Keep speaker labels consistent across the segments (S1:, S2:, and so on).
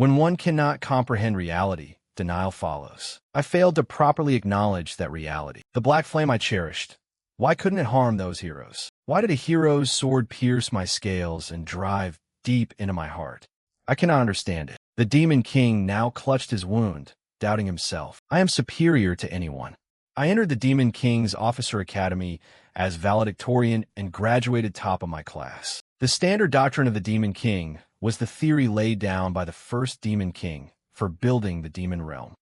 S1: When one cannot comprehend reality, denial follows. I failed to properly acknowledge that reality. The black flame I cherished. Why couldn't it harm those heroes? Why did a hero's sword pierce my scales and drive deep into my heart? I cannot understand it. The Demon King now clutched his wound, doubting himself. I am superior to anyone. I entered the Demon King's Officer Academy as valedictorian and graduated top of my class. The standard doctrine of the Demon King was the theory laid down by the first Demon King for building the demon realm.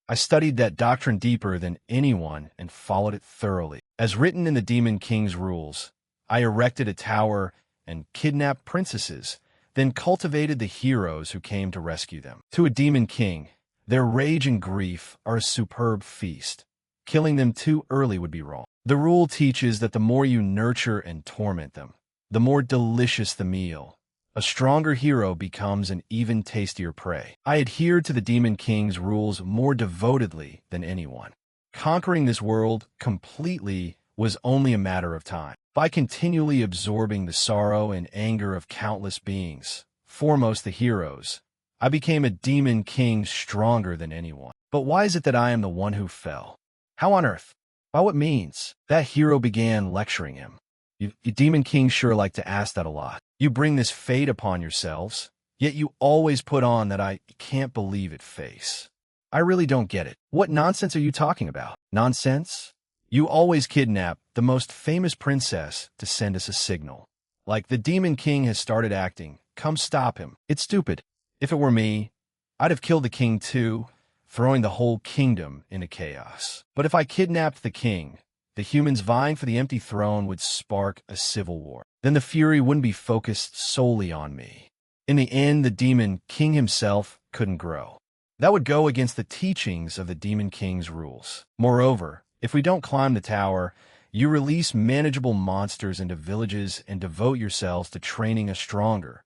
S1: I studied that doctrine deeper than anyone and followed it thoroughly. As written in the Demon King's rules, I erected a tower and kidnapped princesses, then cultivated the heroes who came to rescue them. To a Demon King, their rage and grief are a superb feast. Killing them too early would be wrong. The rule teaches that the more you nurture and torment them, the more delicious the meal. A stronger hero becomes an even tastier prey. I adhered to the Demon King's rules more devotedly than anyone. Conquering this world completely was only a matter of time. By continually absorbing the sorrow and anger of countless beings, foremost the heroes, I became a Demon King stronger than anyone. But why is it that I am the one who fell? How on earth? By what means? That hero began lecturing him. You Demon Kings sure like to ask that a lot. You bring this fate upon yourselves, yet you always put on that I can't believe it face. I really don't get it. What nonsense are you talking about? Nonsense? You always kidnap the most famous princess to send us a signal. Like the Demon King has started acting. Come stop him. It's stupid. If it were me, I'd have killed the king too, throwing the whole kingdom into chaos. But if I kidnapped the king, the humans vying for the empty throne would spark a civil war. Then the fury wouldn't be focused solely on me. In the end, the Demon King himself couldn't grow. That would go against the teachings of the Demon King's rules. Moreover, if we don't climb the tower, you release manageable monsters into villages and devote yourselves to training us stronger.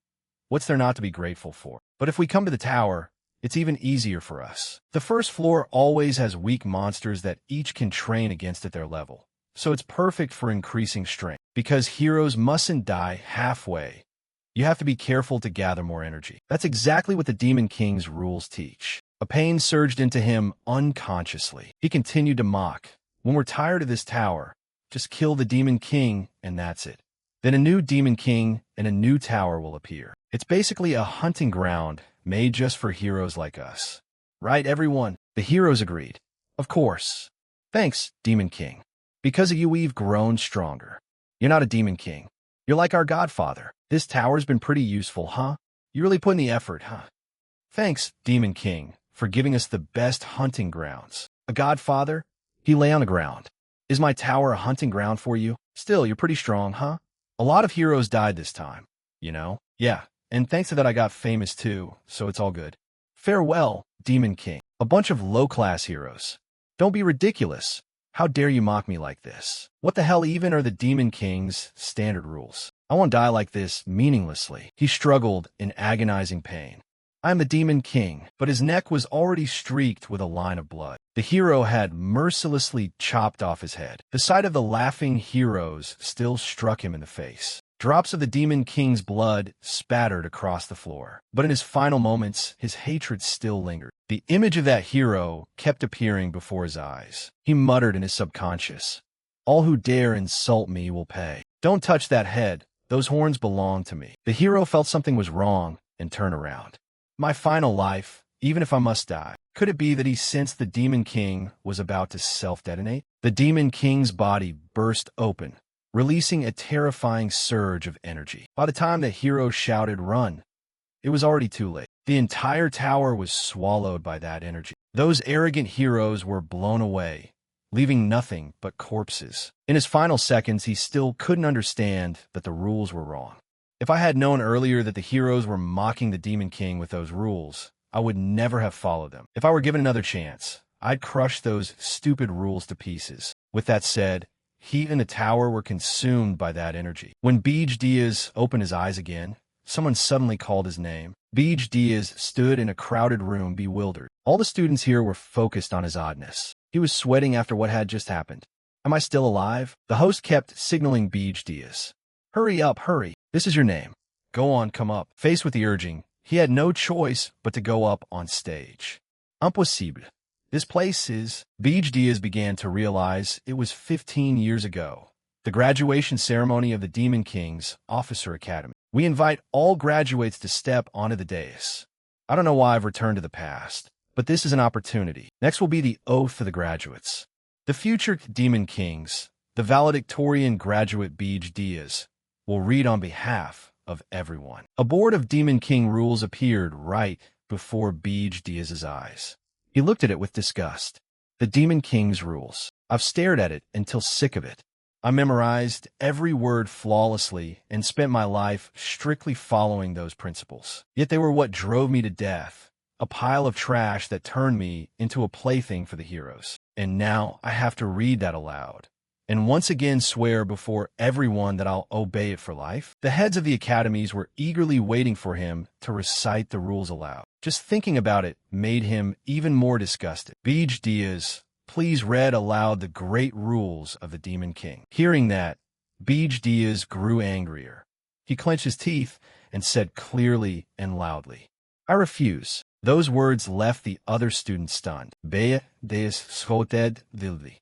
S1: What's there not to be grateful for? But if we come to the tower, it's even easier for us. The first floor always has weak monsters that each can train against at their level. So it's perfect for increasing strength. Because heroes mustn't die halfway. You have to be careful to gather more energy. That's exactly what the Demon King's rules teach. A pain surged into him unconsciously. He continued to mock. When we're tired of this tower, just kill the Demon King and that's it. Then a new Demon King and a new tower will appear. It's basically a hunting ground made just for heroes like us. Right, everyone? The heroes agreed. Of course. Thanks, Demon King. Because of you, we've grown stronger. You're not a Demon King. You're like our godfather. This tower's been pretty useful, huh? You really put in the effort, huh? Thanks, Demon King, for giving us the best hunting grounds. A godfather? He lay on the ground. Is my tower a hunting ground for you? Still, you're pretty strong, huh? A lot of heroes died this time, you know? Yeah, and thanks to that I got famous too, so it's all good. Farewell, Demon King. A bunch of low-class heroes. Don't be ridiculous. How dare you mock me like this? What the hell even are the Demon King's standard rules? I won't die like this meaninglessly. He struggled in agonizing pain. I am the Demon King, but his neck was already streaked with a line of blood. The hero had mercilessly chopped off his head. The sight of the laughing heroes still struck him in the face. Drops of the Demon King's blood spattered across the floor. But in his final moments, his hatred still lingered. The image of that hero kept appearing before his eyes. He muttered in his subconscious, "All who dare insult me will pay. Don't touch that head. Those horns belong to me." The hero felt something was wrong and turned around. My final life, even if I must die. Could it be that he sensed the Demon King was about to self-detonate? The Demon King's body burst open, releasing a terrifying surge of energy. By the time the hero shouted, "Run!" it was already too late. The entire tower was swallowed by that energy. Those arrogant heroes were blown away, leaving nothing but corpses. In his final seconds, he still couldn't understand that the rules were wrong. If I had known earlier that the heroes were mocking the Demon King with those rules, I would never have followed them. If I were given another chance, I'd crush those stupid rules to pieces. With that said, he and the tower were consumed by that energy. When Beej Diaz opened his eyes again, someone suddenly called his name. Beej Diaz stood in a crowded room, bewildered. All the students here were focused on his oddness. He was sweating after what had just happened. Am I still alive? The host kept signaling Beej Diaz. Hurry up, hurry. This is your name. Go on, come up. Faced with the urging, He had no choice but to go up on stage. Impossible. This place is... Beej Diaz began to realize it was 15 years ago. The graduation ceremony of the Demon King's Officer Academy. We invite all graduates to step onto the dais. I don't know why I've returned to the past, but this is an opportunity. Next will be the oath of the graduates. The future Demon Kings, the valedictorian graduate Beej Diaz, will read on behalf of everyone. A board of Demon King rules appeared right before Beej Diaz's eyes. He looked at it with disgust. The Demon King's rules. I've stared at it until sick of it. I memorized every word flawlessly and spent my life strictly following those principles. Yet they were what drove me to death, a pile of trash that turned me into a plaything for the heroes. And now I have to read that aloud, and once again swear before everyone that I'll obey it for life. The heads of the academies were eagerly waiting for him to recite the rules aloud. Just thinking about it made him even more disgusted. Beej Diaz, please read aloud the great rules of the Demon King. Hearing that, Beej Diaz grew angrier. He clenched his teeth and said clearly and loudly, I refuse. Those words left the other students stunned. Beej Diaz skoted vildi.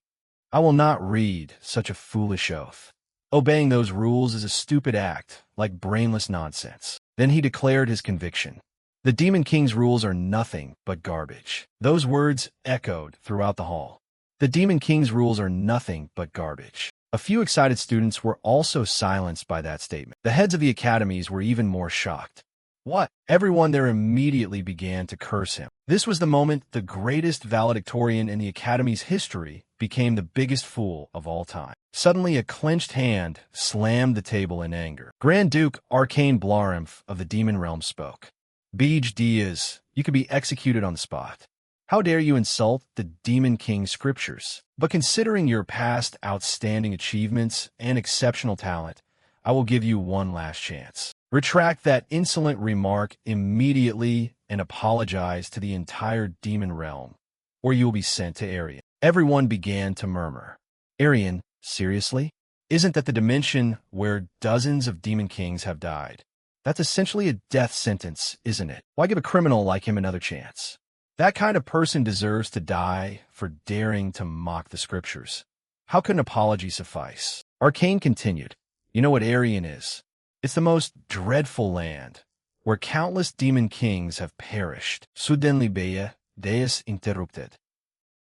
S1: I will not read such a foolish oath. Obeying those rules is a stupid act, like brainless nonsense. Then he declared his conviction. The Demon King's rules are nothing but garbage. Those words echoed throughout the hall. The Demon King's rules are nothing but garbage. A few excited students were also silenced by that statement. The heads of the academies were even more shocked. What? Everyone there immediately began to curse him. This was the moment the greatest valedictorian in the academy's history became the biggest fool of all time. Suddenly, a clenched hand slammed the table in anger. Grand Duke Arcane Blarimf of the Demon Realm spoke. Beej Diaz, you could be executed on the spot. How dare you insult the Demon King's scriptures? But considering your past outstanding achievements and exceptional talent, I will give you one last chance. Retract that insolent remark immediately and apologize to the entire Demon Realm, or you will be sent to Arian. Everyone began to murmur. Arian, seriously? Isn't that the dimension where dozens of Demon Kings have died? That's essentially a death sentence, isn't it? Why give a criminal like him another chance? That kind of person deserves to die for daring to mock the scriptures. How could an apology suffice? Arcane continued. You know what Arian is? It's the most dreadful land, where countless demon kings have perished. Suddenly Beej Diaz interrupted.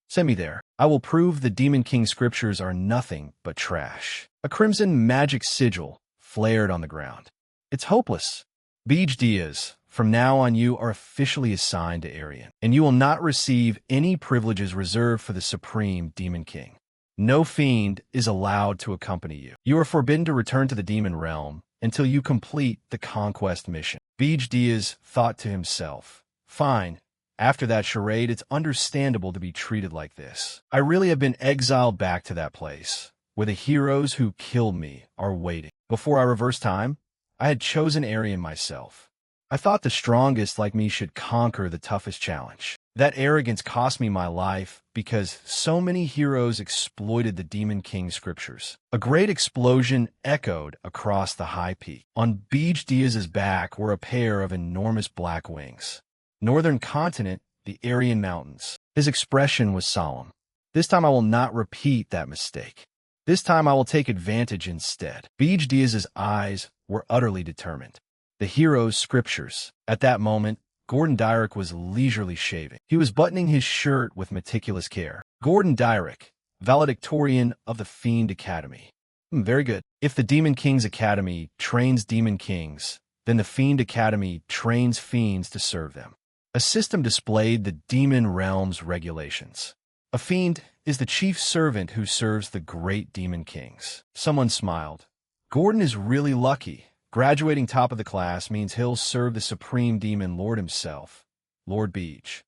S1: Send me there. I will prove the Demon King scriptures are nothing but trash. A crimson magic sigil flared on the ground. It's hopeless. Beej Diaz, from now on you are officially assigned to Arian, and you will not receive any privileges reserved for the Supreme Demon King. No fiend is allowed to accompany you. You are forbidden to return to the Demon Realm until you complete the conquest mission. Beej Diaz thought to himself, fine. After that charade, it's understandable to be treated like this. I really have been exiled back to that place, where the heroes who killed me are waiting. Before I reverse time, I had chosen Arian myself. I thought the strongest like me should conquer the toughest challenge. That arrogance cost me my life because so many heroes exploited the Demon King scriptures. A great explosion echoed across the high peak. On Beej Diaz's back were a pair of enormous black wings. Northern continent, the Aryan Mountains. His expression was solemn. This time I will not repeat that mistake. This time I will take advantage instead. Beej Diaz's eyes were utterly determined. The hero's scriptures. At that moment, Gordon Dyrek was leisurely shaving. He was buttoning his shirt with meticulous care. Gordon Dyrek, valedictorian of the Fiend Academy. Very good. If the Demon King's Academy trains Demon Kings, then the Fiend Academy trains fiends to serve them. A system displayed the Demon Realm's regulations. A fiend is the chief servant who serves the great Demon Kings. Someone smiled. Gordon is really lucky. Graduating top of the class means he'll serve the Supreme Demon Lord himself, Lord Beej.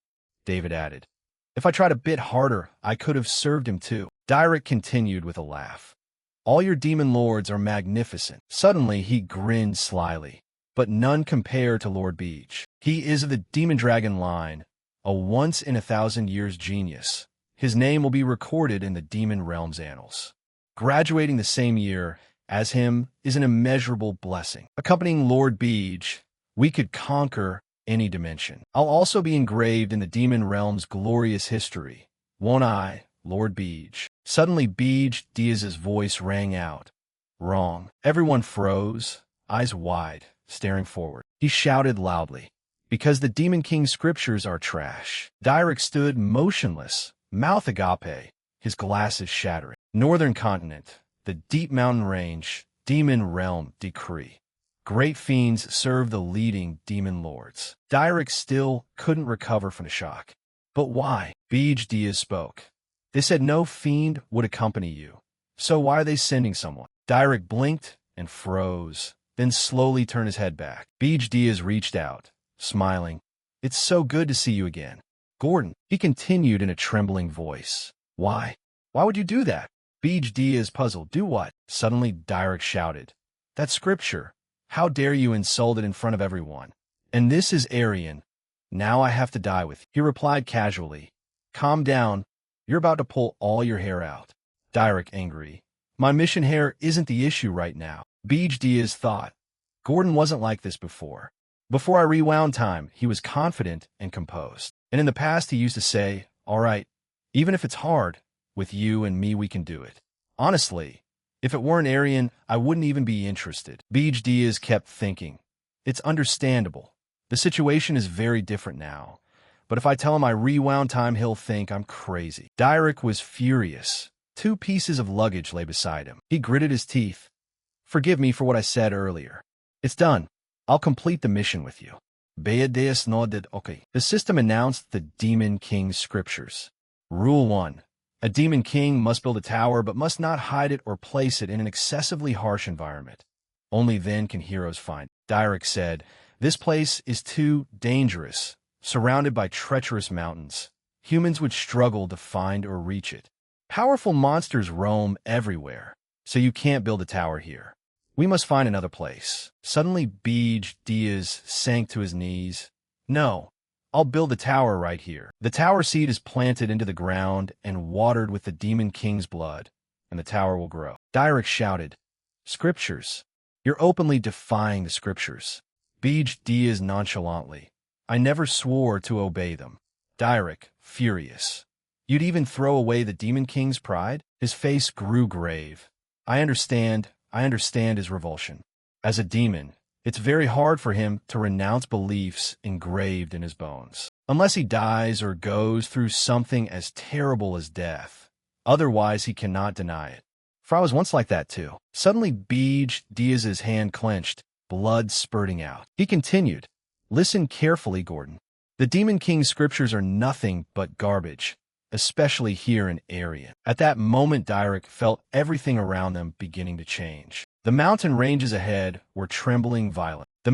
S1: David added. If I tried a bit harder, I could have served him too. Dyrek continued with a laugh. All your demon lords are magnificent. Suddenly he grinned slyly. But none compare to Lord Beej. He is of the Demon Dragon line, a once-in-a-thousand-years genius. His name will be recorded in the Demon Realm's annals. Graduating the same year as him is an immeasurable blessing. Accompanying Lord Beej, we could conquer any dimension. I'll also be engraved in the demon realm's glorious history, won't I, Lord Beej? Suddenly Beej Diaz's voice rang out. Wrong. Everyone froze, eyes wide, staring forward. He shouted loudly, because the Demon King's scriptures are trash. Direk stood motionless, mouth agape, his glasses shattering. Northern continent, the deep mountain range, demon realm decree. Great fiends serve the leading demon lords. Direk still couldn't recover from the shock. But why? Beej Diaz spoke. They said no fiend would accompany you. So why are they sending someone? Direk blinked and froze, then slowly turned his head back. Beej Diaz reached out, smiling. It's so good to see you again. Gordon, he continued in a trembling voice. Why? Why would you do that? Beej Diaz puzzled. Do what? Suddenly Direk shouted. That scripture. How dare you insult it in front of everyone? And this is Aryan. Now I have to die with you. He replied casually. Calm down. You're about to pull all your hair out. Direk angry. My mission hair isn't the issue right now. Beej Diaz thought. Gordon wasn't like this before. Before I rewound time, he was confident and composed. And in the past, he used to say, all right, even if it's hard, with you and me we can do it. Honestly, if it weren't Aryan, I wouldn't even be interested. Beej Diaz kept thinking. It's understandable. The situation is very different now. But if I tell him I rewound time, he'll think I'm crazy. Direk was furious. 2 pieces of luggage lay beside him. He gritted his teeth. Forgive me for what I said earlier. It's done. I'll complete the mission with you. Beadeus nodded. Okay. The system announced the Demon King's scriptures. Rule 1. A Demon King must build a tower but must not hide it or place it in an excessively harsh environment. Only then can heroes find it. Direk said, this place is too dangerous, surrounded by treacherous mountains. Humans would struggle to find or reach it. Powerful monsters roam everywhere, so you can't build a tower here. We must find another place. Suddenly Beej Diaz sank to his knees. No, I'll build a tower right here. The tower seed is planted into the ground and watered with the Demon King's blood, and the tower will grow. Direk shouted, Scriptures. You're openly defying the scriptures. Beej Diaz nonchalantly. I never swore to obey them. Direk, furious. You'd even throw away the Demon King's pride? His face grew grave. I understand his revulsion. As a demon, it's very hard for him to renounce beliefs engraved in his bones. Unless he dies or goes through something as terrible as death. Otherwise, he cannot deny it. For I was once like that too. Suddenly, Beej Diaz's hand clenched, blood spurting out. He continued, Listen carefully, Gordon. The Demon King's scriptures are nothing but garbage. Especially here in Aryan. At that moment, Direk felt everything around them beginning to change. The mountain ranges ahead were trembling violent. It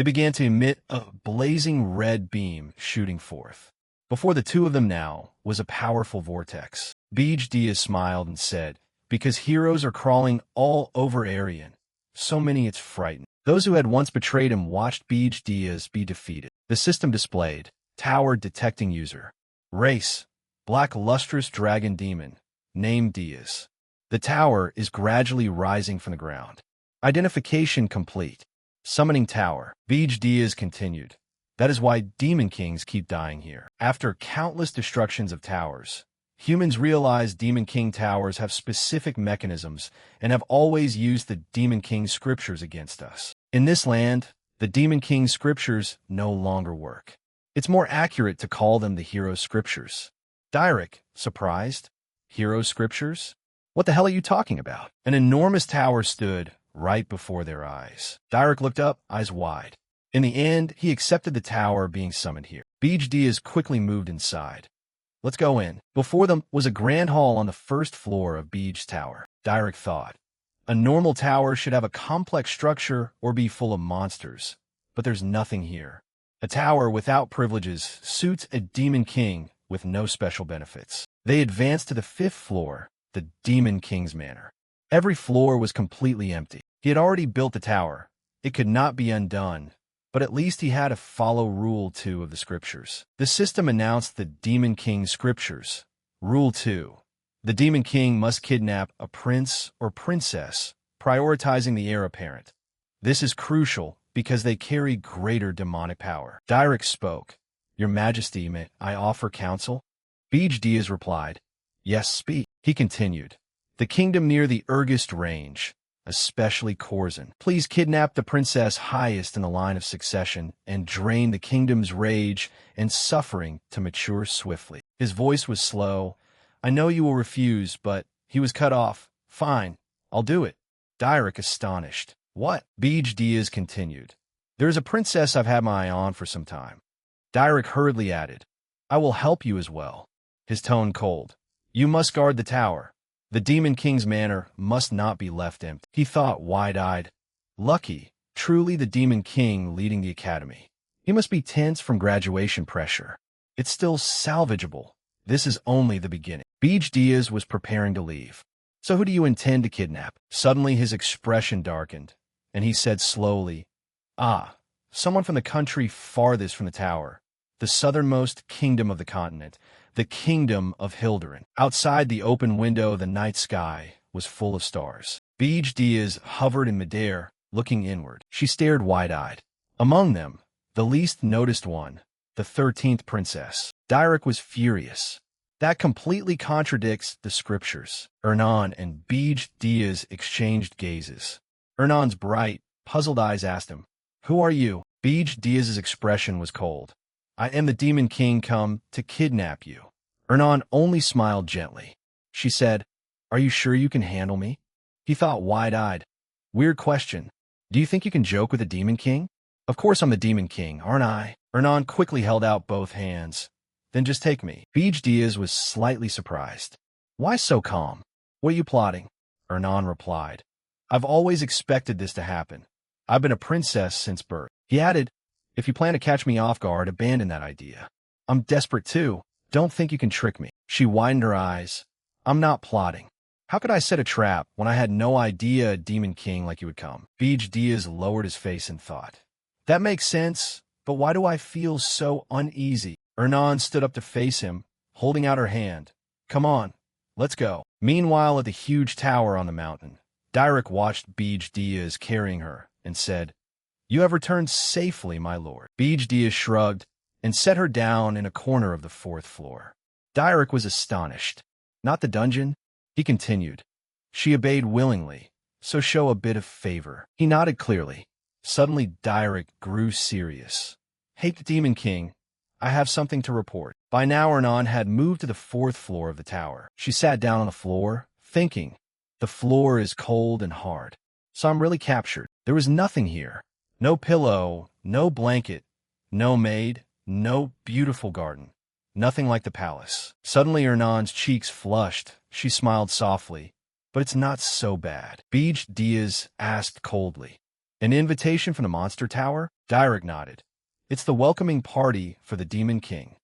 S1: began to emit a blazing red beam shooting forth. Before the two of them now was a powerful vortex. Beej Diaz smiled and said, Because heroes are crawling all over Aryan. So many it's frightened. Those who had once betrayed him watched Beej Diaz be defeated. The system displayed. Tower detecting user. Race. Black lustrous dragon demon. Name Diaz. The tower is gradually rising from the ground. Identification complete. Summoning tower. Beej Diaz continued. That is why demon kings keep dying here. After countless destructions of towers, humans realize Demon King towers have specific mechanisms and have always used the Demon King scriptures against us. In this land, the Demon King scriptures no longer work. It's more accurate to call them the hero scriptures. Direk, surprised. Hero scriptures? What the hell are you talking about? An enormous tower stood right before their eyes. Direk looked up, eyes wide. In the end, he accepted the tower being summoned here. Beej Diaz quickly moved inside. Let's go in. Before them was a grand hall on the first floor of Beej's tower. Direk thought. A normal tower should have a complex structure or be full of monsters. But there's nothing here. A tower without privileges suits a demon king with no special benefits. They advanced to the 5th floor, the Demon King's manor. Every floor was completely empty. He had already built the tower. It could not be undone, but at least he had to follow Rule 2 of the scriptures. The system announced the Demon King's scriptures. Rule 2. The Demon King must kidnap a prince or princess, prioritizing the heir apparent. This is crucial Because they carry greater demonic power. Direk spoke. Your Majesty, may I offer counsel? Beej Diaz replied. Yes, speak. He continued. The kingdom near the Urgist range, especially Corzin. Please kidnap the princess highest in the line of succession and drain the kingdom's rage and suffering to mature swiftly. His voice was slow. I know you will refuse, but he was cut off. Fine, I'll do it. Direk astonished. What? Beej Diaz continued. There is a princess I've had my eye on for some time. Direk hurriedly added. I will help you as well. His tone cold. You must guard the tower. The Demon King's manor must not be left empty. He thought wide-eyed. Lucky, truly the Demon King leading the academy. He must be tense from graduation pressure. It's still salvageable. This is only the beginning. Beej Diaz was preparing to leave. So who do you intend to kidnap? Suddenly his expression darkened, and he said slowly, someone from the country farthest from the tower, the southernmost kingdom of the continent, the kingdom of Hilderin. Outside the open window, the night sky was full of stars. Beej Diaz hovered in midair, looking inward. She stared wide-eyed. Among them, the least noticed one, the 13th princess. Direk was furious. That completely contradicts the scriptures. Hernan and Beej Diaz exchanged gazes. Hernan's bright, puzzled eyes asked him, Who are you? Beej Diaz's expression was cold. I am the Demon King come to kidnap you. Hernan only smiled gently. She said, Are you sure you can handle me? He thought wide-eyed. Weird question. Do you think you can joke with the Demon King? Of course I'm the Demon King, aren't I? Hernan quickly held out both hands. Then just take me. Beej Diaz was slightly surprised. Why so calm? What are you plotting? Hernan replied. I've always expected this to happen. I've been a princess since birth. He added, If you plan to catch me off guard, abandon that idea. I'm desperate too. Don't think you can trick me. She widened her eyes. I'm not plotting. How could I set a trap when I had no idea a Demon King like you would come? Beej Diaz lowered his face in thought. That makes sense, but why do I feel so uneasy? Hernan stood up to face him, holding out her hand. Come on, let's go. Meanwhile, at the huge tower on the mountain, Direk watched Beej Diaz carrying her and said, You have returned safely, my lord. Beej Diaz shrugged and set her down in a corner of the 4th floor. Direk was astonished. Not the dungeon? He continued. She obeyed willingly, so show a bit of favor. He nodded clearly. Suddenly Direk grew serious. Hey, the Demon King, I have something to report. By now Hernan had moved to the 4th floor of the tower. She sat down on the floor, thinking. The floor is cold and hard. So I'm really captured. There was nothing here. No pillow, no blanket, no maid, no beautiful garden. Nothing like the palace. Suddenly Hernan's cheeks flushed. She smiled softly. But it's not so bad. Beej Diaz asked coldly. An invitation from the monster tower? Direk nodded. It's the welcoming party for the Demon King.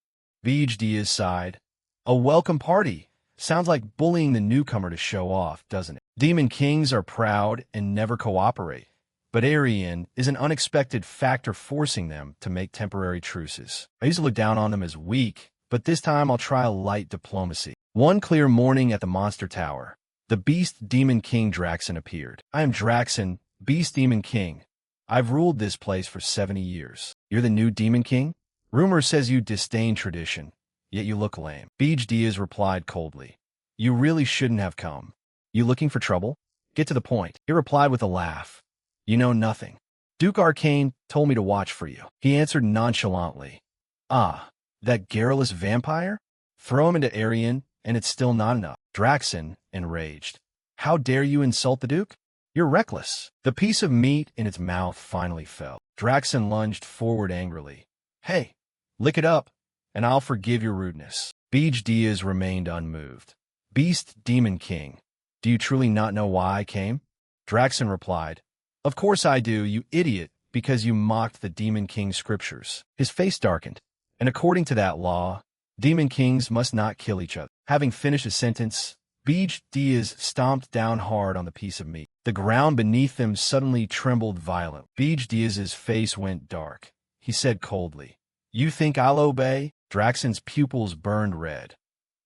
S1: Beej Diaz sighed. A welcome party? Sounds like bullying the newcomer to show off, doesn't it? Demon Kings are proud and never cooperate. But Aryan is an unexpected factor forcing them to make temporary truces. I used to look down on them as weak, but this time I'll try a light diplomacy. One clear morning at the monster tower, the Beast Demon King Draxen appeared. I am Draxen, Beast Demon King. I've ruled this place for 70 years. You're the new Demon King? Rumor says you disdain tradition, yet you look lame. Beej Diaz replied coldly. You really shouldn't have come. You looking for trouble? Get to the point. He replied with a laugh. You know nothing. Duke Arcane told me to watch for you. He answered nonchalantly. Ah, that garrulous vampire? Throw him into Aryan, and it's still not enough. Draxen, enraged. How dare you insult the Duke? You're reckless. The piece of meat in its mouth finally fell. Draxen lunged forward angrily. Hey, lick it up, and I'll forgive your rudeness. Beej Diaz remained unmoved. Beast Demon King, do you truly not know why I came? Draxen replied. Of course I do, you idiot, because you mocked the Demon King's scriptures. His face darkened, and according to that law, Demon Kings must not kill each other. Having finished his sentence, Beej Diaz stomped down hard on the piece of meat. The ground beneath them suddenly trembled violently. Beej Diaz's face went dark. He said coldly, You think I'll obey? Draxen's pupils burned red.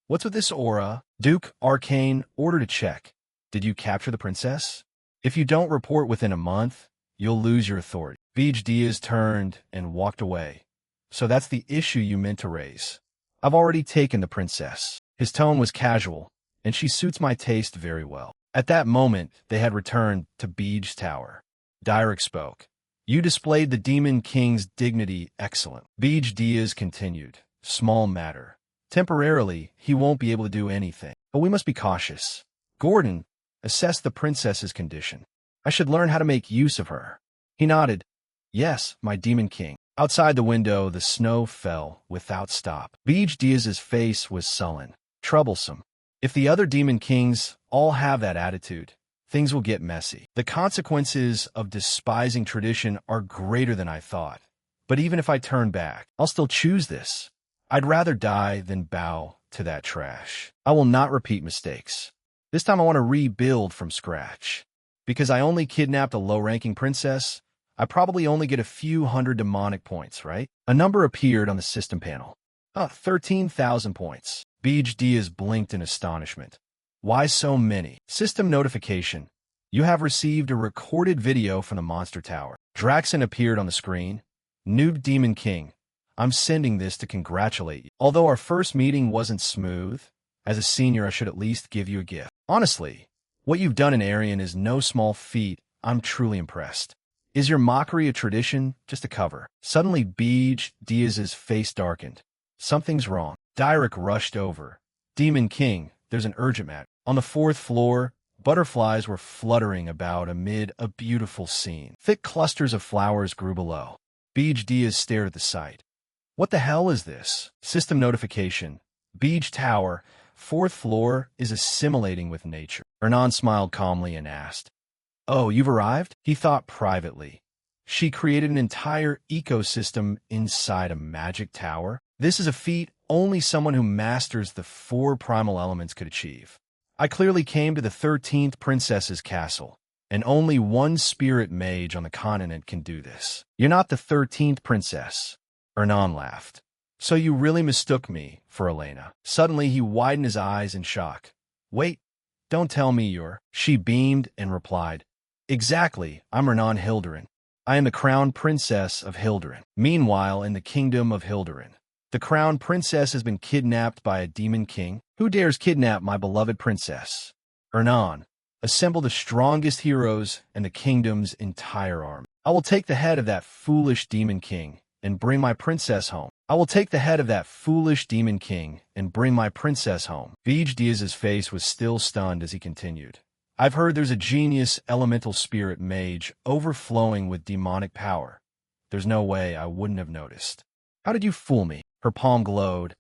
S1: What's with this aura? Duke Arcane ordered a check. Did you capture the princess? If you don't report within a month, you'll lose your authority. Beej Diaz turned and walked away. So that's the issue you meant to raise. I've already taken the princess. His tone was casual, and she suits my taste very well. At that moment, they had returned to Beej Tower. Direk spoke. You displayed the Demon King's dignity excellent. Beej Diaz continued. Small matter. Temporarily, he won't be able to do anything. But we must be cautious. Gordon, assess the princess's condition. I should learn how to make use of her. He nodded. Yes, my Demon King. Outside the window, the snow fell without stop. Beej Diaz's face was sullen, troublesome. If the other Demon Kings all have that attitude, things will get messy. The consequences of despising tradition are greater than I thought. But even if I turn back, I'll still choose this. I'd rather die than bow to that trash. I will not repeat mistakes. This time I want to rebuild from scratch. Because I only kidnapped a low-ranking princess, I probably only get a few hundred demonic points, right? A number appeared on the system panel. 13,000 points. Beej Diaz blinked in astonishment. Why so many? System notification. You have received a recorded video from the Monster Tower. Draxon appeared on the screen. New Demon King. I'm sending this to congratulate you. Although our first meeting wasn't smooth, as a senior I should at least give you a gift. Honestly, what you've done in Arian is no small feat. I'm truly impressed. Is your mockery a tradition, just a cover? Suddenly Beej Diaz's face darkened. Something's wrong. Direk rushed over. Demon King, there's an urgent matter. On the 4th floor, butterflies were fluttering about amid a beautiful scene. Thick clusters of flowers grew below. Beej Diaz stared at the sight. What the hell is this? System notification. Beej Tower, 4th floor, is assimilating with nature. Hernan smiled calmly and asked, Oh, you've arrived? He thought privately. She created an entire ecosystem inside a magic tower? This is a feat only someone who masters the 4 primal elements could achieve. I clearly came to the 13th princess's castle, and only one spirit mage on the continent can do this. You're not the 13th princess. Hernan laughed. So you really mistook me for Elena. Suddenly he widened his eyes in shock. Wait, don't tell me you're... She beamed and replied, Exactly, I'm Hernan Hilderin. I am the crown princess of Hilderin. Meanwhile, in the kingdom of Hilderin, the crown princess has been kidnapped by a demon king. Who dares kidnap my beloved princess? Hernan, assemble the strongest heroes and the kingdom's entire army. I will take the head of that foolish demon king and bring my princess home. I will take the head of that foolish demon king and bring my princess home. Beej Diaz's face was still stunned as he continued. I've heard there's a genius elemental spirit mage overflowing with demonic power. There's no way I wouldn't have noticed. How did you fool me? Her palm glowed.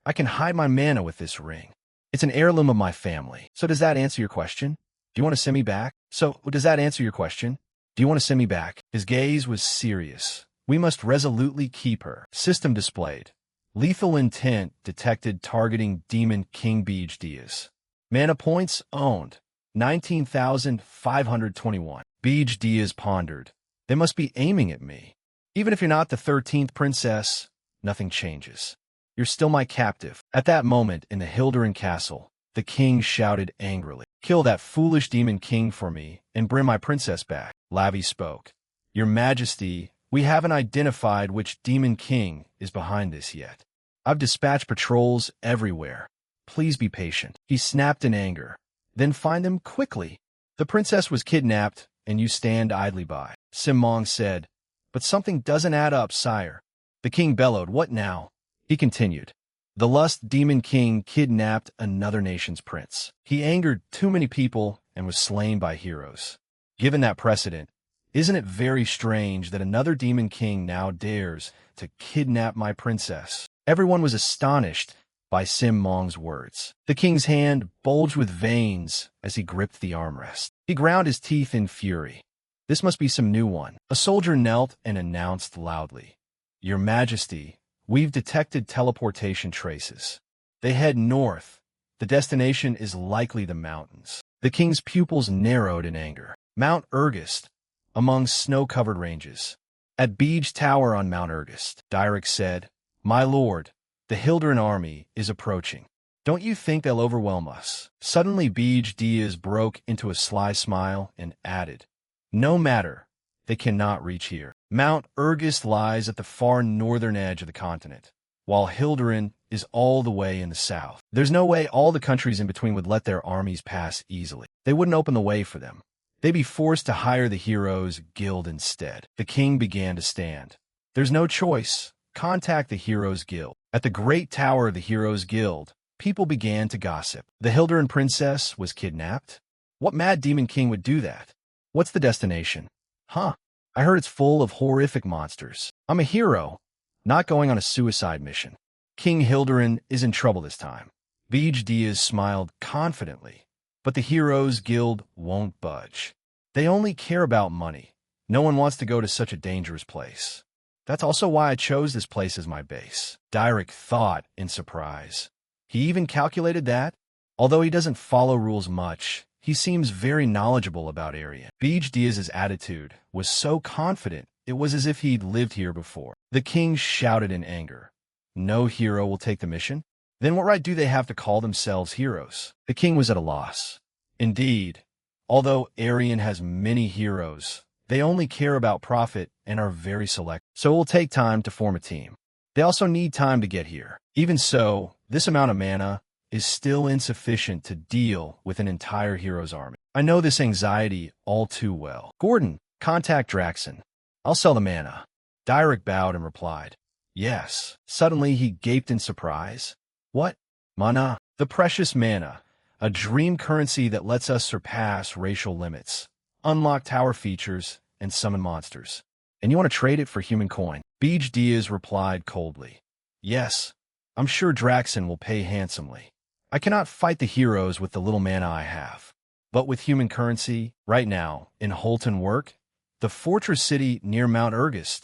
S1: I can hide my mana with this ring. It's an heirloom of my family. So does that answer your question? Do you want to send me back? Does that answer your question? Do you want to send me back? His gaze was serious. We must resolutely keep her. System displayed. Lethal intent detected targeting Demon King Beej Diaz. Mana points owned. 19,521. Beej Diaz pondered. They must be aiming at me. Even if you're not the 13th princess, nothing changes. You're still my captive. At that moment in the Hilderin castle, the king shouted angrily, Kill that foolish demon king for me and bring my princess back. Lavi spoke. Your Majesty, we haven't identified which demon king is behind this yet. I've dispatched patrols everywhere. Please be patient. He snapped in anger. Then find them quickly. The princess was kidnapped, and you stand idly by. Simmong said, But something doesn't add up, sire. The king bellowed, What now? He continued. The Lust Demon King kidnapped another nation's prince. He angered too many people and was slain by heroes. Given that precedent, isn't it very strange that another demon king now dares to kidnap my princess? Everyone was astonished by Simmong's words. The king's hand bulged with veins as he gripped the armrest. He ground his teeth in fury. This must be some new one. A soldier knelt and announced loudly, Your Majesty, we've detected teleportation traces. They head north. The destination is likely the mountains. The king's pupils narrowed in anger. Mount Ergist, among snow-covered ranges. At Beej Tower on Mount Ergist, Direk said, My lord, the Hilderin army is approaching. Don't you think they'll overwhelm us? Suddenly Beej Diaz broke into a sly smile and added, No matter, they cannot reach here. Mount Ergist lies at the far northern edge of the continent, while Hilderin is all the way in the south. There's no way all the countries in between would let their armies pass easily. They wouldn't open the way for them. They'd be forced to hire the Heroes Guild instead. The king began to stand. There's no choice. Contact the Heroes Guild. At the great tower of the Heroes Guild, people began to gossip. The Hilderin princess was kidnapped? What mad demon king would do that? What's the destination? Huh? I heard it's full of horrific monsters. I'm a hero, not going on a suicide mission. King Hilderin is in trouble this time. Beej Diaz smiled confidently, but the Heroes Guild won't budge. They only care about money. No one wants to go to such a dangerous place. That's also why I chose this place as my base. Direk thought in surprise. He even calculated that, although he doesn't follow rules much, he seems very knowledgeable about area. Beej Diaz's attitude was so confident it was as if he'd lived here before. The king shouted in anger. No hero will take the mission? Then what right do they have to call themselves heroes? The king was at a loss. Indeed, although Aryan has many heroes, they only care about profit and are very select. So it will take time to form a team. They also need time to get here. Even so, this amount of mana is still insufficient to deal with an entire hero's army. I know this anxiety all too well. Gordon, contact Draxon. I'll sell the mana. Direk bowed and replied, yes. Suddenly he gaped in surprise. What? Mana? The precious mana, a dream currency that lets us surpass racial limits, unlock tower features, and summon monsters. And you want to trade it for human coin? Beej Diaz replied coldly. Yes, I'm sure Draxon will pay handsomely. I cannot fight the heroes with the little mana I have. But with human currency, right now, in Holton Work, the fortress city near Mount Ergist,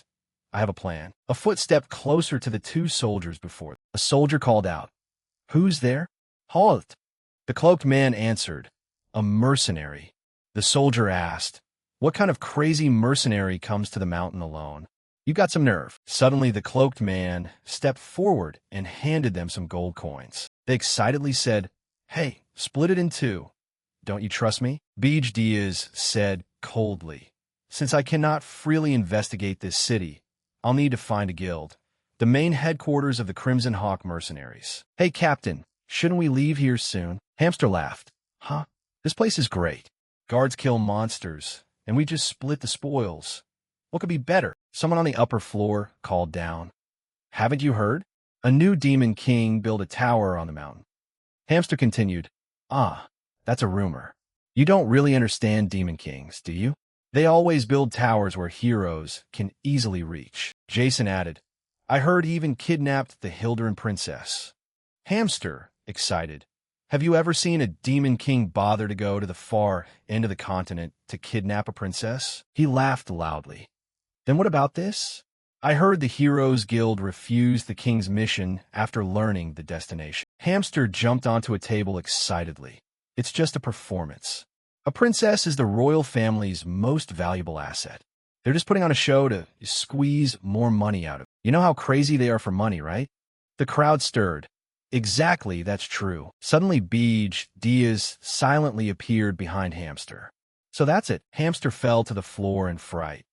S1: I have a plan. A foot stepped closer to the two soldiers before them. A soldier called out, who's there? Halt! The cloaked man answered, a mercenary. The soldier asked, what kind of crazy mercenary comes to the mountain alone? You got some nerve. Suddenly the cloaked man stepped forward and handed them some gold coins. They excitedly said, hey, split it in two. Don't you trust me? Beej Diaz said coldly, since I cannot freely investigate this city, I'll need to find a guild. The main headquarters of the Crimson Hawk mercenaries. Hey, Captain, shouldn't we leave here soon? Hamster laughed. Huh? This place is great. Guards kill monsters, and we just split the spoils. What could be better? Someone on the upper floor called down. Haven't you heard? A new demon king built a tower on the mountain. Hamster continued. Ah, that's a rumor. You don't really understand demon kings, do you? They always build towers where heroes can easily reach. Jason added, I heard he even kidnapped the Hilderin princess. Hamster, excited. Have you ever seen a demon king bother to go to the far end of the continent to kidnap a princess? He laughed loudly. Then what about this? I heard the Heroes Guild refused the king's mission after learning the destination. Hamster jumped onto a table excitedly. It's just a performance. A princess is the royal family's most valuable asset. They're just putting on a show to squeeze more money out of it. You know how crazy they are for money, right? The crowd stirred. Exactly, that's true. Suddenly Beej Diaz silently appeared behind Hamster. So that's it. Hamster fell to the floor in fright.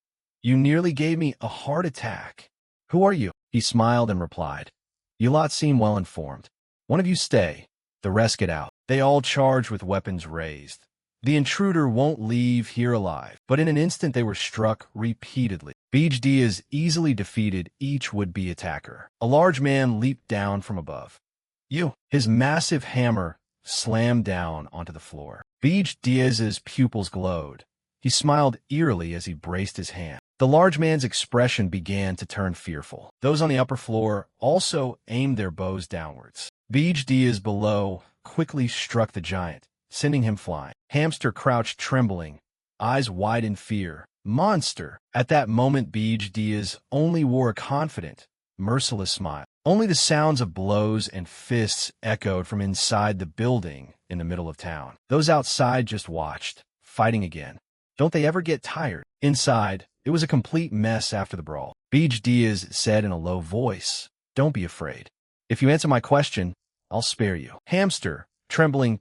S1: You nearly gave me a heart attack. Who are you? He smiled and replied. You lot seem well informed. One of you stay. The rest get out. They all charged with weapons raised. The intruder won't leave here alive. But in an instant they were struck repeatedly. Beej Diaz easily defeated each would-be attacker. A large man leaped down from above. You! His massive hammer slammed down onto the floor. Beej Diaz's pupils glowed. He smiled eerily as he braced his hand. The large man's expression began to turn fearful. Those on the upper floor also aimed their bows downwards. Beej Diaz below quickly struck the giant, sending him flying. Hamster crouched trembling, eyes wide in fear. Monster! At that moment Beej Diaz only wore a confident, merciless smile. Only the sounds of blows and fists echoed from inside the building in the middle of town. Those outside just watched, fighting again. Don't they ever get tired? Inside, it was a complete mess after the brawl. Beej Diaz said in a low voice, Don't be afraid. If you answer my question, I'll spare you. Hamster, trembling,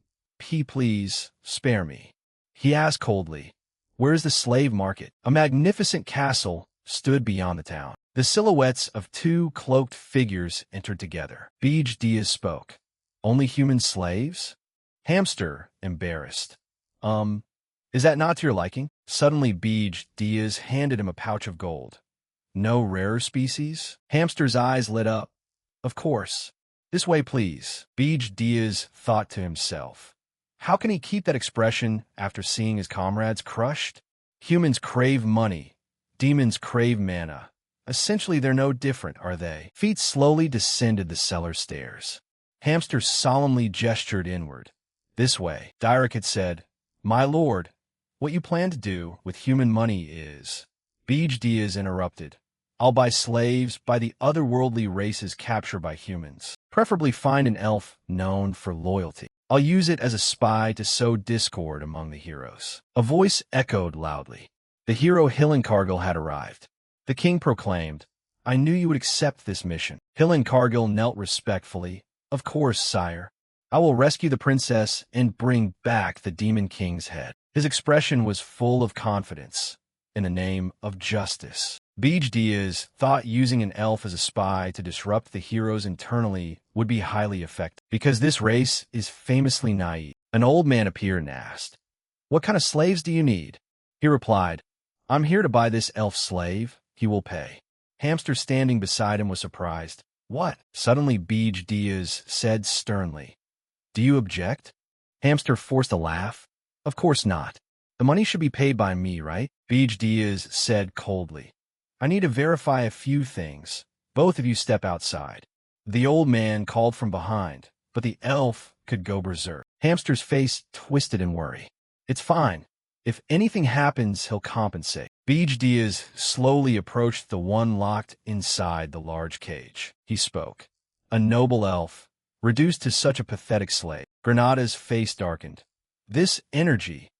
S1: please, spare me. He asked coldly, Where's the slave market? A magnificent castle stood beyond the town. The silhouettes of two cloaked figures entered together. Beej Diaz spoke. Only human slaves? Hamster, embarrassed. Is that not to your liking? Suddenly Beej Diaz handed him a pouch of gold. No rarer species? Hamster's eyes lit up. Of course. This way, please. Beej Diaz thought to himself. How can he keep that expression after seeing his comrades crushed? Humans crave money. Demons crave mana. Essentially, they're no different, are they? Feet slowly descended the cellar stairs. Hamster solemnly gestured inward. This way. Dyrek had said, My lord, what you plan to do with human money is... Beej Diaz interrupted. I'll buy slaves by the otherworldly races captured by humans. Preferably find an elf known for loyalty. I'll use it as a spy to sow discord among the heroes. A voice echoed loudly. The hero Hillencargill had arrived. The king proclaimed, I knew you would accept this mission. Hillencargill knelt respectfully. Of course, sire. I will rescue the princess and bring back the Demon King's head. His expression was full of confidence. In the name of justice. Beej Diaz thought using an elf as a spy to disrupt the heroes internally would be highly effective, because this race is famously naive. An old man appeared and asked, What kind of slaves do you need? He replied, I'm here to buy this elf slave. He will pay. Hamster standing beside him was surprised. What? Suddenly Beej Diaz said sternly. Do you object? Hamster forced a laugh. Of course not. The money should be paid by me, right? Beej Diaz said coldly. I need to verify a few things. Both of you step outside. The old man called from behind, but the elf could go berserk. Hamster's face twisted in worry. It's fine. If anything happens, he'll compensate. Beej Diaz slowly approached the one locked inside the large cage. He spoke. A noble elf, reduced to such a pathetic slave. Granada's face darkened. This energy.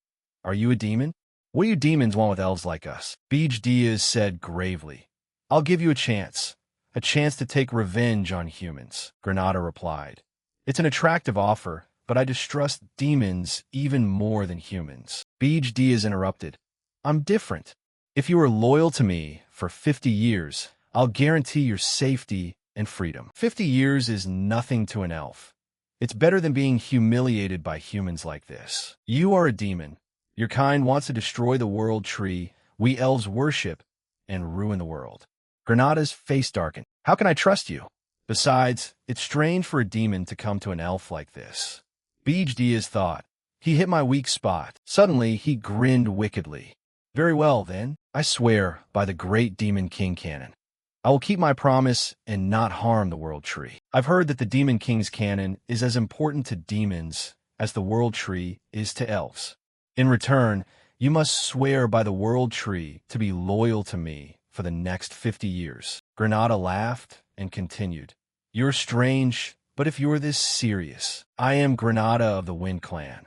S1: Are you a demon? What do you demons want with elves like us? Beej Diaz said gravely. I'll give you a chance to take revenge on humans, Granada replied. It's an attractive offer, but I distrust demons even more than humans. Beej Diaz interrupted. I'm different. If you are loyal to me for 50 years, I'll guarantee your safety and freedom. 50 years is nothing to an elf. It's better than being humiliated by humans like this. You are a demon. Your kind wants to destroy the world tree we elves worship and ruin the world. Granada's face darkened. How can I trust you? Besides, it's strange for a demon to come to an elf like this. Beej Diaz thought. He hit my weak spot. Suddenly, he grinned wickedly. Very well, then. I swear by the great Demon King canon. I will keep my promise and not harm the world tree. I've heard that the Demon King's canon is as important to demons as the world tree is to elves. In return, you must swear by the world tree to be loyal to me for the next 50 years. Granada laughed and continued. You're strange, but if you're this serious, I am Granada of the Wind Clan.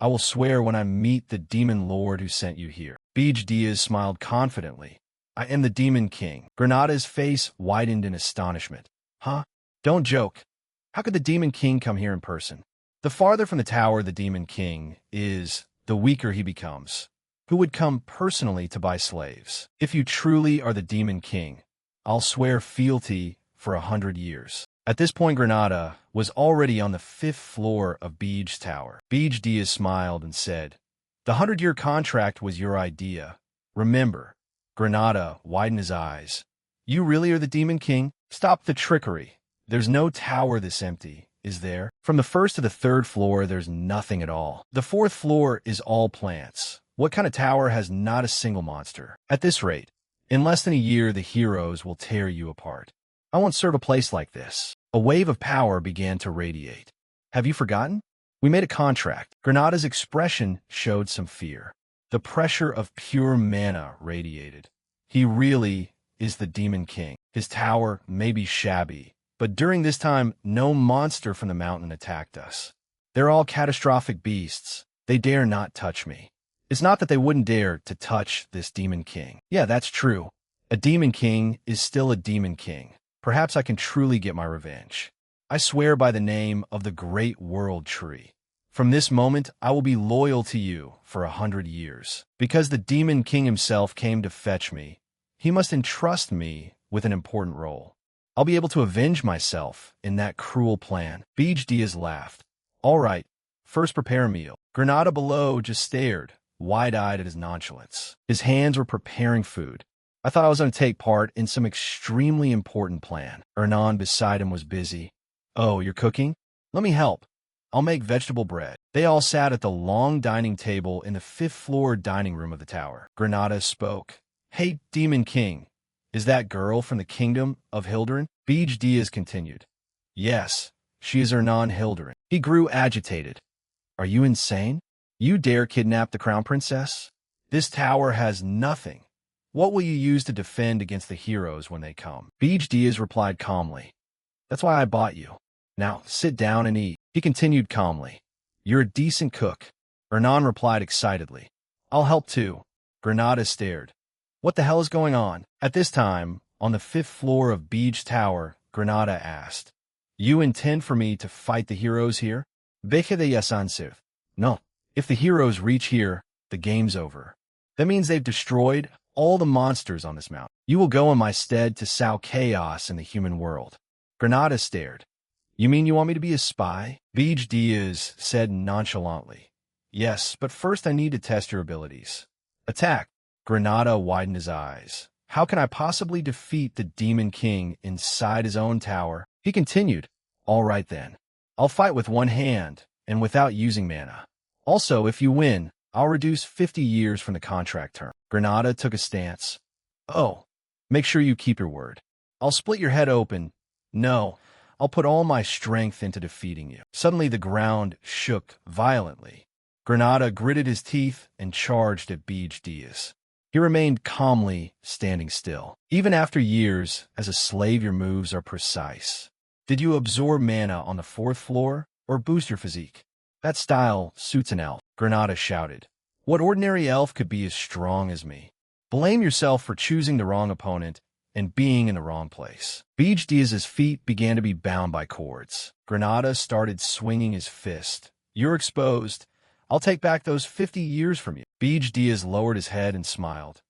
S1: I will swear when I meet the demon lord who sent you here. Beej Diaz smiled confidently. I am the Demon King. Granada's face widened in astonishment. Huh? Don't joke. How could the Demon King come here in person? The farther from the tower the Demon King is, the weaker he becomes. Who would come personally to buy slaves? If you truly are the Demon King, I'll swear fealty for 100 years. At this point, Granada was already on the 5th floor of Beej's tower. Beej Diaz smiled and said, The 100-year contract was your idea. Remember. Granada widened his eyes. You really are the Demon King? Stop the trickery. There's no tower this empty, is there? From the 1st to the 3rd floor, there's nothing at all. The 4th floor is all plants. What kind of tower has not a single monster? At this rate, in less than a year, the heroes will tear you apart. I won't serve a place like this. A wave of power began to radiate. Have you forgotten? We made a contract. Granada's expression showed some fear. The pressure of pure mana radiated. He really is the Demon King. His tower may be shabby, but during this time, no monster from the mountain attacked us. They're all catastrophic beasts. They dare not touch me. It's not that they wouldn't dare to touch this Demon King. Yeah, that's true. A Demon King is still a Demon King. Perhaps I can truly get my revenge. I swear by the name of the Great World Tree. From this moment, I will be loyal to you for 100 years. Because the Demon King himself came to fetch me, He must entrust me with an important role. I'll be able to avenge myself in that cruel plan. Beej Diaz laughed. All right, first prepare a meal. Granada below just stared, wide-eyed at his nonchalance. His hands were preparing food. I thought I was going to take part in some extremely important plan. Hernan beside him was busy. Oh, you're cooking? Let me help. I'll make vegetable bread. They all sat at the long dining table in the fifth-floor dining room of the tower. Granada spoke. Hey, Demon King, is that girl from the kingdom of Hilderin? Beej Diaz continued. Yes, she is Hernan Hilderin. He grew agitated. Are you insane? You dare kidnap the crown princess? This tower has nothing. What will you use to defend against the heroes when they come? Beej Diaz replied calmly. That's why I bought you. Now, sit down and eat. He continued calmly. You're a decent cook. Hernan replied excitedly. I'll help too. Granada stared. What the hell is going on? At this time, on the fifth floor of Beej Tower, Granada asked. You intend for me to fight the heroes here? Beje de yasansiv. No. If the heroes reach here, the game's over. That means they've destroyed all the monsters on this mountain. You will go in my stead to sow chaos in the human world. Granada stared. You mean you want me to be a spy? Beej Diaz said nonchalantly. Yes, but first I need to test your abilities. Attack. Granada widened his eyes. How can I possibly defeat the Demon King inside his own tower? He continued. All right then. I'll fight with one hand and without using mana. Also, if you win, I'll reduce 50 years from the contract term. Granada took a stance. Oh, make sure you keep your word. I'll split your head open. No, I'll put all my strength into defeating you. Suddenly the ground shook violently. Granada gritted his teeth and charged at Beej Diaz. He remained calmly standing still. Even after years, as a slave your moves are precise. Did you absorb mana on the fourth floor or boost your physique? That style suits an elf, Granada shouted. What ordinary elf could be as strong as me? Blame yourself for choosing the wrong opponent and being in the wrong place. Beej Diaz's feet began to be bound by cords. Granada started swinging his fist. You're exposed. I'll take back those 50 years from you. Beej Diaz lowered his head and smiled.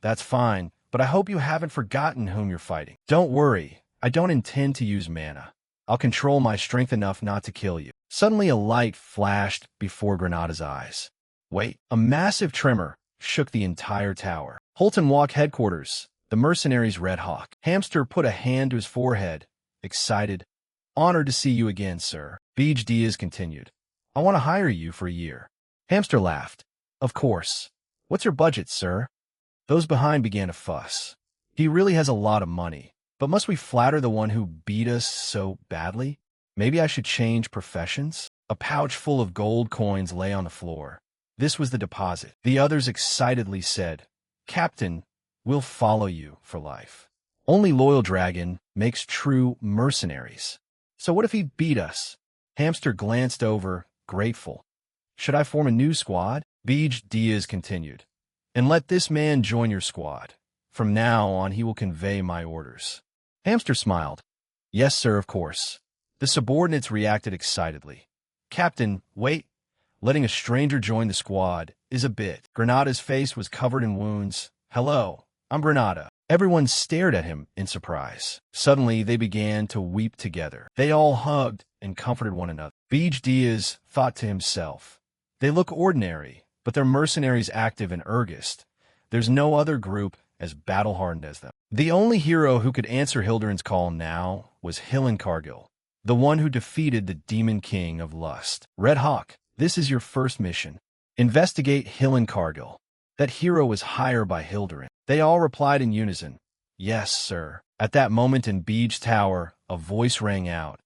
S1: That's fine, but I hope you haven't forgotten whom you're fighting. Don't worry, I don't intend to use mana. I'll control my strength enough not to kill you. Suddenly a light flashed before Granada's eyes. Wait, a massive tremor shook the entire tower. Holton Walk headquarters, the mercenaries Red Hawk. Hamster put a hand to his forehead, excited. Honored to see you again, sir. Beej Diaz continued. I want to hire you for a year. Hamster laughed. Of course. What's your budget, sir? Those behind began to fuss. He really has a lot of money, but must we flatter the one who beat us so badly? Maybe I should change professions? A pouch full of gold coins lay on the floor. This was the deposit. The others excitedly said, Captain, we'll follow you for life. Only loyal dragon makes true mercenaries. So what if he beat us? Hamster glanced over, grateful. Should I form a new squad? Beej Diaz continued. And let this man join your squad. From now on, he will convey my orders. Hamster smiled. Yes, sir, of course. The subordinates reacted excitedly. Captain, wait. Letting a stranger join the squad is a bit. Granada's face was covered in wounds. Hello, I'm Granada. Everyone stared at him in surprise. Suddenly, they began to weep together. They all hugged and comforted one another. Beej Diaz thought to himself, they look ordinary, but they're mercenaries active in Urgist. There's no other group as battle-hardened as them. The only hero who could answer Hilderin's call now was Hillencargill, the one who defeated the Demon King of Lust. Red Hawk, this is your first mission. Investigate Hillencargill. That hero was hired by Hilderin. They all replied in unison, Yes, sir. At that moment in Beej Tower, a voice rang out.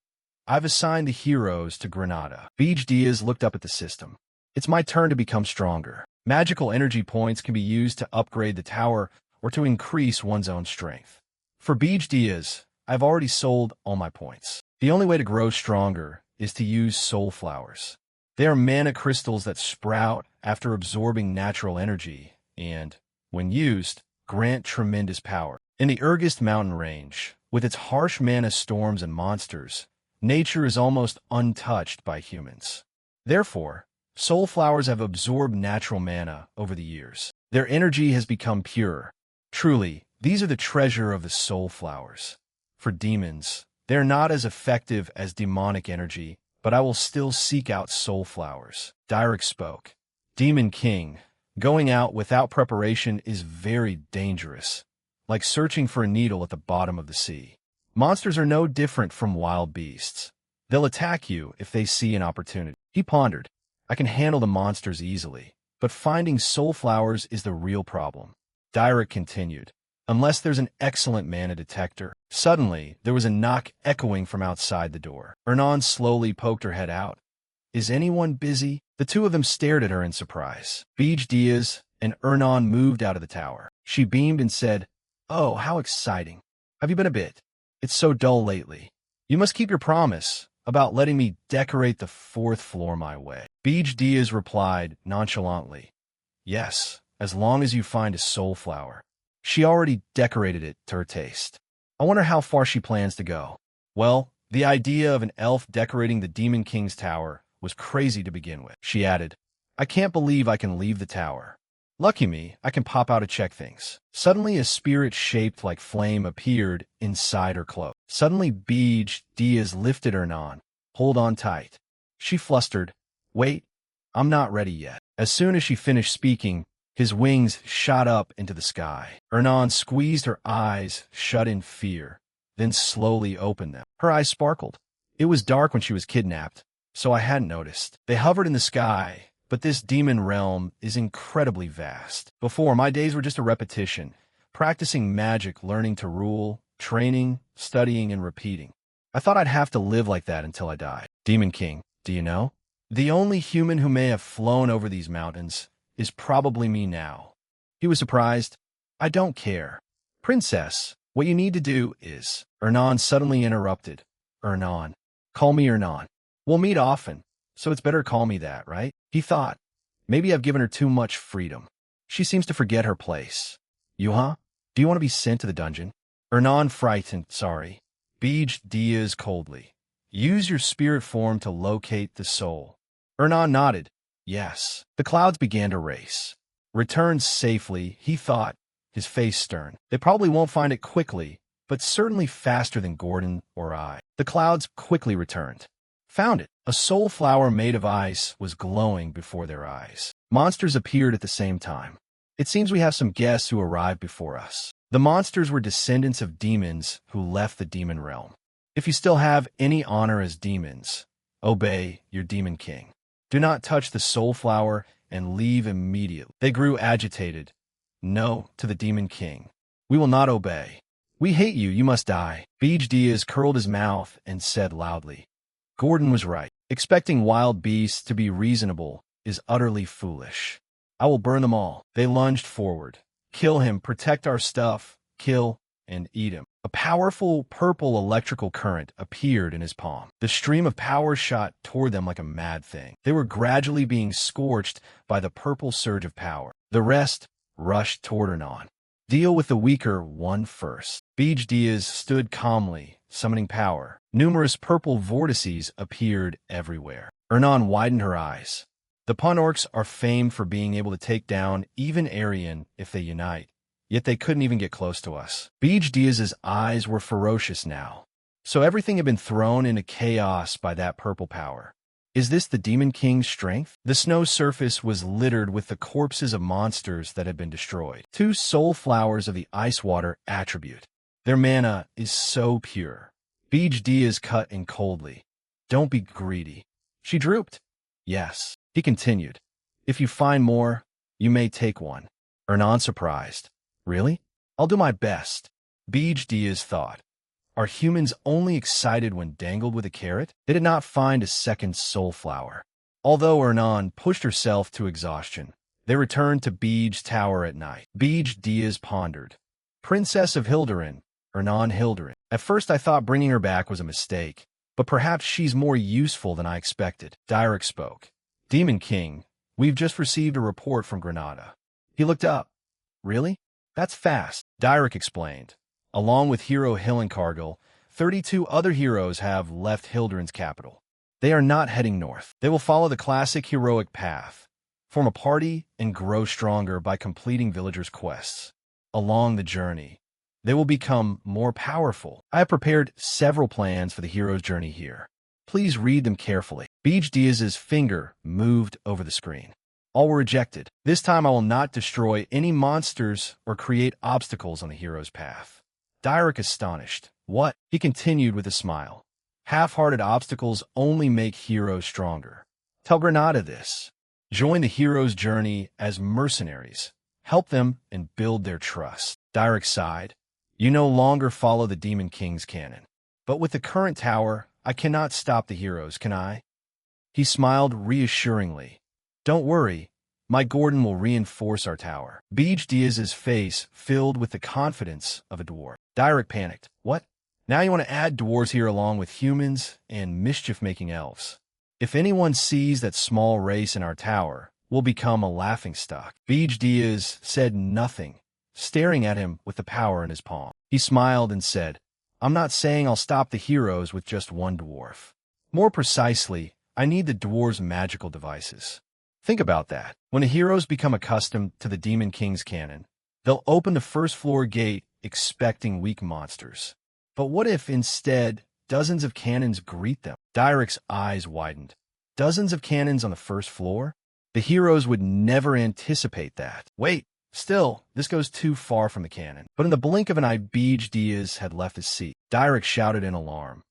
S1: I've assigned the heroes to Granada. Beej Diaz looked up at the system. It's my turn to become stronger. Magical energy points can be used to upgrade the tower or to increase one's own strength. For Beej Diaz, I've already sold all my points. The only way to grow stronger is to use soul flowers. They are mana crystals that sprout after absorbing natural energy and, when used, grant tremendous power. In the Urgist mountain range, with its harsh mana storms and monsters, nature is almost untouched by humans. Therefore, soul flowers have absorbed natural mana over the years. Their energy has become pure, Truly, these are the treasure of the soul flowers. For demons, they are not as effective as demonic energy, but I will still seek out soul flowers. Direk spoke. Demon King, going out without preparation is very dangerous, like searching for a needle at the bottom of the sea. Monsters are no different from wild beasts. They'll attack you if they see an opportunity. He pondered. I can handle the monsters easily, but finding soul flowers is the real problem. Direk continued. Unless there's an excellent mana detector. Suddenly, there was a knock echoing from outside the door. Ernan slowly poked her head out. Is anyone busy? The two of them stared at her in surprise. Beej Diaz and Ernan moved out of the tower. She beamed and said, Oh, how exciting. Have you been a bit? It's so dull lately. You must keep your promise about letting me decorate the 4th floor my way. Beej Diaz replied nonchalantly, Yes, as long as you find a soul flower. She already decorated it to her taste. I wonder how far she plans to go. Well, the idea of an elf decorating the Demon King's tower was crazy to begin with. She added, I can't believe I can leave the tower. Lucky me, I can pop out to check things. Suddenly a spirit shaped like flame appeared inside her cloak. Suddenly Beej Diaz lifted Ernan. Hold on tight. She flustered. Wait, I'm not ready yet. As soon as she finished speaking, his wings shot up into the sky. Ernan squeezed her eyes shut in fear, then slowly opened them. Her eyes sparkled. It was dark when she was kidnapped, so I hadn't noticed. They hovered in the sky, but this demon realm is incredibly vast. Before, my days were just a repetition, practicing magic, learning to rule, training, studying, and repeating. I thought I'd have to live like that until I died. Demon King, do you know? The only human who may have flown over these mountains is probably me now. He was surprised. I don't care. Princess, what you need to do is... Ernan suddenly interrupted. Ernan. Call me Ernan. We'll meet often, so it's better call me that, right? He thought. Maybe I've given her too much freedom. She seems to forget her place. Yuha, do you want to be sent to the dungeon? Ernan frightened. Sorry. Beej Diaz coldly. Use your spirit form to locate the soul. Ernan nodded. Yes. The clouds began to race. Return safely, he thought, his face stern. They probably won't find it quickly, but certainly faster than Gordon or I. The clouds quickly returned. Found it. A soul flower made of ice was glowing before their eyes. Monsters appeared at the same time. It seems we have some guests who arrived before us. The monsters were descendants of demons who left the demon realm. If you still have any honor as demons, obey your demon king. Do not touch the soul flower and leave immediately. They grew agitated. No, to the demon king. We will not obey. We hate you, you must die. Beej Diaz curled his mouth and said loudly. Gordon was right. Expecting wild beasts to be reasonable is utterly foolish. I will burn them all. They lunged forward. Kill him, protect our stuff, kill, and eat him. A powerful purple electrical current appeared in his palm. The stream of power shot toward them like a mad thing. They were gradually being scorched by the purple surge of power. The rest rushed toward Ernan. Deal with the weaker one first. Beej Diaz stood calmly, summoning power. Numerous purple vortices appeared everywhere. Ernan widened her eyes. The Punorks are famed for being able to take down even Aryan if they unite. Yet they couldn't even get close to us. Beej Diaz's eyes were ferocious now. So everything had been thrown into chaos by that purple power. Is this the Demon King's strength? The snow surface was littered with the corpses of monsters that had been destroyed. 2 soul flowers of the ice water attribute. Their mana is so pure. Beej Diaz cut in coldly. Don't be greedy. She drooped. Yes. He continued. If you find more, you may take one. Ernan surprised. Really? I'll do my best. Beej Diaz thought. Are humans only excited when dangled with a carrot? They did not find a second soul flower. Although Ernan pushed herself to exhaustion, they returned to Beej's tower at night. Beej Diaz pondered. Princess of Hilderin, Ernan Hilderin. At first I thought bringing her back was a mistake, but perhaps she's more useful than I expected. Direk spoke. Demon King, we've just received a report from Granada. He looked up. Really? That's fast, Direk explained. Along with hero Hillencargill, 32 other heroes have left Hilderin's capital. They are not heading north. They will follow the classic heroic path, form a party, and grow stronger by completing villagers' quests. along the journey, they will become more powerful. I have prepared several plans for the hero's journey here. Please read them carefully. Beej Diaz's finger moved over the screen. All were rejected. This time I will not destroy any monsters or create obstacles on the hero's path. Direk astonished. What? He continued with a smile. Half-hearted obstacles only make heroes stronger. Tell Granada this. Join the hero's journey as mercenaries. Help them and build their trust. Direk sighed. You no longer follow the Demon King's canon. But with the current tower, I cannot stop the heroes, can I? He smiled reassuringly. Don't worry, my Gordon will reinforce our tower. Beej Diaz's face filled with the confidence of a dwarf. Direk panicked. What? Now you want to add dwarves here along with humans and mischief-making elves. If anyone sees that small race in our tower, we'll become a laughingstock. Beej Diaz said nothing, staring at him with the power in his palm. He smiled and said, I'm not saying I'll stop the heroes with just one dwarf. More precisely, I need the dwarves' magical devices. Think about that. When the heroes become accustomed to the Demon King's canon, they'll open the first-floor gate expecting weak monsters. But what if, instead, dozens of cannons greet them? Direk's eyes widened. Dozens of cannons on the first floor? The heroes would never anticipate that. Wait, still, this goes too far from the canon. But in the blink of an eye, Beej Diaz had left his seat. Direk shouted in alarm.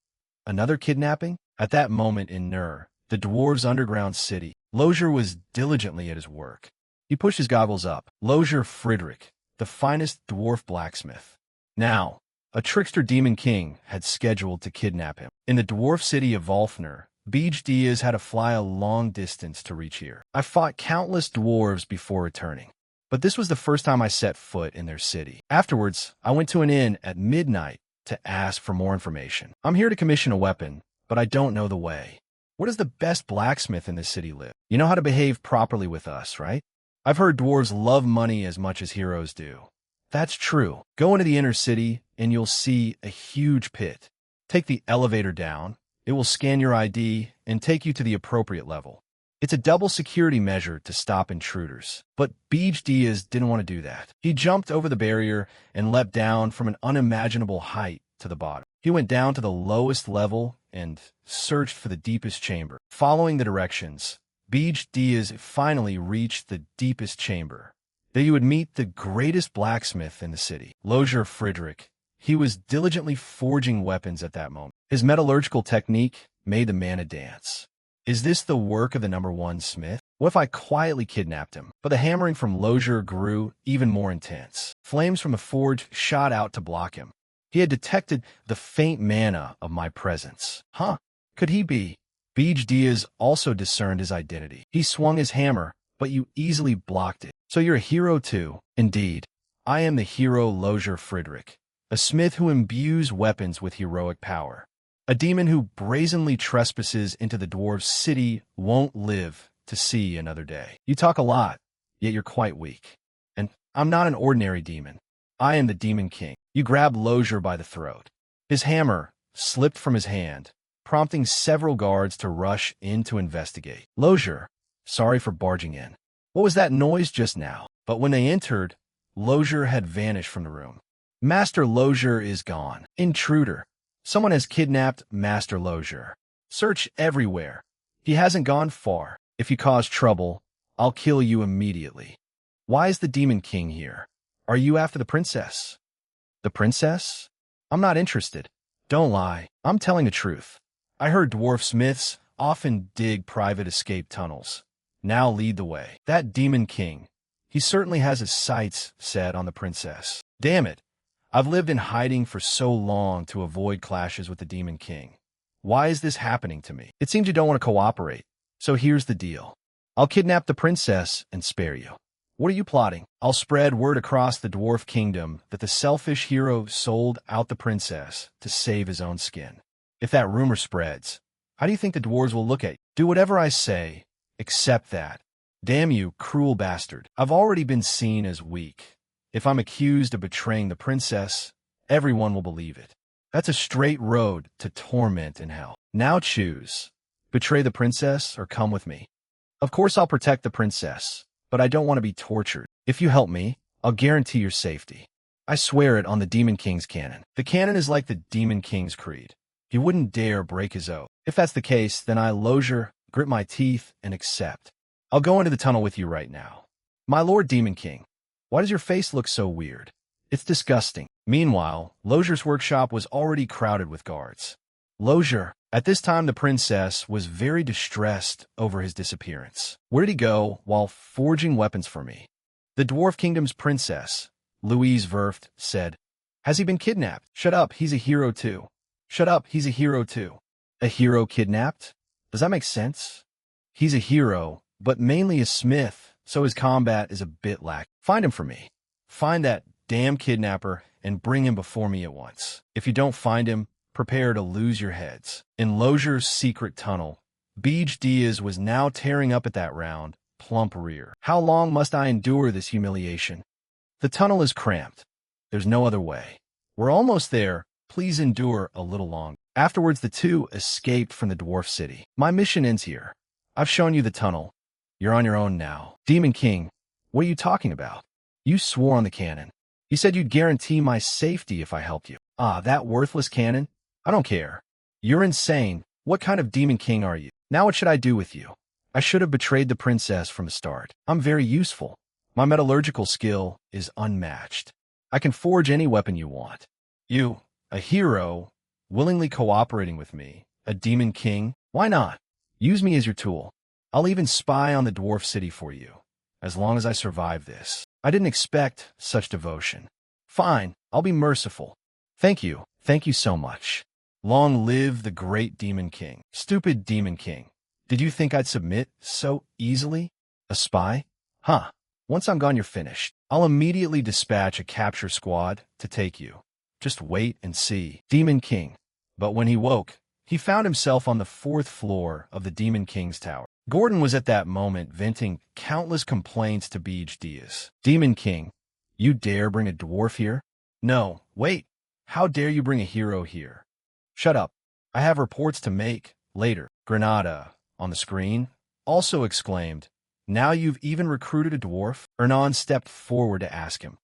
S1: Another kidnapping? At that moment in Nur, the dwarves' underground city, Lozier was diligently at his work. He pushed his goggles up. Lozier Friedrich, the finest dwarf blacksmith. Now, a trickster demon king had scheduled to kidnap him. In the dwarf city of Volfner, Beej Diaz had to fly a long distance to reach here. I fought countless dwarves before returning, but this was the first time I set foot in their city. Afterwards, I went to an inn at midnight to ask for more information. I'm here to commission a weapon, but I don't know the way. Where does the best blacksmith in this city live? You know how to behave properly with us, right? I've heard dwarves love money as much as heroes do. That's true. Go into the inner city, and you'll see a huge pit. Take the elevator down. It will scan your ID and take you to the appropriate level. It's a double security measure to stop intruders. But Beej Diaz didn't want to do that. He jumped over the barrier and leapt down from an unimaginable height to the bottom. He went down to the lowest level and searched for the deepest chamber. Following the directions, Beej Diaz finally reached the deepest chamber. There you would meet the greatest blacksmith in the city, Lozier Friedrich. He was diligently forging weapons at that moment. His metallurgical technique made the man dance. Is this the work of the #1 smith? What if I quietly kidnapped him? But the hammering from Lozier grew even more intense. Flames from the forge shot out to block him. He had detected the faint mana of my presence. Could he be? Beej Diaz also discerned his identity. He swung his hammer, but you easily blocked it. So you're a hero too? Indeed. I am the hero Lozier Friedrich, a smith who imbues weapons with heroic power. A demon who brazenly trespasses into the dwarves' city won't live to see another day. You talk a lot, yet you're quite weak. And I'm not an ordinary demon. I am the Demon King. You grabbed Lozier by the throat. His hammer slipped from his hand, prompting several guards to rush in to investigate. Lozier, sorry for barging in. What was that noise just now? But when they entered, Lozier had vanished from the room. Master Lozier is gone. Intruder. Someone has kidnapped Master Lozier. Search everywhere. He hasn't gone far. If you cause trouble, I'll kill you immediately. Why is the Demon King here? Are you after the princess? The princess? I'm not interested. Don't lie. I'm telling the truth. I heard dwarf smiths often dig private escape tunnels. Now lead the way. That Demon King. He certainly has his sights set on the princess. Damn it. I've lived in hiding for so long to avoid clashes with the Demon King. Why is this happening to me? It seems you don't want to cooperate. So here's the deal. I'll kidnap the princess and spare you. What are you plotting? I'll spread word across the dwarf kingdom that the selfish hero sold out the princess to save his own skin. If that rumor spreads, how do you think the dwarves will look at you? Do whatever I say, except that. Damn you, cruel bastard. I've already been seen as weak. If I'm accused of betraying the princess, everyone will believe it. That's a straight road to torment in hell. Now choose. Betray the princess or come with me. Of course I'll protect the princess, but I don't want to be tortured. If you help me, I'll guarantee your safety. I swear it on the Demon King's cannon. The cannon is like the Demon King's creed. He wouldn't dare break his oath. If that's the case, then I, Lozier, grit my teeth and accept. I'll go into the tunnel with you right now. My Lord Demon King, why does your face look so weird? It's disgusting. Meanwhile, Lozier's workshop was already crowded with guards. Lozier. At this time, the princess was very distressed over his disappearance. Where did he go while forging weapons for me? The Dwarf Kingdom's princess, Louise Verft, said, Has he been kidnapped? Shut up, he's a hero too. Shut up, he's a hero too. A hero kidnapped? Does that make sense? He's a hero, but mainly a smith, so his combat is a bit lack. Find him for me. Find that damn kidnapper and bring him before me at once. If you don't find him, prepare to lose your heads. In Lozier's secret tunnel, Beej Diaz was now tearing up at that round, plump rear. How long must I endure this humiliation? The tunnel is cramped. There's no other way. We're almost there. Please endure a little longer. Afterwards, the two escaped from the dwarf city. My mission ends here. I've shown you the tunnel. You're on your own now. Demon King, what are you talking about? You swore on the cannon. You said you'd guarantee my safety if I helped you. Ah, that worthless cannon? I don't care. You're insane. What kind of Demon King are you? Now what should I do with you? I should have betrayed the princess from the start. I'm very useful. My metallurgical skill is unmatched. I can forge any weapon you want. You, a hero, willingly cooperating with me, a Demon King? Why not? Use me as your tool. I'll even spy on the dwarf city for you, as long as I survive this. I didn't expect such devotion. Fine, I'll be merciful. Thank you so much. Long live the great Demon King. Stupid Demon King. Did you think I'd submit so easily? A spy? Huh. Once I'm gone, you're finished. I'll immediately dispatch a capture squad to take you. Just wait and see. Demon King. But when he woke, he found himself on the 4th floor of the Demon King's tower. Gordon was at that moment venting countless complaints to Beej Diaz. Demon King, you dare bring a dwarf here? No, wait. How dare you bring a hero here? Shut up. I have reports to make. Later, Granada, on the screen, also exclaimed, Now you've even recruited a dwarf? Hernan stepped forward to ask him,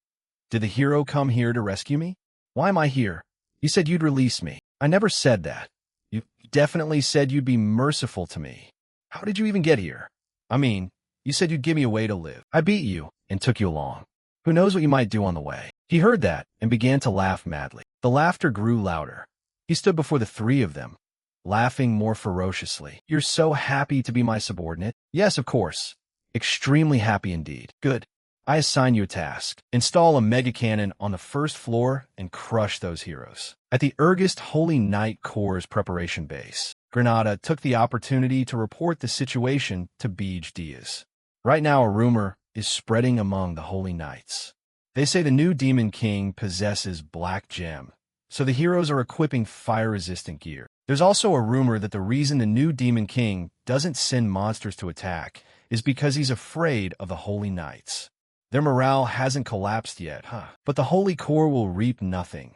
S1: Did the hero come here to rescue me? Why am I here? You said you'd release me. I never said that. You definitely said you'd be merciful to me. How did you even get here? I mean, you said you'd give me a way to live. I beat you and took you along. Who knows what you might do on the way? He heard that and began to laugh madly. The laughter grew louder. He stood before the 3 of them, laughing more ferociously. You're so happy to be my subordinate? Yes, of course. Extremely happy indeed. Good. I assign you a task. Install a mega cannon on the 1st floor and crush those heroes. At the Ergist Holy Knight Corps preparation base, Granada took the opportunity to report the situation to Beej Diaz. Right now, a rumor is spreading among the Holy Knights. They say the new Demon King possesses Black Gem, so the heroes are equipping fire-resistant gear. There's also a rumor that the reason the new Demon King doesn't send monsters to attack is because he's afraid of the Holy Knights. Their morale hasn't collapsed yet, But the Holy Corps will reap nothing.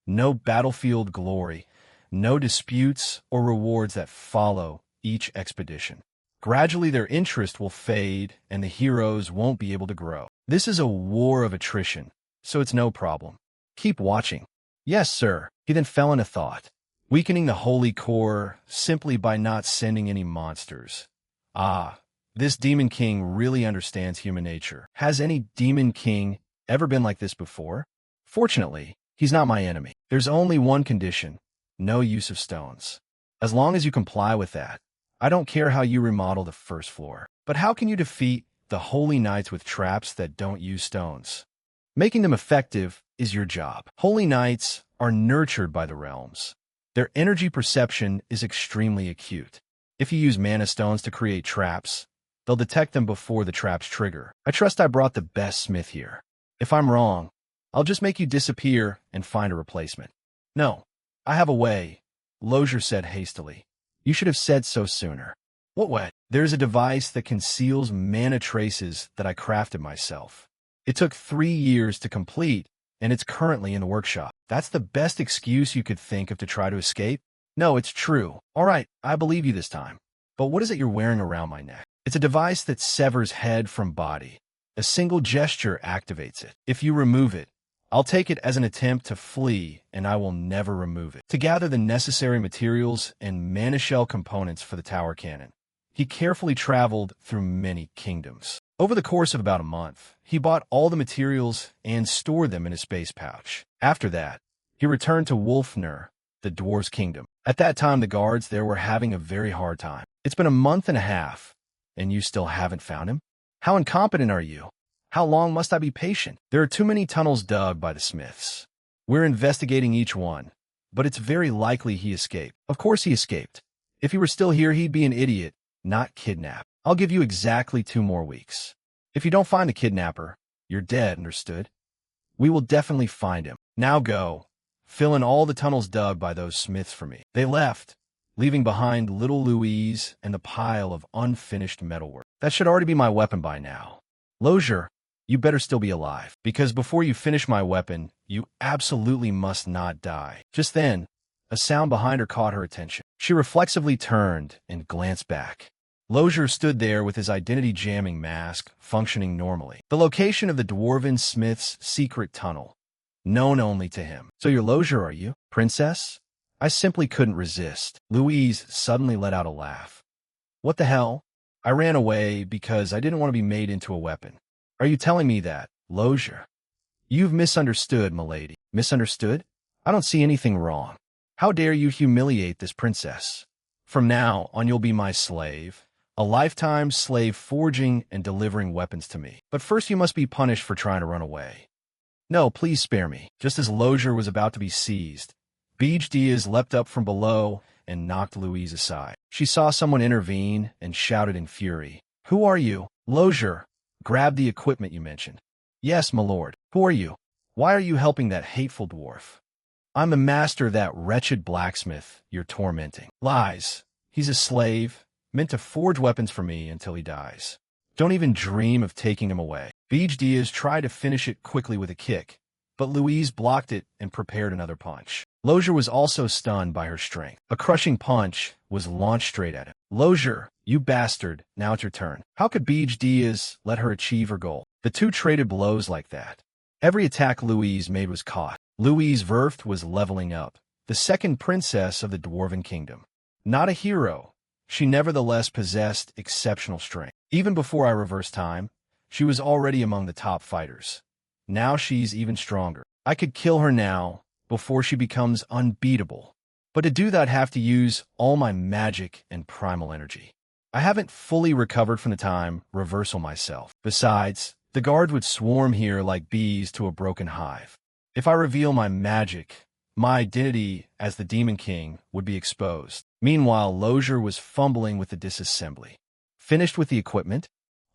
S1: No battlefield glory, no disputes or rewards that follow each expedition. Gradually their interest will fade and the heroes won't be able to grow. This is a war of attrition, so it's no problem. Keep watching. Yes, sir. He then fell into thought, weakening the Holy Corps simply by not sending any monsters. Ah, this Demon King really understands human nature. Has any Demon King ever been like this before? Fortunately, he's not my enemy. There's only one condition, no use of stones. As long as you comply with that, I don't care how you remodel the 1st floor. But how can you defeat the Holy Knights with traps that don't use stones? Making them effective is your job. Holy Knights are nurtured by the realms. Their energy perception is extremely acute. If you use mana stones to create traps, they'll detect them before the traps trigger. I trust I brought the best smith here. If I'm wrong, I'll just make you disappear and find a replacement. No, I have a way, Lozier said hastily. You should have said so sooner. What way? There's a device that conceals mana traces that I crafted myself. It took 3 years to complete, and it's currently in the workshop. That's the best excuse you could think of to try to escape? No, it's true. All right, I believe you this time. But what is it you're wearing around my neck? It's a device that severs head from body. A single gesture activates it. If you remove it, I'll take it as an attempt to flee, and I will never remove it. To gather the necessary materials and mana shell components for the tower cannon, he carefully traveled through many kingdoms. Over the course of about a month, he bought all the materials and stored them in a space pouch. After that, he returned to Wolfner, the dwarves' kingdom. At that time, the guards there were having a very hard time. It's been a month and a half, and you still haven't found him? How incompetent are you? How long must I be patient? There are too many tunnels dug by the smiths. We're investigating each one, but it's very likely he escaped. Of course he escaped. If he were still here, he'd be an idiot, not kidnapped. I'll give you exactly 2 more weeks. If you don't find the kidnapper, you're dead, understood? We will definitely find him. Now go. Fill in all the tunnels dug by those smiths for me. They left, leaving behind little Louise and the pile of unfinished metalwork. That should already be my weapon by now. Lozier, you better still be alive, because before you finish my weapon, you absolutely must not die. Just then, a sound behind her caught her attention. She reflexively turned and glanced back. Lozier stood there with his identity-jamming mask functioning normally. The location of the dwarven smith's secret tunnel, known only to him. So you're Lozier, are you, princess? I simply couldn't resist. Louise suddenly let out a laugh. What the hell? I ran away because I didn't want to be made into a weapon. Are you telling me that, Lozier? You've misunderstood, milady. Misunderstood? I don't see anything wrong. How dare you humiliate this princess? From now on, you'll be my slave, a lifetime slave forging and delivering weapons to me. But first you must be punished for trying to run away. No, please spare me. Just as Lozier was about to be seized, Beej Diaz leapt up from below and knocked Louise aside. She saw someone intervene and shouted in fury. Who are you? Lozier, grab the equipment you mentioned. Yes, my lord. Who are you? Why are you helping that hateful dwarf? I'm the master of that wretched blacksmith you're tormenting. Lies. He's a slave, meant to forge weapons for me until he dies. Don't even dream of taking him away. Beej Diaz tried to finish it quickly with a kick, but Louise blocked it and prepared another punch. Lozier was also stunned by her strength. A crushing punch was launched straight at him. Lozier, you bastard, now it's your turn. How could Beej Diaz let her achieve her goal? The two traded blows like that. Every attack Louise made was caught. Louise Verth was leveling up, the second princess of the Dwarven Kingdom. Not a hero, she nevertheless possessed exceptional strength. Even before I reversed time, she was already among the top fighters. Now she's even stronger. I could kill her now, before she becomes unbeatable. But to do that, I'd have to use all my magic and primal energy. I haven't fully recovered from the time reversal myself. Besides, the guard would swarm here like bees to a broken hive. If I reveal my magic, my identity as the Demon King would be exposed. Meanwhile, Lozier was fumbling with the disassembly. Finished with the equipment?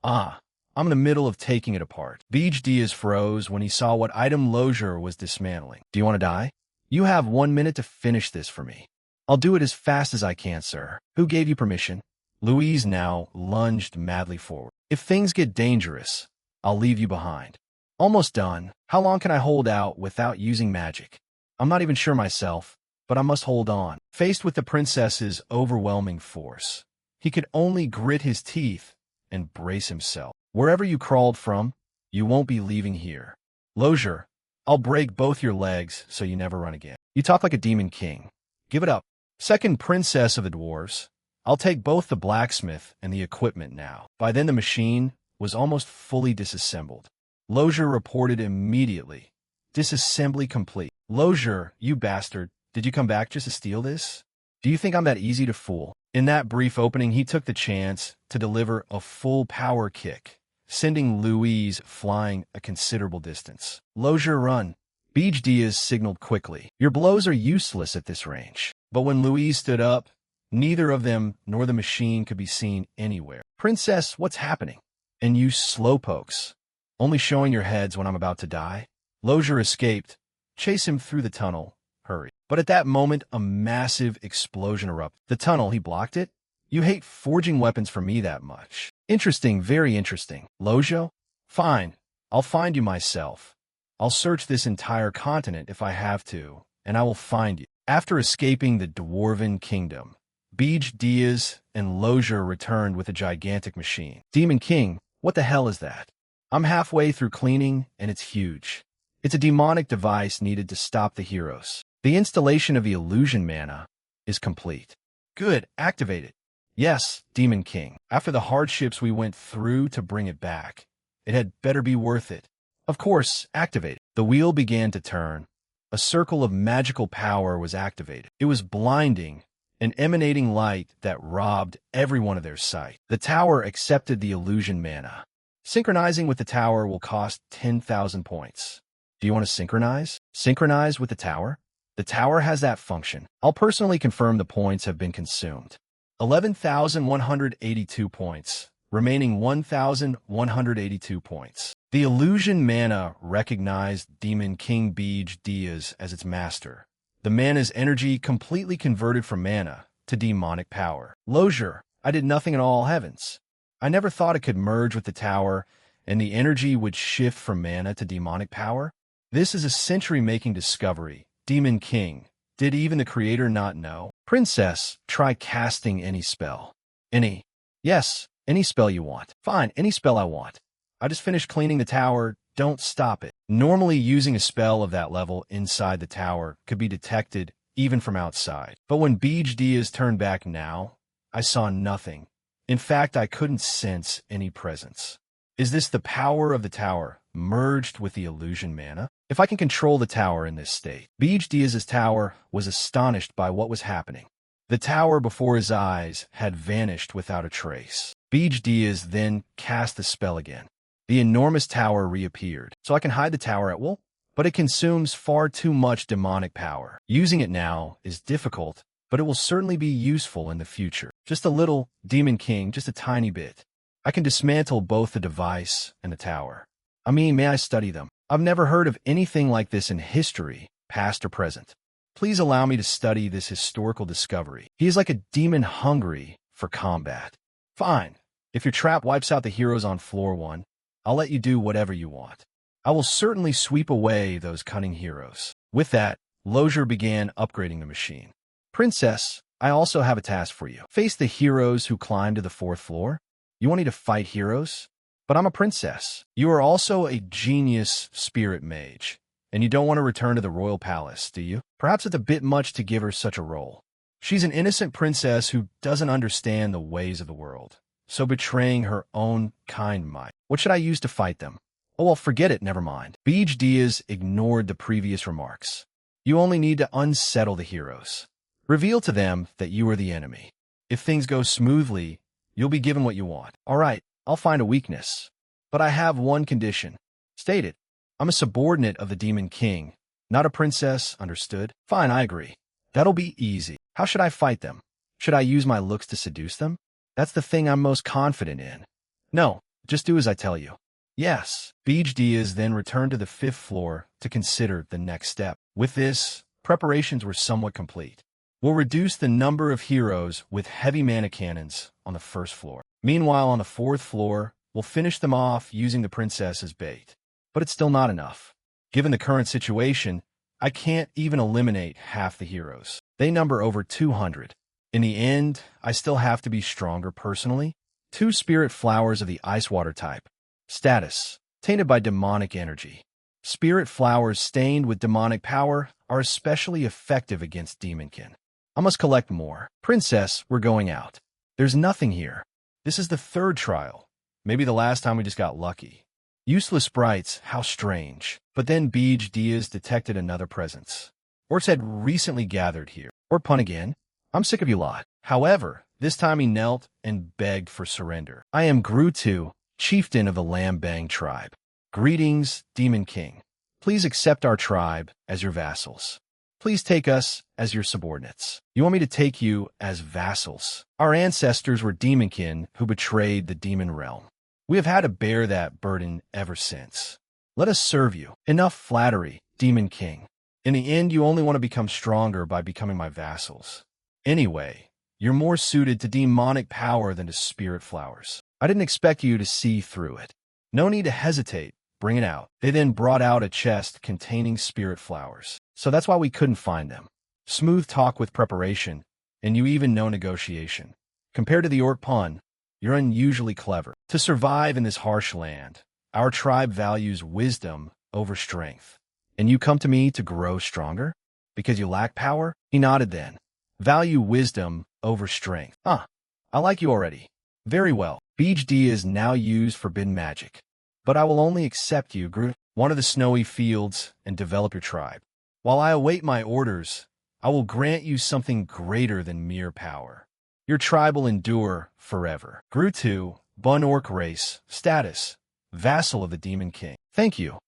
S1: I'm in the middle of taking it apart. Beej Diaz froze when he saw what item Lozier was dismantling. Do you want to die? You have 1 minute to finish this for me. I'll do it as fast as I can, sir. Who gave you permission? Louise now lunged madly forward. If things get dangerous, I'll leave you behind. Almost done. How long can I hold out without using magic? I'm not even sure myself, but I must hold on. Faced with the princess's overwhelming force, he could only grit his teeth and brace himself. Wherever you crawled from, you won't be leaving here. Lozier, I'll break both your legs so you never run again. You talk like a demon king. Give it up. Second princess of the dwarves, I'll take both the blacksmith and the equipment now. By then the machine was almost fully disassembled. Lozier reported immediately. Disassembly complete. Lozier, you bastard, did you come back just to steal this? Do you think I'm that easy to fool? In that brief opening, he took the chance to deliver a full power kick, sending Louise flying a considerable distance. Lozier, run. Beej Diaz signaled quickly. Your blows are useless at this range. But when Louise stood up, neither of them nor the machine could be seen anywhere. Princess, what's happening? And you slowpokes, only showing your heads when I'm about to die? Lozier escaped. Chase him through the tunnel. Hurry. But at that moment, a massive explosion erupted. The tunnel, he blocked it? You hate forging weapons for me that much. Interesting, very interesting. Lozier? Fine. I'll find you myself. I'll search this entire continent if I have to, and I will find you. After escaping the Dwarven Kingdom, Beej Diaz and Lozier returned with a gigantic machine. Demon King, what the hell is that? I'm halfway through cleaning, and it's huge. It's a demonic device needed to stop the heroes. The installation of the illusion mana is complete. Good, activate it. Yes, Demon King. After the hardships we went through to bring it back, it had better be worth it. Of course, activate it. The wheel began to turn. A circle of magical power was activated. It was blinding, an emanating light that robbed everyone of their sight. The tower accepted the illusion mana. Synchronizing with the tower will cost 10,000 points. Do you want to synchronize? Synchronize with the tower? The tower has that function. I'll personally confirm the points have been consumed. 11,182 points. Remaining 1,182 points. The illusion mana recognized Demon King Beej Diaz as its master. The mana's energy completely converted from mana to demonic power. Losure, I did nothing at all, heavens. I never thought it could merge with the tower, and the energy would shift from mana to demonic power. This is a century-making discovery. Demon King, did even the creator not know? Princess, try casting any spell. Any? Yes, any spell you want. Fine, any spell I want. I just finished cleaning the tower. Don't stop it. Normally, using a spell of that level inside the tower could be detected even from outside. But when Beej Diaz turned back now, I saw nothing. In fact, I couldn't sense any presence. Is this the power of the tower merged with the illusion mana? If I can control the tower in this state. Beej Diaz's tower was astonished by what was happening. The tower before his eyes had vanished without a trace. Beej Diaz then cast the spell again. The enormous tower reappeared, so I can hide the tower at will, but it consumes far too much demonic power. Using it now is difficult, but it will certainly be useful in the future. Just a little, Demon King, just a tiny bit. I can dismantle both the device and the tower. I mean, may I study them? I've never heard of anything like this in history, past or present. Please allow me to study this historical discovery. He is like a demon hungry for combat. Fine. If your trap wipes out the heroes on floor 1, I'll let you do whatever you want. I will certainly sweep away those cunning heroes. With that, Losure began upgrading the machine. Princess, I also have a task for you. Face the heroes who climbed to the 4th floor. You want me to fight heroes? But I'm a princess. You are also a genius spirit mage, and you don't want to return to the royal palace, do you? Perhaps it's a bit much to give her such a role. She's an innocent princess who doesn't understand the ways of the world, so betraying her own kind might. What should I use to fight them? Oh, well, forget it, never mind. Beej Diaz ignored the previous remarks. You only need to unsettle the heroes. Reveal to them that you are the enemy. If things go smoothly, you'll be given what you want. All right, I'll find a weakness. But I have one condition. State it. I'm a subordinate of the Demon King, not a princess, understood? Fine, I agree. That'll be easy. How should I fight them? Should I use my looks to seduce them? That's the thing I'm most confident in. No, just do as I tell you. Yes. Beej Diaz then returned to the 5th floor to consider the next step. With this, preparations were somewhat complete. We'll reduce the number of heroes with heavy mana cannons on the 1st floor. Meanwhile, on the 4th floor, we'll finish them off using the princess as bait. But it's still not enough. Given the current situation, I can't even eliminate half the heroes. They number over 200. In the end, I still have to be stronger personally. 2 spirit flowers of the ice water type. Status: tainted by demonic energy. Spirit flowers stained with demonic power are especially effective against Demonkin. I must collect more. Princess, we're going out. There's nothing here. This is the 3rd trial. Maybe the last time we just got lucky. Useless sprites, how strange. But then Beej Diaz detected another presence. Orcs had recently gathered here. Or pun again. I'm sick of you lot. However, this time he knelt and begged for surrender. I am Grutu, chieftain of the Lambang tribe. Greetings, Demon King. Please accept our tribe as your vassals. Please take us as your subordinates. You want me to take you as vassals? Our ancestors were demonkin who betrayed the demon realm. We have had to bear that burden ever since. Let us serve you. Enough flattery, Demon King. In the end, you only want to become stronger by becoming my vassals. Anyway, you're more suited to demonic power than to spirit flowers. I didn't expect you to see through it. No need to hesitate. Bring it out. They then brought out a chest containing spirit flowers. So that's why we couldn't find them. Smooth talk with preparation, and you even know negotiation. Compared to the orc pun, you're unusually clever. To survive in this harsh land, Our tribe values wisdom over strength. And you come to me to grow stronger? Because you lack power? He nodded then. Value wisdom over strength. I like you already. Very well. Beach D is now used forbidden magic. But I will only accept you, Groot, one of the snowy fields, and develop your tribe. While I await my orders, I will grant you something greater than mere power. Your tribe will endure forever. Groot 2, Bun Orc race, status, vassal of the Demon King. Thank you.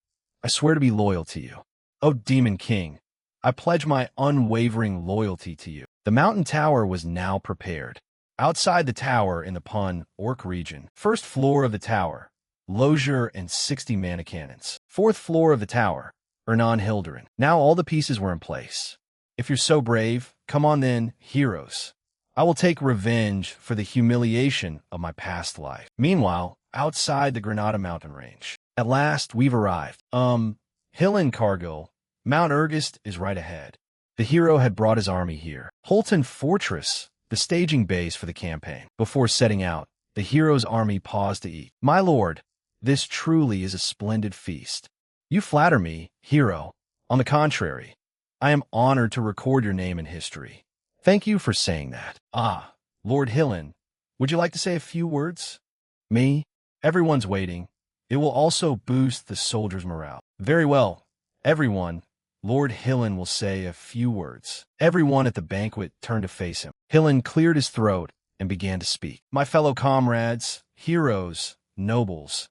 S1: I swear to be loyal to you. Oh, Demon King, I pledge my unwavering loyalty to you. The mountain tower was now prepared. Outside the tower in the Pun Orc region, first floor of the tower, Lozier and 60 mana cannons. Fourth floor of the tower, Ernan Hilderin. Now all the pieces were in place. If you're so brave, come on then, heroes. I will take revenge for the humiliation of my past life. Meanwhile, outside the Granada mountain range. At last, we've arrived. Hillen Cargill, Mount Ergist is right ahead. The hero had brought his army here. Holton Fortress, the staging base for the campaign. Before setting out, the hero's army paused to eat. My lord, this truly is a splendid feast. You flatter me, hero. On the contrary, I am honored to record your name in history. Thank you for saying that. Lord Hillen, would you like to say a few words? Me? Everyone's waiting. It will also boost the soldiers' morale. Very well, everyone. Lord Hillen will say a few words. Everyone at the banquet turned to face him. Hillen cleared his throat and began to speak. My fellow comrades, heroes, nobles,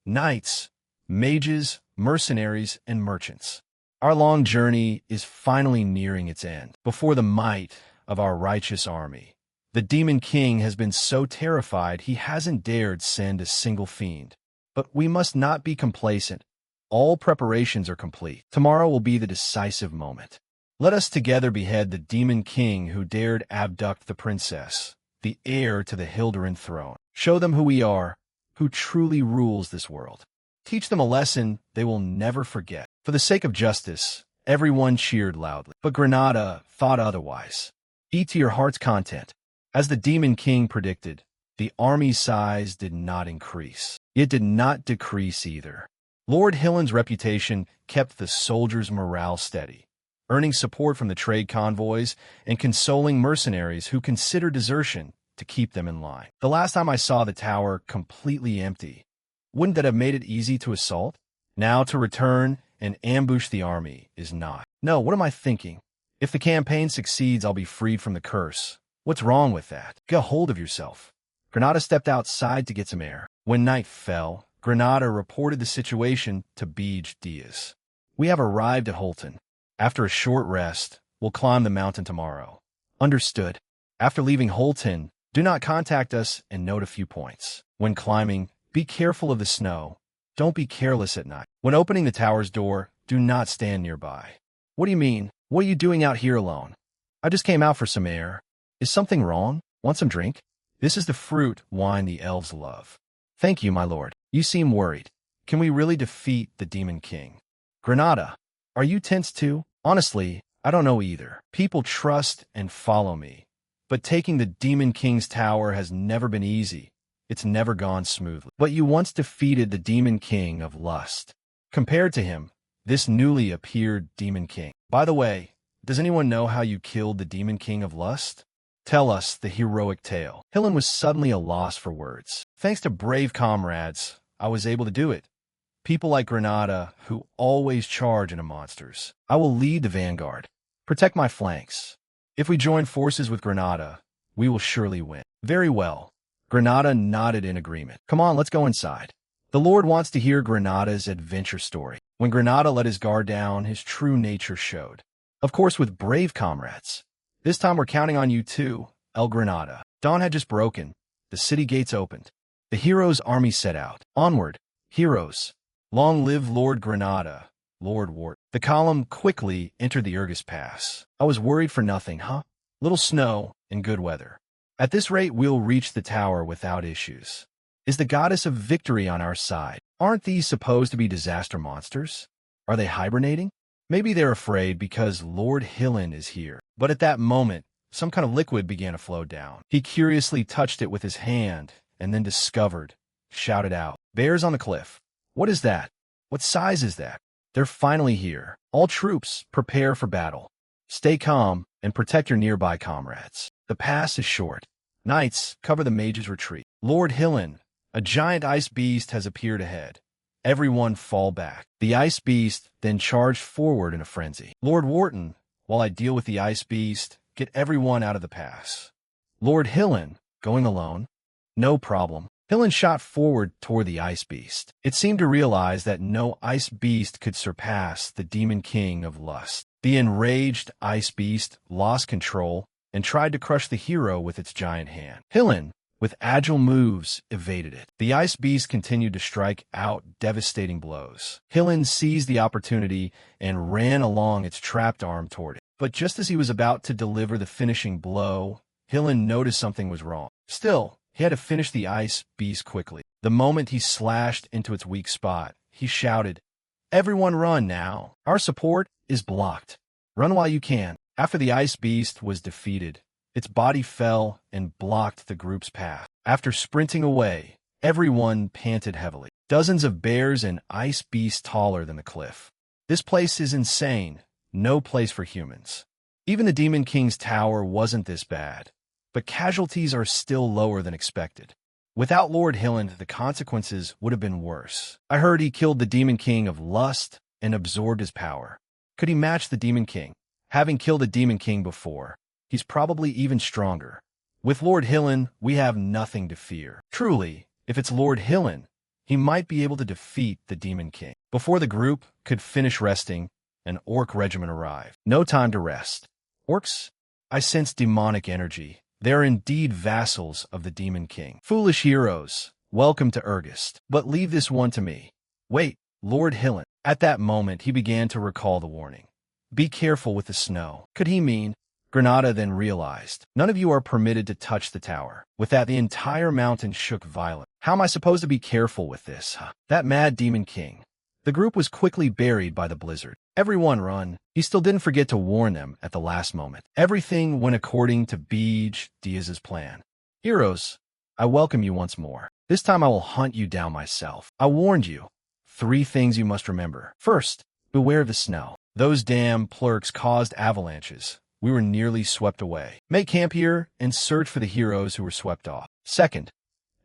S1: knights, mages, mercenaries, and merchants. Our long journey is finally nearing its end. Before the might of our righteous army, the Demon King has been so terrified he hasn't dared send a single fiend. But we must not be complacent. All preparations are complete. Tomorrow will be the decisive moment. Let us together behead the Demon King who dared abduct the princess, the heir to the Hilderin throne. Show them who we are, who truly rules this world. Teach them a lesson they will never forget. For the sake of justice, everyone cheered loudly. But Granada thought otherwise. Eat to your heart's content. As the Demon King predicted, the army's size did not increase. It did not decrease either. Lord Hillen's reputation kept the soldiers' morale steady, earning support from the trade convoys and consoling mercenaries who considered desertion to keep them in line. The last time I saw the tower completely empty, wouldn't that have made it easy to assault? Now to return and ambush the army is not. No, what am I thinking? If the campaign succeeds, I'll be freed from the curse. What's wrong with that? Get a hold of yourself. Granada stepped outside to get some air. When night fell, Granada reported the situation to Beej Diaz. We have arrived at Holton. After a short rest, we'll climb the mountain tomorrow. Understood. After leaving Holton, do not contact us and note a few points. When climbing, be careful of the snow. Don't be careless at night. When opening the tower's door, do not stand nearby. What do you mean? What are you doing out here alone? I just came out for some air. Is something wrong? Want some drink? This is the fruit wine the elves love. Thank you, my lord. You seem worried. Can we really defeat the Demon King? Granada, are you tense too? Honestly, I don't know either. People trust and follow me. But taking the Demon King's tower has never been easy. It's never gone smoothly. But you once defeated the Demon King of Lust. Compared to him, this newly appeared Demon King. By the way, does anyone know how you killed the Demon King of Lust? Tell us the heroic tale. Hillen was suddenly a loss for words. Thanks to brave comrades, I was able to do it. People like Granada, who always charge into monsters. I will lead the vanguard. Protect my flanks. If we join forces with Granada, we will surely win. Very well. Granada nodded in agreement. Come on, let's go inside. The Lord wants to hear Granada's adventure story. When Granada let his guard down, his true nature showed. Of course, with brave comrades. This time we're counting on you too, El Granada. Dawn had just broken. The city gates opened. The heroes' army set out. Onward, heroes. Long live Lord Granada, Lord Wart. The column quickly entered the Urgus Pass. I was worried for nothing, huh? Little snow and good weather. At this rate, we'll reach the tower without issues. Is the goddess of victory on our side? Aren't these supposed to be disaster monsters? Are they hibernating? Maybe they're afraid because Lord Hillen is here. But at that moment, some kind of liquid began to flow down. He curiously touched it with his hand and then shouted out, "Bears on the cliff. What is that? What size is that? They're finally here. All troops, prepare for battle. Stay calm and protect your nearby comrades. The pass is short. Knights, cover the mage's retreat. Lord Hillen, a giant ice beast has appeared ahead. Everyone fall back. The ice beast then charged forward in a frenzy. Lord Wharton, while I deal with the ice beast, get everyone out of the pass. Lord Hillen, going alone? No problem. Hillen shot forward toward the ice beast. It seemed to realize that no ice beast could surpass the Demon King of Lust. The enraged ice beast lost control and tried to crush the hero with its giant hand. Hillen, with agile moves, evaded it. The ice beast continued to strike out devastating blows. Hillen seized the opportunity and ran along its trapped arm toward it. But just as he was about to deliver the finishing blow, Hillen noticed something was wrong. Still, he had to finish the ice beast quickly. The moment he slashed into its weak spot, he shouted, "Everyone run now! Our support is blocked. Run while you can." After the ice beast was defeated, its body fell and blocked the group's path. After sprinting away, everyone panted heavily. Dozens of bears and ice beasts taller than the cliff. This place is insane. No place for humans. Even the Demon King's tower wasn't this bad, but casualties are still lower than expected. Without Lord Hillen, the consequences would have been worse. I heard he killed the Demon King of Lust and absorbed his power. Could he match the Demon King? Having killed the Demon King before, he's probably even stronger. With Lord Hillen, we have nothing to fear. Truly, if it's Lord Hillen, he might be able to defeat the Demon King. Before the group could finish resting, an orc regiment arrived. No time to rest. Orcs? I sense demonic energy. They are indeed vassals of the Demon King. Foolish heroes, welcome to Urgist. But leave this one to me. Wait, Lord Hillen. At that moment, he began to recall the warning. Be careful with the snow. Could he mean? Granada then realized. None of you are permitted to touch the tower. With that, the entire mountain shook violently. How am I supposed to be careful with this, huh? That mad Demon King. The group was quickly buried by the blizzard. Everyone run. He still didn't forget to warn them at the last moment. Everything went according to Beej Diaz's plan. Heroes, I welcome you once more. This time I will hunt you down myself. I warned you. 3 things you must remember. First, beware of the snow. Those damn plurks caused avalanches. We were nearly swept away. Make camp here and search for the heroes who were swept off. Second,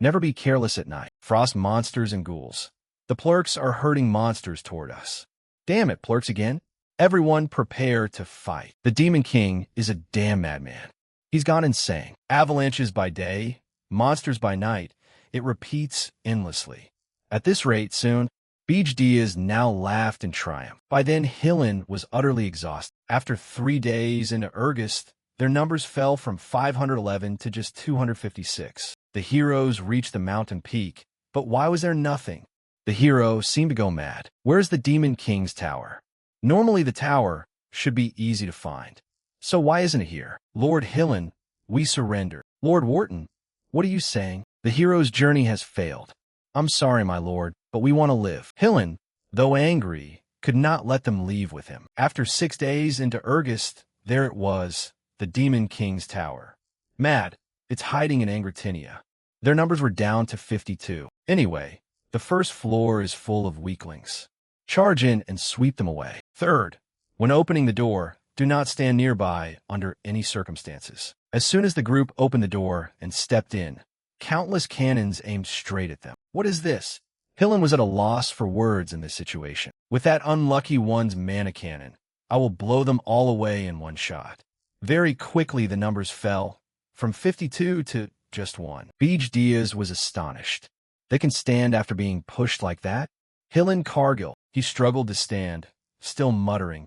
S1: never be careless at night. Frost monsters and ghouls. The plurks are herding monsters toward us. Damn it, plurks again. Everyone prepare to fight. The Demon King is a damn madman. He's gone insane. Avalanches by day, monsters by night. It repeats endlessly. At this rate, soon, Beej Diaz now laughed in triumph. By then, Hillen was utterly exhausted. After 3 days into Urgist, their numbers fell from 511 to just 256. The heroes reached the mountain peak, but why was there nothing? The hero seemed to go mad. Where's the Demon King's tower? Normally the tower should be easy to find. So why isn't it here? Lord Hillen, we surrender. Lord Wharton, what are you saying? The hero's journey has failed. I'm sorry, my lord, but we want to live. Hillen, though angry, could not let them leave with him. After 6 days into Urgist, there it was, the Demon King's tower. Mad, it's hiding in Angratinia. Their numbers were down to 52. Anyway, the first floor is full of weaklings. Charge in and sweep them away. Third, when opening the door, do not stand nearby under any circumstances. As soon as the group opened the door and stepped in, countless cannons aimed straight at them. What is this? Hillen was at a loss for words in this situation. With that unlucky one's mana cannon, I will blow them all away in one shot. Very quickly the numbers fell, from 52 to just 1. Beej Diaz was astonished. They can stand after being pushed like that? Hillen Cargill, he struggled to stand, still muttering.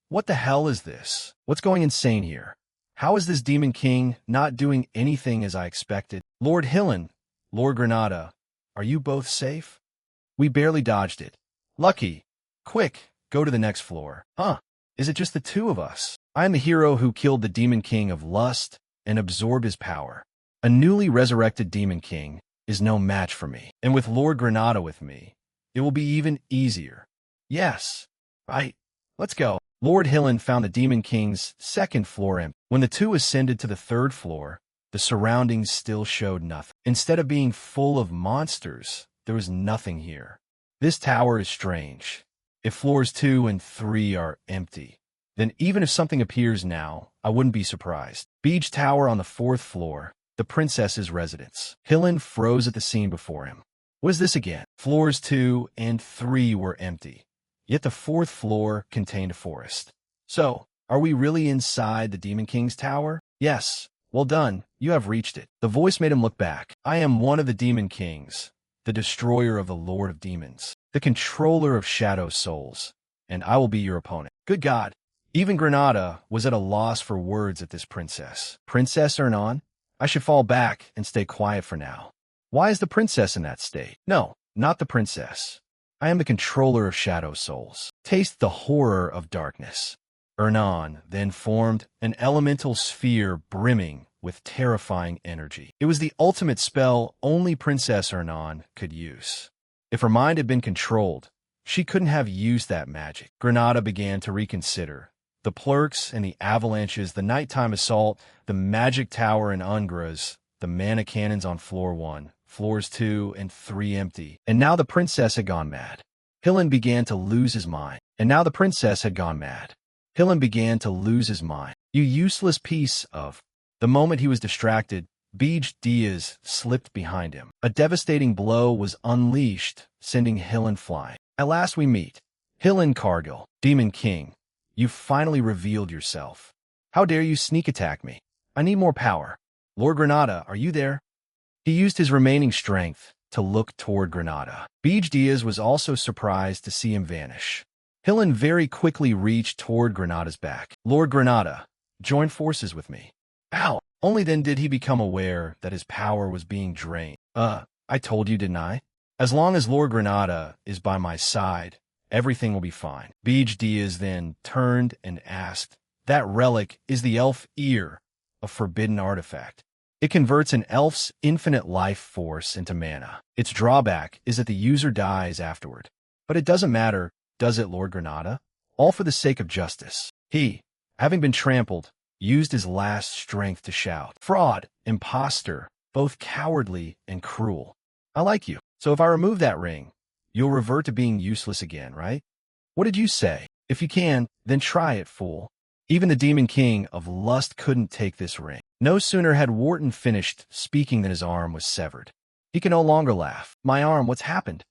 S1: What the hell is this? What's going insane here? How is this Demon King not doing anything as I expected? Lord Hillen, Lord Granada, are you both safe? We barely dodged it. Lucky. Quick, go to the next floor. Huh? Is it just the 2 of us? I am the hero who killed the Demon King of Lust and absorbed his power. A newly resurrected Demon King is no match for me. And with Lord Granada with me, it will be even easier. Yes. Right. Let's go. Lord Hillen found the Demon King's 2nd floor empty. When the 2 ascended to the 3rd floor, the surroundings still showed nothing. Instead of being full of monsters, there was nothing here. This tower is strange. If floors 2 and 3 are empty, then even if something appears now, I wouldn't be surprised. Beach Tower on the 4th floor, the princess's residence. Hillen froze at the scene before him. What is this again? Floors 2 and 3 were empty, yet the 4th floor contained a forest. So, are we really inside the Demon King's tower? Yes. Well done, you have reached it. The voice made him look back. I am one of the Demon Kings, the destroyer of the Lord of Demons, the controller of shadow souls, and I will be your opponent. Good God. Even Granada was at a loss for words at this princess. Princess Ernan? I should fall back and stay quiet for now. Why is the princess in that state? No, not the princess. I am the controller of shadow souls. Taste the horror of darkness. Ernan then formed an elemental sphere brimming with terrifying energy. It was the ultimate spell only Princess Ernan could use. If her mind had been controlled, she couldn't have used that magic. Granada began to reconsider. The plurks and the avalanches, the nighttime assault, the magic tower and Ungras, the mana cannons on floor 1, floors 2 and 3 empty. And now the princess had gone mad. Hillen began to lose his mind. And now the princess had gone mad. Hillen began to lose his mind. You useless piece of... The moment he was distracted, Beej Diaz slipped behind him. A devastating blow was unleashed, sending Hillen flying. At last we meet. Hillen Cargill, Demon King. You finally revealed yourself. How dare you sneak attack me? I need more power. Lord Granada, are you there? He used his remaining strength to look toward Granada. Beej Diaz was also surprised to see him vanish. Hillen very quickly reached toward Granada's back. Lord Granada, join forces with me. Ow! Only then did he become aware that his power was being drained. I told you, didn't I? As long as Lord Granada is by my side, everything will be fine. Beej Diaz then turned and asked, that relic is the elf ear, a forbidden artifact. It converts an elf's infinite life force into mana. Its drawback is that the user dies afterward. But it doesn't matter, does it, Lord Granada? All for the sake of justice. He, having been trampled, used his last strength to shout, fraud, imposter, both cowardly and cruel. I like you. So if I remove that ring, you'll revert to being useless again, right? What did you say? If you can, then try it, fool. Even the Demon King of Lust couldn't take this ring. No sooner had Wharton finished speaking than his arm was severed. He could no longer laugh. My arm, what's happened?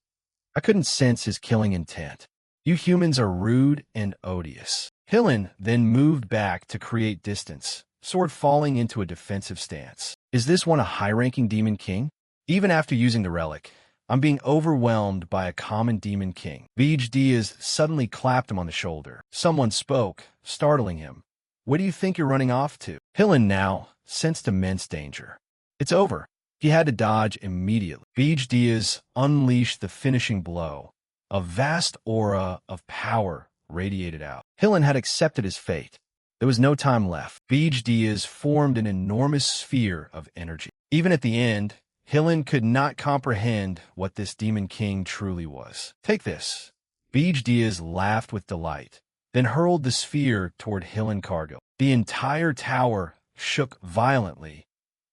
S1: I couldn't sense his killing intent. You humans are rude and odious. Hillen then moved back to create distance, sword falling into a defensive stance. Is this one a high-ranking Demon King? Even after using the relic, I'm being overwhelmed by a common Demon King. Beej Diaz suddenly clapped him on the shoulder. Someone spoke, startling him. Where do you think you're running off to? Hillen now sensed immense danger. It's over. He had to dodge immediately. Beej Diaz unleashed the finishing blow. A vast aura of power radiated out. Hillen had accepted his fate. There was no time left. Beej Diaz formed an enormous sphere of energy. Even at the end, Hillen could not comprehend what this Demon King truly was. Take this. Beej Diaz laughed with delight, then hurled the sphere toward Hillen Cargill. The entire tower shook violently,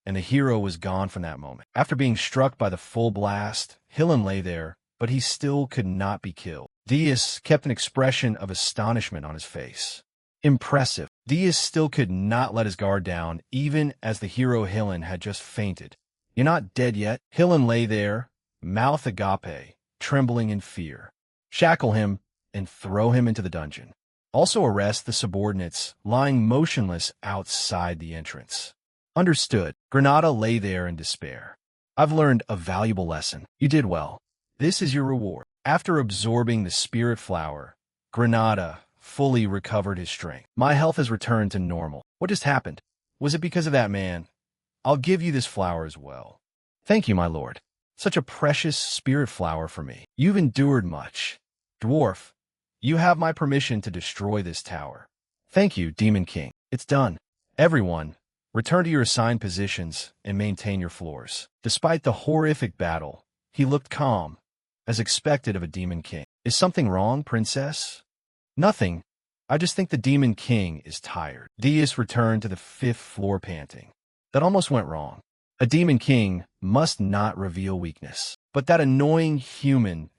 S1: and the hero was gone from that moment. After being struck by the full blast, Hillen lay there, but he still could not be killed. Diaz kept an expression of astonishment on his face. Impressive. Diaz still could not let his guard down, even as the hero Hillen had just fainted. You're not dead yet. Hillen lay there, mouth agape, trembling in fear. Shackle him and throw him into the dungeon. Also arrest the subordinates lying motionless outside the entrance. Understood. Granada lay there in despair. I've learned a valuable lesson. You did well. This is your reward. After absorbing the spirit flower, Granada fully recovered his strength. My health has returned to normal. What just happened? Was it because of that man? I'll give you this flower as well. Thank you, my lord. Such a precious spirit flower for me. You've endured much. Dwarf, you have my permission to destroy this tower. Thank you, Demon King. It's done. Everyone, return to your assigned positions and maintain your floors. Despite the horrific battle, he looked calm, as expected of a Demon King. Is something wrong, princess? Nothing. I just think the Demon King is tired. Diaz returned to the 5th floor panting. That almost went wrong. A demon king must not reveal weakness. But that annoying human,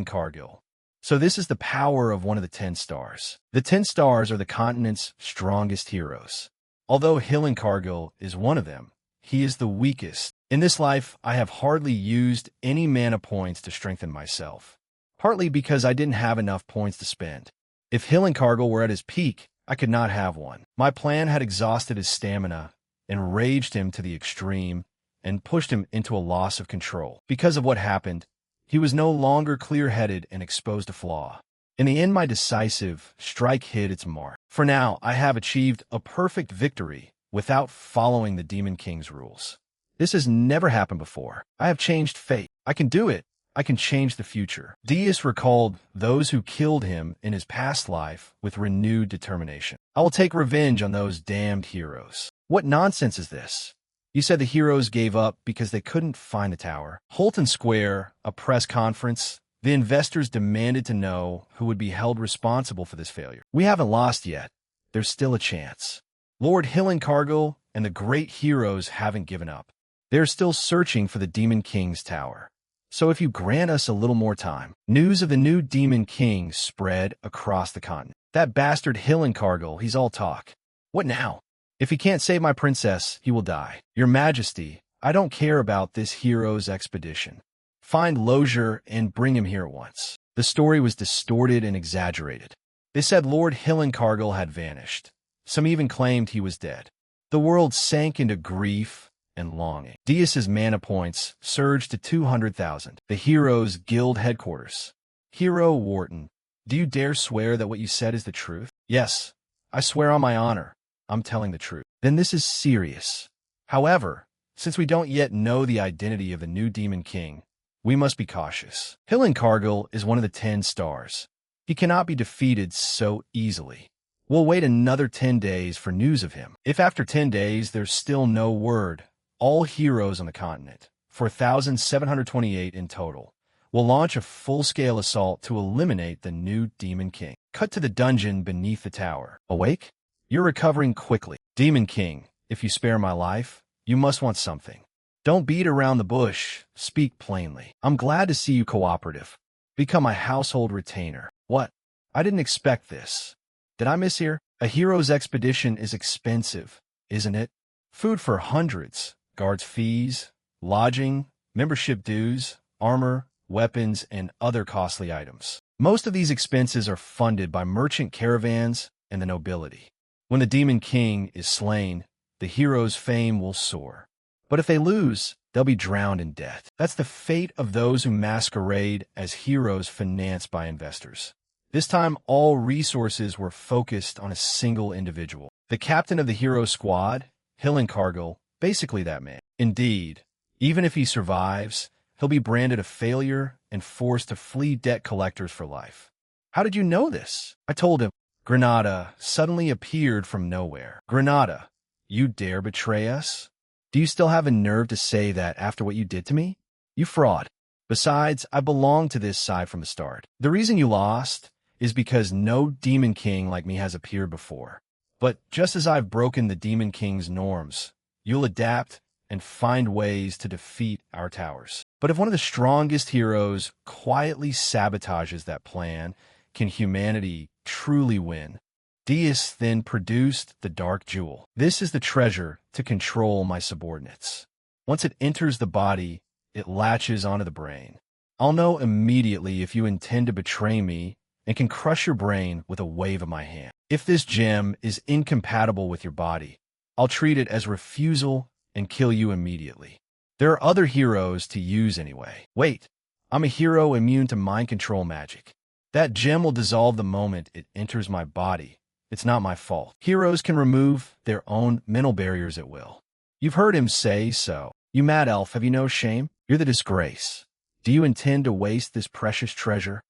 S1: Cargill. So this is the power of one of the 10 stars. The 10 stars are the continent's strongest heroes. Although Cargill is one of them, he is the weakest. In this life, I have hardly used any mana points to strengthen myself. Partly because I didn't have enough points to spend. If Cargill were at his peak, I could not have one. My plan had exhausted his stamina, enraged him to the extreme, and pushed him into a loss of control. Because of what happened, he was no longer clear-headed and exposed a flaw. In the end, my decisive strike hit its mark. For now, I have achieved a perfect victory without following the Demon King's rules. This has never happened before. I have changed fate. I can do it. I can change the future. Deus recalled those who killed him in his past life with renewed determination. I will take revenge on those damned heroes. What nonsense is this? You said the heroes gave up because they couldn't find the tower. Holton Square, a press conference. The investors demanded to know who would be held responsible for this failure. We haven't lost yet. There's still a chance. Lord Cargill and the great heroes haven't given up. They're still searching for the Demon King's tower. So if you grant us a little more time. News of the new Demon King spread across the continent. That bastard Cargill, he's all talk. What now? If he can't save my princess, he will die. Your Majesty, I don't care about this hero's expedition. Find Lozier and bring him here at once. The story was distorted and exaggerated. They said Lord Cargill had vanished. Some even claimed he was dead. The world sank into grief and longing. Deus's mana points surged to 200,000. The Heroes Guild headquarters. Hero Wharton, do you dare swear that what you said is the truth? Yes, I swear on my honor. I'm telling the truth. Then this is serious. However, since we don't yet know the identity of the new Demon King, we must be cautious. Cargill is one of the 10 stars. He cannot be defeated so easily. We'll wait another 10 days for news of him. If after 10 days there's still no word, all heroes on the continent, 4,728 in total, will launch a full-scale assault to eliminate the new Demon King. Cut to the dungeon beneath the tower. Awake? You're recovering quickly. Demon King, if you spare my life, you must want something. Don't beat around the bush. Speak plainly. I'm glad to see you cooperative. Become my household retainer. What? I didn't expect this. Did I miss here? A hero's expedition is expensive, isn't it? Food for hundreds, guards' fees, lodging, membership dues, armor, weapons, and other costly items. Most of these expenses are funded by merchant caravans and the nobility. When the Demon King is slain, the hero's fame will soar. But if they lose, they'll be drowned in debt. That's the fate of those who masquerade as heroes financed by investors. This time, all resources were focused on a single individual. The captain of the hero squad, Cargill, basically that man. Indeed, even if he survives, he'll be branded a failure and forced to flee debt collectors for life. How did you know this? I told him. Granada suddenly appeared from nowhere. Granada, you dare betray us? Do you still have a nerve to say that after what you did to me? You fraud. Besides, I belonged to this side from the start. The reason you lost is because no Demon King like me has appeared before. But just as I've broken the Demon King's norms, you'll adapt and find ways to defeat our towers. But if one of the strongest heroes quietly sabotages that plan, can humanity truly win? Deus then produced the Dark Jewel. This is the treasure to control my subordinates. Once it enters the body, it latches onto the brain. I'll know immediately if you intend to betray me and can crush your brain with a wave of my hand. If this gem is incompatible with your body, I'll treat it as refusal and kill you immediately. There are other heroes to use anyway. Wait, I'm a hero immune to mind control magic. That gem will dissolve the moment it enters my body. It's not my fault. Heroes can remove their own mental barriers at will. You've heard him say so. You mad elf, have you no shame? You're the disgrace. Do you intend to waste this precious treasure?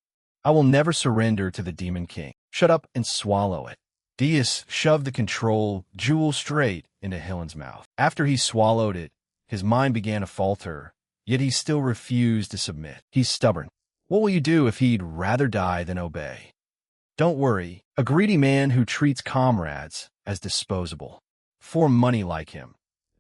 S1: I will never surrender to the Demon King. Shut up and swallow it. Deus shoved the control jewel straight into Helen's mouth. After he swallowed it, his mind began to falter, yet he still refused to submit. He's stubborn. What will you do if he'd rather die than obey? Don't worry, a greedy man who treats comrades as disposable. For money like him,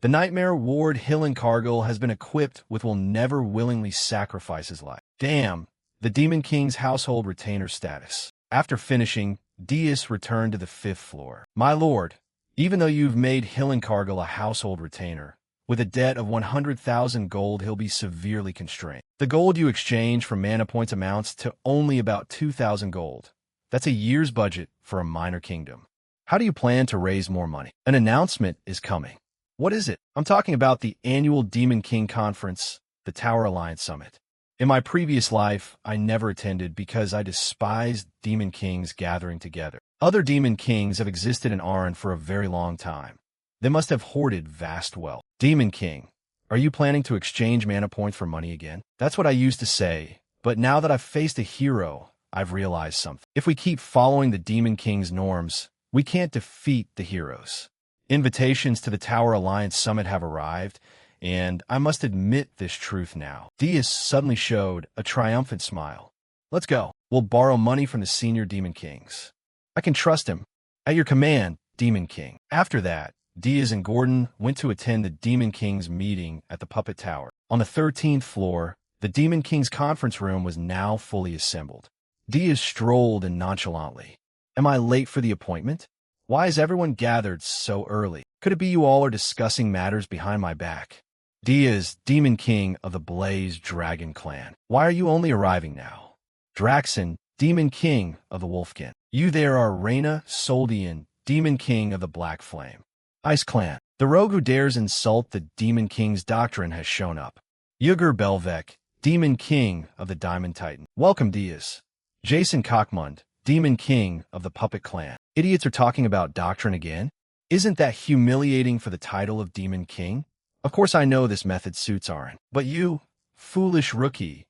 S1: The nightmare ward Hillencargill has been equipped with will never willingly sacrifice his life. Damn, the Demon King's household retainer status. After finishing, Dias returned to the 5th floor. My lord, even though you've made Hillencargill a household retainer, with a debt of 100,000 gold, he'll be severely constrained. The gold you exchange for mana points amounts to only about 2,000 gold. That's a year's budget for a minor kingdom. How do you plan to raise more money? An announcement is coming. What is it? I'm talking about the annual Demon King Conference, the Tower Alliance Summit. In my previous life, I never attended because I despised Demon Kings gathering together. Other Demon Kings have existed in Arran for a very long time. They must have hoarded vast wealth. Demon King, are you planning to exchange mana points for money again? That's what I used to say, but now that I've faced a hero, I've realized something. If we keep following the Demon King's norms, we can't defeat the heroes. Invitations to the Tower Alliance Summit have arrived, and I must admit this truth now. Dias suddenly showed a triumphant smile. Let's go. We'll borrow money from the senior Demon Kings. I can trust him. At your command, Demon King. After that, Dias and Gordon went to attend the Demon King's meeting at the Puppet Tower. On the 13th floor, the Demon King's conference room was now fully assembled. Dias strolled in nonchalantly. Am I late for the appointment? Why is everyone gathered so early? Could it be you all are discussing matters behind my back? Dias, Demon King of the Blaze Dragon Clan. Why are you only arriving now? Draxon, Demon King of the Wolfkin. You there are Reyna Soldian, Demon King of the Black Flame. Ice Clan. The rogue who dares insult the Demon King's doctrine has shown up. Yugger Belvec, Demon King of the Diamond Titan. Welcome, Dias. Jason Cockmund, Demon King of the Puppet Clan. Idiots are talking about doctrine again? Isn't that humiliating for the title of Demon King? Of course I know this method suits Arran. But you, foolish rookie,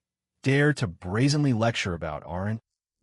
S1: dare to brazenly lecture about Arran?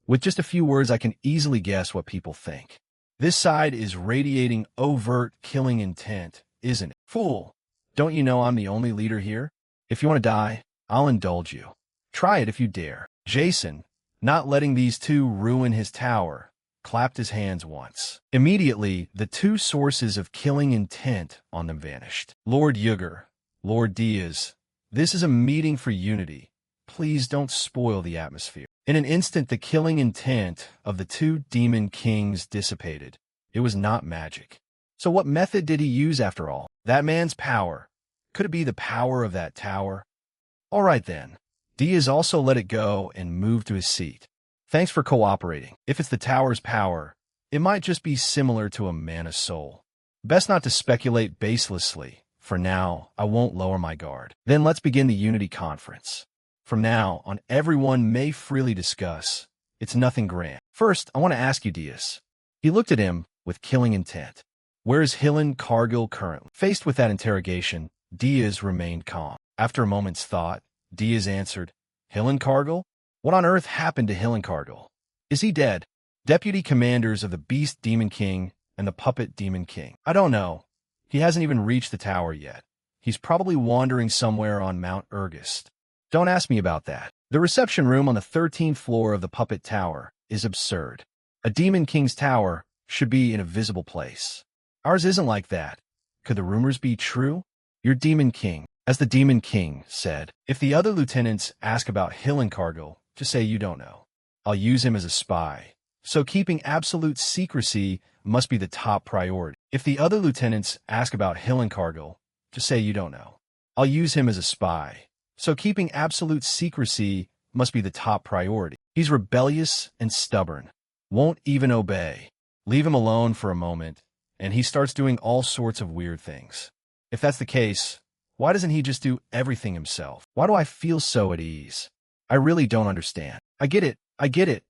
S1: With just a few words I can easily guess what people think. This side is radiating overt killing intent, isn't it? Fool! Don't you know I'm the only leader here? If you want to die, I'll indulge you. Try it if you dare. Jason, not letting these two ruin his tower, clapped his hands once. Immediately, the two sources of killing intent on them vanished. Lord Yugger, Lord Dias, this is a meeting for unity. Please don't spoil the atmosphere. In an instant, the killing intent of the two Demon Kings dissipated. It was not magic. So what method did he use after all? That man's power. Could it be the power of that tower? All right then. Dias also let it go and moved to his seat. Thanks for cooperating. If it's the tower's power, it might just be similar to a mana soul. Best not to speculate baselessly. For now, I won't lower my guard. Then let's begin the Unity Conference. From now on, everyone may freely discuss. It's nothing grand. First, I want to ask you, Dias. He looked at him with killing intent. Where is Hillencargill currently? Faced with that interrogation, Dias remained calm. After a moment's thought, Dias answered, Hillencargill? What on earth happened to Hillencargill? Is he dead? Deputy commanders of the Beast Demon King and the Puppet Demon King. I don't know. He hasn't even reached the tower yet. He's probably wandering somewhere on Mount Urgist. Don't ask me about that. The reception room on the 13th floor of the Puppet Tower is absurd. A Demon King's tower should be in a visible place. Ours isn't like that. Could the rumors be true? You're Demon King. As the Demon King said, if the other lieutenants ask about Hillencargill, just say you don't know. I'll use him as a spy. So keeping absolute secrecy must be the top priority. If the other lieutenants ask about Hillencargill, just say you don't know. I'll use him as a spy. So keeping absolute secrecy must be the top priority. He's rebellious and stubborn. Won't even obey. Leave him alone for a moment, and he starts doing all sorts of weird things. If that's the case, why doesn't he just do everything himself? Why do I feel so at ease? I really don't understand. I get it. I get it.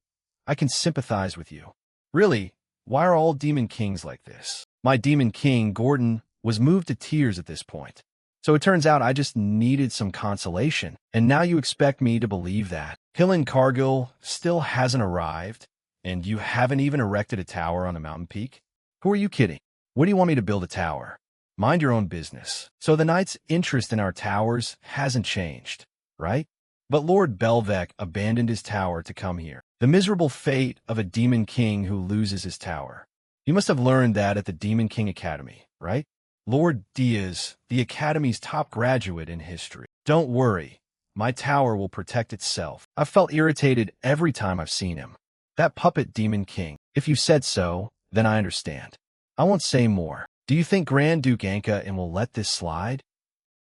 S1: I can sympathize with you. Really, why are all Demon Kings like this? My Demon King, Gordon, was moved to tears at this point. So it turns out I just needed some consolation, and now you expect me to believe that. Hillencargill still hasn't arrived, and you haven't even erected a tower on a mountain peak? Who are you kidding? What do you want me to build a tower? Mind your own business. So the knight's interest in our towers hasn't changed, right? But Lord Belvec abandoned his tower to come here. The miserable fate of a Demon King who loses his tower. You must have learned that at the Demon King Academy, right? Lord Diaz, the Academy's top graduate in history. Don't worry. My tower will protect itself. I've felt irritated every time I've seen him. That puppet Demon King. If you said so, then I understand. I won't say more. Do you think Grand Duke Anka and will let this slide?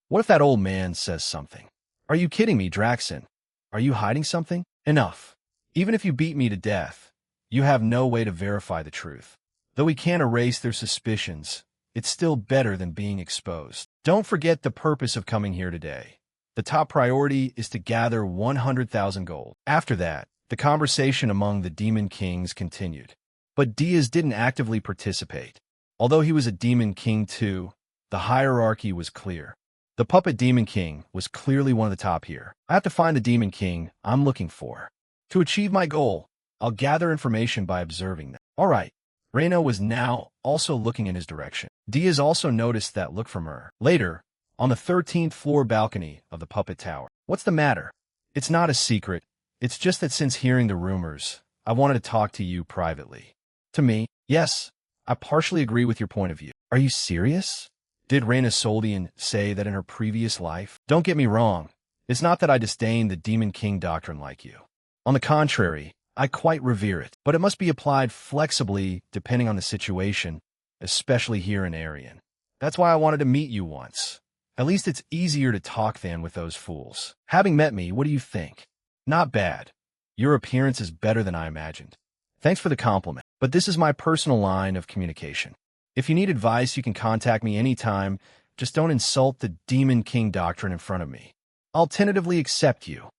S1: What if that old man says something? Are you kidding me, Draxon? Are you hiding something? Enough. Even if you beat me to death, you have no way to verify the truth. Though we can't erase their suspicions, it's still better than being exposed. Don't forget the purpose of coming here today. The top priority is to gather 100,000 gold. After that, the conversation among the Demon Kings continued. But Diaz didn't actively participate. Although he was a Demon King too, the hierarchy was clear. The puppet Demon King was clearly one of the top here. I have to find the Demon King I'm looking for. To achieve my goal, I'll gather information by observing them. All right. Reina was now also looking in his direction. Diaz also noticed that look from her. Later, on the 13th floor balcony of the puppet tower. What's the matter? It's not a secret. It's just that since hearing the rumors, I wanted to talk to you privately. To me, yes, I partially agree with your point of view. Are you serious? Did Reina Soldian say that in her previous life? Don't get me wrong. It's not that I disdain the Demon King doctrine like you. On the contrary, I quite revere it. But it must be applied flexibly depending on the situation, especially here in Arian. That's why I wanted to meet you once. At least it's easier to talk than with those fools. Having met me, what do you think? Not bad. Your appearance is better than I imagined. Thanks for the compliment. But this is my personal line of communication. If you need advice, you can contact me anytime. Just don't insult the Demon King doctrine in front of me. I'll tentatively accept you.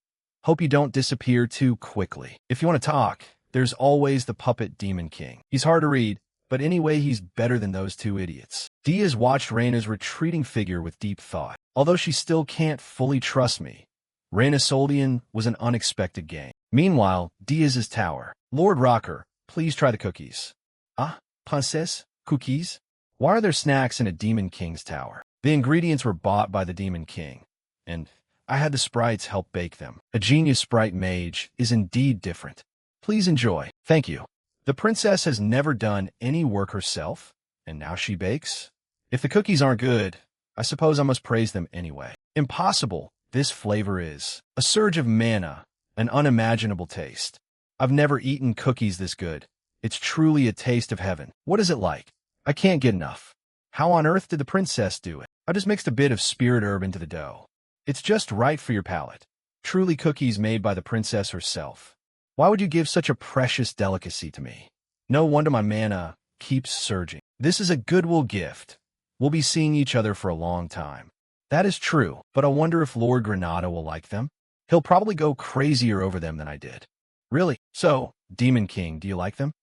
S1: Hope you don't disappear too quickly. If you want to talk, there's always the puppet Demon King. He's hard to read, but anyway, he's better than those two idiots. Diaz watched Reina's retreating figure with deep thought. Although she still can't fully trust me, Reina Soldian was an unexpected gain. Meanwhile, Diaz's tower. Lord Rocker, please try the cookies. Ah, Princess? Cookies? Why are there snacks in a Demon King's tower? The ingredients were bought by the Demon King, and I had the sprites help bake them. A genius sprite mage is indeed different. Please enjoy. Thank you. The princess has never done any work herself, and now she bakes? If the cookies aren't good, I suppose I must praise them anyway. Impossible. This flavor is a surge of mana, an unimaginable taste. I've never eaten cookies this good. It's truly a taste of heaven. What is it like? I can't get enough. How on earth did the princess do it? I just mixed a bit of spirit herb into the dough. It's just right for your palate. Truly cookies made by the princess herself. Why would you give such a precious delicacy to me? No wonder my mana keeps surging. This is a goodwill gift. We'll be seeing each other for a long time. That is true, but I wonder if Lord Granada will like them. He'll probably go crazier over them than I did. Really? So, Demon King, do you like them?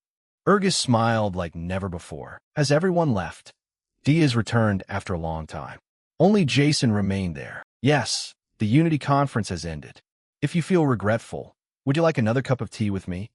S1: Urgus smiled like never before. Has everyone left? Diaz returned after a long time. Only Jason remained there. Yes, the Unity Conference has ended. If you feel regretful, would you like another cup of tea with me?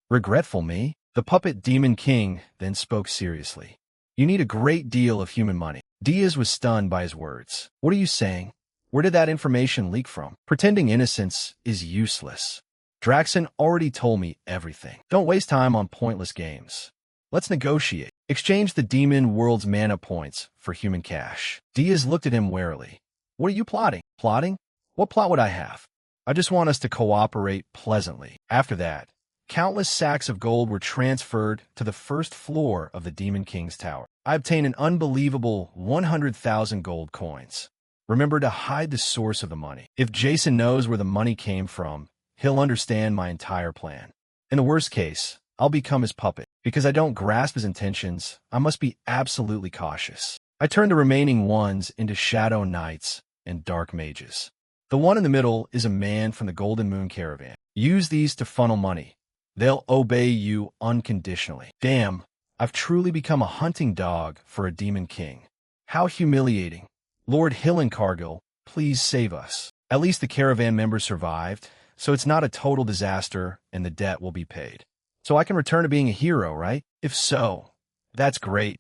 S1: Regretful me? The puppet Demon King then spoke seriously. You need a great deal of human money. Diaz was stunned by his words. What are you saying? Where did that information leak from? Pretending innocence is useless. Draxon already told me everything. Don't waste time on pointless games. Let's negotiate. Exchange the demon world's mana points for human cash. Diaz looked at him warily. What are you plotting? Plotting? What plot would I have? I just want us to cooperate pleasantly. After that, countless sacks of gold were transferred to the first floor of the Demon King's tower. I obtained an unbelievable 100,000 gold coins. Remember to hide the source of the money. If Jason knows where the money came from, he'll understand my entire plan. In the worst case, I'll become his puppet. Because I don't grasp his intentions, I must be absolutely cautious. I turn the remaining ones into Shadow Knights and Dark Mages. The one in the middle is a man from the Golden Moon Caravan. Use these to funnel money. They'll obey you unconditionally. Damn, I've truly become a hunting dog for a Demon King. How humiliating. Lord Hillencargill, please save us. At least the caravan members survived, so it's not a total disaster and the debt will be paid. So I can return to being a hero, right? If so, that's great.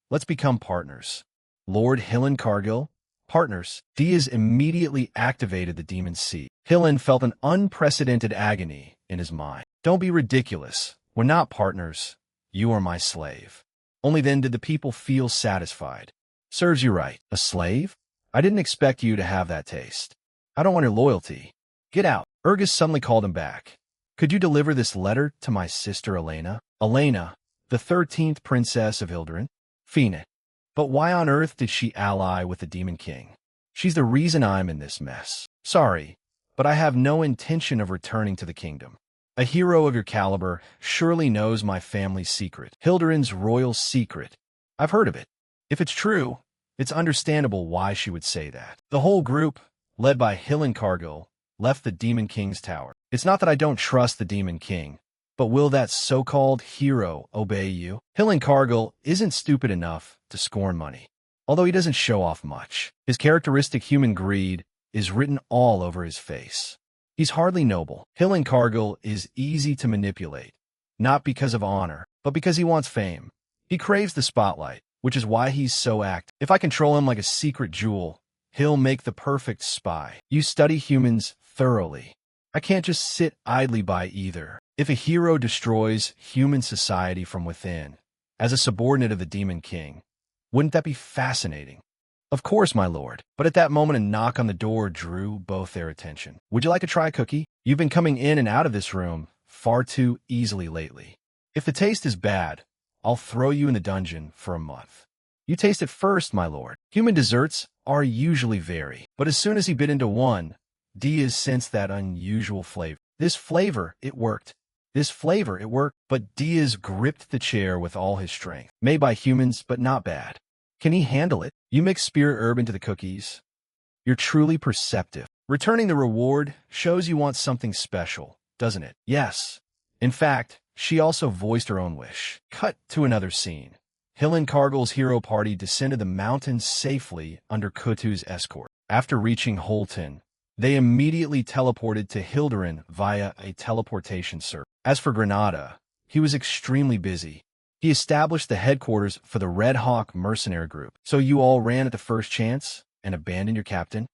S1: Let's become partners. Lord Hillencargill, partners. Diaz immediately activated the Demon's Seed. Hillen felt an unprecedented agony in his mind. Don't be ridiculous. We're not partners. You are my slave. Only then did the people feel satisfied. Serves you right. A slave? I didn't expect you to have that taste. I don't want your loyalty. Get out. Urgus suddenly called him back. Could you deliver this letter to my sister Elena? Elena, the 13th princess of Hilderin? Phoenix. But why on earth did she ally with the Demon King? She's the reason I'm in this mess. Sorry, but I have no intention of returning to the kingdom. A hero of your caliber surely knows my family's secret, Hilderin's royal secret. I've heard of it. If it's true, it's understandable why she would say that. The whole group, led by Hillencargill, left the Demon King's tower. It's not that I don't trust the Demon King, but will that so-called hero obey you? Hillencargill isn't stupid enough to scorn money, although he doesn't show off much. His characteristic human greed is written all over his face. He's hardly noble. Hillencargill is easy to manipulate, not because of honor, but because he wants fame. He craves the spotlight, which is why he's so active. If I control him like a secret jewel, he'll make the perfect spy. You study humans thoroughly. I can't just sit idly by either. If a hero destroys human society from within, as a subordinate of the Demon King, wouldn't that be fascinating? Of course, my lord. But at that moment, a knock on the door drew both their attention. Would you like to try a cookie? You've been coming in and out of this room far too easily lately. If the taste is bad, I'll throw you in the dungeon for a month. You taste it first, my lord. Human desserts are usually very, but as soon as he bit into one, Diaz sensed that unusual flavor. This flavor, it worked. But Diaz gripped the chair with all his strength. Made by humans, but not bad. Can he handle it? You mix spirit herb into the cookies. You're truly perceptive. Returning the reward shows you want something special, doesn't it? Yes. In fact, she also voiced her own wish. Cut to another scene. Hillencargill's hero party descended the mountains safely under Kutu's escort. After reaching Holton, they immediately teleported to Hilderin via a teleportation circuit. As for Granada, he was extremely busy. He established the headquarters for the Red Hawk mercenary group. So you all ran at the first chance and abandoned your captain?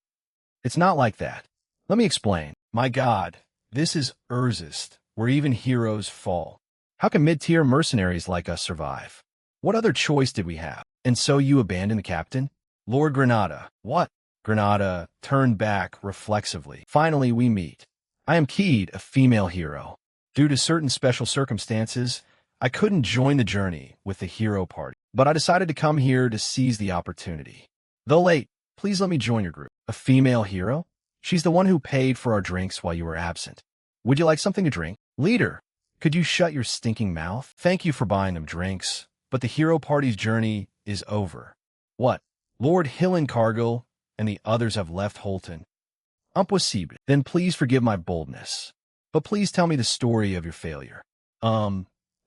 S1: It's not like that. Let me explain. My god, this is Urzist, where even heroes fall. How can mid-tier mercenaries like us survive? What other choice did we have? And so you abandoned the captain? Lord Granada. What? Granada turned back reflexively. Finally, we meet. I am Keed, a female hero. Due to certain special circumstances, I couldn't join the journey with the hero party, but I decided to come here to seize the opportunity. Though late, please let me join your group. A female hero? She's the one who paid for our drinks while you were absent. Would you like something to drink? Leader, could you shut your stinking mouth? Thank you for buying them drinks, but the hero party's journey is over. What? Lord Hillencargill and the others have left Holton. Impossible. Then please forgive my boldness. But please tell me the story of your failure.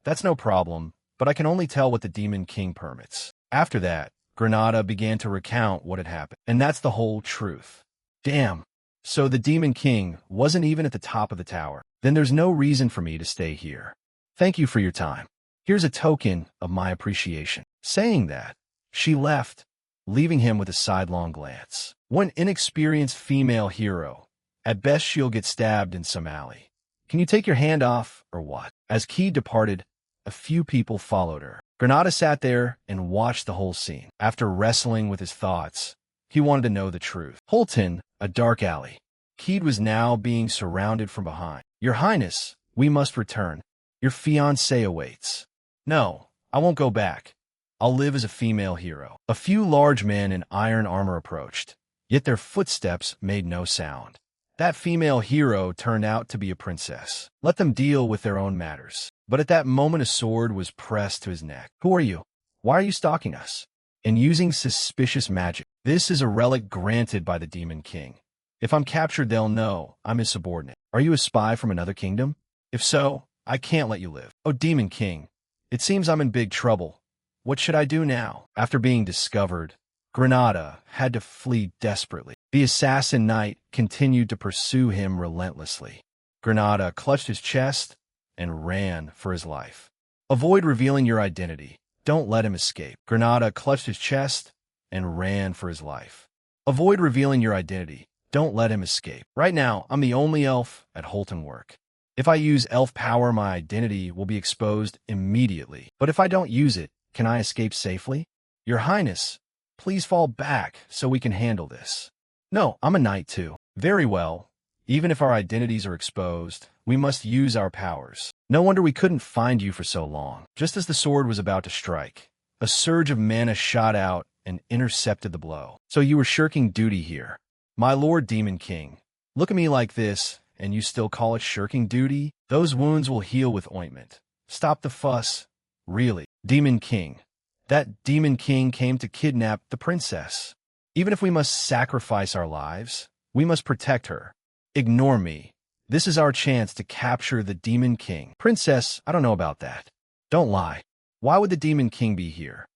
S1: That's no problem, but I can only tell what the Demon King permits. After that, Granada began to recount what had happened, and that's the whole truth. Damn. So the Demon King wasn't even at the top of the tower. Then there's no reason for me to stay here. Thank you for your time. Here's a token of my appreciation. Saying that, she left, leaving him with a sidelong glance. One inexperienced female hero. At best, she'll get stabbed in some alley. Can you take your hand off, or what? As Key departed, a few people followed her. Granada sat there and watched the whole scene. After wrestling with his thoughts, he wanted to know the truth. Holton, a dark alley. Keed was now being surrounded from behind. Your Highness, we must return. Your fiancé awaits. No, I won't go back. I'll live as a female hero. A few large men in iron armor approached, yet their footsteps made no sound. That female hero turned out to be a princess. Let them deal with their own matters. But at that moment, a sword was pressed to his neck. Who are you? Why are you stalking us? And using suspicious magic. This is a relic granted by the Demon King. If I'm captured, they'll know I'm his subordinate. Are you a spy from another kingdom? If so, I can't let you live. Oh, Demon King, it seems I'm in big trouble. What should I do now? After being discovered, Granada had to flee desperately. The assassin knight continued to pursue him relentlessly. Granada clutched his chest and ran for his life. Avoid revealing your identity. Don't let him escape. Granada clutched his chest and ran for his life. Avoid revealing your identity. Don't let him escape. Right now, I'm the only elf at Holton Work. If I use elf power, my identity will be exposed immediately. But if I don't use it, can I escape safely? Your Highness, Please fall back so we can handle this. No, I'm a knight too. Very well. Even if our identities are exposed, we must use our powers. No wonder we couldn't find you for so long. Just as the sword was about to strike, a surge of mana shot out and intercepted the blow. So you were shirking duty here. My Lord Demon King, look at me like this, and you still call it shirking duty? Those wounds will heal with ointment. Stop the fuss. Really, Demon King. That Demon King came to kidnap the princess. Even if we must sacrifice our lives, we must protect her. Ignore me. This is our chance to capture the Demon King. Princess, I don't know about that. Don't lie. Why would the Demon King be here?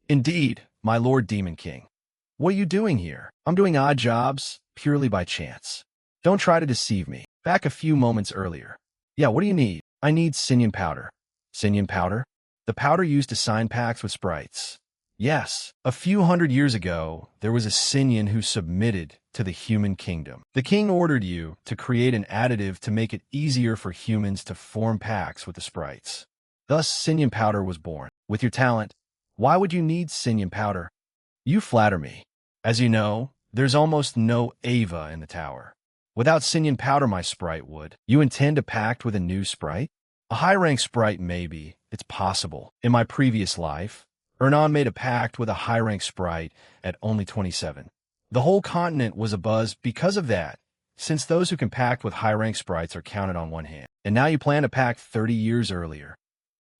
S1: Indeed, my Lord Demon King. What are you doing here? I'm doing odd jobs, purely by chance. Don't try to deceive me. Back a few moments earlier. Yeah, what do you need? I need Sinian powder. Sinian powder? The powder used to sign pacts with sprites. Yes, a few hundred years ago, there was a Sinian who submitted to the human kingdom. The king ordered you to create an additive to make it easier for humans to form pacts with the sprites. Thus, Sinian powder was born. With your talent, why would you need Sinian powder? You flatter me. As you know, there's almost no Ava in the tower. Without Sinian powder, my sprite would. You intend to pact with a new sprite? A high-rank sprite, maybe. It's possible. In my previous life, Ernan made a pact with a high-rank sprite at only 27. The whole continent was abuzz because of that, since those who can pact with high-rank sprites are counted on one hand. And now you plan to pact 30 years earlier.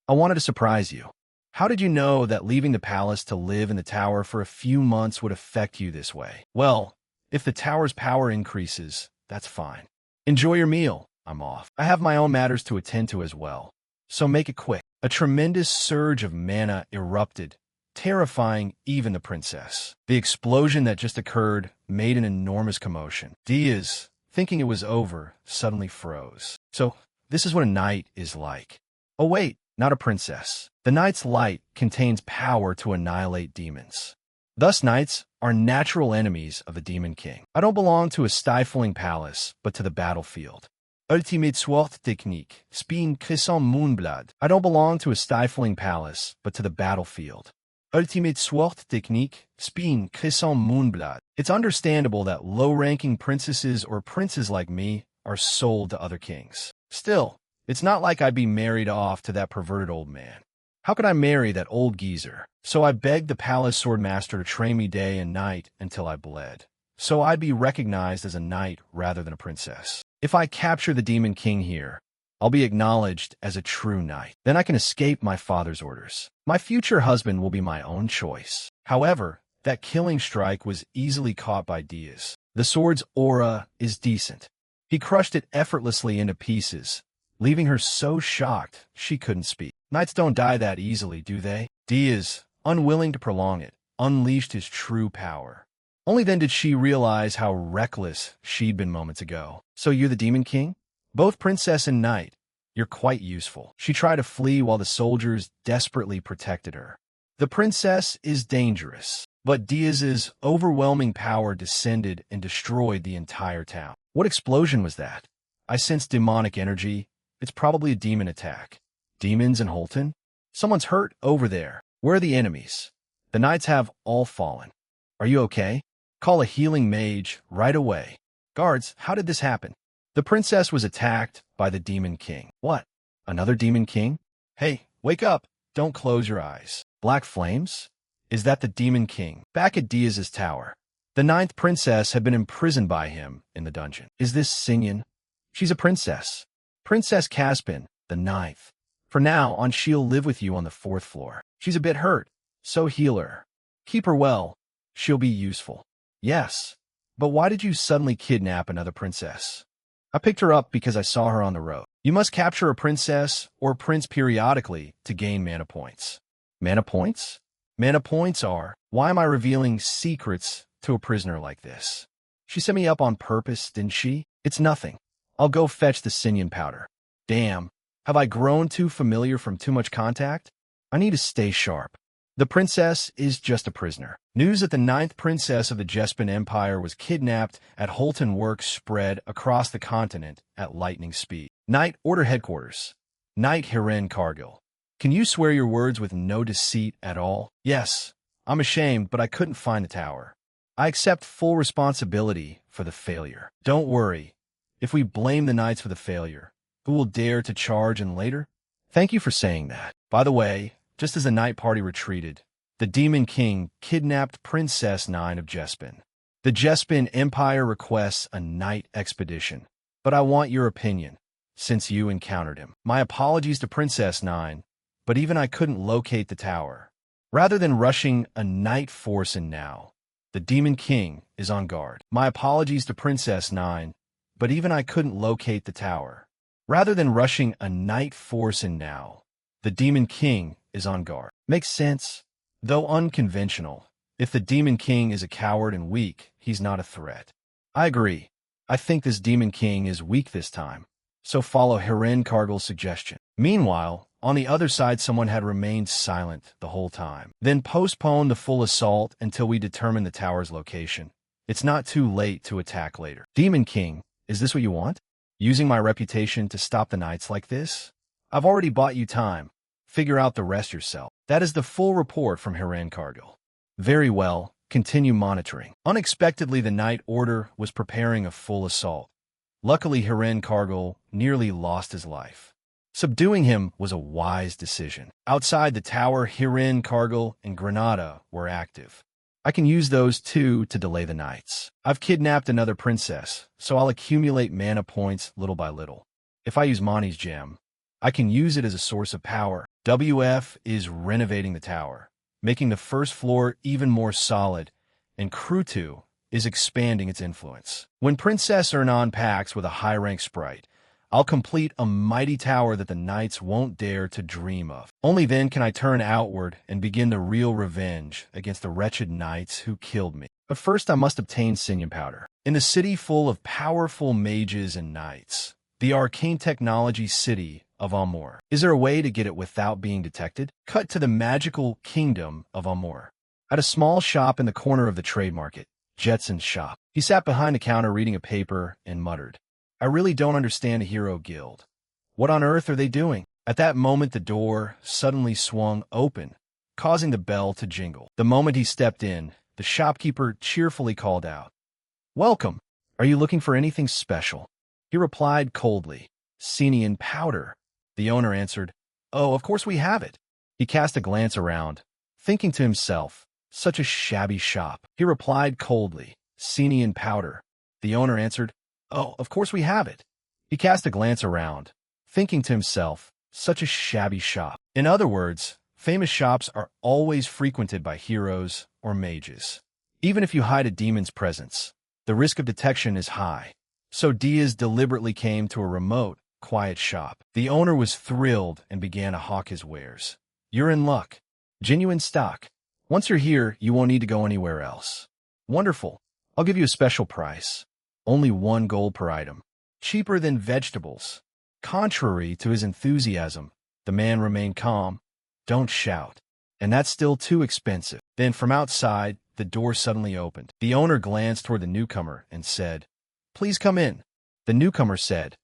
S1: I wanted to surprise you. How did you know that leaving the palace to live in the tower for a few months would affect you this way? Well, if the tower's power increases, that's fine. Enjoy your meal. I'm off. I have my own matters to attend to as well. So make it quick. A tremendous surge of mana erupted, terrifying even the princess. The explosion that just occurred made an enormous commotion. Diaz, thinking it was over, suddenly froze. So, this is what a knight is like. Oh wait, not a princess. The knight's light contains power to annihilate demons. Thus, knights are natural enemies of the Demon King. I don't belong to a stifling palace, but to the battlefield. Ultimate Sword Technique, Spin Crescent Moonblood. I don't belong to a stifling palace, but to the battlefield. Ultimate Sword Technique, Spin Crescent Moonblood. It's understandable that low-ranking princesses or princes like me are sold to other kings. Still, it's not like I'd be married off to that perverted old man. How could I marry that old geezer? So I begged the palace swordmaster to train me day and night until I bled. So I'd be recognized as a knight rather than a princess. If I capture the Demon King here, I'll be acknowledged as a true knight. Then I can escape my father's orders. My future husband will be my own choice. However, that killing strike was easily caught by Diaz. The sword's aura is decent. He crushed it effortlessly into pieces, leaving her so shocked she couldn't speak. Knights don't die that easily, do they? Diaz, unwilling to prolong it, unleashed his true power. Only then did she realize how reckless she'd been moments ago. So you're the Demon King? Both princess and knight. You're quite useful. She tried to flee while the soldiers desperately protected her. The princess is dangerous, but Diaz's overwhelming power descended and destroyed the entire town. What explosion was that? I sense demonic energy. It's probably a demon attack. Demons in Holton? Someone's hurt over there. Where are the enemies? The knights have all fallen. Are you okay? Call a healing mage right away. Guards, how did this happen? The princess was attacked by the Demon King. What? Another Demon King? Hey, wake up. Don't close your eyes. Black flames? Is that the Demon King? Back at Diaz's tower. The 9th princess had been imprisoned by him in the dungeon. Is this Sinian? She's a princess. Princess Caspin, the 9th. For now on, she'll live with you on the 4th floor. She's a bit hurt, so heal her. Keep her well. She'll be useful. Yes, but why did you suddenly kidnap another princess? I picked her up because I saw her on the road. You must capture a princess or prince periodically to gain mana points. Mana points? Mana points are, why am I revealing secrets to a prisoner like this? She set me up on purpose, didn't she? It's nothing. I'll go fetch the Sinian powder. Damn, have I grown too familiar from too much contact? I need to stay sharp. The princess is just a prisoner. News that the 9th princess of the Jespin Empire was kidnapped at Holton Works spread across the continent at lightning speed. Knight, order headquarters. Knight Hiren Cargill. Can you swear your words with no deceit at all? Yes, I'm ashamed, but I couldn't find the tower. I accept full responsibility for the failure. Don't worry. If we blame the knights for the failure, who will dare to charge in later? Thank you for saying that. By the way, just as the night party retreated, the Demon King kidnapped Princess Nine of Jespin. The Jespin Empire requests a night expedition, but I want your opinion, since you encountered him. My apologies to Princess Nine, but even I couldn't locate the tower. Rather than rushing a night force in now, the Demon King is on guard. My apologies to Princess Nine, but even I couldn't locate the tower. Rather than rushing a night force in now, the Demon King is on guard. Makes sense. Though unconventional, if the Demon King is a coward and weak, he's not a threat. I agree. I think this Demon King is weak this time, so follow Hiren Cargill's suggestion. Meanwhile, on the other side, someone had remained silent the whole time. Then postpone the full assault until we determine the tower's location. It's not too late to attack later. Demon King, is this what you want? Using my reputation to stop the knights like this? I've already bought you time. Figure out the rest yourself. That is the full report from Hiren Cargill. Very well, continue monitoring. Unexpectedly, the Night Order was preparing a full assault. Luckily, Hiren Cargill nearly lost his life. Subduing him was a wise decision. Outside the tower, Hiren Cargill and Granada were active. I can use those two to delay the knights. I've kidnapped another princess, so I'll accumulate mana points little by little. If I use Mani's gem, I can use it as a source of power. WF is renovating the tower, making the first floor even more solid, and Krutu is expanding its influence. When Princess Ernan packs with a high-rank sprite, I'll complete a mighty tower that the knights won't dare to dream of. Only then can I turn outward and begin the real revenge against the wretched knights who killed me. But first I must obtain Sinian powder. In the city full of powerful mages and knights, the arcane technology city of Amor. Is there a way to get it without being detected? Cut to the magical kingdom of Amor. At a small shop in the corner of the trade market, Jetson's shop. He sat behind the counter reading a paper and muttered, I really don't understand a hero guild. What on earth are they doing? At that moment, the door suddenly swung open, causing the bell to jingle. The moment he stepped in, the shopkeeper cheerfully called out, Welcome. Are you looking for anything special? He replied coldly, Sinian powder. The owner answered, Oh, of course we have it. He cast a glance around, thinking to himself, Such a shabby shop. He replied coldly, Sinian powder. The owner answered, Oh, of course we have it. He cast a glance around, thinking to himself, such a shabby shop. In other words, famous shops are always frequented by heroes or mages. Even if you hide a demon's presence, the risk of detection is high. So Diaz deliberately came to a remote, quiet shop. The owner was thrilled and began to hawk his wares. You're in luck. Genuine stock. Once you're here, you won't need to go anywhere else. Wonderful. I'll give you a special price. Only 1 gold per item. Cheaper than vegetables. Contrary to his enthusiasm, the man remained calm. Don't shout. And that's still too expensive. Then from outside, the door suddenly opened. The owner glanced toward the newcomer and said, Please come in. The newcomer said,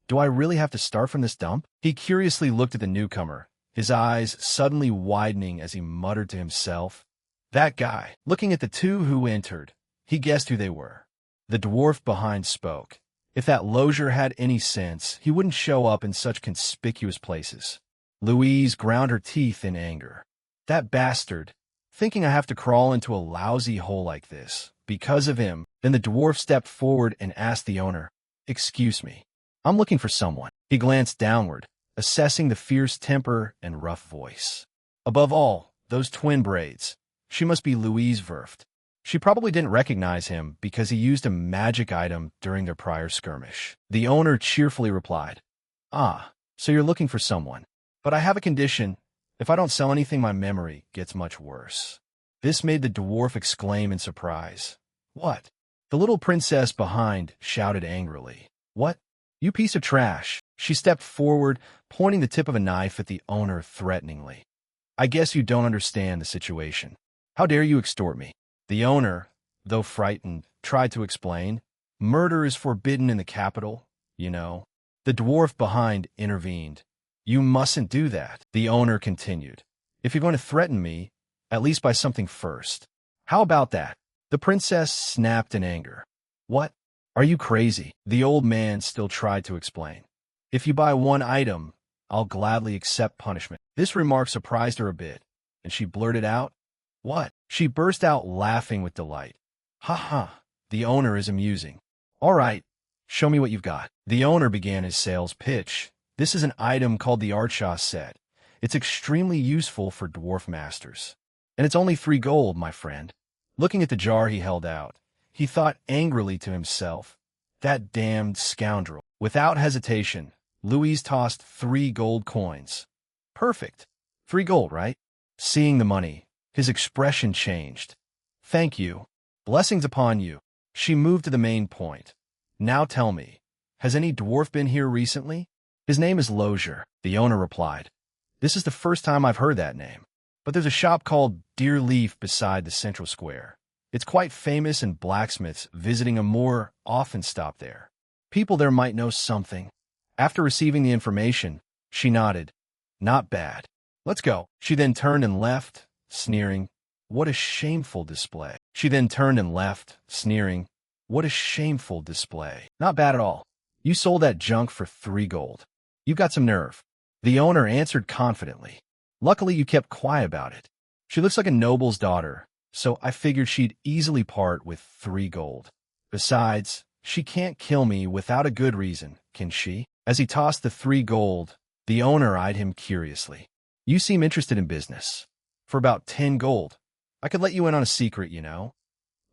S1: Do I really have to start from this dump? He curiously looked at the newcomer, his eyes suddenly widening as he muttered to himself, That guy. Looking at the two who entered, he guessed who they were. The dwarf behind spoke. If that losier had any sense, he wouldn't show up in such conspicuous places. Louise ground her teeth in anger. That bastard. Thinking I have to crawl into a lousy hole like this. Because of him. Then the dwarf stepped forward and asked the owner, Excuse me. I'm looking for someone. He glanced downward, assessing the fierce temper and rough voice. Above all, those twin braids. She must be Louise Verft. She probably didn't recognize him because he used a magic item during their prior skirmish. The owner cheerfully replied, Ah, so you're looking for someone. But I have a condition. If I don't sell anything, my memory gets much worse. This made the dwarf exclaim in surprise. What? The little princess behind shouted angrily. What? You piece of trash. She stepped forward, pointing the tip of a knife at the owner threateningly. I guess you don't understand the situation. How dare you extort me? The owner, though frightened, tried to explain. Murder is forbidden in the capital, you know. The dwarf behind intervened. You mustn't do that, the owner continued. If you're going to threaten me, At least buy something first. How about that? The princess snapped in anger. What? Are you crazy? The old man still tried to explain. If you buy one item, I'll gladly accept punishment. This remark surprised her a bit, and she blurted out, What? She burst out laughing with delight. Ha ha, the owner is amusing. All right, show me what you've got. The owner began his sales pitch. This is an item called the Archa set. It's extremely useful for dwarf masters. And it's only 3 gold, my friend. Looking at the jar he held out, he thought angrily to himself, That damned scoundrel. Without hesitation, Louise tossed 3 gold coins. Perfect. 3 gold, right? Seeing the money, his expression changed. Thank you. Blessings upon you. She moved to the main point. Now tell me, has any dwarf been here recently? His name is Lozier, the owner replied. This is the first time I've heard that name. But there's a shop called Deer Leaf beside the central square. It's quite famous and blacksmiths visiting him more often stop there. People there might know something. After receiving the information, she nodded. Not bad. Let's go. She then turned and left, sneering. What a shameful display. She then turned and left, sneering. What a shameful display. Not bad at all. You sold that junk for 3 gold. You've got some nerve. The owner answered confidently. Luckily, you kept quiet about it. She looks like a noble's daughter, so I figured she'd easily part with 3 gold. Besides, she can't kill me without a good reason, can she? As he tossed the 3 gold, the owner eyed him curiously. You seem interested in business. For about 10 gold. I could let you in on a secret, you know.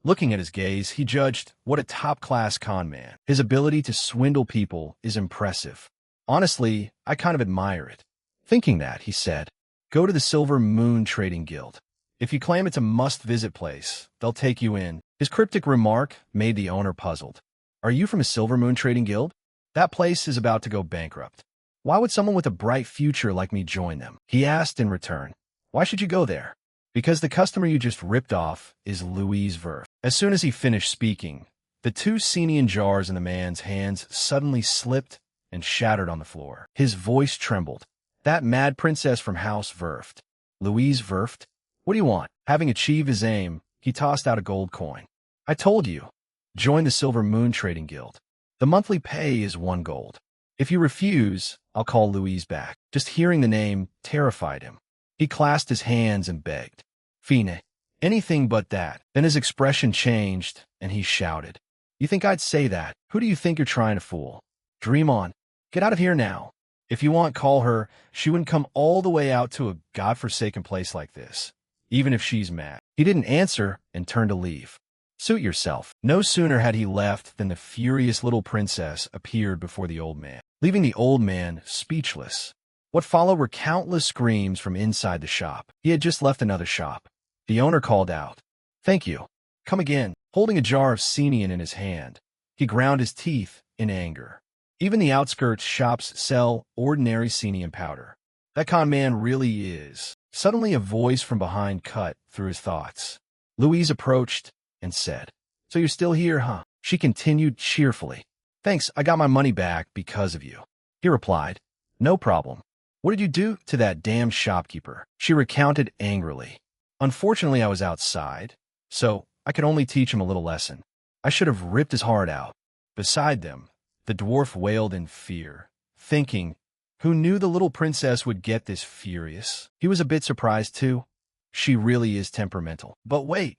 S1: Looking at his gaze, he judged what a top-class con man. His ability to swindle people is impressive. Honestly, I kind of admire it. Thinking that, he said, Go to the Silver Moon Trading Guild. If you claim it's a must-visit place, they'll take you in. His cryptic remark made the owner puzzled. Are you from a Silver Moon Trading Guild? That place is about to go bankrupt. Why would someone with a bright future like me join them? He asked in return. Why should you go there? Because the customer you just ripped off is Louise Verf. As soon as he finished speaking, the 2 Senian jars in the man's hands suddenly slipped and shattered on the floor. His voice trembled. That mad princess from House Verft. Louise Verft? What do you want? Having achieved his aim, he tossed out a gold coin. I told you. Join the Silver Moon Trading Guild. The monthly pay is 1 gold. If you refuse, I'll call Louise back. Just hearing the name terrified him. He clasped his hands and begged. Fine, anything but that. Then his expression changed, and he shouted. You think I'd say that? Who do you think you're trying to fool? Dream on. Get out of here now. If you want, call her. She wouldn't come all the way out to a godforsaken place like this, even if she's mad. He didn't answer and turned to leave. Suit yourself. No sooner had he left than the furious little princess appeared before the old man, leaving the old man speechless. What followed were countless screams from inside the shop. He had just left another shop. The owner called out, Thank you. Come again. Holding a jar of Senian in his hand, he ground his teeth in anger. Even the outskirts shops sell ordinary Senian powder. That con man really is. Suddenly a voice from behind cut through his thoughts. Louise approached and said, So you're still here, huh? She continued cheerfully. Thanks, I got my money back because of you. He replied, No problem. What did you do to that damn shopkeeper? She recounted angrily. Unfortunately, I was outside, so I could only teach him a little lesson. I should have ripped his heart out. Beside them, the dwarf wailed in fear, thinking, who knew the little princess would get this furious? He was a bit surprised, too. She really is temperamental. But wait,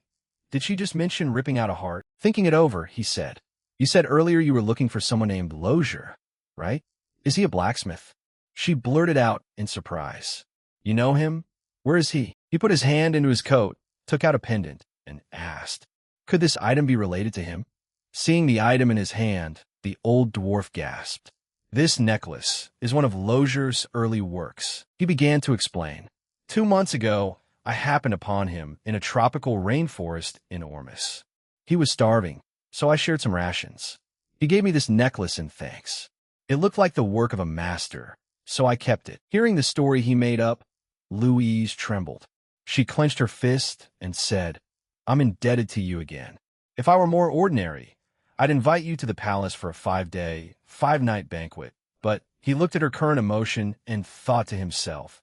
S1: did she just mention ripping out a heart? Thinking it over, he said, You said earlier you were looking for someone named Lozier, right? Is he a blacksmith? She blurted out in surprise. You know him? Where is he? He put his hand into his coat, took out a pendant, and asked, Could this item be related to him? Seeing the item in his hand, the old dwarf gasped. This necklace is one of Lozier's early works. He began to explain. 2 months ago, I happened upon him in a tropical rainforest in Ormus. He was starving, so I shared some rations. He gave me this necklace in thanks. It looked like the work of a master, so I kept it. Hearing the story he made up, Louise trembled. She clenched her fist and said, I'm indebted to you again. If I were more ordinary, I'd invite you to the palace for a 5-day, 5-night banquet. But he looked at her current emotion and thought to himself,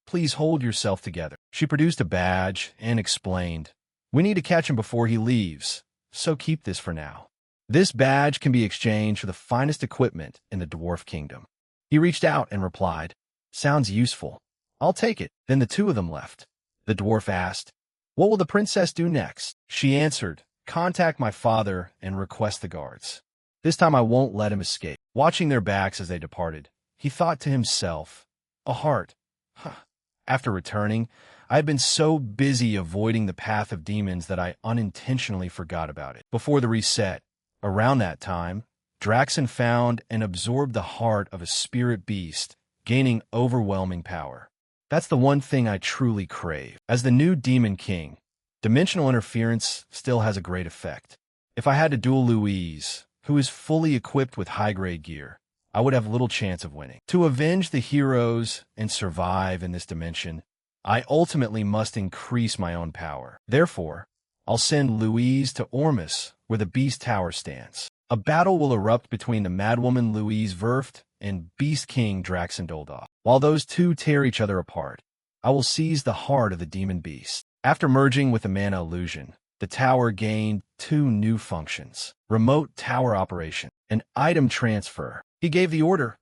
S1: Please hold yourself together. She produced a badge and explained, "We need to catch him before he leaves, so keep this for now. This badge can be exchanged for the finest equipment in the Dwarf Kingdom." He reached out and replied, "Sounds useful. I'll take it." Then the two of them left. The dwarf asked, "What will the princess do next?" She answered, "Contact my father and request the guards. This time I won't let him escape." Watching their backs as they departed, he thought to himself, "A heart. Huh. After returning, I had been so busy avoiding the path of demons that I unintentionally forgot about it." Before the reset, around that time, Draxon found and absorbed the heart of a spirit beast, gaining overwhelming power. That's the one thing I truly crave. As the new Demon King, dimensional interference still has a great effect. If I had to duel Louise, who is fully equipped with high-grade gear, I would have little chance of winning. To avenge the heroes and survive in this dimension, I ultimately must increase my own power. Therefore, I'll send Louise to Ormus, where the Beast Tower stands. A battle will erupt between the madwoman Louise Verft and Beast King Draxon Doldov. While those two tear each other apart, I will seize the heart of the demon beast. After merging with the mana illusion, the tower gained two new functions: remote tower operation and item transfer. He gave the order,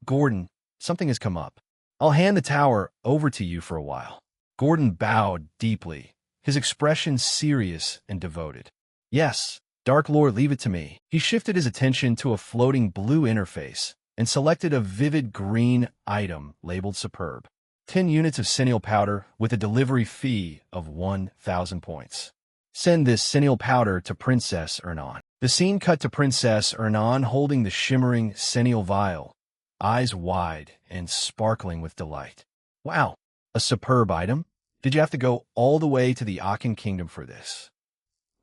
S1: "Gordon, something has come up. I'll hand the tower over to you for a while." Gordon bowed deeply, his expression serious and devoted. "Yes, Dark Lord, leave it to me." He shifted his attention to a floating blue interface and selected a vivid green item labeled Superb. 10 units of Senile Powder with a delivery fee of 1,000 points. Send this Senile Powder to Princess Ernan. The scene cut to Princess Ernan holding the shimmering Senile vial, eyes wide and sparkling with delight. "Wow, a superb item? Did you have to go all the way to the Achen Kingdom for this?"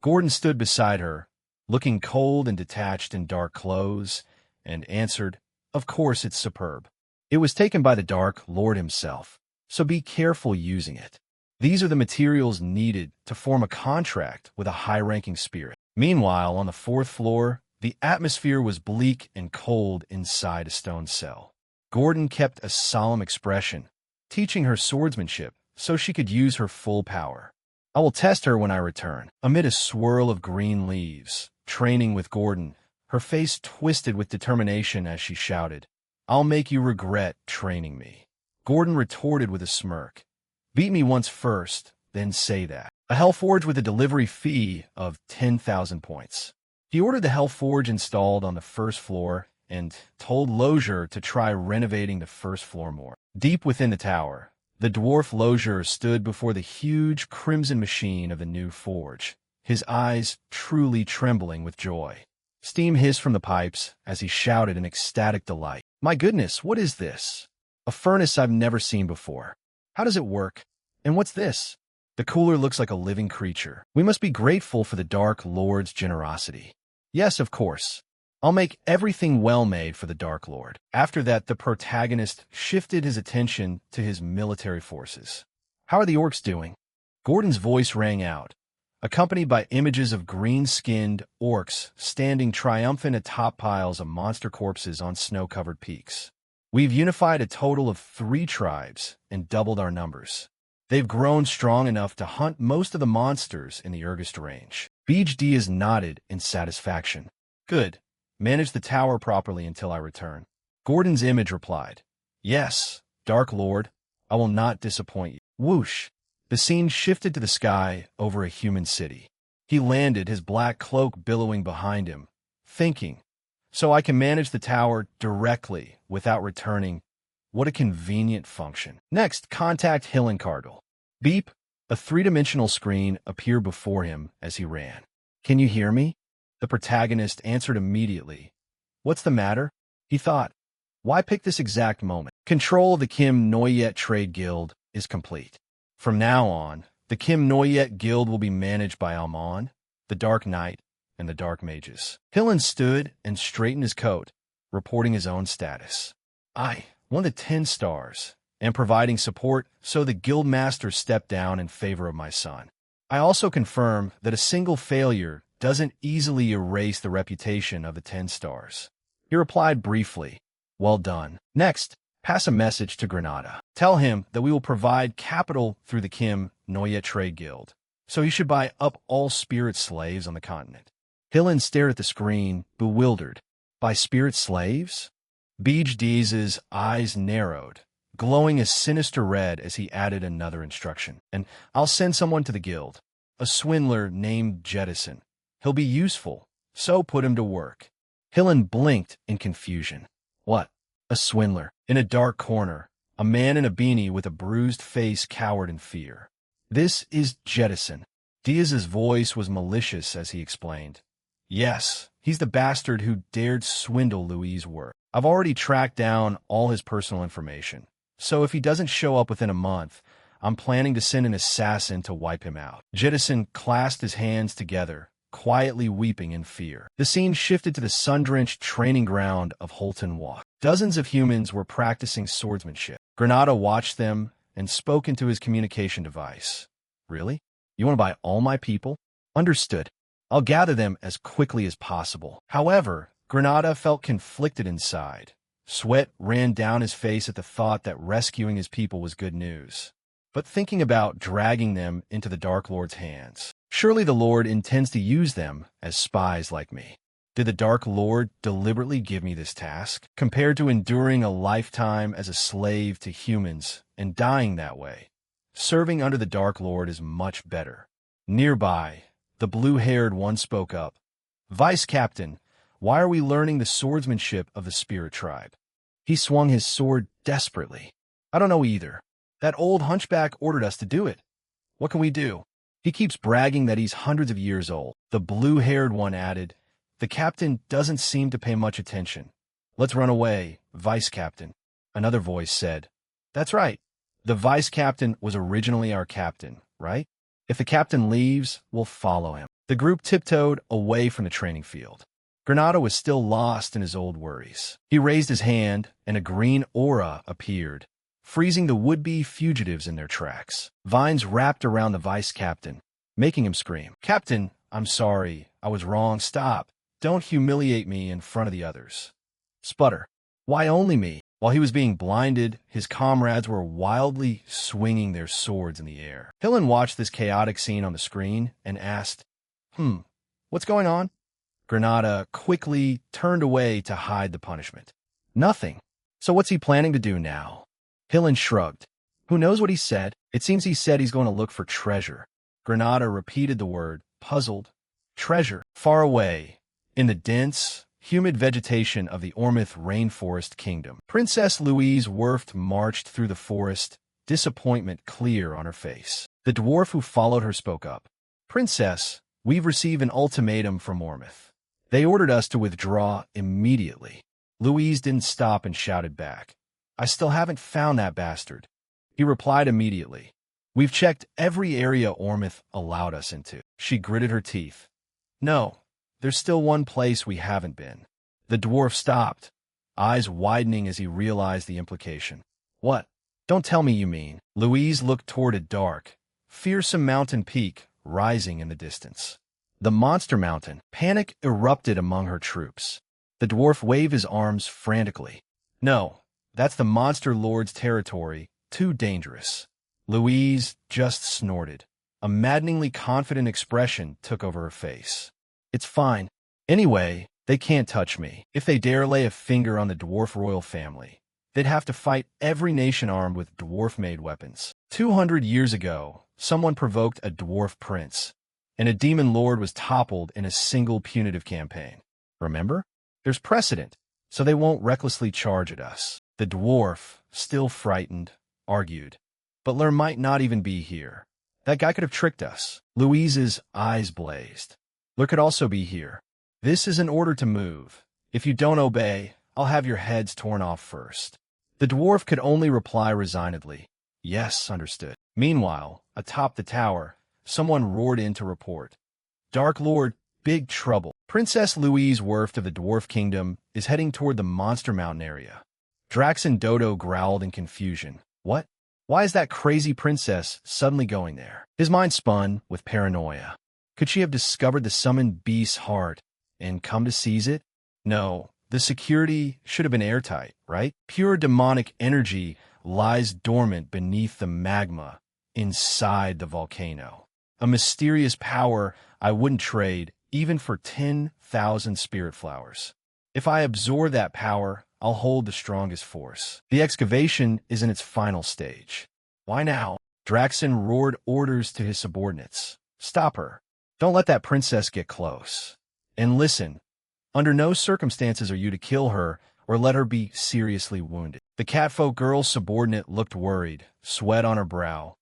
S1: Gordon stood beside her, looking cold and detached in dark clothes, and answered, "Of course it's superb. It was taken by the Dark Lord himself, so be careful using it. These are the materials needed to form a contract with a high-ranking spirit." Meanwhile, on the 4th floor, the atmosphere was bleak and cold inside a stone cell. Gordon kept a solemn expression, teaching her swordsmanship so she could use her full power. "I will test her when I return." Amid a swirl of green leaves, training with Gordon, her face twisted with determination as she shouted, "I'll make you regret training me." Gordon retorted with a smirk, "Beat me once first, then say that." A Hellforge with a delivery fee of 10,000 points. He ordered the Hellforge installed on the 1st floor and told Lozier to try renovating the 1st floor more. Deep within the tower, the dwarf Lozier stood before the huge crimson machine of the new forge, his eyes truly trembling with joy. Steam hissed from the pipes as he shouted in ecstatic delight, "My goodness, what is this? A furnace I've never seen before. How does it work? And what's this? The cooler looks like a living creature. We must be grateful for the Dark Lord's generosity." "Yes, of course. I'll make everything well made for the Dark Lord." After that, the protagonist shifted his attention to his military forces. "How are the orcs doing?" Gordon's voice rang out, accompanied by images of green-skinned orcs standing triumphant atop piles of monster corpses on snow-covered peaks. "We've unified a total of 3 tribes and doubled our numbers. They've grown strong enough to hunt most of the monsters in the Urgist range." Beej Diaz nodded in satisfaction. "Good. Manage the tower properly until I return." Gordon's image replied, "Yes, Dark Lord, I will not disappoint you." Whoosh! The scene shifted to the sky over a human city. He landed, his black cloak billowing behind him, thinking, "So I can manage the tower directly without returning. What a convenient function." Next, contact Hillencargel. Beep! A 3-dimensional screen appeared before him as he ran. "Can you hear me?" The protagonist answered immediately. "What's the matter?" He thought, "Why pick this exact moment?" Control of the Kim Noyet Trade Guild is complete. From now on, the Kim Noyet Guild will be managed by Almon, the Dark Knight, and the Dark Mages. Hillen stood and straightened his coat, reporting his own status. "I won the 10 stars, and providing support, so the guildmaster stepped down in favor of my son. I also confirm that a single failure doesn't easily erase the reputation of the 10 stars." He replied briefly, "Well done." Next, Pass a message to Granada. Tell him that we will provide capital through the Kim Noya Trade Guild, so he should buy up all spirit slaves on the continent. Hillen stared at the screen, bewildered. By spirit slaves? Beej Diaz's eyes narrowed, glowing a sinister red as he added another instruction. And I'll send someone to the guild. A swindler named Jettison. He'll be useful, so put him to work. Hillen blinked in confusion. What? A swindler. In a dark corner, a man in a beanie with a bruised face cowered in fear. This is Jettison. Diaz's voice was malicious as he explained. Yes, he's the bastard who dared swindle Louise' work. I've already tracked down all his personal information, so if he doesn't show up within a month, I'm planning to send an assassin to wipe him out. Jettison clasped his hands together, quietly weeping in fear. The scene shifted to the sun-drenched training ground of Holton Walk. Dozens of humans were practicing swordsmanship. Granada watched them and spoke into his communication device. Really? You want to buy all my people? Understood. I'll gather them as quickly as possible. However, Granada felt conflicted inside. Sweat ran down his face at the thought that rescuing his people was good news. But thinking about dragging them into the Dark Lord's hands. Surely the Lord intends to use them as spies like me. Did the Dark Lord deliberately give me this task? Compared to enduring a lifetime as a slave to humans and dying that way, serving under the Dark Lord is much better. Nearby, the blue-haired one spoke up. Vice Captain, why are we learning the swordsmanship of the Spirit Tribe? He swung his sword desperately. I don't know either. That old hunchback ordered us to do it. What can we do? He keeps bragging that he's hundreds of years old. The blue-haired one added, the captain doesn't seem to pay much attention. Let's run away, Vice Captain. Another voice said, that's right. The Vice Captain was originally our captain, right? If the captain leaves, we'll follow him. The group tiptoed away from the training field. Granada was still lost in his old worries. He raised his hand, and a green aura appeared, freezing the would-be fugitives in their tracks. Vines wrapped around the vice captain, making him scream. Captain, I'm sorry. I was wrong. Stop. Don't humiliate me in front of the others. Sputter. Why only me? While he was being blinded, his comrades were wildly swinging their swords in the air. Hillen watched this chaotic scene on the screen and asked, what's going on? Granada quickly turned away to hide the punishment. Nothing. So what's he planning to do now? Hillen shrugged. Who knows what he said? It seems he said he's going to look for treasure. Granada repeated the word, puzzled. Treasure. Far away, in the dense, humid vegetation of the Ormith Rainforest Kingdom, Princess Louise Werft marched through the forest, disappointment clear on her face. The dwarf who followed her spoke up. Princess, we've received an ultimatum from Ormith. They ordered us to withdraw immediately. Louise didn't stop and shouted back. I still haven't found that bastard. He replied immediately. We've checked every area Ormith allowed us into. She gritted her teeth. No, there's still one place we haven't been. The dwarf stopped, eyes widening as he realized the implication. What? Don't tell me you mean. Louise looked toward a dark, fearsome mountain peak rising in the distance. The monster mountain. Panic erupted among her troops. The dwarf waved his arms frantically. No, that's the monster lord's territory. Too dangerous. Louise just snorted. A maddeningly confident expression took over her face. It's fine. Anyway, they can't touch me. If they dare lay a finger on the dwarf royal family, they'd have to fight every nation armed with dwarf-made weapons. 200 years ago, someone provoked a dwarf prince, and a demon lord was toppled in a single punitive campaign. Remember? There's precedent, so they won't recklessly charge at us. The dwarf, still frightened, argued. Butler might not even be here. That guy could have tricked us. Louise's eyes blazed. Butler could also be here. This is an order to move. If you don't obey, I'll have your heads torn off first. The dwarf could only reply resignedly. Yes, understood. Meanwhile, atop the tower, someone roared in to report. Dark Lord, big trouble. Princess Louise Werft of the Dwarf Kingdom is heading toward the Monster Mountain area. Drax and Dodo growled in confusion. What? Why is that crazy princess suddenly going there? His mind spun with paranoia. Could she have discovered the summoned beast's heart and come to seize it? No, The security should have been airtight, right? Pure demonic energy lies dormant beneath the magma inside the volcano. A mysterious power I wouldn't trade even for 10,000 spirit flowers. If I absorb that power, I'll hold the strongest force. The excavation is in its final stage. Why now? Draxon roared orders to his subordinates. Stop her. Don't let that princess get close. And listen, under no circumstances are you to kill her or let her be seriously wounded. The catfolk girl's subordinate looked worried, sweat on her brow.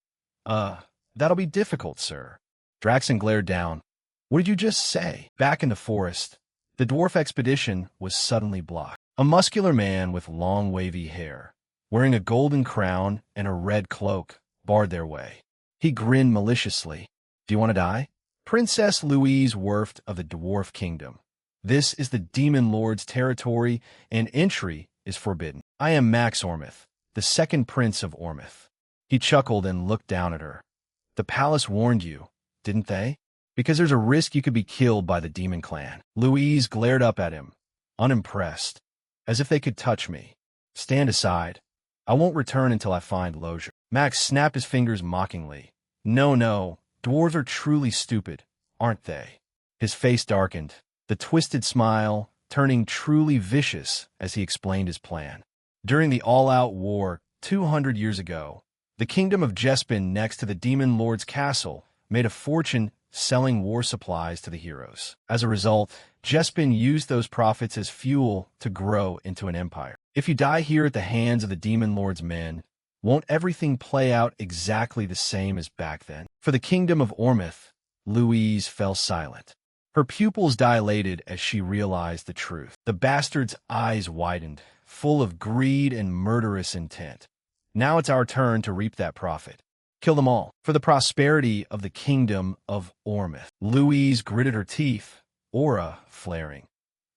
S1: That'll be difficult, sir. Draxon glared down. What did you just say? Back in the forest, the dwarf expedition was suddenly blocked. A muscular man with long wavy hair, wearing a golden crown and a red cloak, barred their way. He grinned maliciously. Do you want to die? Princess Louise Werft of the Dwarf Kingdom. This is the Demon Lord's territory, and entry is forbidden. I am Max Ormith, the second prince of Ormith. He chuckled and looked down at her. The palace warned you, didn't they? Because there's a risk you could be killed by the demon clan. Louise glared up at him, unimpressed, as if they could touch me. Stand aside. I won't return until I find Lozier. Max snapped his fingers mockingly. No, dwarves are truly stupid, aren't they? His face darkened, the twisted smile turning truly vicious as he explained his plan. During the all-out war 200 years ago, the kingdom of Jespin next to the Demon Lord's castle made a fortune selling war supplies to the heroes. As a result, Jespin used those profits as fuel to grow into an empire. If you die here at the hands of the Demon Lord's men, won't everything play out exactly the same as back then? For the kingdom of Ormith, Louise fell silent. Her pupils dilated as she realized the truth. The bastard's eyes widened, full of greed and murderous intent. Now it's our turn to reap that profit. Kill them all, for the prosperity of the kingdom of Ormith. Louise gritted her teeth, aura flaring.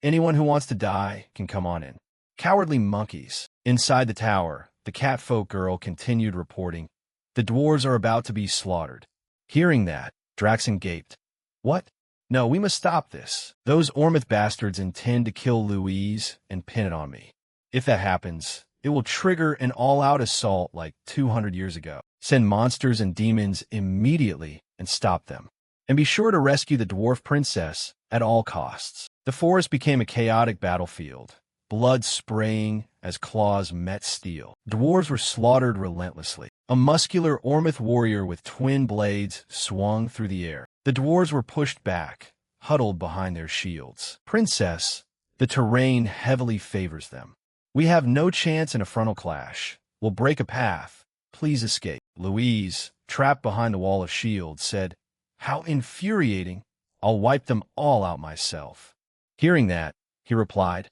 S1: Anyone who wants to die can come on in. Cowardly monkeys. Inside the tower, the catfolk girl continued reporting. The dwarves are about to be slaughtered. Hearing that, Draxon gaped. What? No, we must stop this. Those Ormith bastards intend to kill Louise and pin it on me. If that happens, it will trigger an all-out assault like 200 years ago. Send monsters and demons immediately and stop them. And be sure to rescue the dwarf princess at all costs. The forest became a chaotic battlefield, blood spraying as claws met steel. Dwarves were slaughtered relentlessly. A muscular Ormith warrior with twin blades swung through the air. The dwarves were pushed back, huddled behind their shields. Princess, the terrain heavily favors them. We have no chance in a frontal clash. We'll break a path. Please escape. Louise, trapped behind the wall of shields, said, How infuriating. I'll wipe them all out myself. Hearing that, he replied,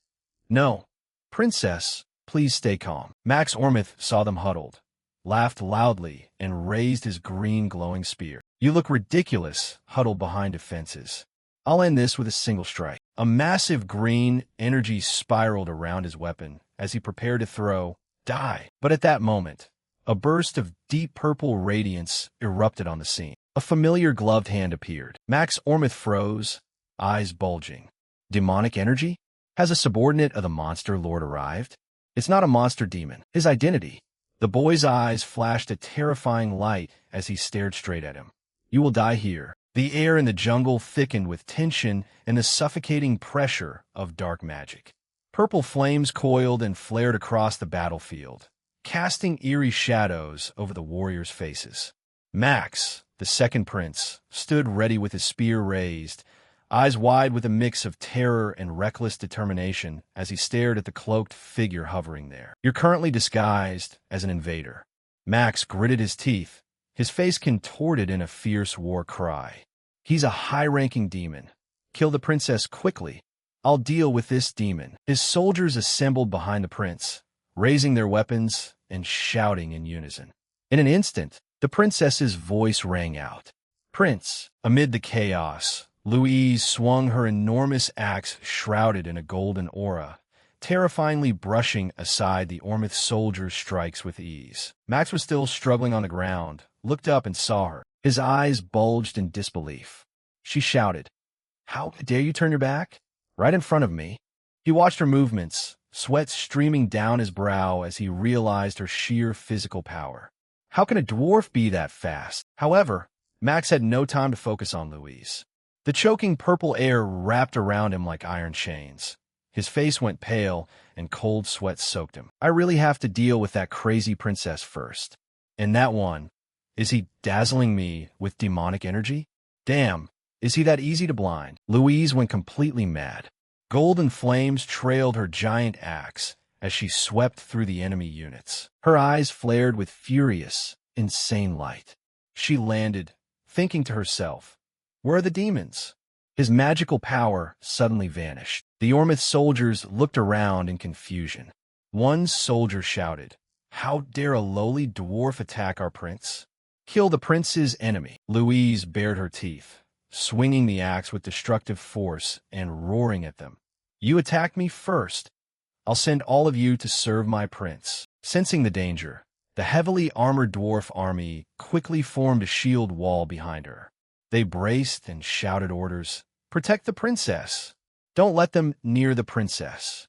S1: No, Princess, please stay calm. Max Ormith saw them huddled, laughed loudly, and raised his green glowing spear. You look ridiculous, huddled behind defenses. I'll end this with a single strike. A massive green energy spiraled around his weapon as he prepared to throw, die. But at that moment, a burst of deep purple radiance erupted on the scene. A familiar gloved hand appeared. Max Ormith froze, eyes bulging. Demonic energy? Has a subordinate of the monster lord arrived? It's not a monster demon. His identity. The boy's eyes flashed a terrifying light as he stared straight at him. You will die here. The air in the jungle thickened with tension and the suffocating pressure of dark magic. Purple flames coiled and flared across the battlefield, casting eerie shadows over the warriors' faces. Max, the second prince, stood ready with his spear raised, eyes wide with a mix of terror and reckless determination as he stared at the cloaked figure hovering there. You're currently disguised as an invader. Max gritted his teeth, his face contorted in a fierce war cry. He's a high-ranking demon. Kill the princess quickly. I'll deal with this demon. His soldiers assembled behind the prince, raising their weapons and shouting in unison. In an instant, the princess's voice rang out. Prince, amid the chaos, Louise swung her enormous axe shrouded in a golden aura, terrifyingly brushing aside the Ormith soldiers' strikes with ease. Max was still struggling on the ground, looked up and saw her. His eyes bulged in disbelief. She shouted, How dare you turn your back? Right in front of me. He watched her movements, sweat streaming down his brow as he realized her sheer physical power. How can a dwarf be that fast? However, Max had no time to focus on Louise. The choking purple air wrapped around him like iron chains. His face went pale, and cold sweat soaked him. I really have to deal with that crazy princess first. And that one, is he dazzling me with demonic energy? Damn, is he that easy to blind? Louise went completely mad. Golden flames trailed her giant axe as she swept through the enemy units. Her eyes flared with furious, insane light. She landed, thinking to herself, "Where are the demons?" His magical power suddenly vanished. The Ormith soldiers looked around in confusion. One soldier shouted, "How dare a lowly dwarf attack our prince? Kill the prince's enemy." Louise bared her teeth, swinging the axe with destructive force and roaring at them. "You attacked me first. I'll send all of you to serve my prince." Sensing the danger, the heavily armored dwarf army quickly formed a shield wall behind her. They braced and shouted orders. "Protect the princess. Don't let them near the princess."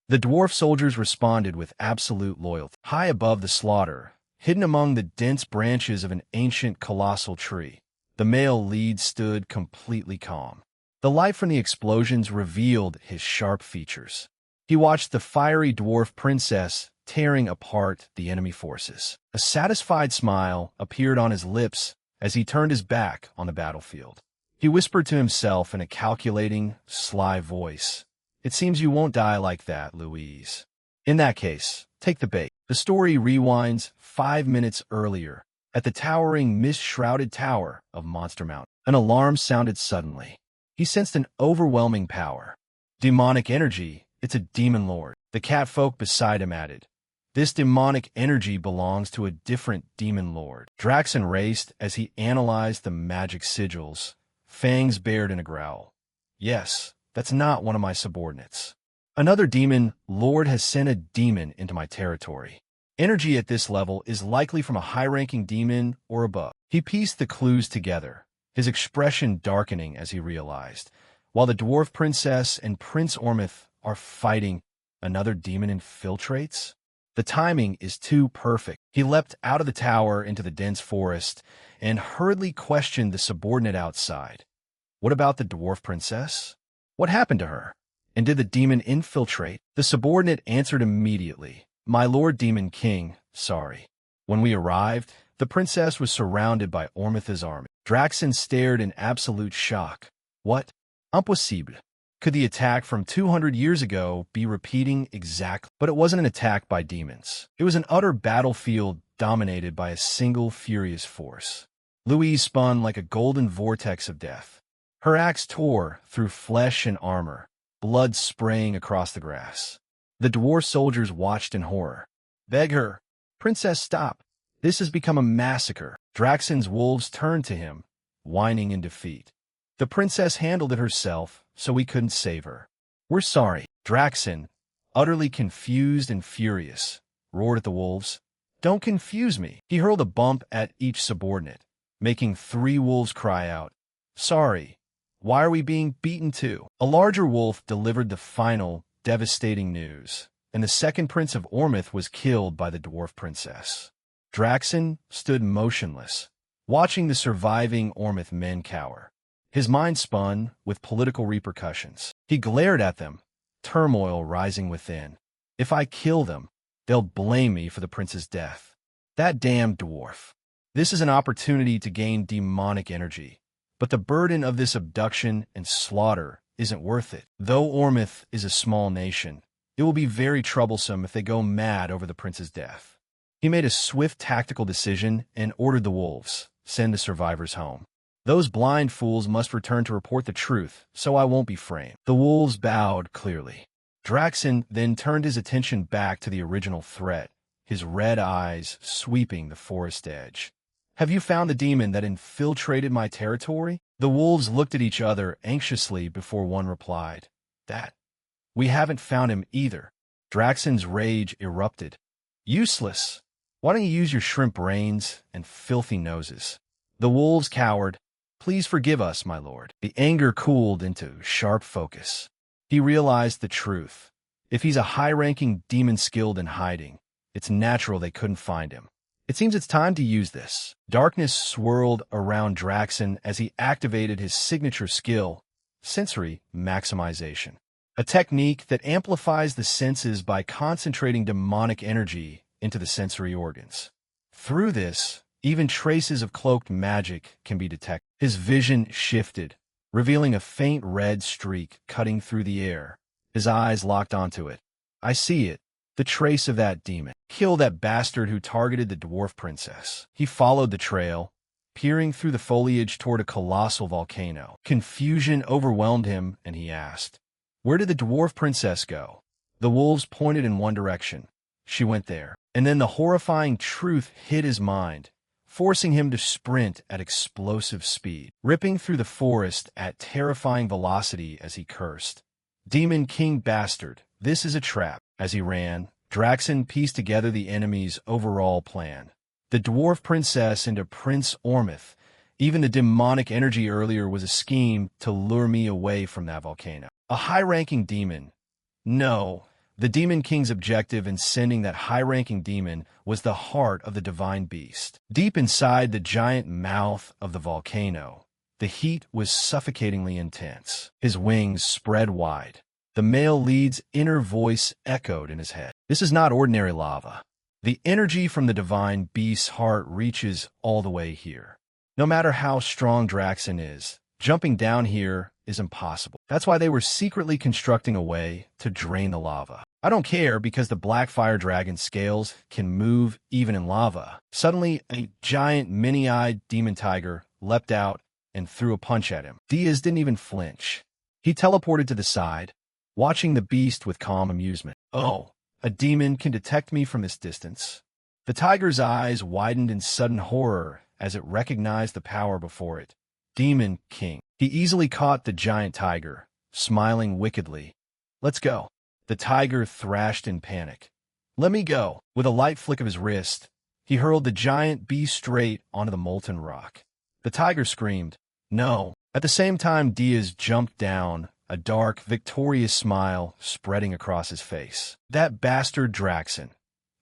S1: The dwarf soldiers responded with absolute loyalty. High above the slaughter, hidden among the dense branches of an ancient colossal tree, the male lead stood completely calm. The light from the explosions revealed his sharp features. He watched the fiery dwarf princess tearing apart the enemy forces. A satisfied smile appeared on his lips as he turned his back on the battlefield. He whispered to himself in a calculating, sly voice, "It seems you won't die like that, Louise. In that case, take the bait." The story rewinds 5 minutes earlier, at the towering, mist-shrouded tower of Monster Mountain. An alarm sounded suddenly. He sensed an overwhelming power. Demonic energy, it's a demon lord. The catfolk beside him added, "This demonic energy belongs to a different demon lord." Draxon raced as he analyzed the magic sigils, fangs bared in a growl. "Yes, that's not one of my subordinates. Another demon lord has sent a demon into my territory. Energy at this level is likely from a high-ranking demon or above." He pieced the clues together, his expression darkening as he realized, while the dwarf princess and Prince Ormith are fighting, another demon infiltrates? The timing is too perfect. He leapt out of the tower into the dense forest and hurriedly questioned the subordinate outside. What about the dwarf princess? What happened to her? And did the demon infiltrate? The subordinate answered immediately, "My lord demon king, sorry. When we arrived, the princess was surrounded by Ormith's army." Draxon stared in absolute shock. What? Impossible. Could the attack from 200 years ago be repeating exactly? But it wasn't an attack by demons. It was an utter battlefield dominated by a single furious force. Louise spun like a golden vortex of death. Her axe tore through flesh and armor, blood spraying across the grass. The dwarf soldiers watched in horror. "Beg her, Princess, stop. This has become a massacre." Draxon's wolves turned to him, whining in defeat. "The princess handled it herself, so we couldn't save her. We're sorry." Draxon, utterly confused and furious, roared at the wolves. "Don't confuse me." He hurled a bump at each subordinate, making 3 wolves cry out, "Sorry. Why are we being beaten too?" A larger wolf delivered the final, devastating news, and the second prince of Ormith was killed by the dwarf princess. Draxon stood motionless, watching the surviving Ormith men cower. His mind spun with political repercussions. He glared at them, turmoil rising within. "If I kill them, they'll blame me for the prince's death. That damned dwarf. This is an opportunity to gain demonic energy. But the burden of this abduction and slaughter isn't worth it. Though Ormith is a small nation, it will be very troublesome if they go mad over the prince's death." He made a swift tactical decision and ordered the wolves, "Send the survivors home. Those blind fools must return to report the truth, so I won't be framed." The wolves bowed clearly. Draxon then turned his attention back to the original threat, his red eyes sweeping the forest edge. "Have you found the demon that infiltrated my territory?" The wolves looked at each other anxiously before one replied, "That. We haven't found him either." Draxon's rage erupted. "Useless. Why don't you use your shrimp brains and filthy noses?" The wolves cowered. "Please forgive us, my lord." The anger cooled into sharp focus. He realized the truth. If he's a high-ranking demon skilled in hiding, it's natural they couldn't find him. It seems it's time to use this. Darkness swirled around Draxen as he activated his signature skill, sensory maximization, a technique that amplifies the senses by concentrating demonic energy into the sensory organs. Through this, even traces of cloaked magic can be detected. His vision shifted, revealing a faint red streak cutting through the air. His eyes locked onto it. I see it. The trace of that demon. Kill that bastard who targeted the dwarf princess. He followed the trail, peering through the foliage toward a colossal volcano. Confusion overwhelmed him, and he asked, "Where did the dwarf princess go?" The wolves pointed in one direction. She went there. And then the horrifying truth hit his mind, forcing him to sprint at explosive speed, ripping through the forest at terrifying velocity as he cursed. "Demon King bastard, this is a trap." As he ran, Draxen pieced together the enemy's overall plan. The dwarf princess into Prince Ormeth. Even the demonic energy earlier was a scheme to lure me away from that volcano. A high-ranking demon. No, the Demon King's objective in sending that high-ranking demon was the heart of the divine beast. Deep inside the giant mouth of the volcano, the heat was suffocatingly intense. His wings spread wide. The male lead's inner voice echoed in his head. This is not ordinary lava. The energy from the divine beast's heart reaches all the way here. No matter how strong Draxen is, jumping down here is impossible. That's why they were secretly constructing a way to drain the lava. I don't care because the black fire dragon's scales can move even in lava. Suddenly, a giant many-eyed demon tiger leapt out and threw a punch at him. Diaz didn't even flinch. He teleported to the side, watching the beast with calm amusement. "Oh, a demon can detect me from this distance." The tiger's eyes widened in sudden horror as it recognized the power before it. Demon King. He easily caught the giant tiger, smiling wickedly. "Let's go." The tiger thrashed in panic. "Let me go." With a light flick of his wrist, he hurled the giant beast straight onto the molten rock. The tiger screamed, "No." At the same time, Diaz jumped down, a dark, victorious smile spreading across his face. That bastard Draxen.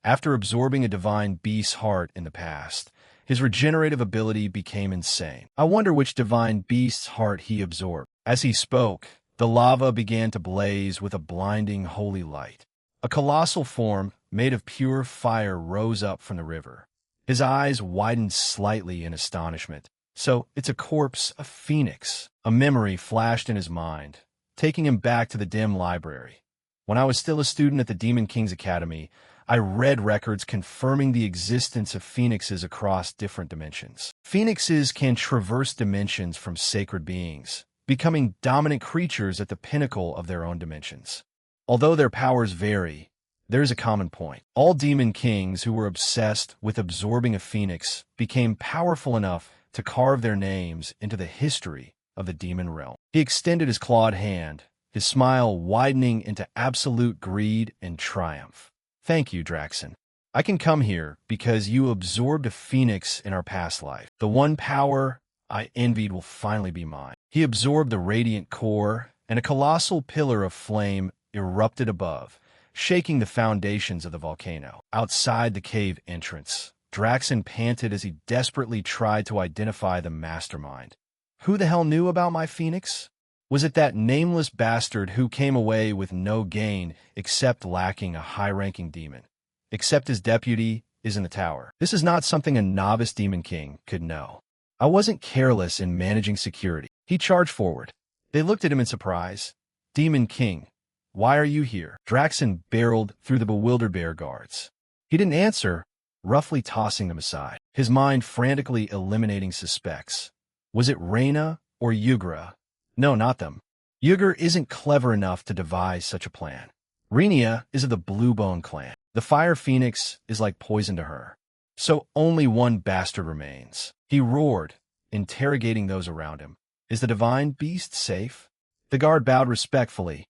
S1: After absorbing a divine beast's heart in the past, his regenerative ability became insane. I wonder which divine beast's heart he absorbed. As he spoke, the lava began to blaze with a blinding holy light. A colossal form made of pure fire rose up from the river. His eyes widened slightly in astonishment. So, it's a corpse, a phoenix. A memory flashed in his mind, taking him back to the dim library. When I was still a student at the Demon King's Academy, I read records confirming the existence of phoenixes across different dimensions. Phoenixes can traverse dimensions from sacred beings, becoming dominant creatures at the pinnacle of their own dimensions. Although their powers vary, there is a common point. All demon kings who were obsessed with absorbing a phoenix became powerful enough to carve their names into the history of the demon realm. He extended his clawed hand, his smile widening into absolute greed and triumph. "Thank you, Draxen. I can come here because you absorbed a phoenix in our past life. The one power I envied will finally be mine." He absorbed the radiant core, and a colossal pillar of flame erupted above, shaking the foundations of the volcano. Outside the cave entrance, Draxen panted as he desperately tried to identify the mastermind. Who the hell knew about my phoenix? Was it that nameless bastard who came away with no gain except lacking a high-ranking demon? Except his deputy is in the tower. This is not something a novice demon king could know. I wasn't careless in managing security. He charged forward. They looked at him in surprise. "Demon King, why are you here?" Draxen barreled through the bewildered bear guards. He didn't answer, roughly tossing them aside, his mind frantically eliminating suspects. Was it Reyna or Yugra? No, not them. Yugra isn't clever enough to devise such a plan. Renia is of the Bluebone clan. The Fire Phoenix is like poison to her. So only one bastard remains. He roared, interrogating those around him. "Is the divine beast safe?" The guard bowed respectfully.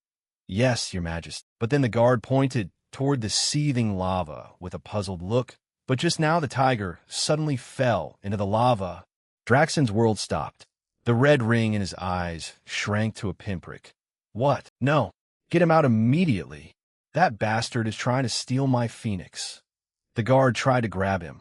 S1: "Yes, your majesty." But then the guard pointed toward the seething lava with a puzzled look. But just now the tiger suddenly fell into the lava. Draxen's world stopped. The red ring in his eyes shrank to a pinprick. "What? No." Get him out immediately. That bastard is trying to steal my phoenix. The guard tried to grab him.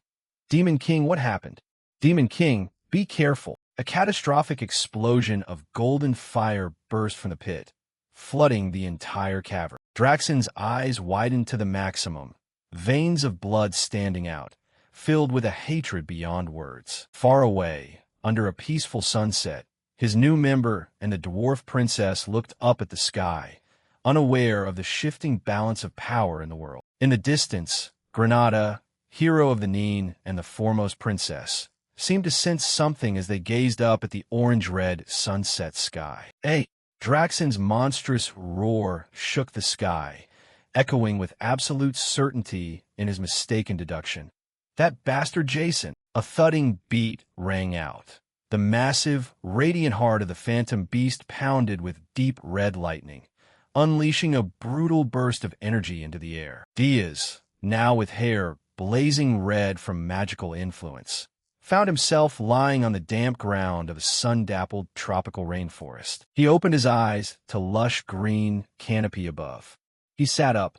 S1: Demon King, what happened? Demon King, be careful. A catastrophic explosion of golden fire burst from the pit, flooding the entire cavern. Draxon's eyes widened to the maximum, veins of blood standing out, filled with a hatred beyond words. Far away, under a peaceful sunset, his new member and the dwarf princess looked up at the sky, unaware of the shifting balance of power in the world. In the distance, Granada, hero of the Neen and the foremost princess, seemed to sense something as they gazed up at the orange-red sunset sky. Hey! Draxon's monstrous roar shook the sky, echoing with absolute certainty in his mistaken deduction. That bastard Jason! A thudding beat rang out. The massive, radiant heart of the phantom beast pounded with deep red lightning, unleashing a brutal burst of energy into the air. Diaz, now with hair blazing red from magical influence, found himself lying on the damp ground of a sun-dappled tropical rainforest. He opened his eyes to lush green canopy above. He sat up,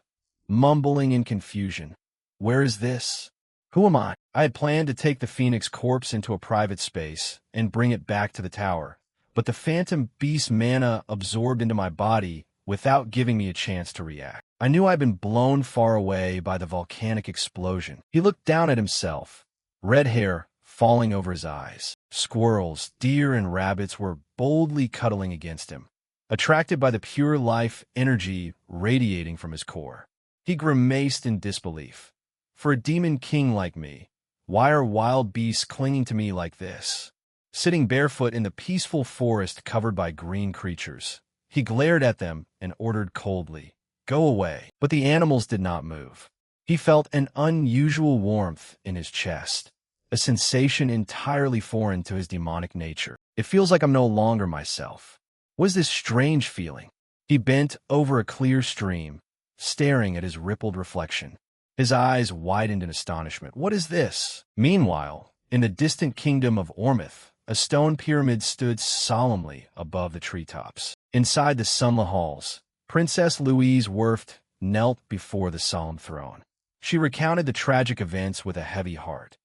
S1: mumbling in confusion. Where is this? Who am I? I had planned to take the Phoenix corpse into a private space and bring it back to the tower, but the phantom beast mana absorbed into my body without giving me a chance to react. I knew I'd been blown far away by the volcanic explosion. He looked down at himself, red hair falling over his eyes. Squirrels, deer, and rabbits were boldly cuddling against him, attracted by the pure life energy radiating from his core. He grimaced in disbelief. For a demon king like me, why are wild beasts clinging to me like this? Sitting barefoot in the peaceful forest covered by green creatures, he glared at them and ordered coldly, "Go away." But the animals did not move. He felt an unusual warmth in his chest, a sensation entirely foreign to his demonic nature. It feels like I'm no longer myself. What is this strange feeling? He bent over a clear stream, staring at his rippled reflection. His eyes widened in astonishment. What is this? Meanwhile, in the distant kingdom of Ormith, a stone pyramid stood solemnly above the treetops. Inside the sunlit halls, Princess Louise Werft knelt before the solemn throne. She recounted the tragic events with a heavy heart.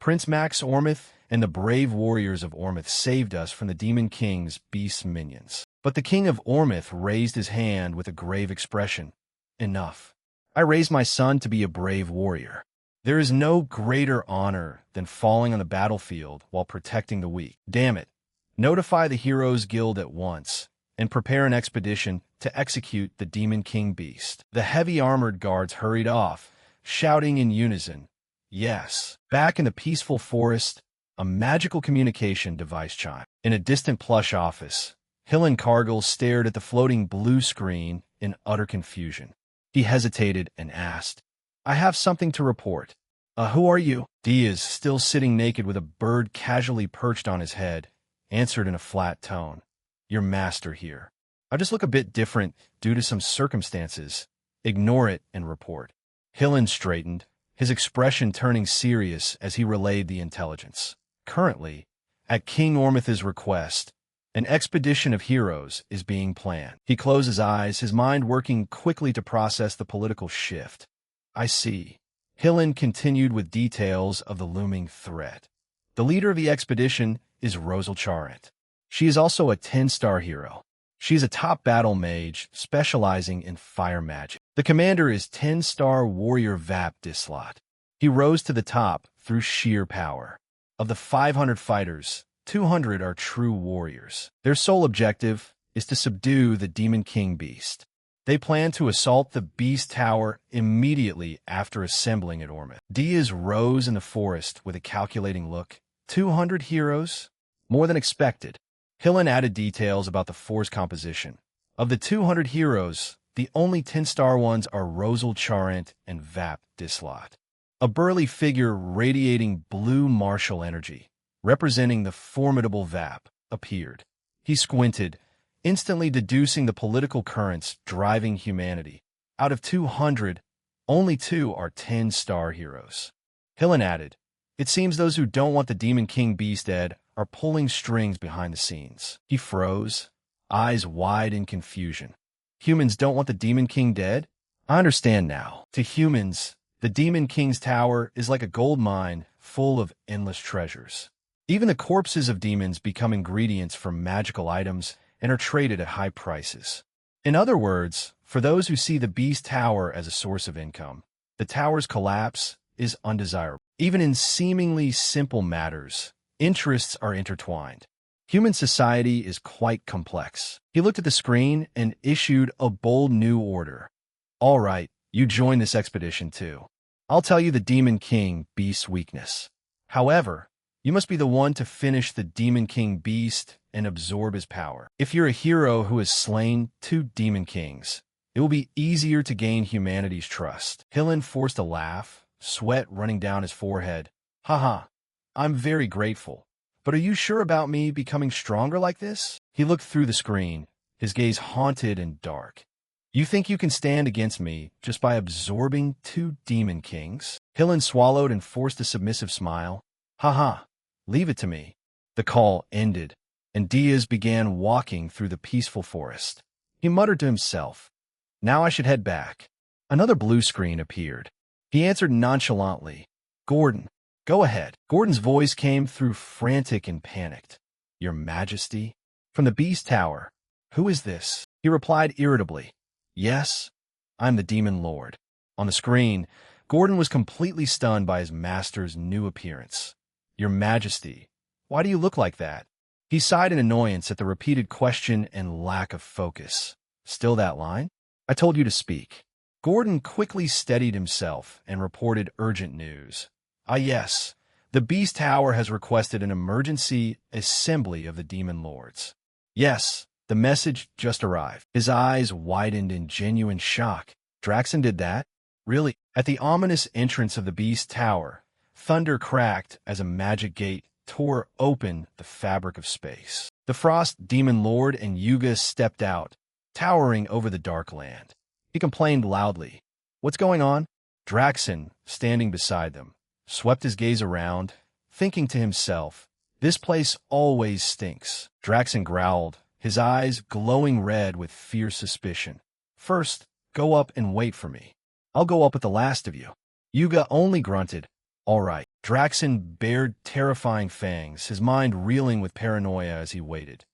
S1: Prince Max Ormith and the brave warriors of Ormith saved us from the Demon King's beast minions. But the King of Ormith raised his hand with a grave expression. Enough. I raised my son to be a brave warrior. There is no greater honor than falling on the battlefield while protecting the weak. Damn it. Notify the Heroes Guild at once and prepare an expedition to execute the Demon King beast. The heavy armored guards hurried off, shouting in unison, "Yes." Back in the peaceful forest, a magical communication device chimed. In a distant plush office, Hillen Cargill stared at the floating blue screen in utter confusion. He hesitated and asked, "I have something to report." Who are you?" Diaz, still sitting naked with a bird casually perched on his head, answered in a flat tone, "Your master here. I just look a bit different due to some circumstances. Ignore it and report." Hillen straightened, his expression turning serious as he relayed the intelligence. Currently, at King Ormith's request, an expedition of heroes is being planned. He closed his eyes, his mind working quickly to process the political shift. "I see." Hillen continued with details of the looming threat. The leader of the expedition is Rosal Charent. She is also a 10-star hero. She is a top battle mage specializing in fire magic. The commander is 10-star warrior Vap Dislot. He rose to the top through sheer power. Of the 500 fighters, 200 are true warriors. Their sole objective is to subdue the Demon King beast. They plan to assault the beast tower immediately after assembling at Ormith. Diaz rose in the forest with a calculating look. 200 heroes? More than expected. Hillen added details about the force composition. Of the 200 heroes, the only 10-star ones are Rosal Charent and Vap Dislot. A burly figure radiating blue martial energy, representing the formidable Vap, appeared. He squinted, instantly deducing the political currents driving humanity. Out of 200, only 2 are 10-star heroes. Hillen added, "It seems those who don't want the Demon King beast dead are pulling strings behind the scenes." He froze, eyes wide in confusion. Humans don't want the Demon King dead? I understand now. To humans, the Demon King's tower is like a gold mine full of endless treasures. Even the corpses of demons become ingredients for magical items and are traded at high prices. In other words, for those who see the Beast Tower as a source of income, the tower's collapse is undesirable. Even in seemingly simple matters, interests are intertwined. Human society is quite complex. He looked at the screen and issued a bold new order. All right, you join this expedition too. I'll tell you the Demon King Beast's weakness. However, you must be the one to finish the Demon King Beast and absorb his power. If you're a hero who has slain 2 Demon Kings, it will be easier to gain humanity's trust. Hillen forced a laugh, sweat running down his forehead. Haha, I'm very grateful. But are you sure about me becoming stronger like this? He looked through the screen, his gaze haunted and dark. You think you can stand against me just by absorbing 2 Demon Kings? Hillen swallowed and forced a submissive smile. Haha, leave it to me. The call ended, and Diaz began walking through the peaceful forest. He muttered to himself, now I should head back. Another blue screen appeared. He answered nonchalantly, Gordon, go ahead. Gordon's voice came through frantic and panicked. Your Majesty? From the Beast Tower. Who is this? He replied irritably. Yes, I'm the Demon Lord. On the screen, Gordon was completely stunned by his master's new appearance. Your Majesty, why do you look like that? He sighed in annoyance at the repeated question and lack of focus. Still that line? I told you to speak. Gordon quickly steadied himself and reported urgent news. Ah yes, the Beast Tower has requested an emergency assembly of the Demon Lords. Yes, the message just arrived. His eyes widened in genuine shock. Draxon did that? Really? At the ominous entrance of the Beast Tower, thunder cracked as a magic gate tore open the fabric of space. The Frost Demon Lord and Yuga stepped out, towering over the dark land. He complained loudly. What's going on? Draxon, standing beside them, swept his gaze around, thinking to himself, this place always stinks. Draxon growled, his eyes glowing red with fierce suspicion. First, go up and wait for me. I'll go up with the last of you. Yuga only grunted. All right. Draxon bared terrifying fangs, his mind reeling with paranoia as he waited.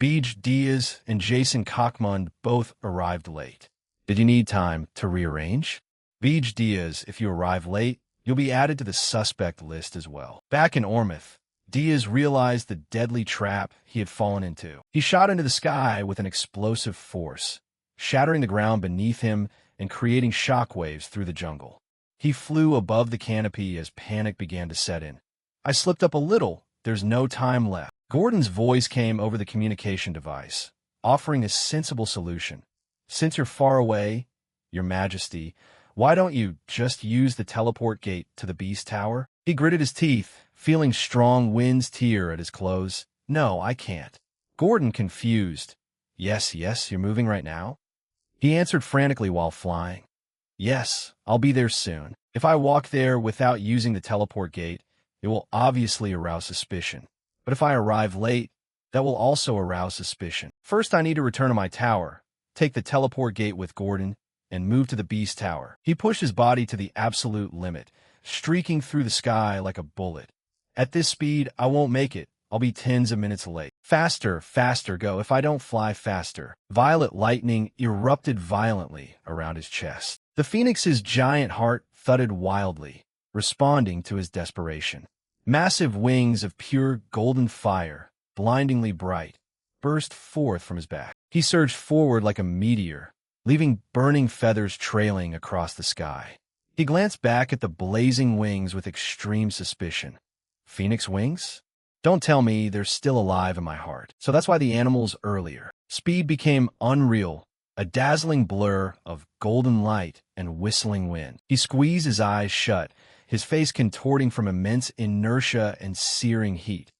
S1: Beej Diaz and Jason Cockmund both arrived late. Did you need time to rearrange? Beej Diaz, if you arrive late, you'll be added to the suspect list as well. Back in Ormouth, Diaz realized the deadly trap he had fallen into. He shot into the sky with an explosive force, shattering the ground beneath him and creating shockwaves through the jungle. He flew above the canopy as panic began to set in. I slipped up a little. There's no time left. Gordon's voice came over the communication device, offering a sensible solution. Since you're far away, Your Majesty, why don't you just use the teleport gate to the Beast Tower? He gritted his teeth, feeling strong winds tear at his clothes. No, I can't. Gordon, confused. Yes, you're moving right now? He answered frantically while flying. Yes, I'll be there soon. If I walk there without using the teleport gate, it will obviously arouse suspicion. But if I arrive late, that will also arouse suspicion. First, I need to return to my tower, take the teleport gate with Gordon, and move to the Beast Tower. He pushed his body to the absolute limit, streaking through the sky like a bullet. At this speed, I won't make it. I'll be tens of minutes late. Faster, go. If I don't fly faster. Violet lightning erupted violently around his chest. The Phoenix's giant heart thudded wildly, responding to his desperation. Massive wings of pure golden fire, blindingly bright, burst forth from his back. He surged forward like a meteor, leaving burning feathers trailing across the sky. He glanced back at the blazing wings with extreme suspicion. Phoenix wings? Don't tell me they're still alive in my heart. So that's why the animals earlier. Speed became unreal, a dazzling blur of golden light and whistling wind. He squeezed his eyes shut, his face contorting from immense inertia and searing heat.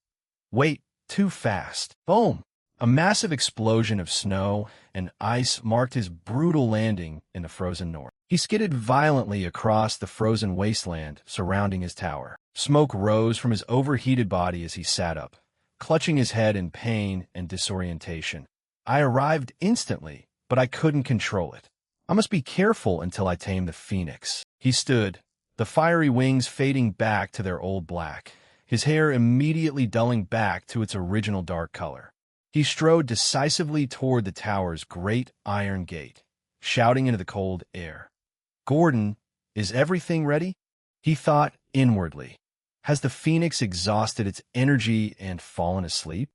S1: Wait, too fast. Boom! A massive explosion of snow and ice marked his brutal landing in the frozen north. He skidded violently across the frozen wasteland surrounding his tower. Smoke rose from his overheated body as he sat up, clutching his head in pain and disorientation. I arrived instantly, but I couldn't control it. I must be careful until I tame the phoenix. He stood, the fiery wings fading back to their old black, his hair immediately dulling back to its original dark color. He strode decisively toward the tower's great iron gate, shouting into the cold air. "Gordon, is everything ready?" He thought inwardly. Has the phoenix exhausted its energy and fallen asleep?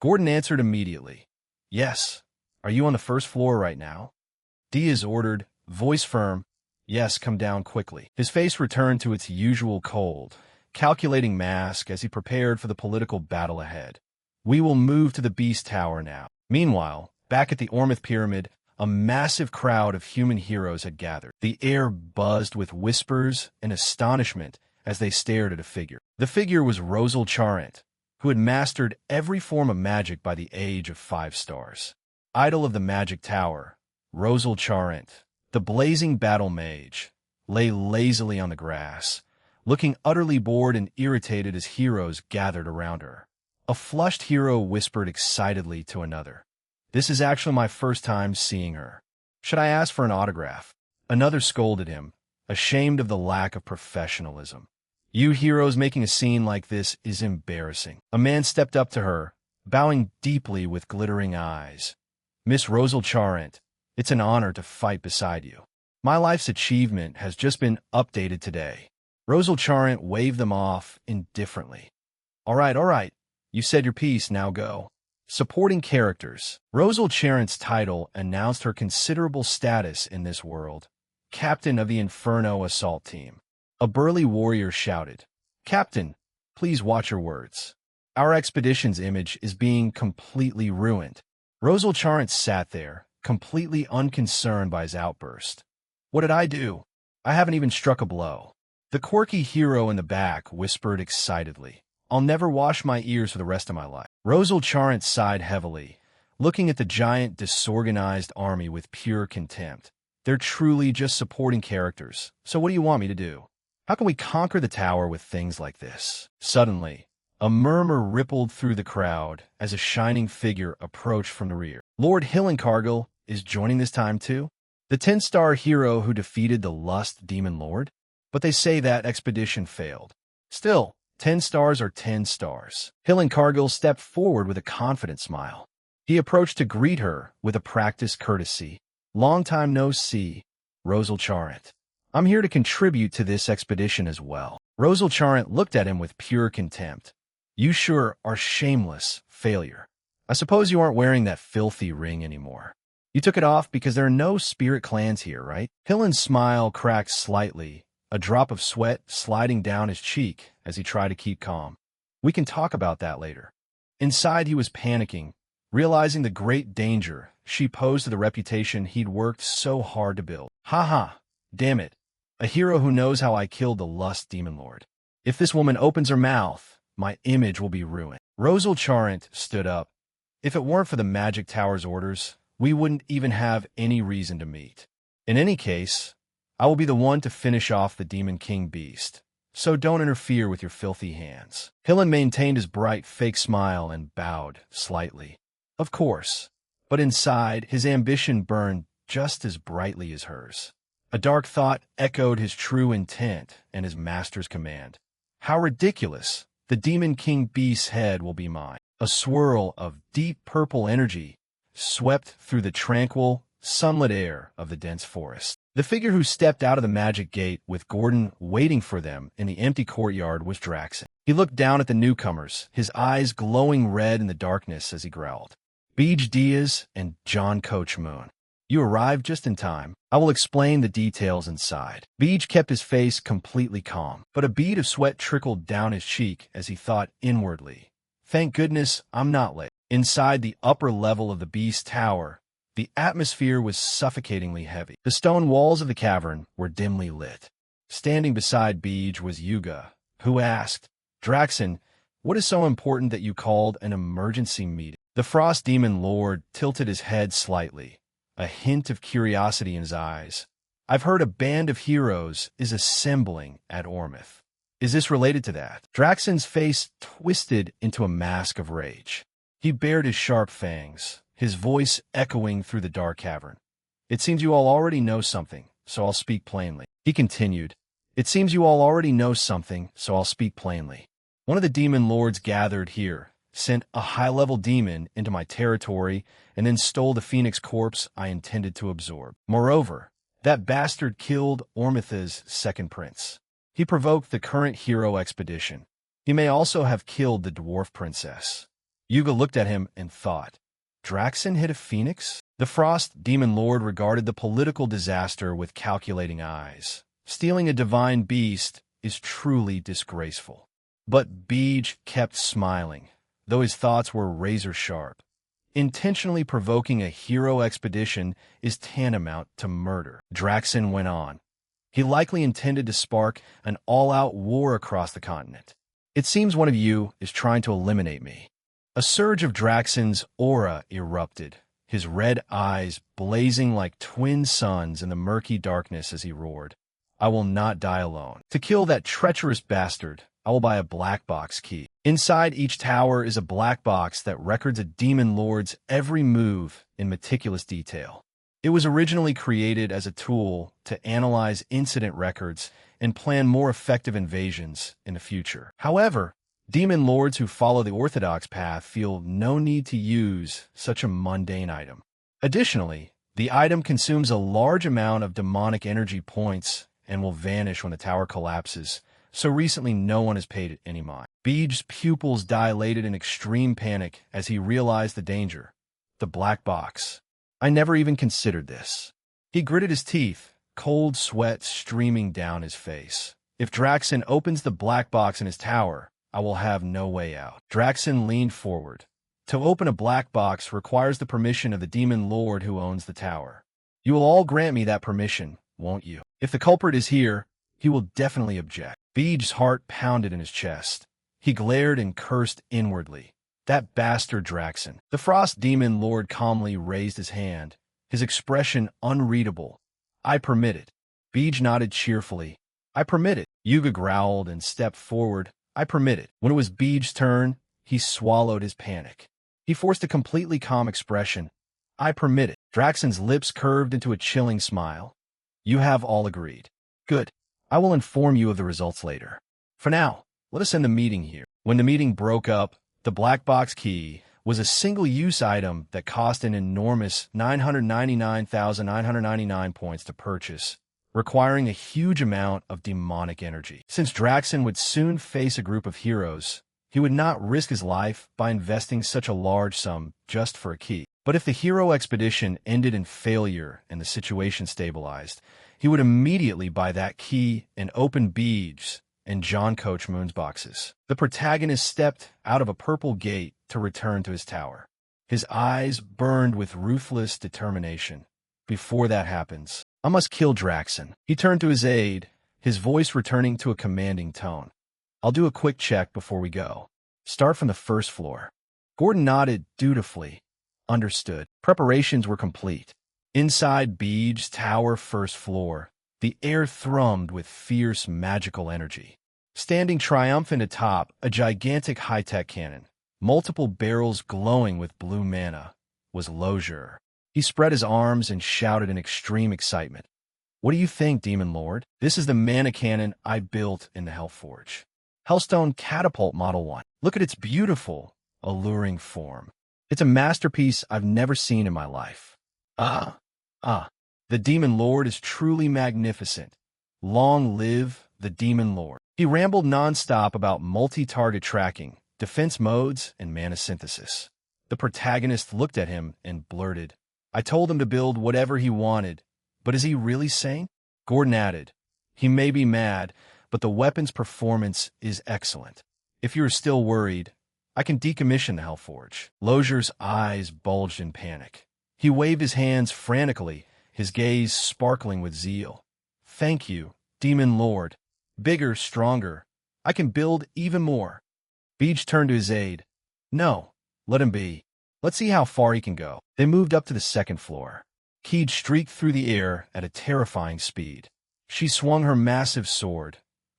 S1: Gordon answered immediately. "Yes. Are you on the first floor right now?" Diaz ordered, voice firm. "Yes, come down quickly." His face returned to its usual cold, calculating mask as he prepared for the political battle ahead. "We will move to the Beast Tower now." Meanwhile, back at the Ormith Pyramid, a massive crowd of human heroes had gathered. The air buzzed with whispers and astonishment as they stared at a figure. The figure was Rosal Charent, who had mastered every form of magic by the age of 5 stars. Idol of the Magic Tower, Rosal Charent, the blazing battle mage, lay lazily on the grass, looking utterly bored and irritated as heroes gathered around her. A flushed hero whispered excitedly to another, "This is actually my first time seeing her. Should I ask for an autograph?" Another scolded him, ashamed of the lack of professionalism. "You heroes making a scene like this is embarrassing." A man stepped up to her, bowing deeply with glittering eyes. "Miss Rosal Charent, it's an honor to fight beside you. My life's achievement has just been updated today." Rosal Charent waved them off indifferently. All right. You said your piece, now go." Supporting characters. Rosal Charent's title announced her considerable status in this world. Captain of the Inferno Assault Team. A burly warrior shouted, "Captain, please watch your words. Our expedition's image is being completely ruined." Rosal Charent sat there, completely unconcerned by his outburst. "What did I do? I haven't even struck a blow." The quirky hero in the back whispered excitedly, "I'll never wash my ears for the rest of my life." Rosal Charent sighed heavily, looking at the giant, disorganized army with pure contempt. "They're truly just supporting characters, so what do you want me to do? How can we conquer the tower with things like this?" Suddenly, a murmur rippled through the crowd as a shining figure approached from the rear. "Lord Hillencargill is joining this time too? The 10-star hero who defeated the Lust Demon Lord? But they say that expedition failed. Still, 10 stars are 10 stars." Hillencargill stepped forward with a confident smile. He approached to greet her with a practiced courtesy. "Long time no see, Rosal Charent. I'm here to contribute to this expedition as well." Rosal Charent looked at him with pure contempt. "You sure are shameless failure. I suppose you aren't wearing that filthy ring anymore. You took it off because there are no spirit clans here, right?" Hillen's smile cracked slightly, a drop of sweat sliding down his cheek as he tried to keep calm. "We can talk about that later." Inside he was panicking, realizing the great danger she posed to the reputation he'd worked so hard to build. "Ha! Damn it. A hero who knows how I killed the Lust Demon Lord. If this woman opens her mouth, my image will be ruined." Rosal Charent stood up. "If it weren't for the Magic Tower's orders, we wouldn't even have any reason to meet. In any case, I will be the one to finish off the Demon King Beast, so don't interfere with your filthy hands." Hillen maintained his bright, fake smile and bowed slightly. Of course, but inside, his ambition burned just as brightly as hers. A dark thought echoed his true intent and his master's command. "How ridiculous! The Demon King Beast's head will be mine." A swirl of deep purple energy swept through the tranquil, sunlit air of the dense forest. The figure who stepped out of the magic gate with Gordon waiting for them in the empty courtyard was Draxon. He looked down at the newcomers, his eyes glowing red in the darkness as he growled, "Beej Diaz and John Coach Moon. You arrived just in time. I will explain the details inside." Beej kept his face completely calm, but a bead of sweat trickled down his cheek as he thought inwardly, "Thank goodness I'm not late." Inside the upper level of the Beast Tower, the atmosphere was suffocatingly heavy. The stone walls of the cavern were dimly lit. Standing beside Beej was Yuga, who asked, "Draxon, what is so important that you called an emergency meeting?" The Frost Demon Lord tilted his head slightly, a hint of curiosity in his eyes. "I've heard a band of heroes is assembling at Ormith. Is this related to that?" Draxon's face twisted into a mask of rage. He bared his sharp fangs, his voice echoing through the dark cavern. "It seems you all already know something, so I'll speak plainly." He continued, "It seems you all already know something, so I'll speak plainly. One of the demon lords gathered here, sent a high-level demon into my territory, and then stole the phoenix corpse I intended to absorb. Moreover, that bastard killed Ormitha's second prince. He provoked the current hero expedition. He may also have killed the dwarf princess." Yuga looked at him and thought, "Draxen hit a phoenix?" The Frost Demon Lord regarded the political disaster with calculating eyes. Stealing a divine beast is truly disgraceful. But Beej kept smiling, though his thoughts were razor-sharp. Intentionally provoking a hero expedition is tantamount to murder. Draxen went on. He likely intended to spark an all-out war across the continent. "It seems one of you is trying to eliminate me." A surge of Draxen's aura erupted, his red eyes blazing like twin suns in the murky darkness as he roared. "I will not die alone. To kill that treacherous bastard, I will buy a black box key. Inside each tower is a black box that records a demon lord's every move in meticulous detail. It was originally created as a tool to analyze incident records and plan more effective invasions in the future. However, demon lords who follow the orthodox path feel no need to use such a mundane item. Additionally, the item consumes a large amount of demonic energy points and will vanish when the tower collapses, so recently no one has paid it any mind." Beej's pupils dilated in extreme panic as he realized the danger. The black box. "I never even considered this." He gritted his teeth, cold sweat streaming down his face. "If Draxen opens the black box in his tower, I will have no way out." Draxen leaned forward. "To open a black box requires the permission of the demon lord who owns the tower. You will all grant me that permission, won't you? If the culprit is here, he will definitely object." Beej's heart pounded in his chest. He glared and cursed inwardly. That bastard Draxen. The Frost Demon Lord calmly raised his hand, his expression unreadable. "I permit it." Beej nodded cheerfully. "I permit it." Yuga growled and stepped forward. "I permit it." When it was Beej's turn, he swallowed his panic. He forced a completely calm expression. "I permit it." Draxen's lips curved into a chilling smile. "You have all agreed. Good. I will inform you of the results later. For now, let us end the meeting here." When the meeting broke up, the black box key was a single-use item that cost an enormous 999,999 points to purchase, requiring a huge amount of demonic energy. Since Draxen would soon face a group of heroes, he would not risk his life by investing such a large sum just for a key. But if the hero expedition ended in failure and the situation stabilized, he would immediately buy that key and open Beej's and John Coach Moon's boxes. The protagonist stepped out of a purple gate to return to his tower. His eyes burned with ruthless determination. "Before that happens, I must kill Draxen." He turned to his aide, his voice returning to a commanding tone. "I'll do a quick check before we go. Start from the first floor." Gordon nodded dutifully. Understood. Preparations were complete. Inside Beej's tower first floor, the air thrummed with fierce magical energy. Standing triumphant atop a gigantic high-tech cannon, multiple barrels glowing with blue mana, was Lozure. He spread his arms and shouted in extreme excitement. "What do you think, Demon Lord? This is the mana cannon I built in the Hellforge. Hellstone Catapult Model 1. Look at its beautiful, alluring form. It's a masterpiece I've never seen in my life. The Demon Lord is truly magnificent. Long live the Demon Lord." He rambled nonstop about multi-target tracking, defense modes, and mana synthesis. The protagonist looked at him and blurted, "I told him to build whatever he wanted, but is he really sane?" Gordon added, "He may be mad, but the weapon's performance is excellent. If you are still worried, I can decommission the Hellforge." Lozure's eyes bulged in panic. He waved his hands frantically, his gaze sparkling with zeal. "Thank you, Demon Lord. Bigger, stronger. I can build even more." Beej turned to his aide. "No, let him be. Let's see how far he can go." They moved up to the second floor. Keed streaked through the air at a terrifying speed. She swung her massive sword,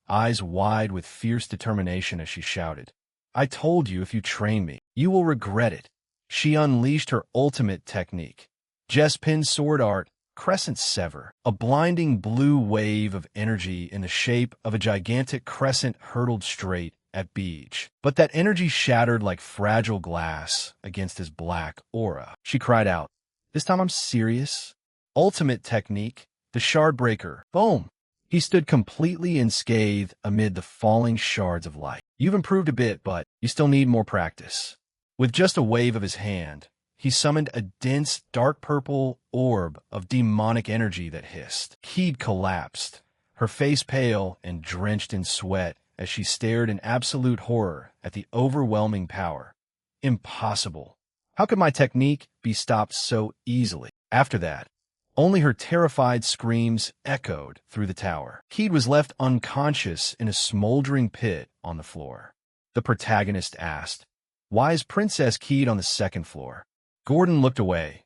S1: eyes wide with fierce determination as she shouted, "I told you if you train me, you will regret it." She unleashed her ultimate technique. Jespin sword art, crescent sever. A blinding blue wave of energy in the shape of a gigantic crescent hurtled straight at Beej. But that energy shattered like fragile glass against his black aura. She cried out, "This time I'm serious." Ultimate technique, the shard breaker. Boom! He stood completely unscathed amid the falling shards of light. You've improved a bit, but you still need more practice. With just a wave of his hand, he summoned a dense, dark purple orb of demonic energy that hissed. Keed collapsed, her face pale and drenched in sweat as she stared in absolute horror at the overwhelming power. Impossible. How could my technique be stopped so easily? After that, only her terrified screams echoed through the tower. Keed was left unconscious in a smoldering pit on the floor. The protagonist asked, "Why is Princess Keed on the second floor?" Gordon looked away.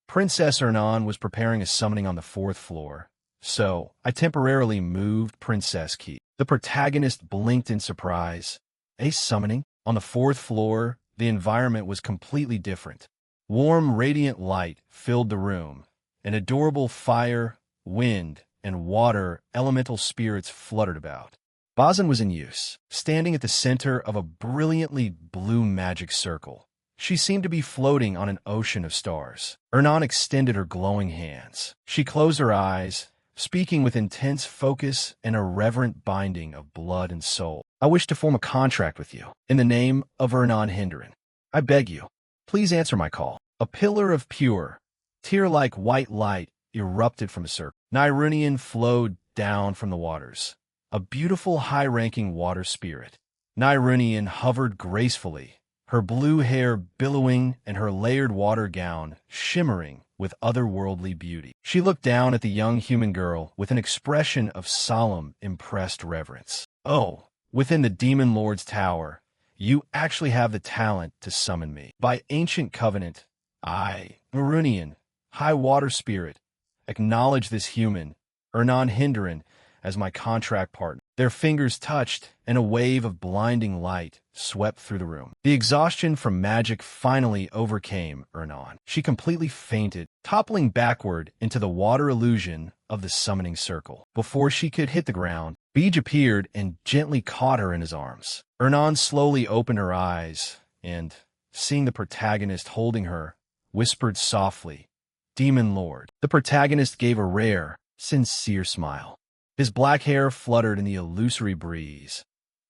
S1: Princess Ernan was preparing a summoning on the fourth floor, so I temporarily moved Princess Keed. The protagonist blinked in surprise. A summoning? On the fourth floor, the environment was completely different. Warm, radiant light filled the room. An adorable fire, wind, and water elemental spirits fluttered about. Bazin was in use, standing at the center of a brilliantly blue magic circle. She seemed to be floating on an ocean of stars. Ernan extended her glowing hands. She closed her eyes, speaking with intense focus and a reverent binding of blood and soul. "I wish to form a contract with you. In the name of Ernan Hinderin, I beg you, please answer my call." A pillar of pure, tear-like white light erupted from a circle. Nyrunian flowed down from the waters, a beautiful high-ranking water spirit. Nyrunian hovered gracefully, her blue hair billowing and her layered water gown shimmering with otherworldly beauty. She looked down at the young human girl with an expression of solemn, impressed reverence. "Oh, within the Demon Lord's tower, you actually have the talent to summon me. By ancient covenant, I, Nyrunian, High Water Spirit, acknowledge this human, Ernan Hinderin, as my contract partner." Their fingers touched, and a wave of blinding light swept through the room. The exhaustion from magic finally overcame Ernan. She completely fainted, toppling backward into the water illusion of the summoning circle. Before she could hit the ground, Beej appeared and gently caught her in his arms. Ernan slowly opened her eyes and, seeing the protagonist holding her, whispered softly, "Demon Lord." The protagonist gave a rare, sincere smile. His black hair fluttered in the illusory breeze.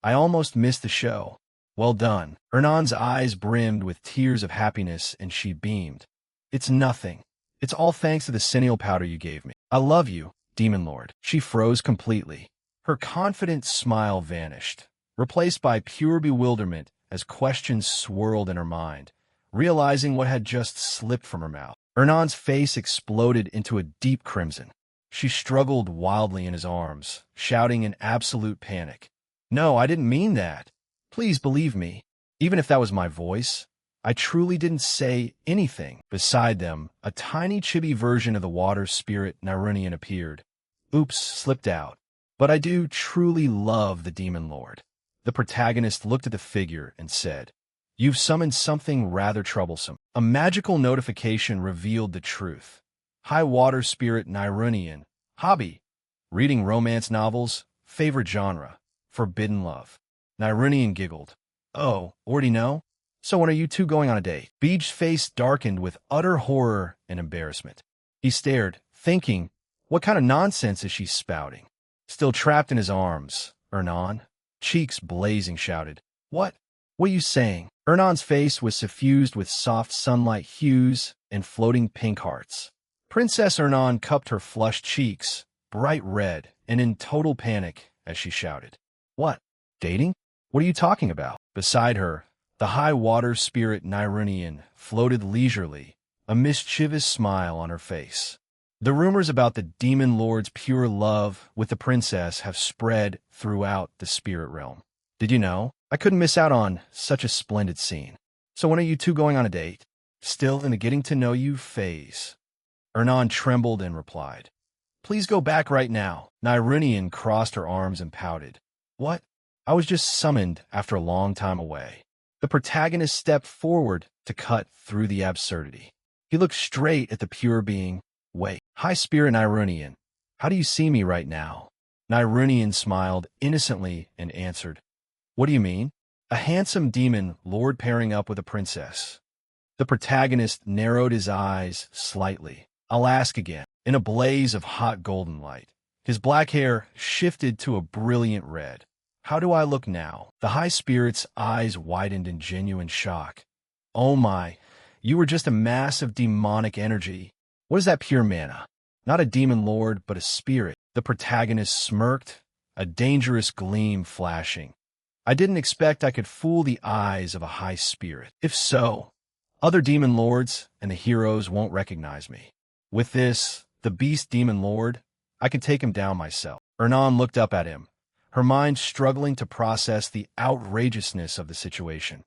S1: "I almost missed the show. Well done." Ernan's eyes brimmed with tears of happiness, and she beamed. "It's nothing. It's all thanks to the senile powder you gave me. I love you, Demon Lord." She froze completely. Her confident smile vanished, replaced by pure bewilderment as questions swirled in her mind, realizing what had just slipped from her mouth. Ernan's face exploded into a deep crimson. She struggled wildly in his arms, shouting in absolute panic, "No, I didn't mean that. Please believe me. Even if that was my voice, I truly didn't say anything." Beside them, a tiny chibi version of the water spirit Nyrunian appeared. "Oops, slipped out. But I do truly love the Demon Lord." The protagonist looked at the figure and said, "You've summoned something rather troublesome." A magical notification revealed the truth. High Water Spirit Nyrunian. Hobby: reading romance novels. Favorite genre: forbidden love. Nyrunian giggled. "Oh, already know? So when are you two going on a date?" Beej's face darkened with utter horror and embarrassment. He stared, thinking, what kind of nonsense is she spouting? Still trapped in his arms, Ernan, cheeks blazing, shouted, What are you saying?" Ernan's face was suffused with soft sunlight hues and floating pink hearts. Princess Ernan cupped her flushed cheeks, bright red, and in total panic as she shouted, "What? Dating? What are you talking about?" Beside her, the high water spirit Nyrunian floated leisurely, a mischievous smile on her face. "The rumors about the Demon Lord's pure love with the princess have spread throughout the spirit realm. Did you know? I couldn't miss out on such a splendid scene. So when are you two going on a date?" Still in the getting to know you phase, Ernan trembled and replied, "Please go back right now." Nyrunian crossed her arms and pouted. "What? I was just summoned after a long time away." The protagonist stepped forward, to cut through the absurdity. He looked straight at the pure being. Wait, high spirit Nyrunian, how do you see me right now? Nyrunian smiled innocently and answered, what do you mean? A handsome demon lord pairing up with a princess. The protagonist narrowed his eyes slightly. I'll ask again. In a blaze of hot golden light, his black hair shifted to a brilliant red. How do I look now? The high spirit's eyes widened in genuine shock. Oh my, you were just a mass of demonic energy. What is that pure mana? Not a demon lord, but a spirit. The protagonist smirked, a dangerous gleam flashing. I didn't expect I could fool the eyes of a high spirit. If so, other demon lords and the heroes won't recognize me. With this, the beast demon lord, I can take him down myself. Ernan looked up at him, her mind struggling to process the outrageousness of the situation.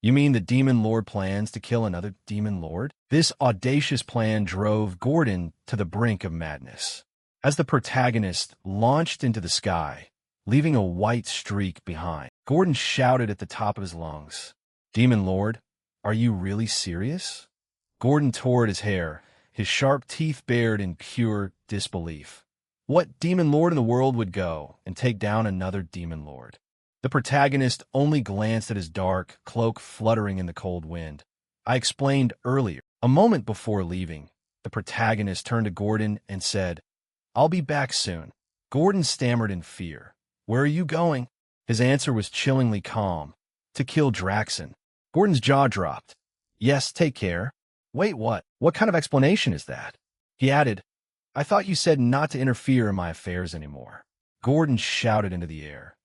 S1: You mean the demon lord plans to kill another demon lord? This audacious plan drove Gordon to the brink of madness. As the protagonist launched into the sky, leaving a white streak behind, Gordon shouted at the top of his lungs, Demon Lord, are you really serious? Gordon tore at his hair, his sharp teeth bared in pure disbelief. What demon lord in the world would go and take down another demon lord? The protagonist only glanced at his dark cloak fluttering in the cold wind. I explained earlier. A moment before leaving, the protagonist turned to Gordon and said, I'll be back soon. Gordon stammered in fear. Where are you going? His answer was chillingly calm. To kill Draxon. Gordon's jaw dropped. Yes, take care. Wait, what? What kind of explanation is that? He added, I thought you said not to interfere in my affairs anymore. Gordon shouted into the air.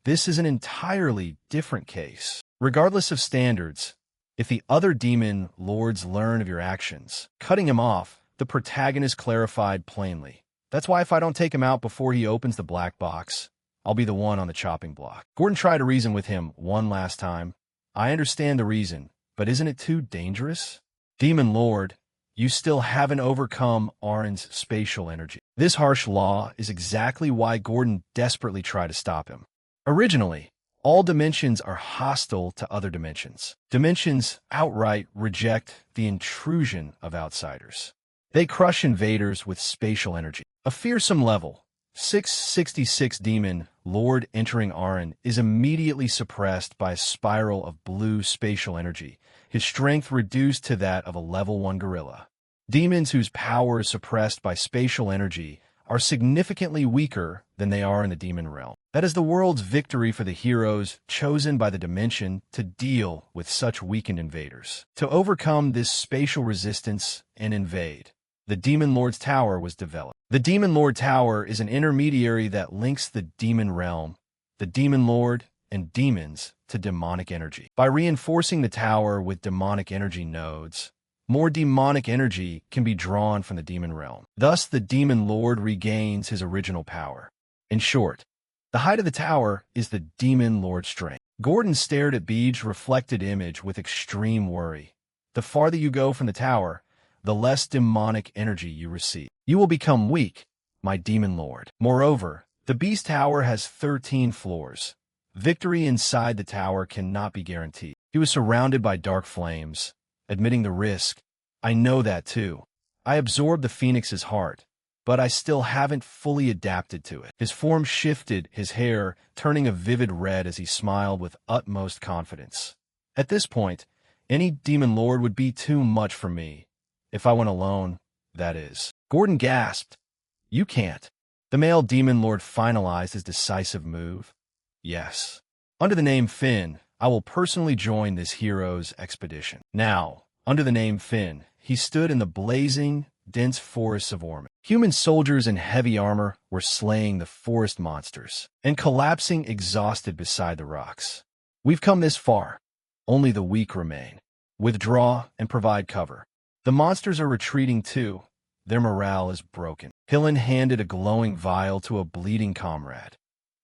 S1: This is an entirely different case. Regardless of standards, if the other demon lords learn of your actions, cutting him off, the protagonist clarified plainly. That's why if I don't take him out before he opens the black box, I'll be the one on the chopping block. Gordon tried to reason with him one last time. I understand the reason, but isn't it too dangerous? Demon Lord, you still haven't overcome Arin's spatial energy. This harsh law is exactly why Gordon desperately tried to stop him. Originally, all dimensions are hostile to other dimensions. Dimensions outright reject the intrusion of outsiders. They crush invaders with spatial energy. A fearsome level, 666 demon lord entering Arin is immediately suppressed by a spiral of blue spatial energy, his strength reduced to that of a level 1 gorilla. Demons whose power is suppressed by spatial energy are significantly weaker than they are in the demon realm. That is the world's victory for the heroes chosen by the dimension to deal with such weakened invaders. To overcome this spatial resistance and invade, the Demon Lord's Tower was developed. The Demon Lord Tower is an intermediary that links the demon realm, the Demon Lord, and demons to demonic energy. By reinforcing the tower with demonic energy nodes, more demonic energy can be drawn from the demon realm. Thus, the Demon Lord regains his original power. In short, the height of the tower is the Demon Lord's strength. Gordon stared at Beej's reflected image with extreme worry. The farther you go from the tower, the less demonic energy you receive. You will become weak, my Demon Lord. Moreover, the Beast Tower has 13 floors. Victory inside the tower cannot be guaranteed. He was surrounded by dark flames, admitting the risk. I know that too. I absorbed the Phoenix's heart, but I still haven't fully adapted to it. His form shifted, his hair turning a vivid red as he smiled with utmost confidence. At this point, any Demon Lord would be too much for me. If I went alone, that is. Gordon gasped. You can't. The male Demon Lord finalized his decisive move. Yes. Under the name Finn, I will personally join this hero's expedition. Now, under the name Finn, he stood in the blazing, dense forests of Orman. Human soldiers in heavy armor were slaying the forest monsters and collapsing exhausted beside the rocks. We've come this far. Only the weak remain. Withdraw and provide cover. The monsters are retreating too. Their morale is broken. Hillen handed a glowing vial to a bleeding comrade.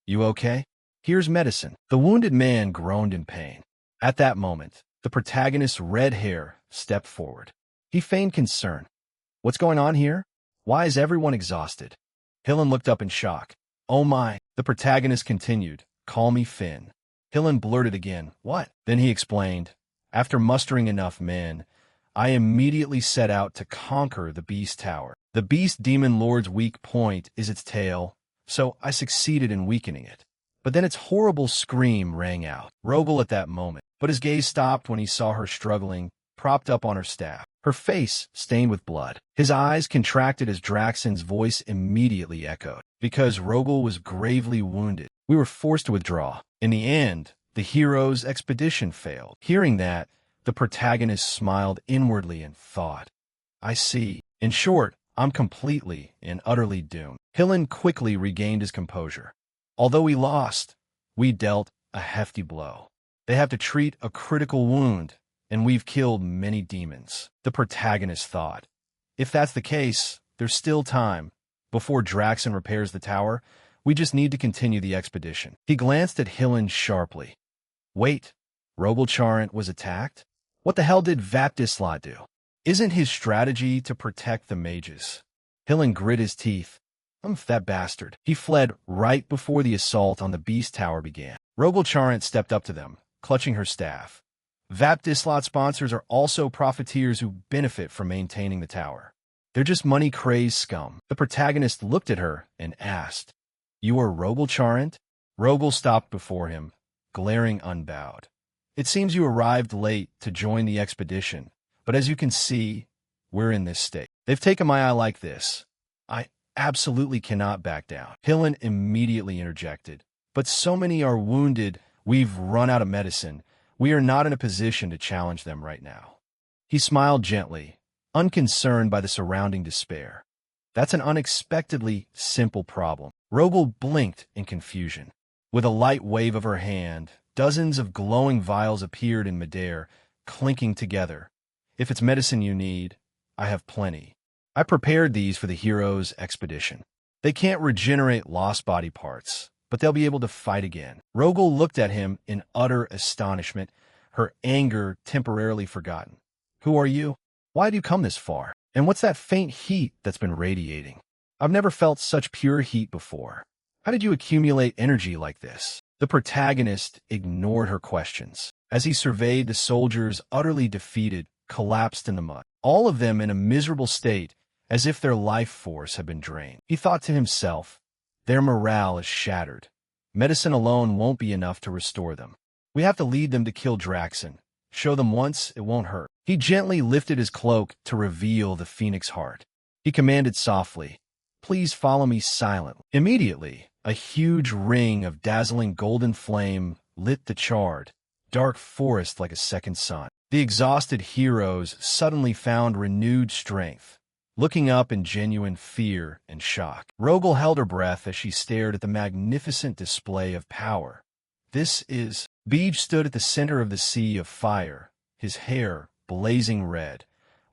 S1: You okay? Here's medicine. The wounded man groaned in pain. At that moment, the protagonist's red hair stepped forward. He feigned concern. What's going on here? Why is everyone exhausted? Hillen looked up in shock. Oh my, the protagonist continued. Call me Finn. Hillen blurted again. What? Then he explained. After mustering enough men, I immediately set out to conquer the Beast Tower. The Beast Demon Lord's weak point is its tail, so I succeeded in weakening it. But then its horrible scream rang out. Rogel at that moment, but his gaze stopped when he saw her struggling, propped up on her staff, her face stained with blood. His eyes contracted as Draxon's voice immediately echoed. Because Rogel was gravely wounded, we were forced to withdraw. In the end, the hero's expedition failed. Hearing that, the protagonist smiled inwardly and thought, I see. In short, I'm completely and utterly doomed. Hillen quickly regained his composure. Although we lost, we dealt a hefty blow. They have to treat a critical wound, and we've killed many demons. The protagonist thought, if that's the case, there's still time. Before Draxon repairs the tower, we just need to continue the expedition. He glanced at Hillen sharply. Wait, Rogel was attacked? What the hell did Vaptislat do? Isn't his strategy to protect the mages? Hillen grit his teeth. That bastard. He fled right before the assault on the Beast Tower began. Rogel stepped up to them, clutching her staff. Vaptislat sponsors are also profiteers who benefit from maintaining the tower. They're just money-crazed scum. The protagonist looked at her and asked, You are Rogel? Rogel stopped before him, glaring unbowed. It seems you arrived late to join the expedition, but as you can see, we're in this state. They've taken my eye like this. I absolutely cannot back down. Hillen immediately interjected. But so many are wounded, we've run out of medicine. We are not in a position to challenge them right now. He smiled gently, unconcerned by the surrounding despair. That's an unexpectedly simple problem. Rogel blinked in confusion. With a light wave of her hand, dozens of glowing vials appeared in midair, clinking together. If it's medicine you need, I have plenty. I prepared these for the hero's expedition. They can't regenerate lost body parts, but they'll be able to fight again. Rogel looked at him in utter astonishment, her anger temporarily forgotten. Who are you? Why do you come this far? And what's that faint heat that's been radiating? I've never felt such pure heat before. How did you accumulate energy like this? The protagonist ignored her questions. As he surveyed the soldiers utterly defeated, collapsed in the mud, all of them in a miserable state, as if their life force had been drained. He thought to himself, their morale is shattered. Medicine alone won't be enough to restore them. We have to lead them to kill Draxon. Show them once, it won't hurt. He gently lifted his cloak to reveal the phoenix heart. He commanded softly, Please follow me silently. Immediately, a huge ring of dazzling golden flame lit the charred, dark forest like a second sun. The exhausted heroes suddenly found renewed strength, looking up in genuine fear and shock. Rogel held her breath as she stared at the magnificent display of power. This is... Beej stood at the center of the sea of fire, his hair blazing red,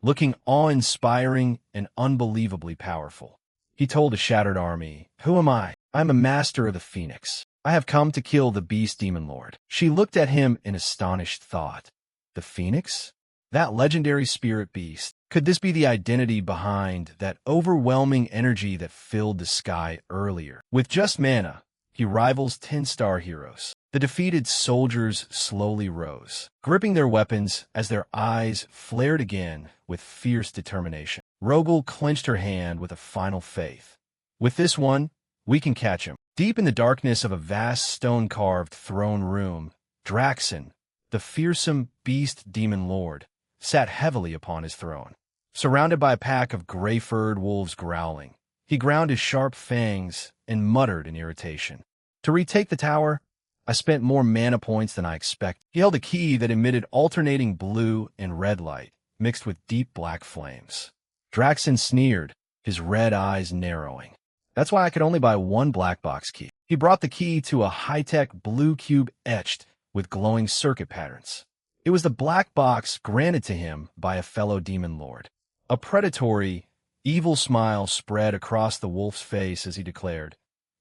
S1: looking awe-inspiring and unbelievably powerful. He told the shattered army, Who am I? I'm a master of the Phoenix. I have come to kill the Beast Demon Lord. She looked at him in astonished thought. The Phoenix? That legendary spirit beast. Could this be the identity behind that overwhelming energy that filled the sky earlier? With just mana, he rivals 10-star heroes. The defeated soldiers slowly rose, gripping their weapons as their eyes flared again with fierce determination. Rogel clenched her hand with a final faith. With this one, we can catch him. Deep in the darkness of a vast stone-carved throne room, Draxon, the fearsome beast demon lord, sat heavily upon his throne. Surrounded by a pack of gray-furred wolves growling, he ground his sharp fangs and muttered in irritation. To retake the tower, I spent more mana points than I expected. He held a key that emitted alternating blue and red light, mixed with deep black flames. Draxon sneered, his red eyes narrowing. That's why I could only buy one black box key. He brought the key to a high-tech blue cube etched with glowing circuit patterns. It was the black box granted to him by a fellow demon lord. A predatory, evil smile spread across the wolf's face as he declared,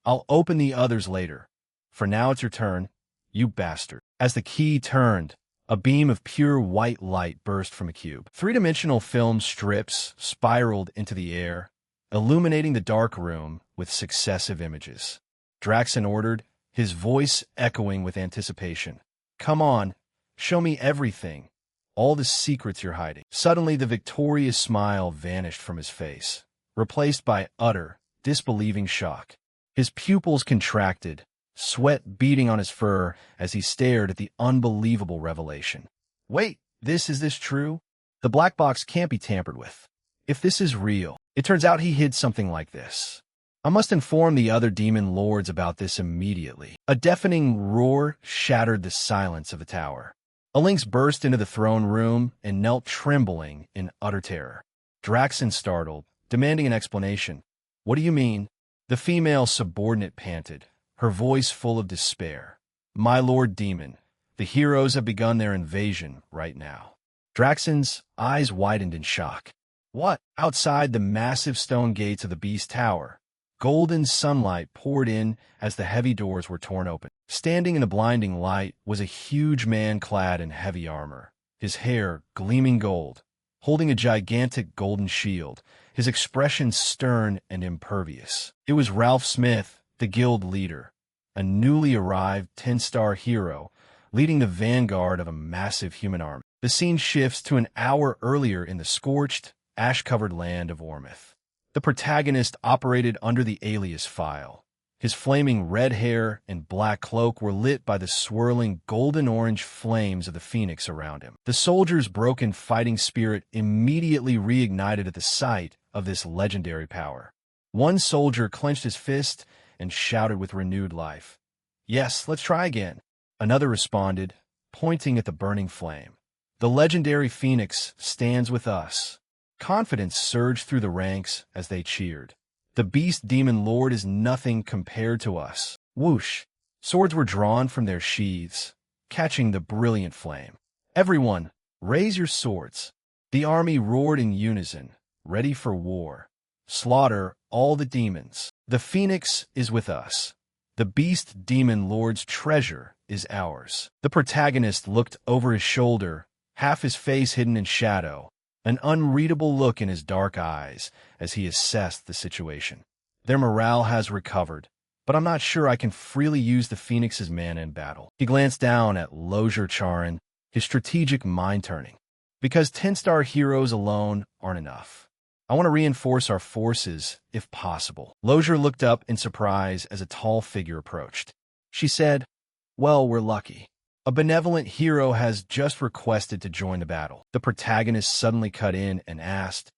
S1: I'll open the others later. For now it's your turn, you bastard. As the key turned, a beam of pure white light burst from a cube. Three-dimensional film strips spiraled into the air, illuminating the dark room with successive images. Draxon ordered, his voice echoing with anticipation. Come on, show me everything. all the secrets you're hiding. Suddenly, the victorious smile vanished from his face, replaced by utter, disbelieving shock. His pupils contracted, sweat beading on his fur as he stared at the unbelievable revelation. Wait, is this true? The black box can't be tampered with. If this is real, it turns out he hid something like this. I must inform the other demon lords about this immediately. A deafening roar shattered the silence of the tower. A lynx burst into the throne room and knelt trembling in utter terror. Draxen startled, demanding an explanation. What do you mean? The female subordinate panted, her voice full of despair. My lord demon, the heroes have begun their invasion right now. Draxen's eyes widened in shock. What? Outside the massive stone gates of the beast tower, golden sunlight poured in as the heavy doors were torn open. Standing in the blinding light was a huge man clad in heavy armor, his hair gleaming gold, holding a gigantic golden shield, his expression stern and impervious. It was Ralph Smith, the guild leader, a newly arrived 10-star hero, leading the vanguard of a massive human army. The scene shifts to an hour earlier in the scorched, ash-covered land of Ormith. The protagonist operated under the alias File. His flaming red hair and black cloak were lit by the swirling golden-orange flames of the phoenix around him. The soldier's broken fighting spirit immediately reignited at the sight of this legendary power. One soldier clenched his fist and shouted with renewed life, "Yes, let's try again." Another responded, pointing at the burning flame. "The legendary phoenix stands with us." Confidence surged through the ranks as they cheered. The beast demon lord is nothing compared to us. Whoosh! Swords were drawn from their sheaths, catching the brilliant flame. Everyone, raise your swords. The army roared in unison, ready for war. Slaughter all the demons. The phoenix is with us. The beast demon lord's treasure is ours. The protagonist looked over his shoulder, half his face hidden in shadow, an unreadable look in his dark eyes as he assessed the situation. Their morale has recovered, but I'm not sure I can freely use the Phoenix's mana in battle. He glanced down at Lozier Charin, his strategic mind turning. Because 10-star heroes alone aren't enough. I want to reinforce our forces, if possible. Lozier looked up in surprise as a tall figure approached. She said, "Well, we're lucky. A benevolent hero has just requested to join the battle." The protagonist suddenly cut in and asked,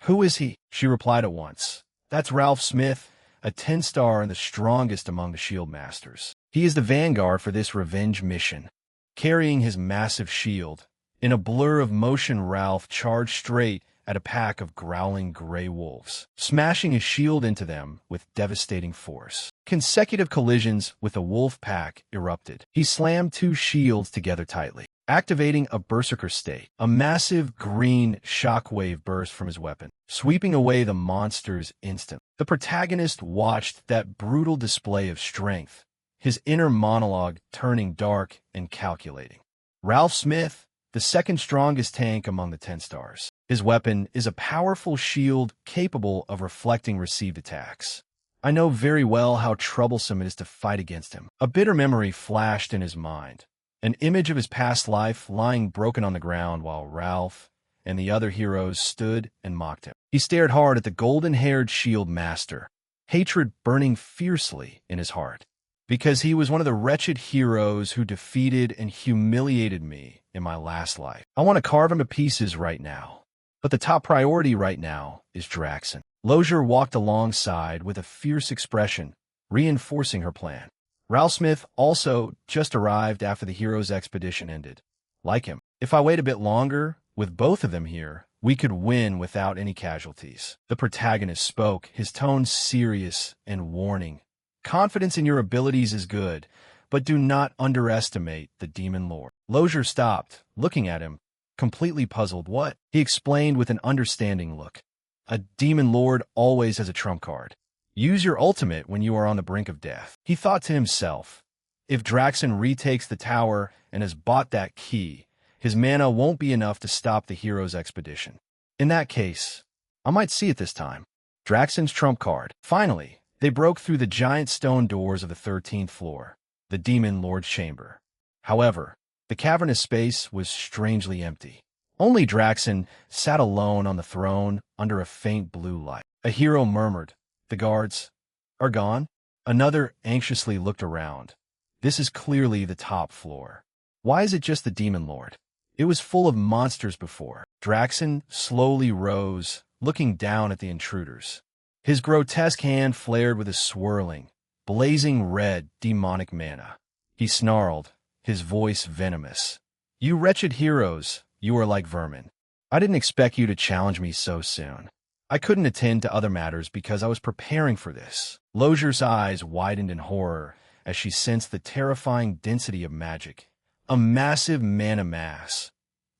S1: "Who is he?" She replied at once, "That's Ralph Smith, a 10-star and the strongest among the shield masters. He is the vanguard for this revenge mission." Carrying his massive shield, in a blur of motion Ralph charged straight at a pack of growling gray wolves, smashing his shield into them with devastating force. Consecutive collisions with the wolf pack erupted. He slammed two shields together tightly, activating a berserker state. A massive green shockwave burst from his weapon, sweeping away the monsters instantly. The protagonist watched that brutal display of strength, his inner monologue turning dark and calculating. Ralph Smith, the second strongest tank among the 10 stars. His weapon is a powerful shield capable of reflecting received attacks. I know very well how troublesome it is to fight against him. A bitter memory flashed in his mind, an image of his past life lying broken on the ground while Ralph and the other heroes stood and mocked him. He stared hard at the golden-haired shield master, hatred burning fiercely in his heart, because he was one of the wretched heroes who defeated and humiliated me in my last life. I want to carve him to pieces right now. But the top priority right now is Draxen. Lozier walked alongside with a fierce expression, reinforcing her plan. Ralph Smith also just arrived after the hero's expedition ended. Like him, if I wait a bit longer, with both of them here, we could win without any casualties. The protagonist spoke, his tone serious and warning. Confidence in your abilities is good, but do not underestimate the Demon Lord. Lozier stopped, looking at him, completely puzzled. What? He explained with an understanding look. A Demon Lord always has a trump card. Use your ultimate when you are on the brink of death. He thought to himself, if Draxen retakes the tower and has bought that key, his mana won't be enough to stop the hero's expedition. In that case, I might see it this time. Draxen's trump card. Finally, they broke through the giant stone doors of the 13th floor, the Demon Lord's chamber. However, the cavernous space was strangely empty. Only Draxen sat alone on the throne under a faint blue light. A hero murmured, "The guards are gone?" Another anxiously looked around. "This is clearly the top floor. Why is it just the Demon Lord? It was full of monsters before." Draxen slowly rose, looking down at the intruders. His grotesque hand flared with a swirling, blazing red demonic mana. He snarled, his voice venomous. "You wretched heroes, you are like vermin. I didn't expect you to challenge me so soon. I couldn't attend to other matters because I was preparing for this." Lozier's eyes widened in horror as she sensed the terrifying density of magic. A massive mana mass.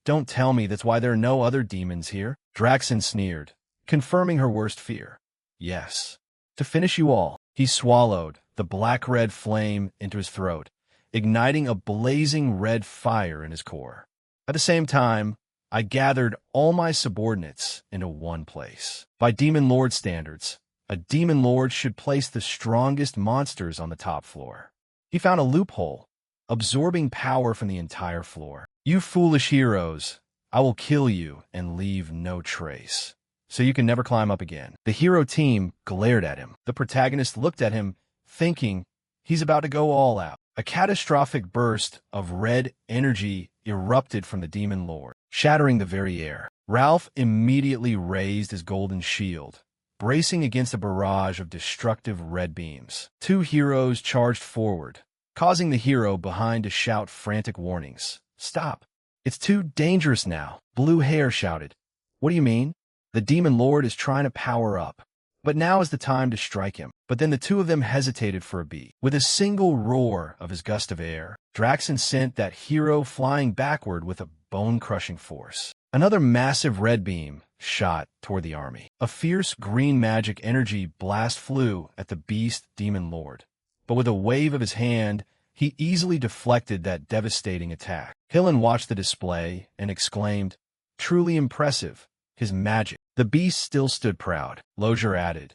S1: "Don't tell me that's why there are no other demons here?" Draxen sneered, confirming her worst fear. "Yes. To finish you all." He swallowed, the black-red flame into his throat, igniting a blazing red fire in his core. At the same time, I gathered all my subordinates into one place. By Demon Lord standards, a Demon Lord should place the strongest monsters on the top floor. He found a loophole, absorbing power from the entire floor. "You foolish heroes, I will kill you and leave no trace, so you can never climb up again." The hero team glared at him. The protagonist looked at him, thinking he's about to go all out. A catastrophic burst of red energy erupted from the Demon Lord, shattering the very air. Ralph immediately raised his golden shield, bracing against a barrage of destructive red beams. Two heroes charged forward, causing the hero behind to shout frantic warnings. "Stop! It's too dangerous now," Blue Hair shouted. "What do you mean?" "The Demon Lord is trying to power up, but now is the time to strike him." But then the two of them hesitated for a beat. With a single roar of his gust of air, Draxen sent that hero flying backward with a bone-crushing force. Another massive red beam shot toward the army. A fierce green magic energy blast flew at the beast Demon Lord, but with a wave of his hand, he easily deflected that devastating attack. Hillen watched the display and exclaimed, "Truly impressive, his magic." The beast still stood proud. Lozier added,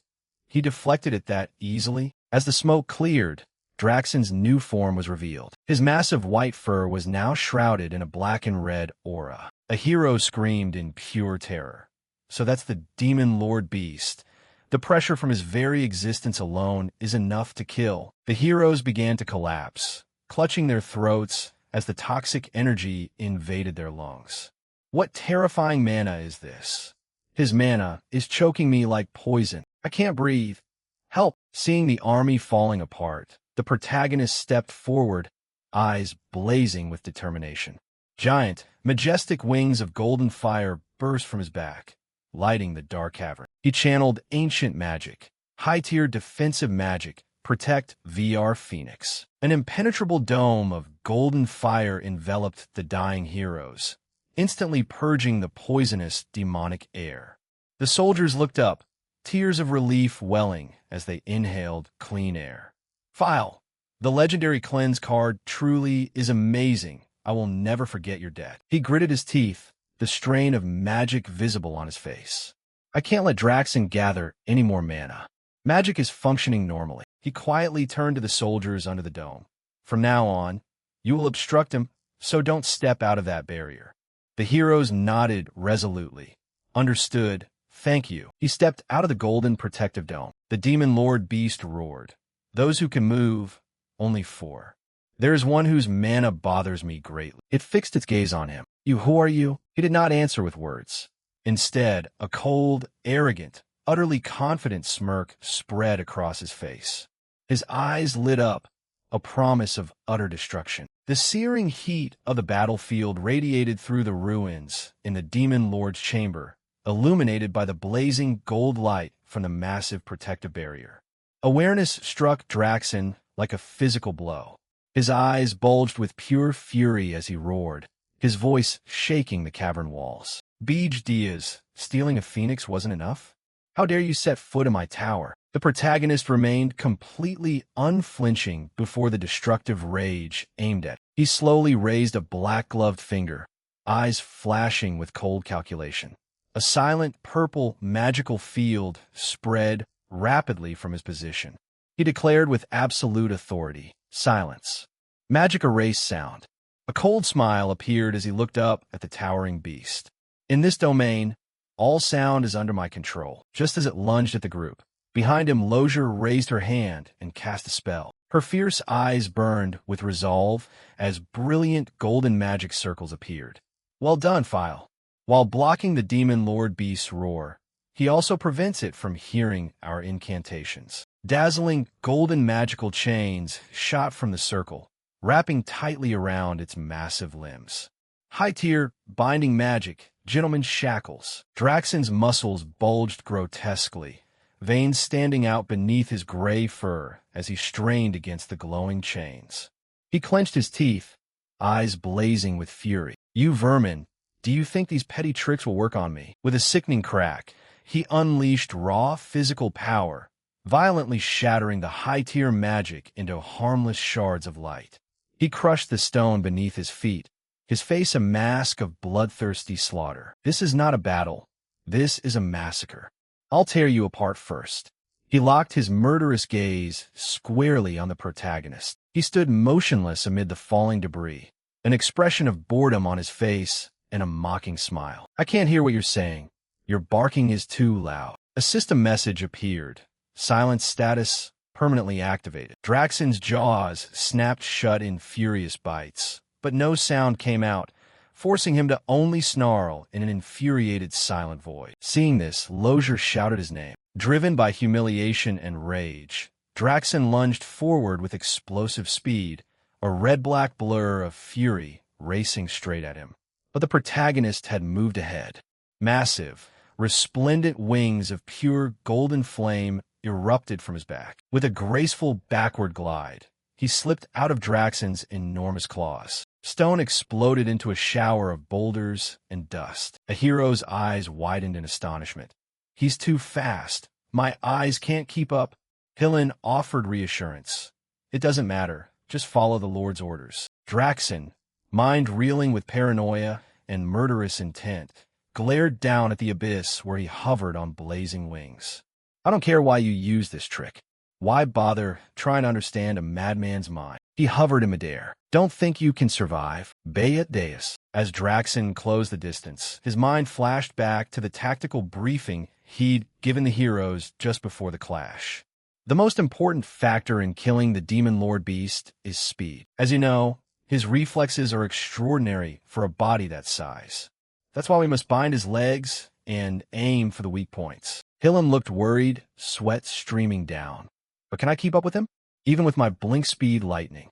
S1: "He deflected it that easily?" As the smoke cleared, Draxen's new form was revealed. His massive white fur was now shrouded in a black and red aura. A hero screamed in pure terror. "So that's the Demon Lord beast. The pressure from his very existence alone is enough to kill." The heroes began to collapse, clutching their throats as the toxic energy invaded their lungs. "What terrifying mana is this? His mana is choking me like poison. I can't breathe. Help!" Seeing the army falling apart, the protagonist stepped forward, eyes blazing with determination. Giant, majestic wings of golden fire burst from his back, lighting the dark cavern. He channeled ancient magic, high-tier defensive magic, protect VR Phoenix. An impenetrable dome of golden fire enveloped the dying heroes, instantly purging the poisonous demonic air. The soldiers looked up, tears of relief welling as they inhaled clean air. "File, the legendary cleanse card truly is amazing. I will never forget your death." He gritted his teeth, the strain of magic visible on his face. "I can't let Draxen gather any more mana. Magic is functioning normally." He quietly turned to the soldiers under the dome. "From now on, you will obstruct him, so don't step out of that barrier." The heroes nodded resolutely. "Understood. Thank you." He stepped out of the golden protective dome. The Demon Lord beast roared. "Those who can move, only 4. There is one whose mana bothers me greatly." It fixed its gaze on him. Who are you?" He did not answer with words. Instead, a cold, arrogant, utterly confident smirk spread across his face. His eyes lit up, a promise of utter destruction. The searing heat of the battlefield radiated through the ruins in the Demon Lord's chamber, illuminated by the blazing gold light from the massive protective barrier. Awareness struck Draxen like a physical blow. His eyes bulged with pure fury as he roared, his voice shaking the cavern walls. "Beej Diaz, stealing a phoenix wasn't enough? How dare you set foot in my tower?" The protagonist remained completely unflinching before the destructive rage aimed at him. He slowly raised a black-gloved finger, eyes flashing with cold calculation. A silent purple magical field spread rapidly from his position. He declared with absolute authority, "Silence." Magic erased sound. A cold smile appeared as he looked up at the towering beast. In this domain, all sound is under my control. Just as it lunged at the group, behind him Lozier raised her hand and cast a spell. Her fierce eyes burned with resolve as brilliant golden magic circles appeared. Well done, File. While blocking the demon lord beast's roar, he also prevents it from hearing our incantations. Dazzling golden magical chains shot from the circle, wrapping tightly around its massive limbs. High-tier binding magic, gentleman's shackles. Draxon's muscles bulged grotesquely, veins standing out beneath his gray fur as he strained against the glowing chains. He clenched his teeth, eyes blazing with fury. You vermin, do you think these petty tricks will work on me? With a sickening crack, he unleashed raw physical power, violently shattering the high-tier magic into harmless shards of light. He crushed the stone beneath his feet, his face a mask of bloodthirsty slaughter. This is not a battle. This is a massacre. I'll tear you apart first. He locked his murderous gaze squarely on the protagonist. He stood motionless amid the falling debris, an expression of boredom on his face and a mocking smile. I can't hear what you're saying. Your barking is too loud. A system message appeared. Silence status permanently activated. Draxon's jaws snapped shut in furious bites, but no sound came out, forcing him to only snarl in an infuriated silent void. Seeing this, Lozier shouted his name. Driven by humiliation and rage, Draxon lunged forward with explosive speed, a red-black blur of fury racing straight at him. But the protagonist had moved ahead. Massive, resplendent wings of pure golden flame erupted from his back. With a graceful backward glide, he slipped out of Draxon's enormous claws. Stone exploded into a shower of boulders and dust. A hero's eyes widened in astonishment. He's too fast. My eyes can't keep up. Hillen offered reassurance. It doesn't matter. Just follow the Lord's orders. Draxon, mind reeling with paranoia and murderous intent, glared down at the abyss where he hovered on blazing wings. I don't care why you use this trick. Why bother trying to understand a madman's mind? He hovered in midair. Don't think you can survive. Beat Deus. As Draxon closed the distance, his mind flashed back to the tactical briefing he'd given the heroes just before the clash. The most important factor in killing the Demon Lord Beast is speed. As you know, his reflexes are extraordinary for a body that size. That's why we must bind his legs and aim for the weak points. Hillen looked worried, sweat streaming down. But can I keep up with him? Even with my blink speed lightning.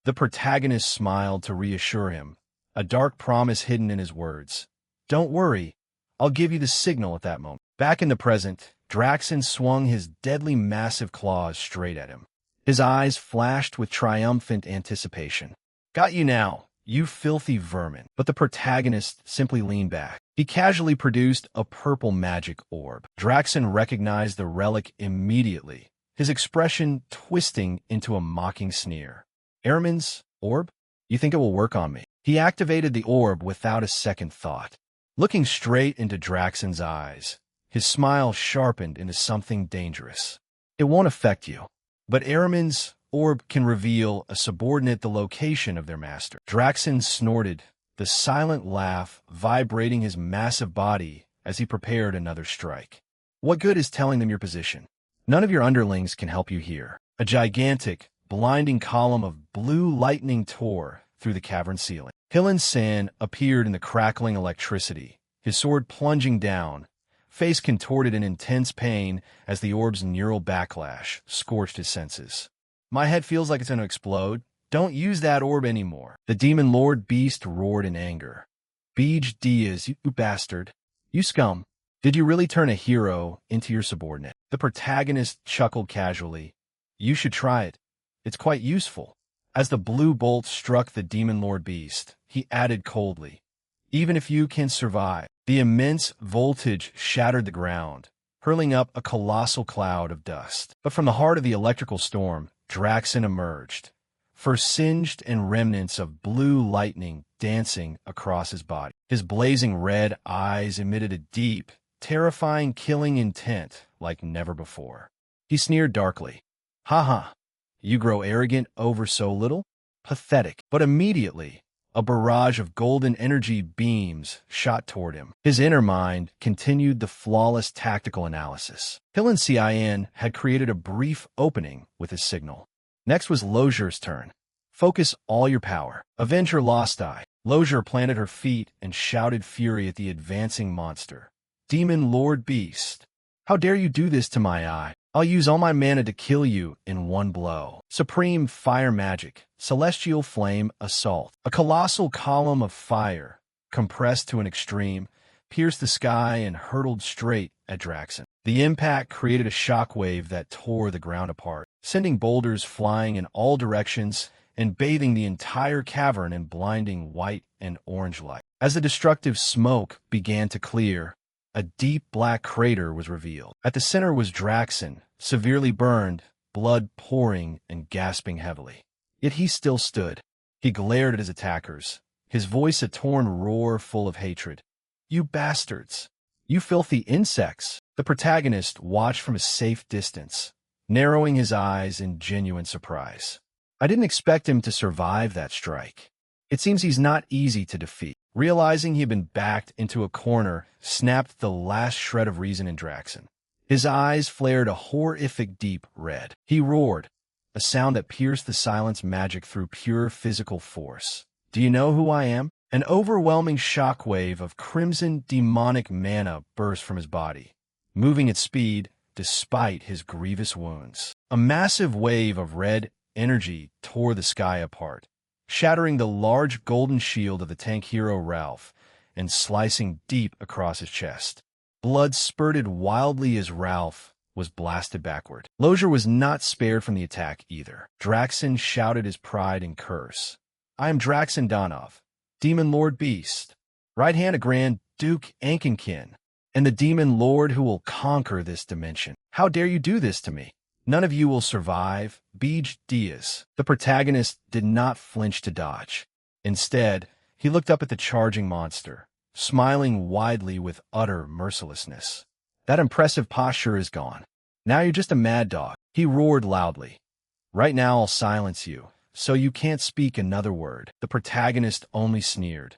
S1: The protagonist smiled to reassure him, a dark promise hidden in his words. Don't worry, I'll give you the signal at that moment. Back in the present, Draxon swung his deadly massive claws straight at him. His eyes flashed with triumphant anticipation. Got you now, you filthy vermin. But the protagonist simply leaned back. He casually produced a purple magic orb. Draxon recognized the relic immediately, his expression twisting into a mocking sneer. Ehrman's orb? You think it will work on me? He activated the orb without a second thought. Looking straight into Draxon's eyes, his smile sharpened into something dangerous. It won't affect you, but Ehrman's orb can reveal a subordinate the location of their master. Draxon snorted, the silent laugh vibrating his massive body as he prepared another strike. What good is telling them your position? None of your underlings can help you here. A gigantic, blinding column of blue lightning tore through the cavern ceiling. Hillen San appeared in the crackling electricity, his sword plunging down, face contorted in intense pain as the orb's neural backlash scorched his senses. My head feels like it's going to explode. Don't use that orb anymore. The Demon Lord Beast roared in anger. Beej Diaz, you bastard. You scum. Did you really turn a hero into your subordinate? The protagonist chuckled casually. You should try it. It's quite useful. As the blue bolt struck the Demon Lord Beast, he added coldly, even if you can survive. The immense voltage shattered the ground, hurling up a colossal cloud of dust. But from the heart of the electrical storm, Draxon emerged, fur singed and remnants of blue lightning dancing across his body. His blazing red eyes emitted a deep, terrifying killing intent like never before. He sneered darkly. Ha ha, you grow arrogant over so little? Pathetic. But immediately, A barrage of golden energy beams shot toward him. His inner mind continued the flawless tactical analysis. Hillen Cian had created a brief opening with his signal. Next was Lozier's turn. Focus all your power. Avenge her lost eye. Lozier planted her feet and shouted fury at the advancing monster. Demon Lord Beast, how dare you do this to my eye? I'll use all my mana to kill you in one blow. Supreme Fire Magic, Celestial Flame Assault. A colossal column of fire, compressed to an extreme, pierced the sky and hurtled straight at Draxen. The impact created a shockwave that tore the ground apart, sending boulders flying in all directions and bathing the entire cavern in blinding white and orange light. As the destructive smoke began to clear, a deep black crater was revealed. At the center was Draxen, severely burned, blood pouring and gasping heavily. Yet he still stood. He glared at his attackers, his voice a torn roar full of hatred. You bastards! You filthy insects! The protagonist watched from a safe distance, narrowing his eyes in genuine surprise. I didn't expect him to survive that strike. It seems he's not easy to defeat. Realizing he had been backed into a corner, snapped the last shred of reason in Draxen. His eyes flared a horrific deep red. He roared, a sound that pierced the silence magic through pure physical force. Do you know who I am? An overwhelming shockwave of crimson demonic mana burst from his body, moving at speed despite his grievous wounds. A massive wave of red energy tore the sky apart, shattering the large golden shield of the tank hero Ralph and slicing deep across his chest. Blood spurted wildly as Ralph was blasted backward. Lozier was not spared from the attack either. Draxen shouted his pride and curse. I am Draxen Donov, Demon Lord Beast, right hand of Grand Duke Ankenkin, and the Demon Lord who will conquer this dimension. How dare you do this to me? None of you will survive, Beej Diaz. The protagonist did not flinch to dodge. Instead, he looked up at the charging monster, smiling widely with utter mercilessness. That impressive posture is gone. Now you're just a mad dog. He roared loudly. Right now I'll silence you, so you can't speak another word. The protagonist only sneered.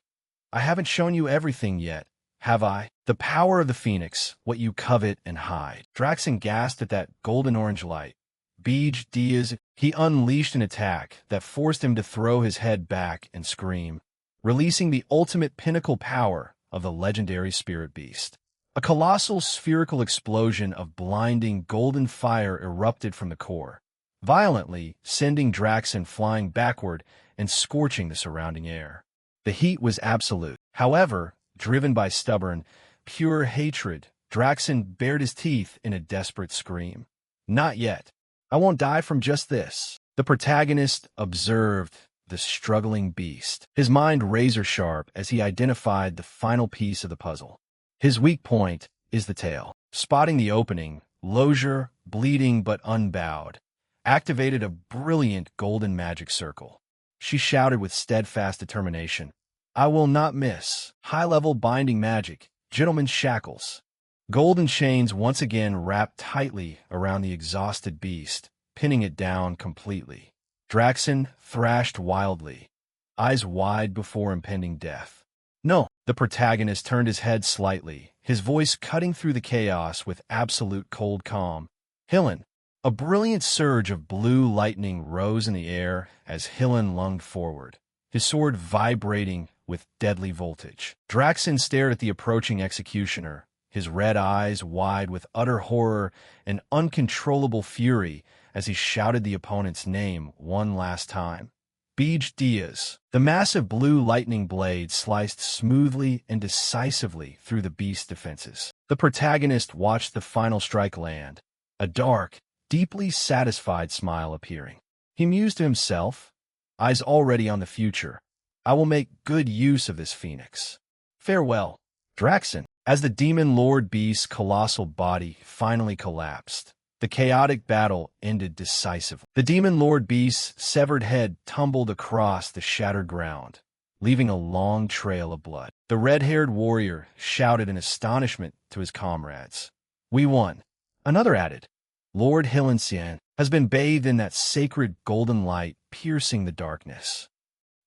S1: I haven't shown you everything yet, have I? The power of the Phoenix, what you covet and hide. Draxen gasped at that golden-orange light. Beej Diaz, he unleashed an attack that forced him to throw his head back and scream, releasing the ultimate pinnacle power of the legendary spirit beast. A colossal spherical explosion of blinding golden fire erupted from the core, violently sending Draxen flying backward and scorching the surrounding air. The heat was absolute. However, driven by stubborn, pure hatred, Draxen bared his teeth in a desperate scream. Not yet. I won't die from just this. The protagonist observed the struggling beast, his mind razor-sharp as he identified the final piece of the puzzle. His weak point is the tail. Spotting the opening, Lozier, bleeding but unbowed, activated a brilliant golden magic circle. She shouted with steadfast determination, I will not miss. High-level binding magic, gentleman's shackles. Golden chains once again wrapped tightly around the exhausted beast, pinning it down completely. Draxen thrashed wildly, eyes wide before impending death. No, the protagonist turned his head slightly, his voice cutting through the chaos with absolute cold calm. Hillen. A brilliant surge of blue lightning rose in the air as Hillen lunged forward, his sword vibrating with deadly voltage. Draxen stared at the approaching executioner, his red eyes wide with utter horror and uncontrollable fury as he shouted the opponent's name one last time. Beej Diaz. The massive blue lightning blade sliced smoothly and decisively through the beast's defenses. The protagonist watched the final strike land, a dark, deeply satisfied smile appearing. He mused to himself, eyes already on the future. I will make good use of this phoenix. Farewell, Draxen. As the Demon Lord Beast's colossal body finally collapsed, the chaotic battle ended decisively. The Demon Lord Beast's severed head tumbled across the shattered ground, leaving a long trail of blood. The red-haired warrior shouted in astonishment to his comrades. We won. Another added. Lord Hillensian has been bathed in that sacred golden light piercing the darkness.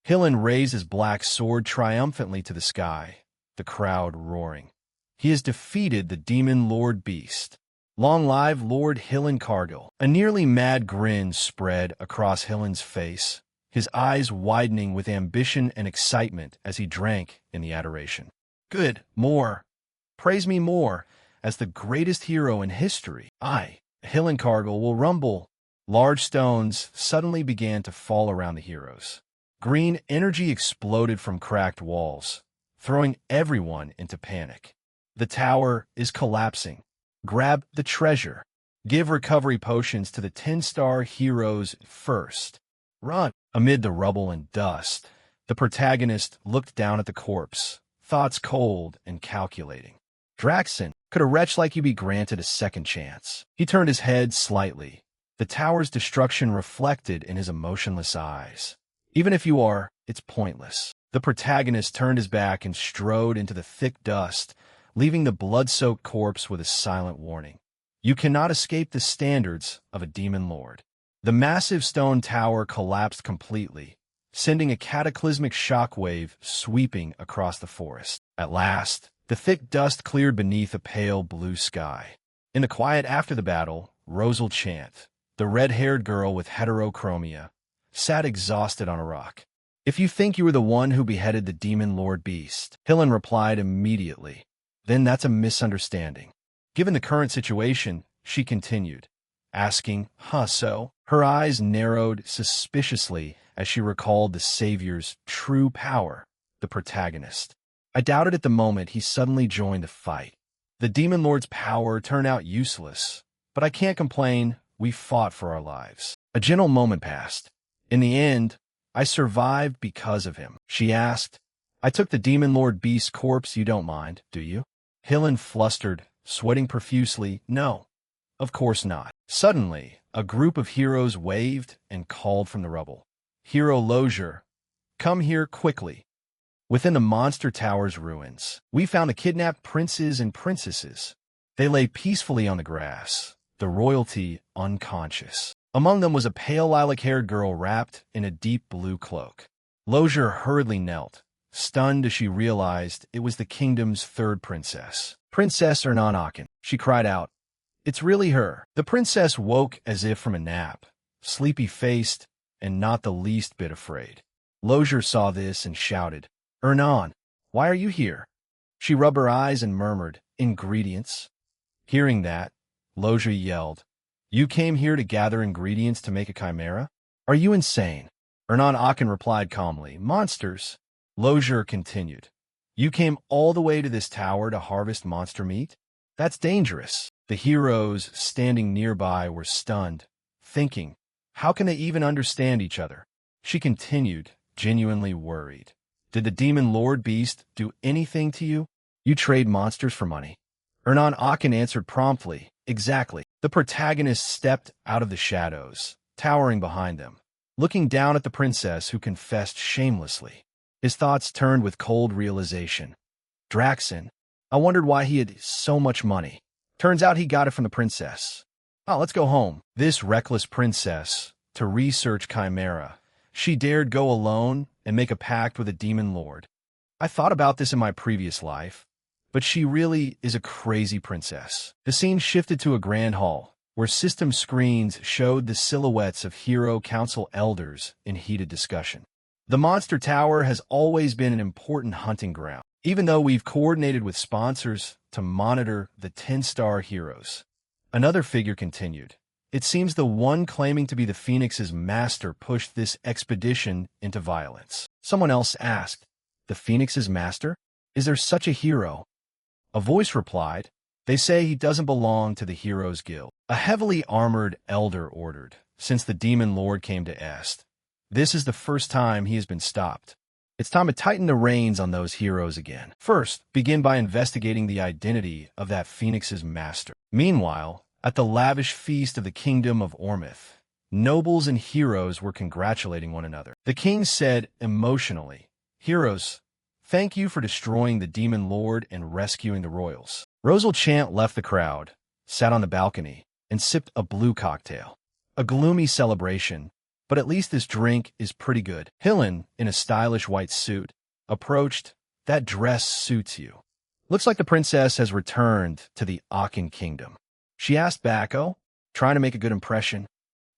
S1: Hillen raised his black sword triumphantly to the sky, the crowd roaring. He has defeated the demon Lord Beast. Long live Lord Hillen Cargill. A nearly mad grin spread across Hillen's face, his eyes widening with ambition and excitement as he drank in the adoration. Good, more. Praise me more, as the greatest hero in history. I, Hillen Cargill, will rumble. Large stones suddenly began to fall around the heroes. Green energy exploded from cracked walls, throwing everyone into panic. The tower is collapsing. Grab the treasure. Give recovery potions to the 10-star heroes first. Run. Amid the rubble and dust, the protagonist looked down at the corpse, thoughts cold and calculating. Draxon, could a wretch like you be granted a second chance? He turned his head slightly, the tower's destruction reflected in his emotionless eyes. Even if you are, it's pointless. The protagonist turned his back and strode into the thick dust, leaving the blood-soaked corpse with a silent warning. You cannot escape the standards of a demon lord. The massive stone tower collapsed completely, sending a cataclysmic shockwave sweeping across the forest. At last, the thick dust cleared beneath a pale blue sky. In the quiet after the battle, Rosal Chant, the red-haired girl with heterochromia, sat exhausted on a rock. If you think you were the one who beheaded the demon Lord Beast, Hillen replied immediately, then that's a misunderstanding. Given the current situation, she continued, asking, so? Her eyes narrowed suspiciously as she recalled the Savior's true power, the protagonist. I doubted at the moment he suddenly joined the fight. The Demon Lord's power turned out useless, but I can't complain, we fought for our lives. A gentle moment passed. In the end, I survived because of him, she asked. I took the Demon Lord Beast's corpse, you don't mind, do you? Hillen flustered, sweating profusely, no, of course not. Suddenly, a group of heroes waved and called from the rubble. Hero Lozier, come here quickly. Within the monster tower's ruins, we found the kidnapped princes and princesses. They lay peacefully on the grass, the royalty unconscious. Among them was a pale lilac-haired girl wrapped in a deep blue cloak. Lozier hurriedly knelt, stunned as she realized it was the kingdom's third princess. Princess Ernan Akin, she cried out. It's really her. The princess woke as if from a nap, sleepy-faced and not the least bit afraid. Lozier saw this and shouted, Ernan, why are you here? She rubbed her eyes and murmured, ingredients. Hearing that, Lozier yelled, you came here to gather ingredients to make a chimera? Are you insane? Ernan Akin replied calmly, monsters. Lozier continued, you came all the way to this tower to harvest monster meat? That's dangerous. The heroes standing nearby were stunned, thinking, how can they even understand each other? She continued, genuinely worried. Did the demon Lord Beast do anything to you? You trade monsters for money. Ernan Akin answered promptly, exactly. The protagonist stepped out of the shadows, towering behind them, looking down at the princess who confessed shamelessly. His thoughts turned with cold realization. Draxon, I wondered why he had so much money. Turns out he got it from the princess. Oh, let's go home. This reckless princess, to research Chimera, she dared go alone and make a pact with a demon lord. I thought about this in my previous life, but she really is a crazy princess. The scene shifted to a grand hall, where system screens showed the silhouettes of Hero Council elders in heated discussion. The Monster Tower has always been an important hunting ground, even though we've coordinated with sponsors to monitor the 10-star heroes. Another figure continued. It seems the one claiming to be the Phoenix's master pushed this expedition into violence. Someone else asked, the Phoenix's master? Is there such a hero? A voice replied, they say he doesn't belong to the Heroes Guild. A heavily armored elder ordered, since the Demon Lord came to Est. This is the first time he has been stopped. It's time to tighten the reins on those heroes again. First, begin by investigating the identity of that Phoenix's master. Meanwhile, at the lavish feast of the kingdom of Ormith, nobles and heroes were congratulating one another. The king said emotionally, heroes, thank you for destroying the demon lord and rescuing the royals. Rosal Chant left the crowd, sat on the balcony, and sipped a blue cocktail. A gloomy celebration, but at least this drink is pretty good. Hillen, in a stylish white suit, approached. That dress suits you. Looks like the princess has returned to the Akin kingdom. She asked back, oh, trying to make a good impression.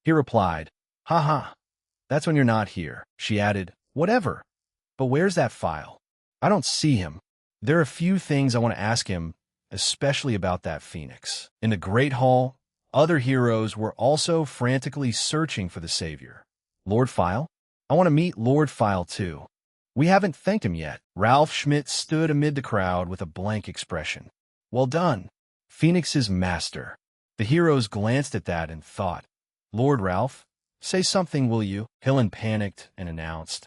S1: He replied, haha, that's when you're not here. She added, whatever. But where's that file? I don't see him. There are a few things I want to ask him, especially about that phoenix. In the Great Hall, other heroes were also frantically searching for the savior. Lord File? I want to meet Lord File too. We haven't thanked him yet. Ralph Schmidt stood amid the crowd with a blank expression. Well done, Phoenix's master. The heroes glanced at that and thought, Lord Ralph, say something, will you? Hillen panicked and announced,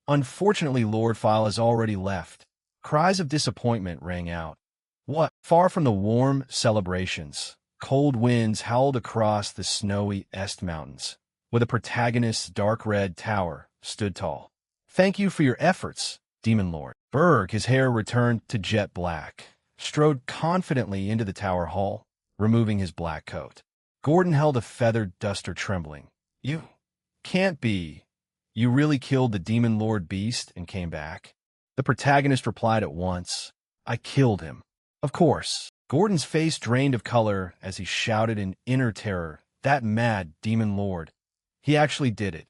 S1: unfortunately Lord File has already left. Cries of disappointment rang out. What? Far from the warm celebrations, cold winds howled across the snowy Est Mountains, where the protagonist's dark red tower stood tall. Thank you for your efforts, Demon Lord. Berg, his hair returned to jet black, strode confidently into the tower hall, removing his black coat. Gordon held a feathered duster trembling. You can't be. You really killed the Demon Lord beast and came back? The protagonist replied at once, I killed him. Of course. Gordon's face drained of color as he shouted in inner terror, that mad Demon Lord. He actually did it.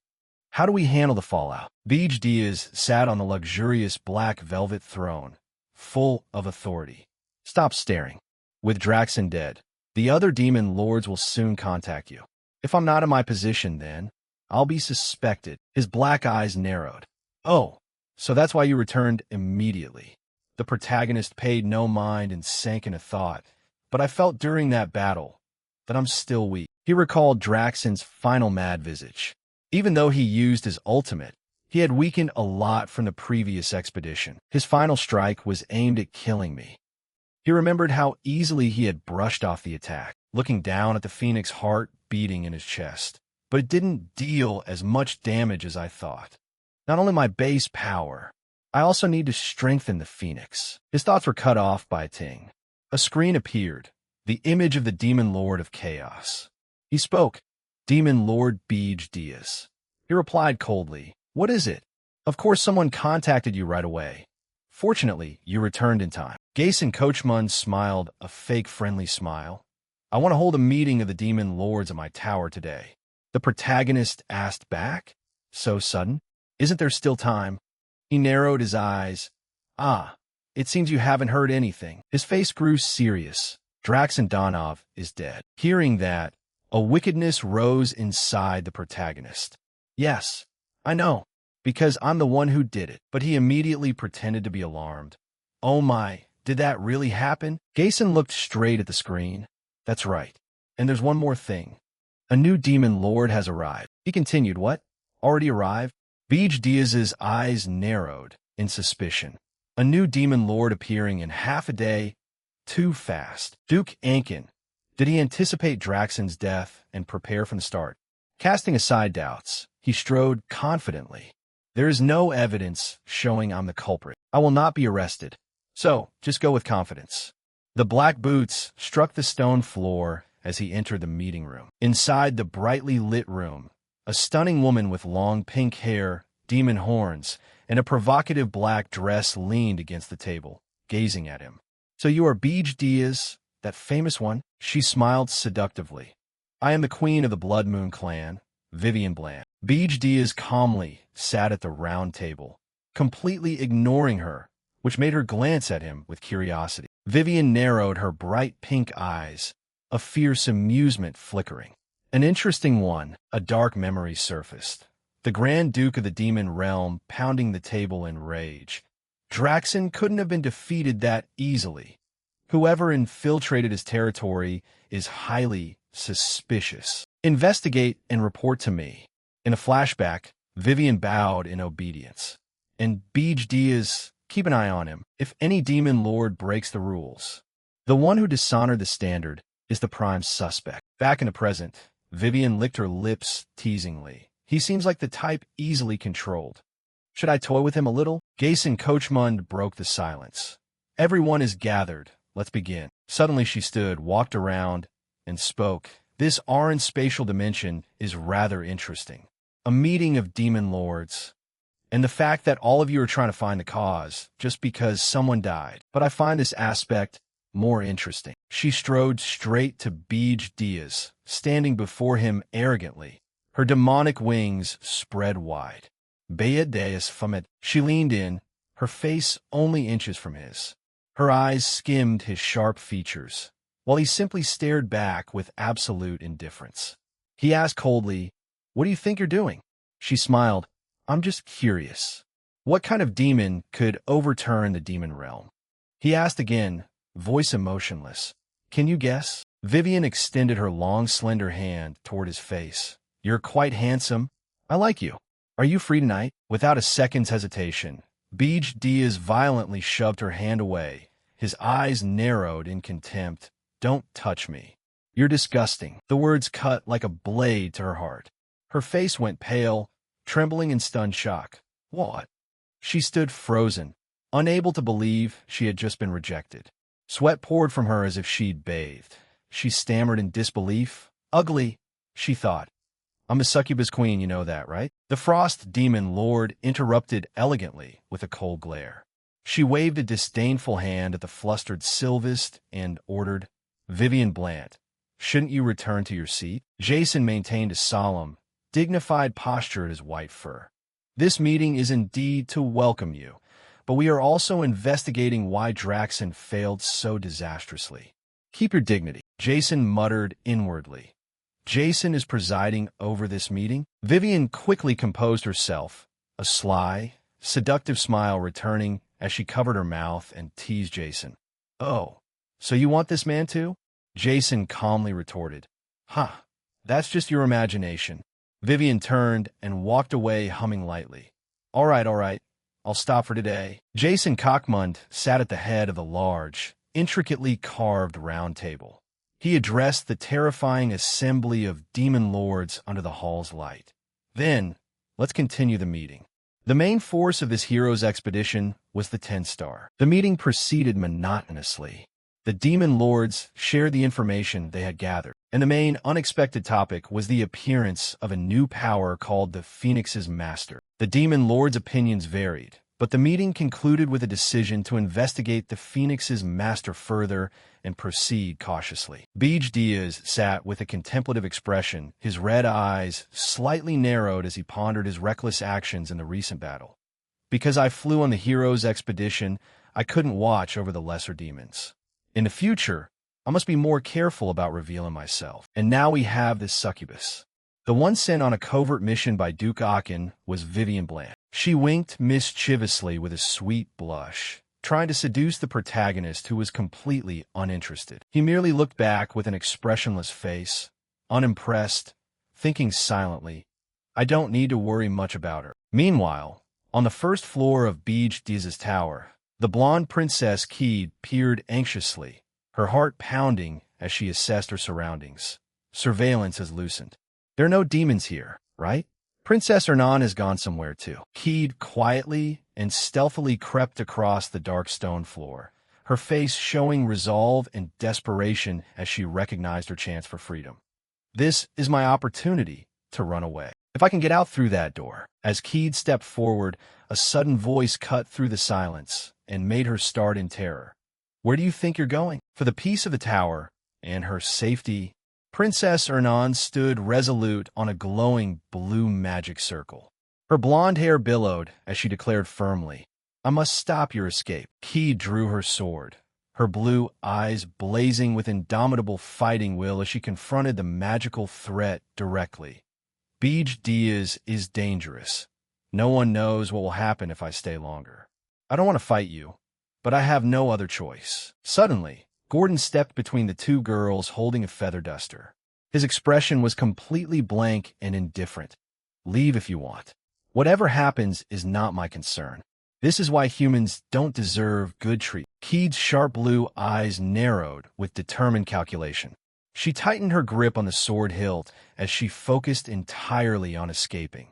S1: How do we handle the fallout? Beej Diaz sat on the luxurious black velvet throne, full of authority. Stop staring. With Draxen dead, the other demon lords will soon contact you. If I'm not in my position then, I'll be suspected. His black eyes narrowed. Oh, so that's why you returned immediately. The protagonist paid no mind and sank into thought, but I felt during that battle that I'm still weak. He recalled Draxen's final mad visage. Even though he used his ultimate, he had weakened a lot from the previous expedition. His final strike was aimed at killing me. He remembered how easily he had brushed off the attack, looking down at the phoenix heart beating in his chest. But it didn't deal as much damage as I thought. Not only my base power, I also need to strengthen the phoenix. His thoughts were cut off by a ting. A screen appeared, the image of the Demon Lord of Chaos. He spoke. Demon Lord Beej Diaz. He replied coldly, what is it? Of course someone contacted you right away. Fortunately, you returned in time. Gason Coachman smiled a fake friendly smile. I want to hold a meeting of the Demon Lords at my tower today. The protagonist asked back. So sudden? Isn't there still time? He narrowed his eyes. It seems you haven't heard anything. His face grew serious. Draxen Donov is dead. Hearing that, a wickedness rose inside the protagonist. Yes, I know, because I'm the one who did it. But he immediately pretended to be alarmed. Oh my, did that really happen? Gason looked straight at the screen. That's right. And there's one more thing. A new demon lord has arrived. He continued, what? Already arrived? Beej Diaz's eyes narrowed in suspicion. A new demon lord appearing in half a day? Too fast. Duke Ankin. Did he anticipate Draxen's death and prepare from the start? Casting aside doubts, he strode confidently. There is no evidence showing I'm the culprit. I will not be arrested. So, just go with confidence. The black boots struck the stone floor as he entered the meeting room. Inside the brightly lit room, a stunning woman with long pink hair, demon horns, and a provocative black dress leaned against the table, gazing at him. So you are Beej Diaz, that famous one? She smiled seductively. I am the queen of the Blood Moon clan, Vivian Bland. Beej Diaz calmly sat at the round table, completely ignoring her, which made her glance at him with curiosity. Vivian narrowed her bright pink eyes, a fierce amusement flickering. An interesting one, a dark memory surfaced. The Grand Duke of the Demon Realm pounding the table in rage. Draxen couldn't have been defeated that easily. Whoever infiltrated his territory is highly suspicious. Investigate and report to me. In a flashback, Vivian bowed in obedience. And Beej Diaz, keep an eye on him. If any demon lord breaks the rules, the one who dishonored the standard is the prime suspect. Back in the present, Vivian licked her lips teasingly. He seems like the type easily controlled. Should I toy with him a little? Gason Coachmund broke the silence. Everyone is gathered. Let's begin. Suddenly she stood, walked around, and spoke. This orange spatial dimension is rather interesting. A meeting of demon lords. And the fact that all of you are trying to find the cause just because someone died. But I find this aspect more interesting. She strode straight to Beej Diaz, standing before him arrogantly, her demonic wings spread wide. Bea Diaz from it. She leaned in, her face only inches from his. Her eyes skimmed his sharp features, while he simply stared back with absolute indifference. He asked coldly, "What do you think you're doing?" She smiled. "I'm just curious. What kind of demon could overturn the demon realm?" He asked again, voice emotionless. "Can you guess?" Vivian extended her long, slender hand toward his face. "You're quite handsome. I like you. Are you free tonight?" Without a second's hesitation, Beej Diaz violently shoved her hand away. His eyes narrowed in contempt. "Don't touch me. You're disgusting." The words cut like a blade to her heart. Her face went pale, trembling in stunned shock. "What?" She stood frozen, unable to believe she had just been rejected. Sweat poured from her as if she'd bathed. She stammered in disbelief. "Ugly," she thought. "I'm a succubus queen, you know that, right?" The frost demon lord interrupted elegantly with a cold glare. She waved a disdainful hand at the flustered Sylvist and ordered, "Vivian Blant, shouldn't you return to your seat?" Jason maintained a solemn, dignified posture at his white fur. "This meeting is indeed to welcome you, but we are also investigating why Draxon failed so disastrously." "Keep your dignity," Jason muttered inwardly. "Jason is presiding over this meeting?" Vivian quickly composed herself, a sly, seductive smile returning as she covered her mouth and teased Jason. "Oh, so you want this man too?" Jason calmly retorted. "Huh, that's just your imagination." Vivian turned and walked away, humming lightly. All right, I'll stop for today." Jason Cockmund sat at the head of the large, intricately carved round table. He addressed the terrifying assembly of demon lords under the hall's light. "Then, let's continue the meeting." The main force of this hero's expedition was the 10-star. The meeting proceeded monotonously. The demon lords shared the information they had gathered, and the main unexpected topic was the appearance of a new power called the Phoenix's Master. The demon lords' opinions varied, but the meeting concluded with a decision to investigate the Phoenix's Master further and proceed cautiously. Beej Diaz sat with a contemplative expression, his red eyes slightly narrowed as he pondered his reckless actions in the recent battle. "Because I flew on the hero's expedition, I couldn't watch over the lesser demons. In the future, I must be more careful about revealing myself. And now we have this succubus." The one sent on a covert mission by Duke Aachen was Vivian Bland. She winked mischievously with a sweet blush, trying to seduce the protagonist who was completely uninterested. He merely looked back with an expressionless face, unimpressed, thinking silently, "I don't need to worry much about her." Meanwhile, on the first floor of Beej Diaz's tower, the blonde princess Keed peered anxiously, her heart pounding as she assessed her surroundings. Surveillance has loosened. "There are no demons here, right?" "Princess Hernan has gone somewhere too." Keed quietly and stealthily crept across the dark stone floor, her face showing resolve and desperation as she recognized her chance for freedom. "This is my opportunity to run away. If I can get out through that door." As Keed stepped forward, a sudden voice cut through the silence and made her start in terror. "Where do you think you're going?" For the peace of the tower and her safety, Princess Hernan stood resolute on a glowing blue magic circle. Her blonde hair billowed as she declared firmly, "I must stop your escape." Keed drew her sword, her blue eyes blazing with indomitable fighting will as she confronted the magical threat directly. "Beej Diaz is dangerous. No one knows what will happen if I stay longer. I don't want to fight you, but I have no other choice." Suddenly, Gordon stepped between the two girls holding a feather duster. His expression was completely blank and indifferent. "Leave if you want. Whatever happens is not my concern. This is why humans don't deserve good treatment." Keed's sharp blue eyes narrowed with determined calculation. She tightened her grip on the sword hilt as she focused entirely on escaping.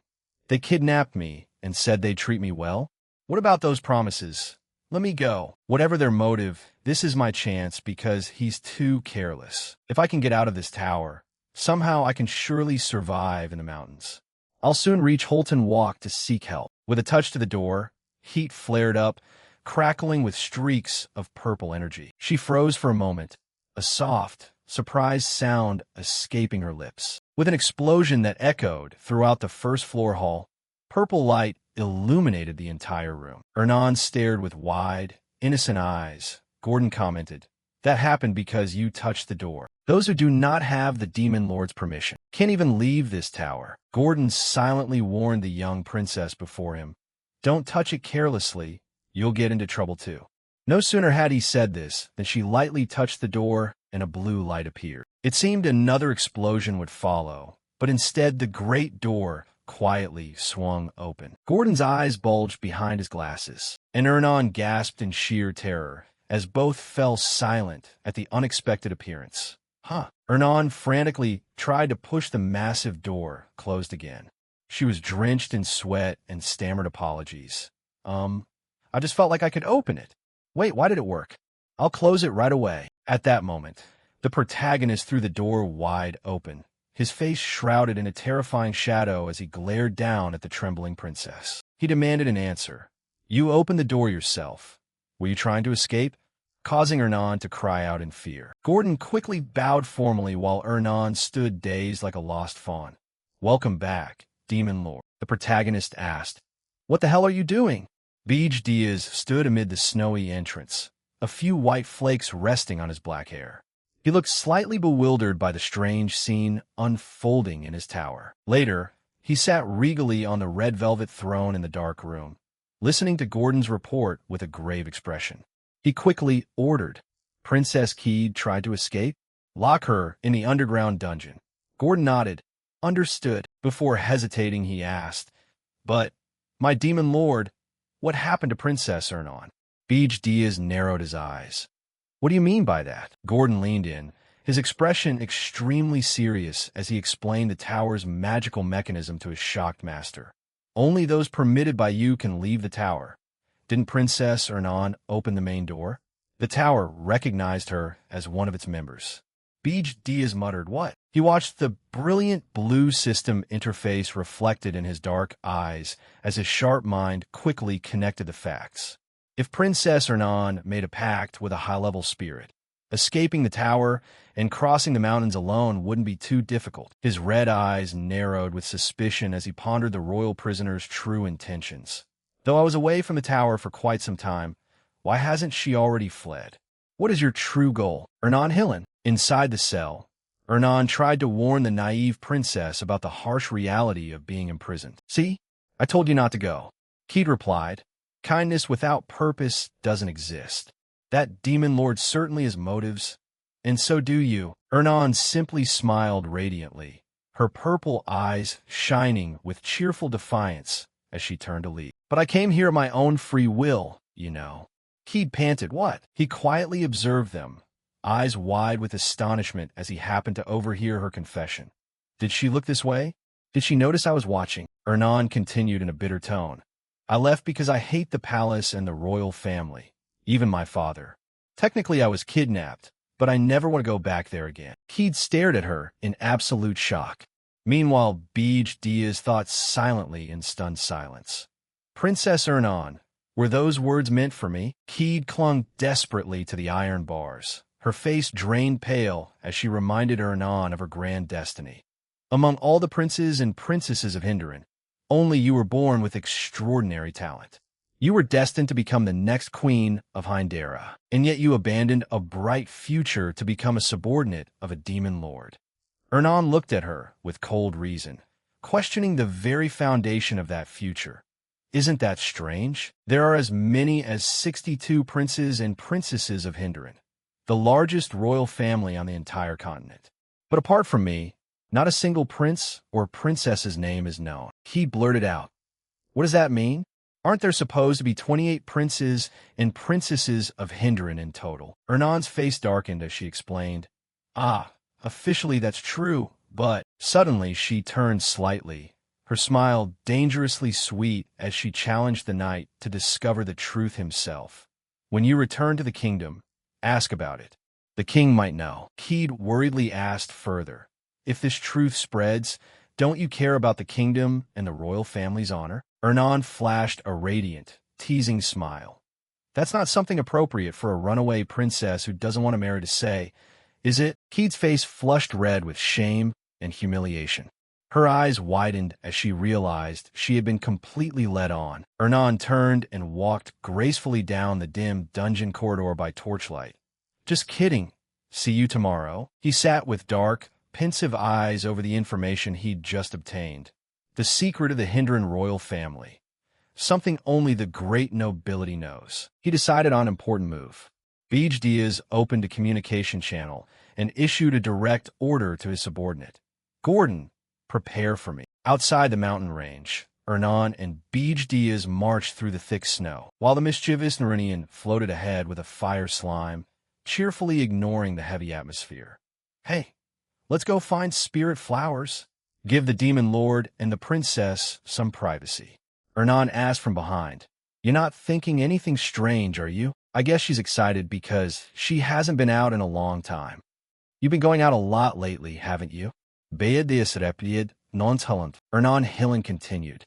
S1: "They kidnapped me and said they'd treat me well? What about those promises? Let me go. Whatever their motive, this is my chance because he's too careless. If I can get out of this tower, Somehow I can surely survive in the mountains. I'll soon reach Holton Walk to seek help. With a touch to the door, heat flared up, crackling with streaks of purple energy. She froze for a moment, a soft, surprised sound escaping her lips. With an explosion that echoed throughout the first-floor hall, purple light illuminated the entire room. Ernan stared with wide, innocent eyes. Gordon commented, "That happened because you touched the door. Those who do not have the Demon Lord's permission can't even leave this tower." Gordon silently warned the young princess before him, "Don't touch it carelessly. You'll get into trouble too." No sooner had he said this than she lightly touched the door and a blue light appeared. It seemed another explosion would follow, but instead the great door quietly swung open. Gordon's eyes bulged behind his glasses, and Ernan gasped in sheer terror as both fell silent at the unexpected appearance. Ernan frantically tried to push the massive door closed again. She was drenched in sweat and stammered apologies. I just felt like I could open it. Wait, why did it work? I'll close it right away." At that moment, the protagonist threw the door wide open, his face shrouded in a terrifying shadow as he glared down at the trembling princess. He demanded an answer. "You opened the door yourself. Were you trying to escape?" Causing Ernan to cry out in fear. Gordon quickly bowed formally while Ernan stood dazed like a lost fawn. "Welcome back, Demon Lord," the protagonist asked. "What the hell are you doing?" Beej Diaz stood amid the snowy entrance, a few white flakes resting on his black hair. He looked slightly bewildered by the strange scene unfolding in his tower. Later, he sat regally on the red velvet throne in the dark room, listening to Gordon's report with a grave expression. He quickly ordered, "Princess Keed tried to escape? Lock her in the underground dungeon." Gordon nodded. "Understood." Before hesitating, he asked, "But, my Demon Lord, what happened to Princess Ernan?" Beej Diaz narrowed his eyes. "What do you mean by that?" Gordon leaned in, his expression extremely serious as he explained the tower's magical mechanism to his shocked master. "Only those permitted by you can leave the tower. Didn't Princess Ernan open the main door? The tower recognized her as one of its members." Beej Diaz muttered, "What?" He watched the brilliant blue system interface reflected in his dark eyes as his sharp mind quickly connected the facts. If Princess Ernan made a pact with a high-level spirit, escaping the tower and crossing the mountains alone wouldn't be too difficult. His red eyes narrowed with suspicion as he pondered the royal prisoner's true intentions. "Though I was away from the tower for quite some time, why hasn't she already fled? What is your true goal?" Ernan Hillen. Inside the cell, Ernan tried to warn the naive princess about the harsh reality of being imprisoned. "See? I told you not to go." Keed replied, "Kindness without purpose doesn't exist. That Demon Lord certainly has motives, and so do you." Ernan simply smiled radiantly, her purple eyes shining with cheerful defiance as she turned to leave. "But I came here of my own free will, you know." Keed panted. "What?" He quietly observed them, eyes wide with astonishment as he happened to overhear her confession. "Did she look this way? Did she notice I was watching?" Ernan continued in a bitter tone. "I left because I hate the palace and the royal family, even my father. Technically, I was kidnapped, but I never want to go back there again." Keed stared at her in absolute shock. Meanwhile, Beej Diaz thought silently in stunned silence. "Princess Ernan, were those words meant for me?" Keed clung desperately to the iron bars, her face drained pale as she reminded Ernan of her grand destiny. "Among all the princes and princesses of Hindarin, only you were born with extraordinary talent. You were destined to become the next queen of Hindera, and yet you abandoned a bright future to become a subordinate of a demon lord." Ernan looked at her with cold reason, questioning the very foundation of that future. "Isn't that strange? There are as many as 62 princes and princesses of Hindarin, the largest royal family on the entire continent. But apart from me, not a single prince or princess's name is known." He blurted out, "What does that mean? Aren't there supposed to be 28 princes and princesses of Hindarin in total?" Ernan's face darkened as she explained, Officially that's true, but..." Suddenly she turned slightly, her smile dangerously sweet as she challenged the knight to discover the truth himself. "When you return to the kingdom, ask about it. The king might know." Keed worriedly asked further, If this truth spreads, don't you care about the kingdom and the royal family's honor? Ernan flashed a radiant, teasing smile. That's not something appropriate for a runaway princess who doesn't want to marry to say, is it? Keith's face flushed red with shame and humiliation. Her eyes widened as she realized she had been completely led on. Ernan turned and walked gracefully down the dim dungeon corridor by torchlight. Just kidding. See you tomorrow. He sat with dark, pensive eyes over the information he'd just obtained. The secret of the Hindran royal family. Something only the great nobility knows. He decided on an important move. Beej Diaz opened a communication channel and issued a direct order to his subordinate. Gordon, prepare for me. Outside the mountain range, Ernan and Beej Diaz marched through the thick snow, while the mischievous Narinian floated ahead with a fire slime, cheerfully ignoring the heavy atmosphere. Hey, let's go find spirit flowers. Give the demon lord and the princess some privacy. Ernan asked from behind. You're not thinking anything strange, are you? I guess she's excited because she hasn't been out in a long time. You've been going out a lot lately, haven't you? Ernan Hillen continued.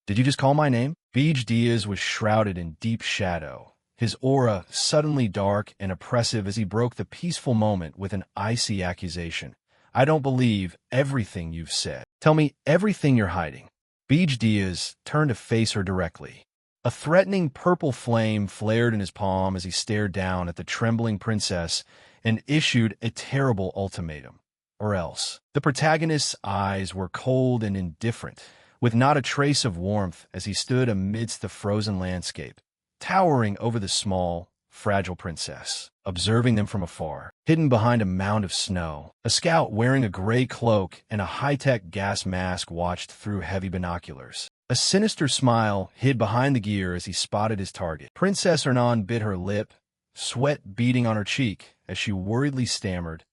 S1: Did you just call my name? Beej Diaz was shrouded in deep shadow, his aura suddenly dark and oppressive as he broke the peaceful moment with an icy accusation. I don't believe everything you've said. Tell me everything you're hiding. Beej Diaz turned to face her directly. A threatening purple flame flared in his palm as he stared down at the trembling princess and issued a terrible ultimatum. Or else. The protagonist's eyes were cold and indifferent, with not a trace of warmth as he stood amidst the frozen landscape, towering over the small, fragile princess, observing them from afar. Hidden behind a mound of snow, a scout wearing a gray cloak and a high-tech gas mask watched through heavy binoculars. A sinister smile hid behind the gear as he spotted his target. Princess Ernan bit her lip, sweat beading on her cheek as she worriedly stammered,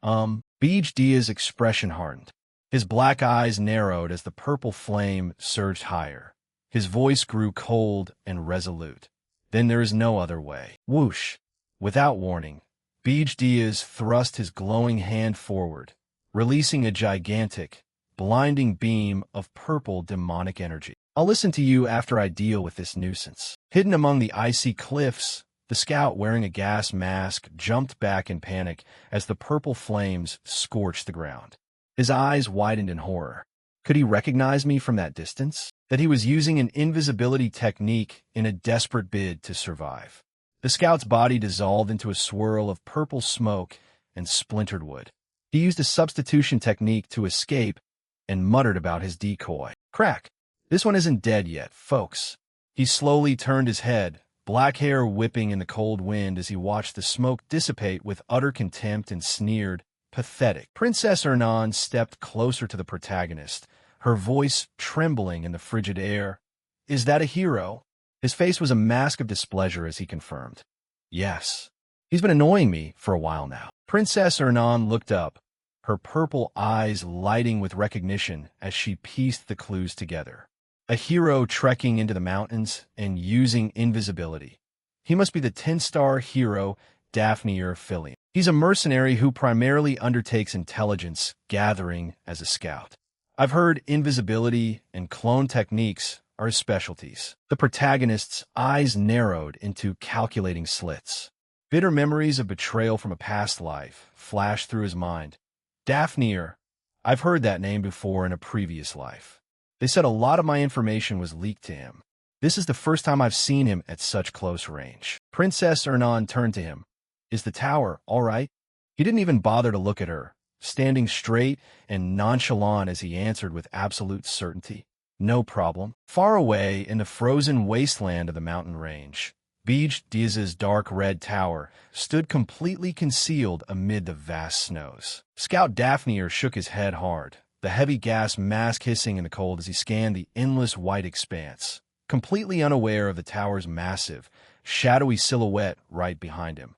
S1: Beej Diaz's expression hardened. His black eyes narrowed as the purple flame surged higher. His voice grew cold and resolute. Then there is no other way. Whoosh! Without warning, Beej Diaz thrust his glowing hand forward, releasing a gigantic, blinding beam of purple demonic energy. I'll listen to you after I deal with this nuisance. Hidden among the icy cliffs, the scout wearing a gas mask jumped back in panic as the purple flames scorched the ground. His eyes widened in horror. Could he recognize me from that distance? That he was using an invisibility technique in a desperate bid to survive. The scout's body dissolved into a swirl of purple smoke and splintered wood. He used a substitution technique to escape and muttered about his decoy. Crack! This one isn't dead yet, folks. He slowly turned his head, black hair whipping in the cold wind as he watched the smoke dissipate with utter contempt and sneered, pathetic. Princess Ernan stepped closer to the protagonist, her voice trembling in the frigid air. Is that a hero? His face was a mask of displeasure as he confirmed. Yes. He's been annoying me for a while now. Princess Ernan looked up, her purple eyes lighting with recognition as she pieced the clues together. A hero trekking into the mountains and using invisibility. He must be the 10-star hero Daphne Philion. He's a mercenary who primarily undertakes intelligence gathering as a scout. I've heard invisibility and clone techniques are his specialties. The protagonist's eyes narrowed into calculating slits. Bitter memories of betrayal from a past life flashed through his mind. Daphne, I've heard that name before in a previous life. They said a lot of my information was leaked to him. This is the first time I've seen him at such close range. Princess Ernan turned to him. Is the tower all right? He didn't even bother to look at her, standing straight and nonchalant as he answered with absolute certainty. No problem. Far away in the frozen wasteland of the mountain range, Beej Diaz's dark red tower stood completely concealed amid the vast snows. Scout Daphne shook his head hard, the heavy gas mask hissing in the cold as he scanned the endless white expanse, completely unaware of the tower's massive, shadowy silhouette right behind him.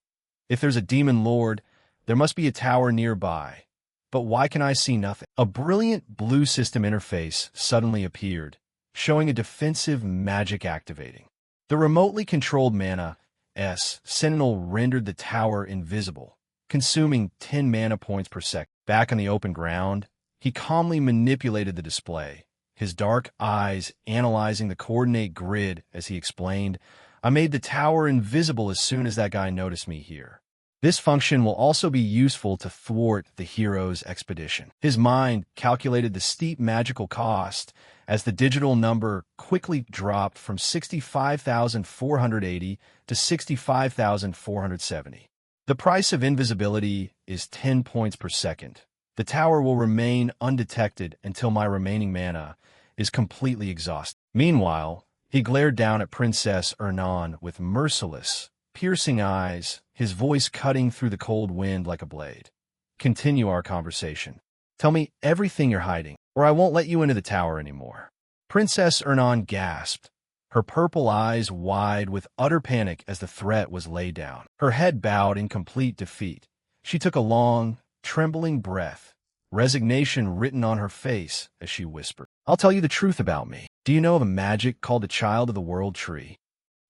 S1: If there's a demon lord, there must be a tower nearby. But why can I see nothing? A brilliant blue system interface suddenly appeared, showing a defensive magic activating. The remotely controlled Mana S Sentinel rendered the tower invisible, consuming 10 mana points per second. Back on the open ground, He calmly manipulated the display, his dark eyes analyzing the coordinate grid as he explained, "I made the tower invisible as soon as that guy noticed me here. This function will also be useful to thwart the hero's expedition." His mind calculated the steep magical cost as the digital number quickly dropped from 65,480 to 65,470. The price of invisibility is 10 points per second. The tower will remain undetected until my remaining mana is completely exhausted. Meanwhile, he glared down at Princess Ernan with merciless, piercing eyes, his voice cutting through the cold wind like a blade. "Continue our conversation. Tell me everything you're hiding, or I won't let you into the tower anymore." Princess Ernan gasped, her purple eyes wide with utter panic as the threat was laid down. Her head bowed in complete defeat. She took a long, trembling breath, resignation written on her face as she whispered, "I'll tell you the truth about me. Do you know of a magic called the Child of the World Tree?"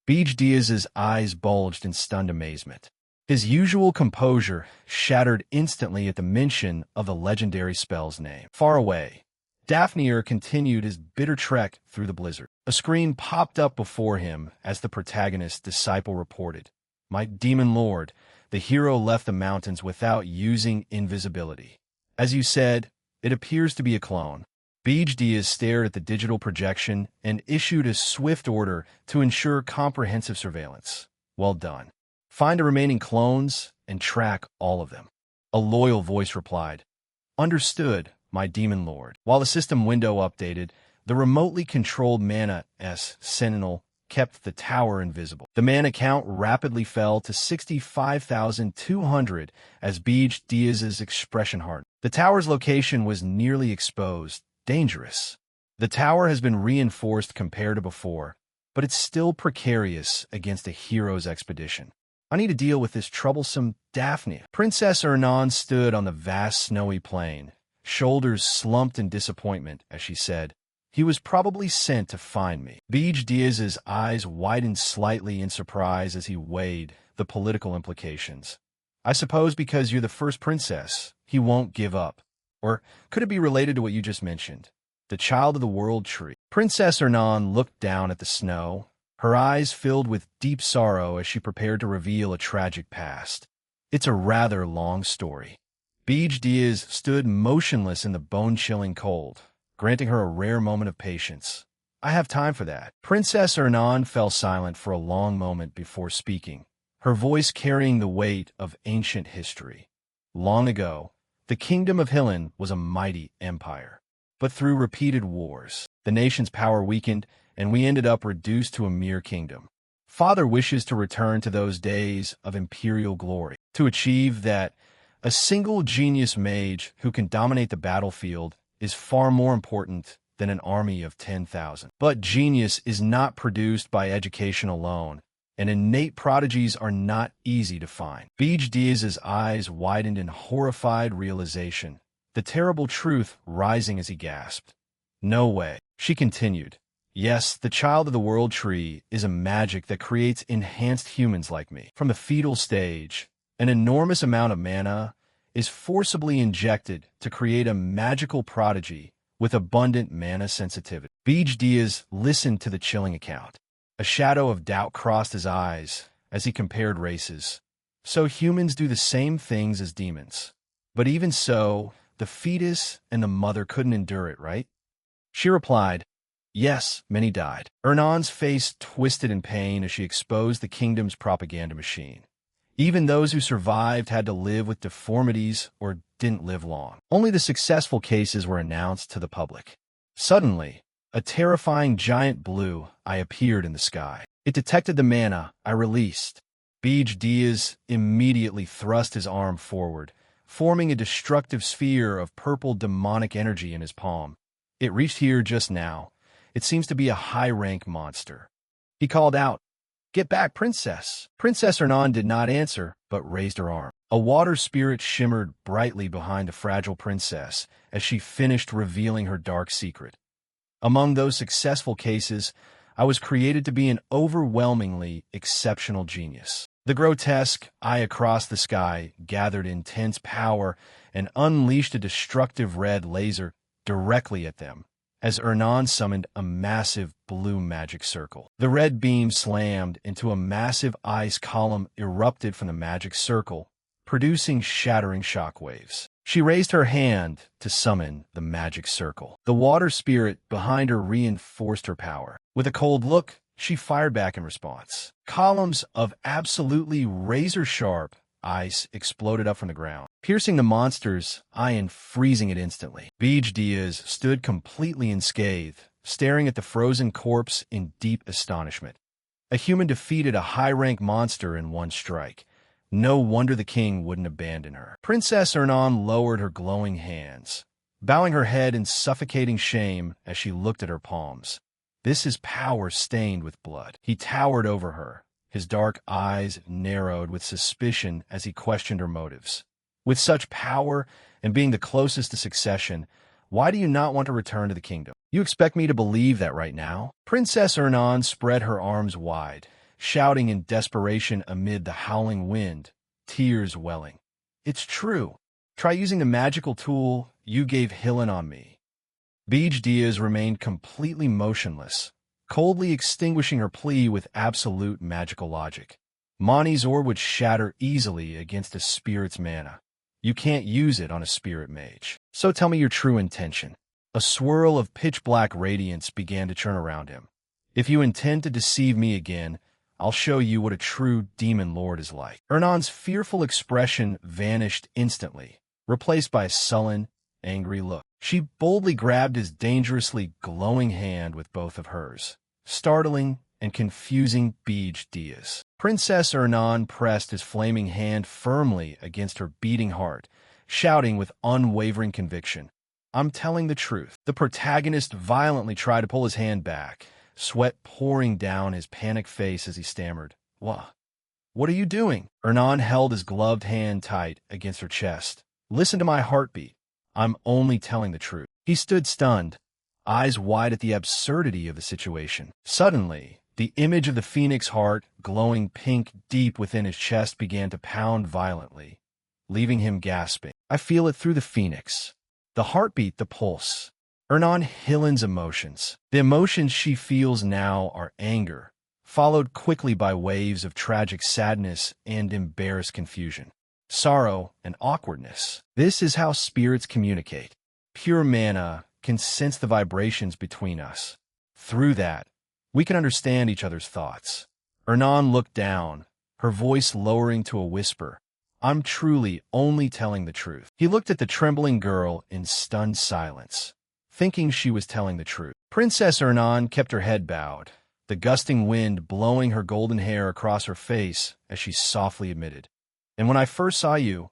S1: Beej Diaz's eyes bulged in stunned amazement. His usual composure shattered instantly at the mention of the legendary spell's name. Far away, Daphne continued his bitter trek through the blizzard. A screen popped up before him as the protagonist's disciple reported, "My demon lord, the hero left the mountains without using invisibility. As you said, it appears to be a clone." Beej Diaz stared at the digital projection and issued a swift order to ensure comprehensive surveillance. "Well done. Find the remaining clones and track all of them." A loyal voice replied, "Understood, my demon lord." While the system window updated, the remotely controlled Mana S Sentinel kept the tower invisible. The mana count rapidly fell to 65,200 as Beej Diaz's expression hardened. The tower's location was nearly exposed. Dangerous. The tower has been reinforced compared to before, but it's still precarious against a hero's expedition. I need to deal with this troublesome Daphne. Princess Ernan stood on the vast snowy plain, shoulders slumped in disappointment as she said, "He was probably sent to find me." Beej Diaz's eyes widened slightly in surprise as he weighed the political implications. "I suppose because you're the first princess, he won't give up. Or could it be related to what you just mentioned? The Child of the World Tree?" Princess Ernan looked down at the snow, her eyes filled with deep sorrow as she prepared to reveal a tragic past. "It's a rather long story." Beej Diaz stood motionless in the bone-chilling cold, granting her a rare moment of patience. "I have time for that." Princess Ernan fell silent for a long moment before speaking, her voice carrying the weight of ancient history. "Long ago, the kingdom of Hillen was a mighty empire. But through repeated wars, the nation's power weakened, and we ended up reduced to a mere kingdom. Father wishes to return to those days of imperial glory. To achieve that, a single genius mage who can dominate the battlefield is far more important than an army of 10,000. But genius is not produced by education alone, and innate prodigies are not easy to find." Beej Diaz's eyes widened in horrified realization, the terrible truth rising as he gasped. "No way," she continued. "Yes, the Child of the World Tree is a magic that creates enhanced humans like me. From the fetal stage, an enormous amount of mana is forcibly injected to create a magical prodigy with abundant mana sensitivity." Beej Diaz listened to the chilling account. A shadow of doubt crossed his eyes as he compared races. "So humans do the same things as demons. But even so, the fetus and the mother couldn't endure it, right?" She replied, "Yes, many died." Ernan's face twisted in pain as she exposed the kingdom's propaganda machine. Even those who survived had to live with deformities or didn't live long. Only the successful cases were announced to the public. Suddenly, a terrifying giant blue eye appeared in the sky. It detected the mana I released. Beej Diaz immediately thrust his arm forward, forming a destructive sphere of purple demonic energy in his palm. "It reached here just now. It seems to be a high-rank monster." He called out, "Get back, princess!" Princess Ernan did not answer, but raised her arm. A water spirit shimmered brightly behind the fragile princess as she finished revealing her dark secret. "Among those successful cases, I was created to be an overwhelmingly exceptional genius." The grotesque eye across the sky gathered intense power and unleashed a destructive red laser directly at them as Ernan summoned a massive blue magic circle. The red beam slammed into a massive ice column erupted from the magic circle, producing shattering shockwaves. She raised her hand to summon the magic circle. The water spirit behind her reinforced her power. With a cold look, she fired back in response. Columns of absolutely razor-sharp ice exploded up from the ground, piercing the monster's eye and freezing it instantly. Beej Diaz stood completely unscathed, staring at the frozen corpse in deep astonishment. A human defeated a high-rank monster in one strike. No wonder the king wouldn't abandon her. Princess Ernan lowered her glowing hands, bowing her head in suffocating shame as she looked at her palms. This is power stained with blood. He towered over her, his dark eyes narrowed with suspicion as he questioned her motives. With such power and being the closest to succession, why do you not want to return to the kingdom? You expect me to believe that right now? Princess Ernan spread her arms wide, shouting in desperation amid the howling wind, tears welling. It's true. Try using the magical tool you gave Hillen on me. Beej Diaz remained completely motionless, coldly extinguishing her plea with absolute magical logic. Mani's orb would shatter easily against a spirit's mana. You can't use it on a spirit mage. So tell me your true intention. A swirl of pitch-black radiance began to churn around him. If you intend to deceive me again, I'll show you what a true demon lord is like. Ernan's fearful expression vanished instantly, replaced by a sullen, angry look. She boldly grabbed his dangerously glowing hand with both of hers, startling and confusing Beej Diaz. Princess Ernan pressed his flaming hand firmly against her beating heart, shouting with unwavering conviction, "I'm telling the truth." The protagonist violently tried to pull his hand back, sweat pouring down his panicked face as he stammered, What are you doing?" Ernan held his gloved hand tight against her chest. "Listen to my heartbeat. I'm only telling the truth." He stood stunned, eyes wide at the absurdity of the situation. Suddenly, the image of the phoenix heart, glowing pink deep within his chest, began to pound violently, leaving him gasping. I feel it through the phoenix. The heartbeat, the pulse. Ernan Hillen's emotions. The emotions she feels now are anger, followed quickly by waves of tragic sadness and embarrassed confusion. Sorrow and awkwardness. This is how spirits communicate. Pure mana can sense the vibrations between us. Through that, we can understand each other's thoughts. Ernan looked down, her voice lowering to a whisper. I'm truly only telling the truth. He looked at the trembling girl in stunned silence, thinking she was telling the truth. Princess Ernan kept her head bowed, the gusting wind blowing her golden hair across her face as she softly admitted, "And when I first saw you,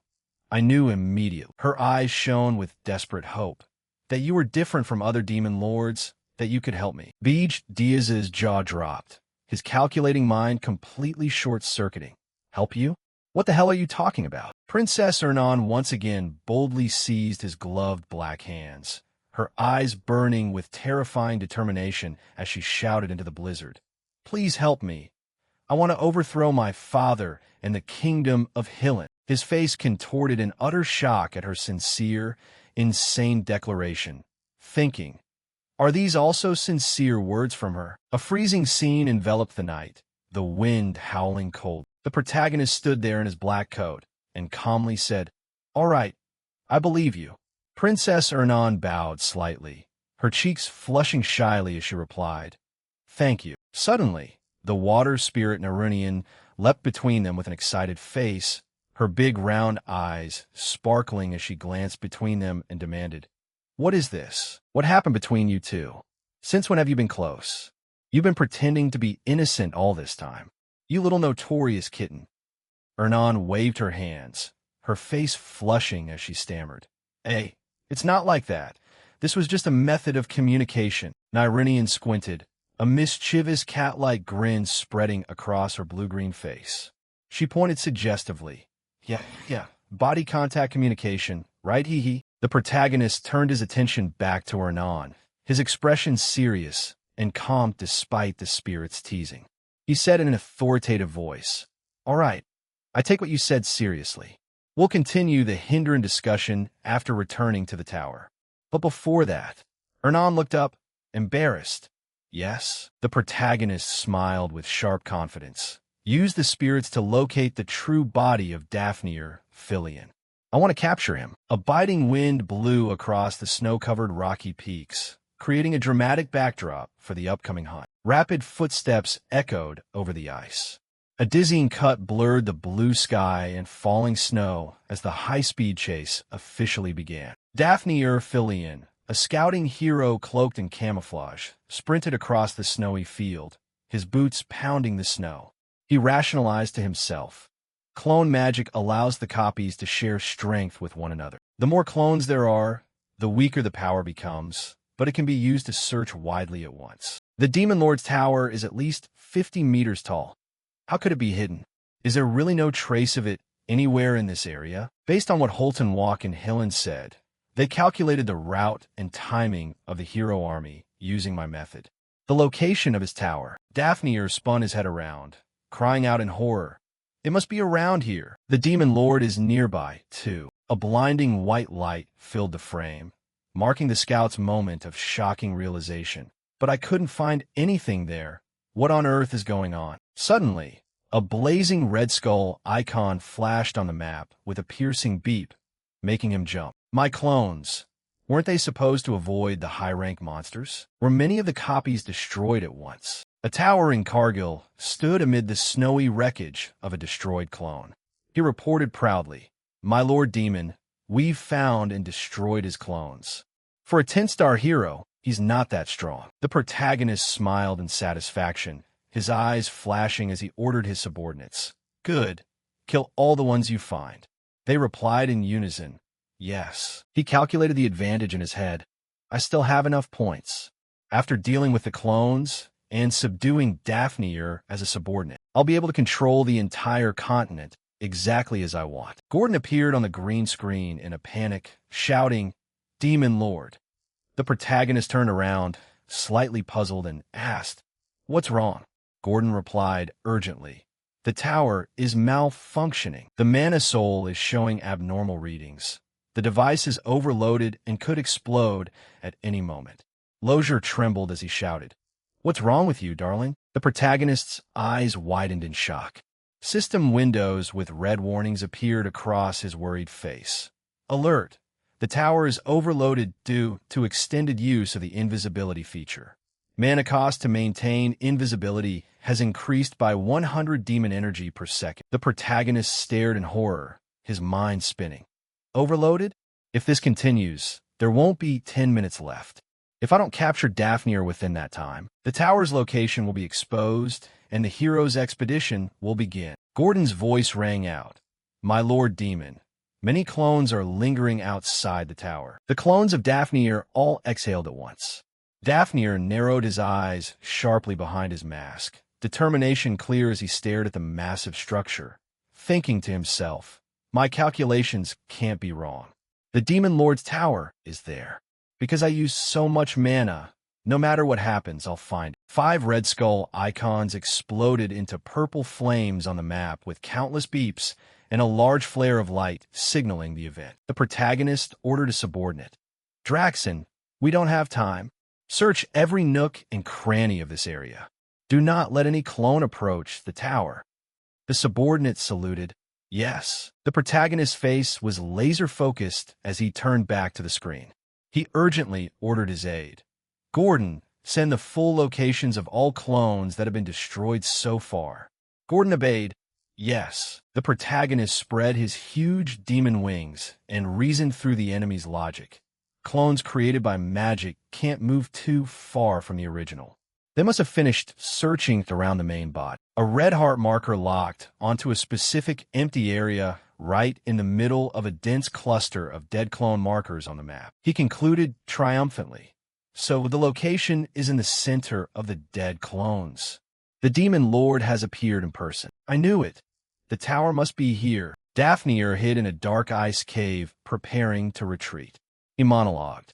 S1: I knew immediately." Her eyes shone with desperate hope, that you were different from other demon lords, that you could help me. Beej Diaz's jaw dropped, his calculating mind completely short-circuiting. Help you? What the hell are you talking about? Princess Ernan once again boldly seized his gloved black hands, her eyes burning with terrifying determination as she shouted into the blizzard. Please help me. I want to overthrow my father and the kingdom of Hillen. His face contorted in utter shock at her sincere, insane declaration, thinking, are these also sincere words from her? A freezing scene enveloped the night, the wind howling cold. The protagonist stood there in his black coat and calmly said, All right, I believe you. Princess Ernan bowed slightly, her cheeks flushing shyly as she replied, Thank you. Suddenly, the water spirit Narunian leapt between them with an excited face, her big round eyes sparkling as she glanced between them and demanded, What is this? What happened between you two? Since when have you been close? You've been pretending to be innocent all this time. You little notorious kitten. Ernan waved her hands, her face flushing as she stammered. Hey, it's not like that. This was just a method of communication. Nyrinian squinted, a mischievous cat-like grin spreading across her blue-green face. She pointed suggestively. Yeah, body contact communication, right hee? The protagonist turned his attention back to Ernan, his expression serious and calm despite the spirit's teasing. He said in an authoritative voice, All right, I take what you said seriously. We'll continue the hindrance discussion after returning to the tower. But before that, Ernan looked up, embarrassed. Yes, the protagonist smiled with sharp confidence. Use the spirits to locate the true body of Daphne Filion. I want to capture him. A biting wind blew across the snow-covered rocky peaks, creating a dramatic backdrop for the upcoming hunt. Rapid footsteps echoed over the ice. A dizzying cut blurred the blue sky and falling snow as the high-speed chase officially began. Daphne Filion, a scouting hero cloaked in camouflage, sprinted across the snowy field, his boots pounding the snow. He rationalized to himself. Clone magic allows the copies to share strength with one another. The more clones there are, the weaker the power becomes, but it can be used to search widely at once. The Demon Lord's tower is at least 50 meters tall. How could it be hidden? Is there really no trace of it anywhere in this area? Based on what Holton Walk and Hillen said, they calculated the route and timing of the hero army using my method. The location of his tower. Daphne spun his head around, crying out in horror. It must be around here. The Demon Lord is nearby, too. A blinding white light filled the frame, marking the scout's moment of shocking realization. But I couldn't find anything there. What on earth is going on? Suddenly, a blazing red skull icon flashed on the map with a piercing beep, making him jump. My clones. Weren't they supposed to avoid the high-rank monsters? Were many of the copies destroyed at once? A towering Cargill stood amid the snowy wreckage of a destroyed clone. He reported proudly, "My Lord Demon, we've found and destroyed his clones. For a 10-star hero, he's not that strong." The protagonist smiled in satisfaction, his eyes flashing as he ordered his subordinates. "Good. Kill all the ones you find." They replied in unison, "Yes." He calculated the advantage in his head. I still have enough points. After dealing with the clones and subduing Daphne as a subordinate, I'll be able to control the entire continent exactly as I want. Gordon appeared on the green screen in a panic, shouting, "Demon Lord." The protagonist turned around, slightly puzzled, and asked, "What's wrong?" Gordon replied urgently, "The tower is malfunctioning. The mana soul is showing abnormal readings. The device is overloaded and could explode at any moment." Lozier trembled as he shouted, "What's wrong with you, darling?" The protagonist's eyes widened in shock. System windows with red warnings appeared across his worried face. Alert! The tower is overloaded due to extended use of the invisibility feature. Mana cost to maintain invisibility has increased by 100 demon energy per second. The protagonist stared in horror, his mind spinning. Overloaded? If this continues, there won't be 10 minutes left. If I don't capture Daphne within that time, the tower's location will be exposed and the hero's expedition will begin. Gordon's voice rang out, "My Lord Demon, many clones are lingering outside the tower." The clones of Daphne all exhaled at once. Daphne narrowed his eyes sharply behind his mask, determination clear as he stared at the massive structure, thinking to himself, "My calculations can't be wrong. The Demon Lord's tower is there. Because I use so much mana, no matter what happens, I'll find it." 5 red skull icons exploded into purple flames on the map with countless beeps and a large flare of light signaling the event. The protagonist ordered a subordinate, "Draxon, we don't have time. Search every nook and cranny of this area. Do not let any clone approach the tower." The subordinate saluted, "Yes." The protagonist's face was laser-focused as he turned back to the screen. He urgently ordered his aide, "Gordon, send the full locations of all clones that have been destroyed so far." Gordon obeyed. "Yes." The protagonist spread his huge demon wings and reasoned through the enemy's logic. Clones created by magic can't move too far from the original. They must have finished searching around the main bot. A red heart marker locked onto a specific empty area right in the middle of a dense cluster of dead clone markers on the map. He concluded triumphantly, "So the location is in the center of the dead clones. The Demon Lord has appeared in person. I knew it. The tower must be here." Daphne hid in a dark ice cave, preparing to retreat. He monologued,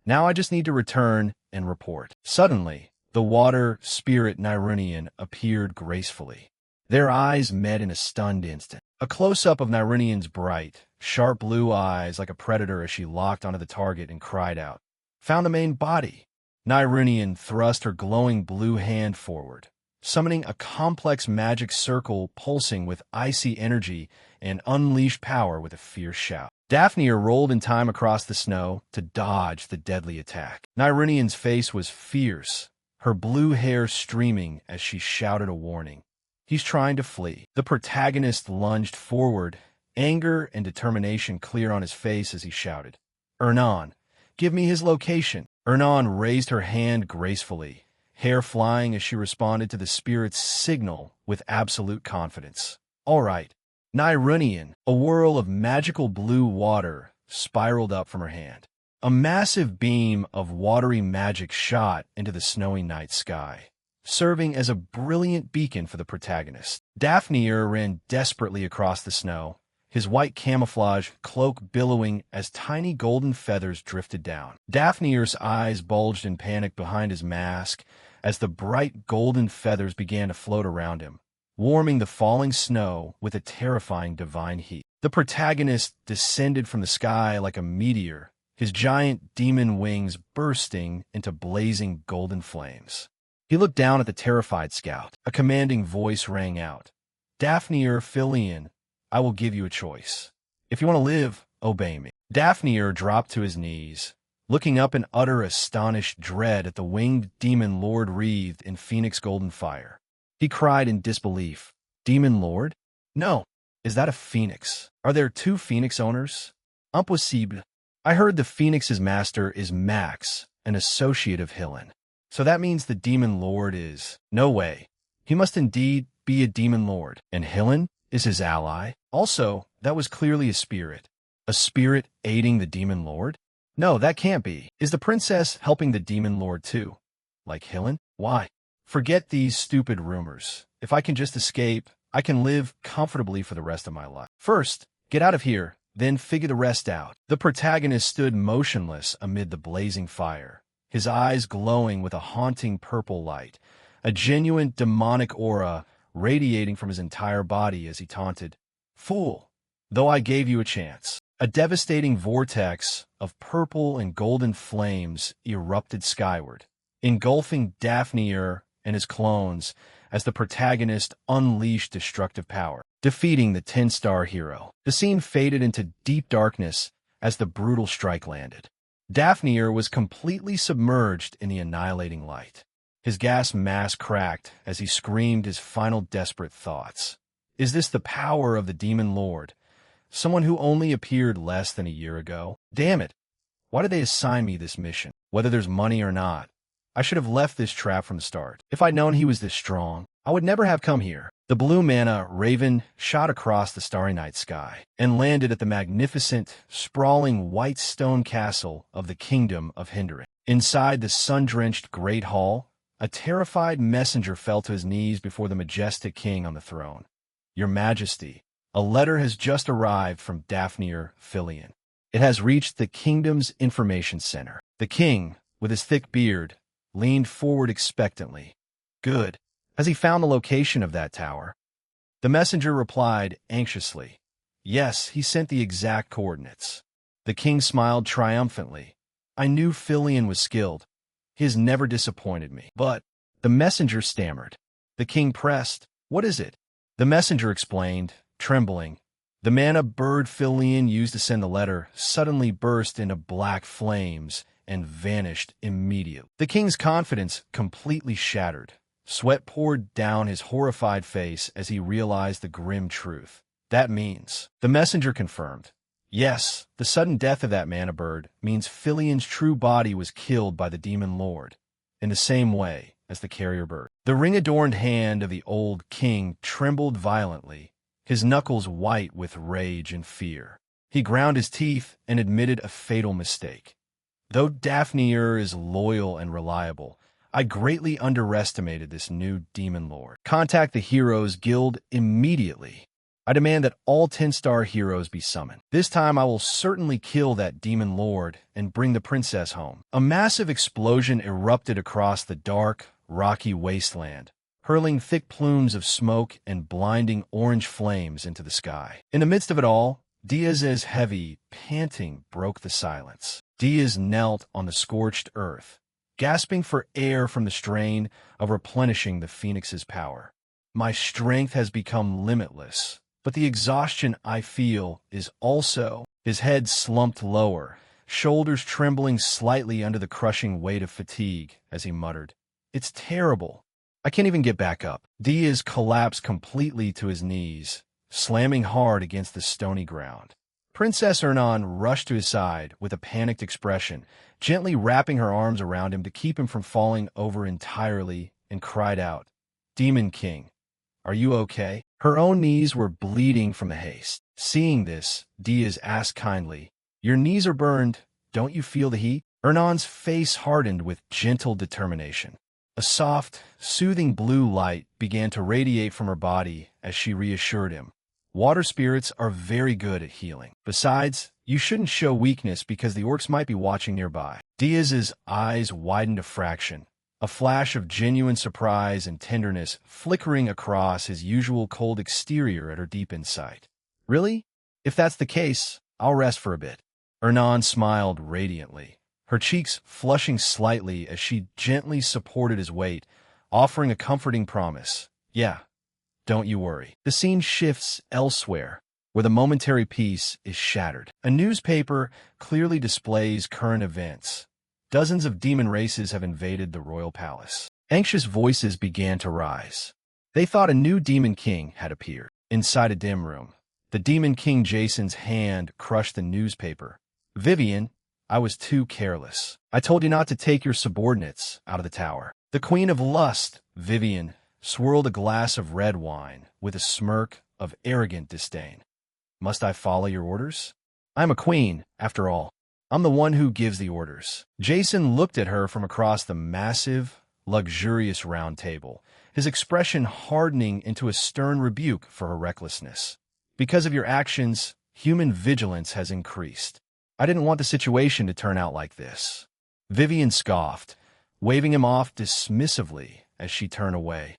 S1: "Now I just need to return and report." Suddenly, the water spirit Nyrunian appeared gracefully. Their eyes met in a stunned instant. A close-up of Nyrunian's bright, sharp blue eyes like a predator as she locked onto the target and cried out, "Found the main body!" Nyrunian thrust her glowing blue hand forward, summoning a complex magic circle pulsing with icy energy and unleashed power with a fierce shout. Daphne rolled in time across the snow to dodge the deadly attack. Nyrunian's face was fierce, her blue hair streaming as she shouted a warning. "He's trying to flee." The protagonist lunged forward, anger and determination clear on his face as he shouted, "Ernan, give me his location." Ernan raised her hand gracefully, hair flying as she responded to the spirit's signal with absolute confidence. "All right." Nyrunian, a whirl of magical blue water, spiraled up from her hand. A massive beam of watery magic shot into the snowy night sky, serving as a brilliant beacon for the protagonist. Daphne ran desperately across the snow, his white camouflage cloak billowing as tiny golden feathers drifted down. Daphne's eyes bulged in panic behind his mask as the bright golden feathers began to float around him, warming the falling snow with a terrifying divine heat. The protagonist descended from the sky like a meteor, his giant demon wings bursting into blazing golden flames. He looked down at the terrified scout. A commanding voice rang out, "Daphne Philian, I will give you a choice. If you want to live, obey me." Daphne dropped to his knees, looking up in utter astonished dread at the winged demon lord wreathed in phoenix golden fire. He cried in disbelief, "Demon lord? No. Is that a phoenix? Are there two phoenix owners? Impossible. I heard the phoenix's master is Max, an associate of Hillen. So that means the demon lord is... No way. He must indeed be a demon lord. And Hillen is his ally? Also, that was clearly a spirit. A spirit aiding the demon lord? No, that can't be. Is the princess helping the demon lord too? Like Hillen? Why? Forget these stupid rumors. If I can just escape, I can live comfortably for the rest of my life. First, get out of here, then figure the rest out." The protagonist stood motionless amid the blazing fire, his eyes glowing with a haunting purple light, a genuine demonic aura radiating from his entire body as he taunted, "Fool, though I gave you a chance." A devastating vortex of purple and golden flames erupted skyward, engulfing Daphne and his clones as the protagonist unleashed destructive power, defeating the 10-star hero. The scene faded into deep darkness as the brutal strike landed. Daphne was completely submerged in the annihilating light. His gas mask cracked as he screamed his final desperate thoughts. Is this the power of the demon lord? Someone who only appeared less than a year ago? Damn it! Why did they assign me this mission? Whether there's money or not, I should have left this trap from the start. If I'd known he was this strong, I would never have come here. The blue mana raven shot across the starry night sky and landed at the magnificent, sprawling white stone castle of the Kingdom of Hinderin. Inside the sun-drenched Great Hall, a terrified messenger fell to his knees before the majestic king on the throne. "Your Majesty, a letter has just arrived from Daphne Philian. It has reached the kingdom's information center." The king, with his thick beard, leaned forward expectantly. "Good. Has he found the location of that tower?" The messenger replied anxiously, "Yes, he sent the exact coordinates." The king smiled triumphantly. "I knew Philian was skilled. He has never disappointed me." "But," the messenger stammered. The king pressed, "What is it?" The messenger explained, trembling. The mana bird Philian used to send the letter suddenly burst into black flames and vanished immediately. The king's confidence completely shattered. Sweat poured down his horrified face as he realized the grim truth. "That means," the messenger confirmed, "yes, the sudden death of that mana bird means Philian's true body was killed by the demon lord, in the same way as the carrier bird." The ring-adorned hand of the old king trembled violently, his knuckles white with rage and fear. He ground his teeth and admitted a fatal mistake. "Though Daphne is loyal and reliable, I greatly underestimated this new demon lord. Contact the Heroes Guild immediately. I demand that all 10-star heroes be summoned. This time I will certainly kill that demon lord and bring the princess home." A massive explosion erupted across the dark, rocky wasteland, hurling thick plumes of smoke and blinding orange flames into the sky. In the midst of it all, Diaz's heavy, panting broke the silence. Diaz knelt on the scorched earth, gasping for air from the strain of replenishing the Phoenix's power. My strength has become limitless, but the exhaustion I feel is also... His head slumped lower, shoulders trembling slightly under the crushing weight of fatigue as he muttered, "It's terrible. I can't even get back up." Diaz collapsed completely to his knees, slamming hard against the stony ground. Princess Ernan rushed to his side with a panicked expression, gently wrapping her arms around him to keep him from falling over entirely, and cried out, "Demon King, are you okay?" Her own knees were bleeding from the haste. Seeing this, Diaz asked kindly, "Your knees are burned. Don't you feel the heat?" Ernan's face hardened with gentle determination. A soft, soothing blue light began to radiate from her body as she reassured him. "Water spirits are very good at healing. Besides, you shouldn't show weakness because the orcs might be watching nearby." Diaz's eyes widened a fraction, a flash of genuine surprise and tenderness flickering across his usual cold exterior at her deep insight. "Really? If that's the case, I'll rest for a bit." Ernan smiled radiantly, her cheeks flushing slightly as she gently supported his weight, offering a comforting promise. "Yeah, don't you worry." The scene shifts elsewhere, where the momentary peace is shattered. A newspaper clearly displays current events. Dozens of demon races have invaded the royal palace. Anxious voices began to rise. They thought a new demon king had appeared. Inside a dim room, the demon king Jason's hand crushed the newspaper. "Vivian, I was too careless. I told you not to take your subordinates out of the tower." The queen of lust, Vivian, swirled a glass of red wine with a smirk of arrogant disdain. "Must I follow your orders? I'm a queen, after all. I'm the one who gives the orders." Jason looked at her from across the massive, luxurious round table, his expression hardening into a stern rebuke for her recklessness. "Because of your actions, human vigilance has increased. I didn't want the situation to turn out like this." Vivian scoffed, waving him off dismissively as she turned away.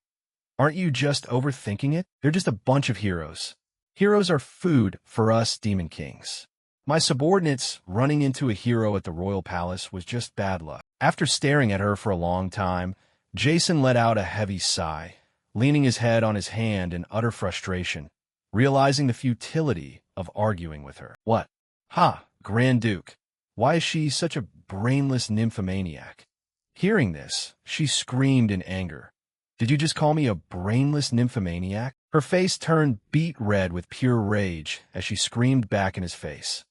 S1: "Aren't you just overthinking it? They're just a bunch of heroes. Heroes are food for us demon kings. My subordinates running into a hero at the royal palace was just bad luck." After staring at her for a long time, Jason let out a heavy sigh, leaning his head on his hand in utter frustration, realizing the futility of arguing with her. "What? Ha, Grand Duke. Why is she such a brainless nymphomaniac?" Hearing this, she screamed in anger. "Did you just call me a brainless nymphomaniac?" Her face turned beet red with pure rage as she screamed back in his face.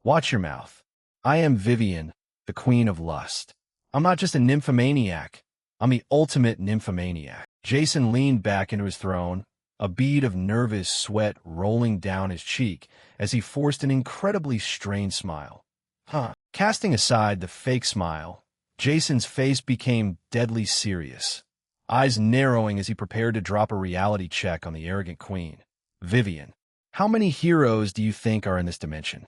S1: "Watch your mouth. I am Vivian, the queen of lust. I'm not just a nymphomaniac. I'm the ultimate nymphomaniac." Jason leaned back into his throne, a bead of nervous sweat rolling down his cheek as he forced an incredibly strained smile. Casting aside the fake smile, Jason's face became deadly serious, eyes narrowing as he prepared to drop a reality check on the arrogant queen. "Vivian, how many heroes do you think are in this dimension?"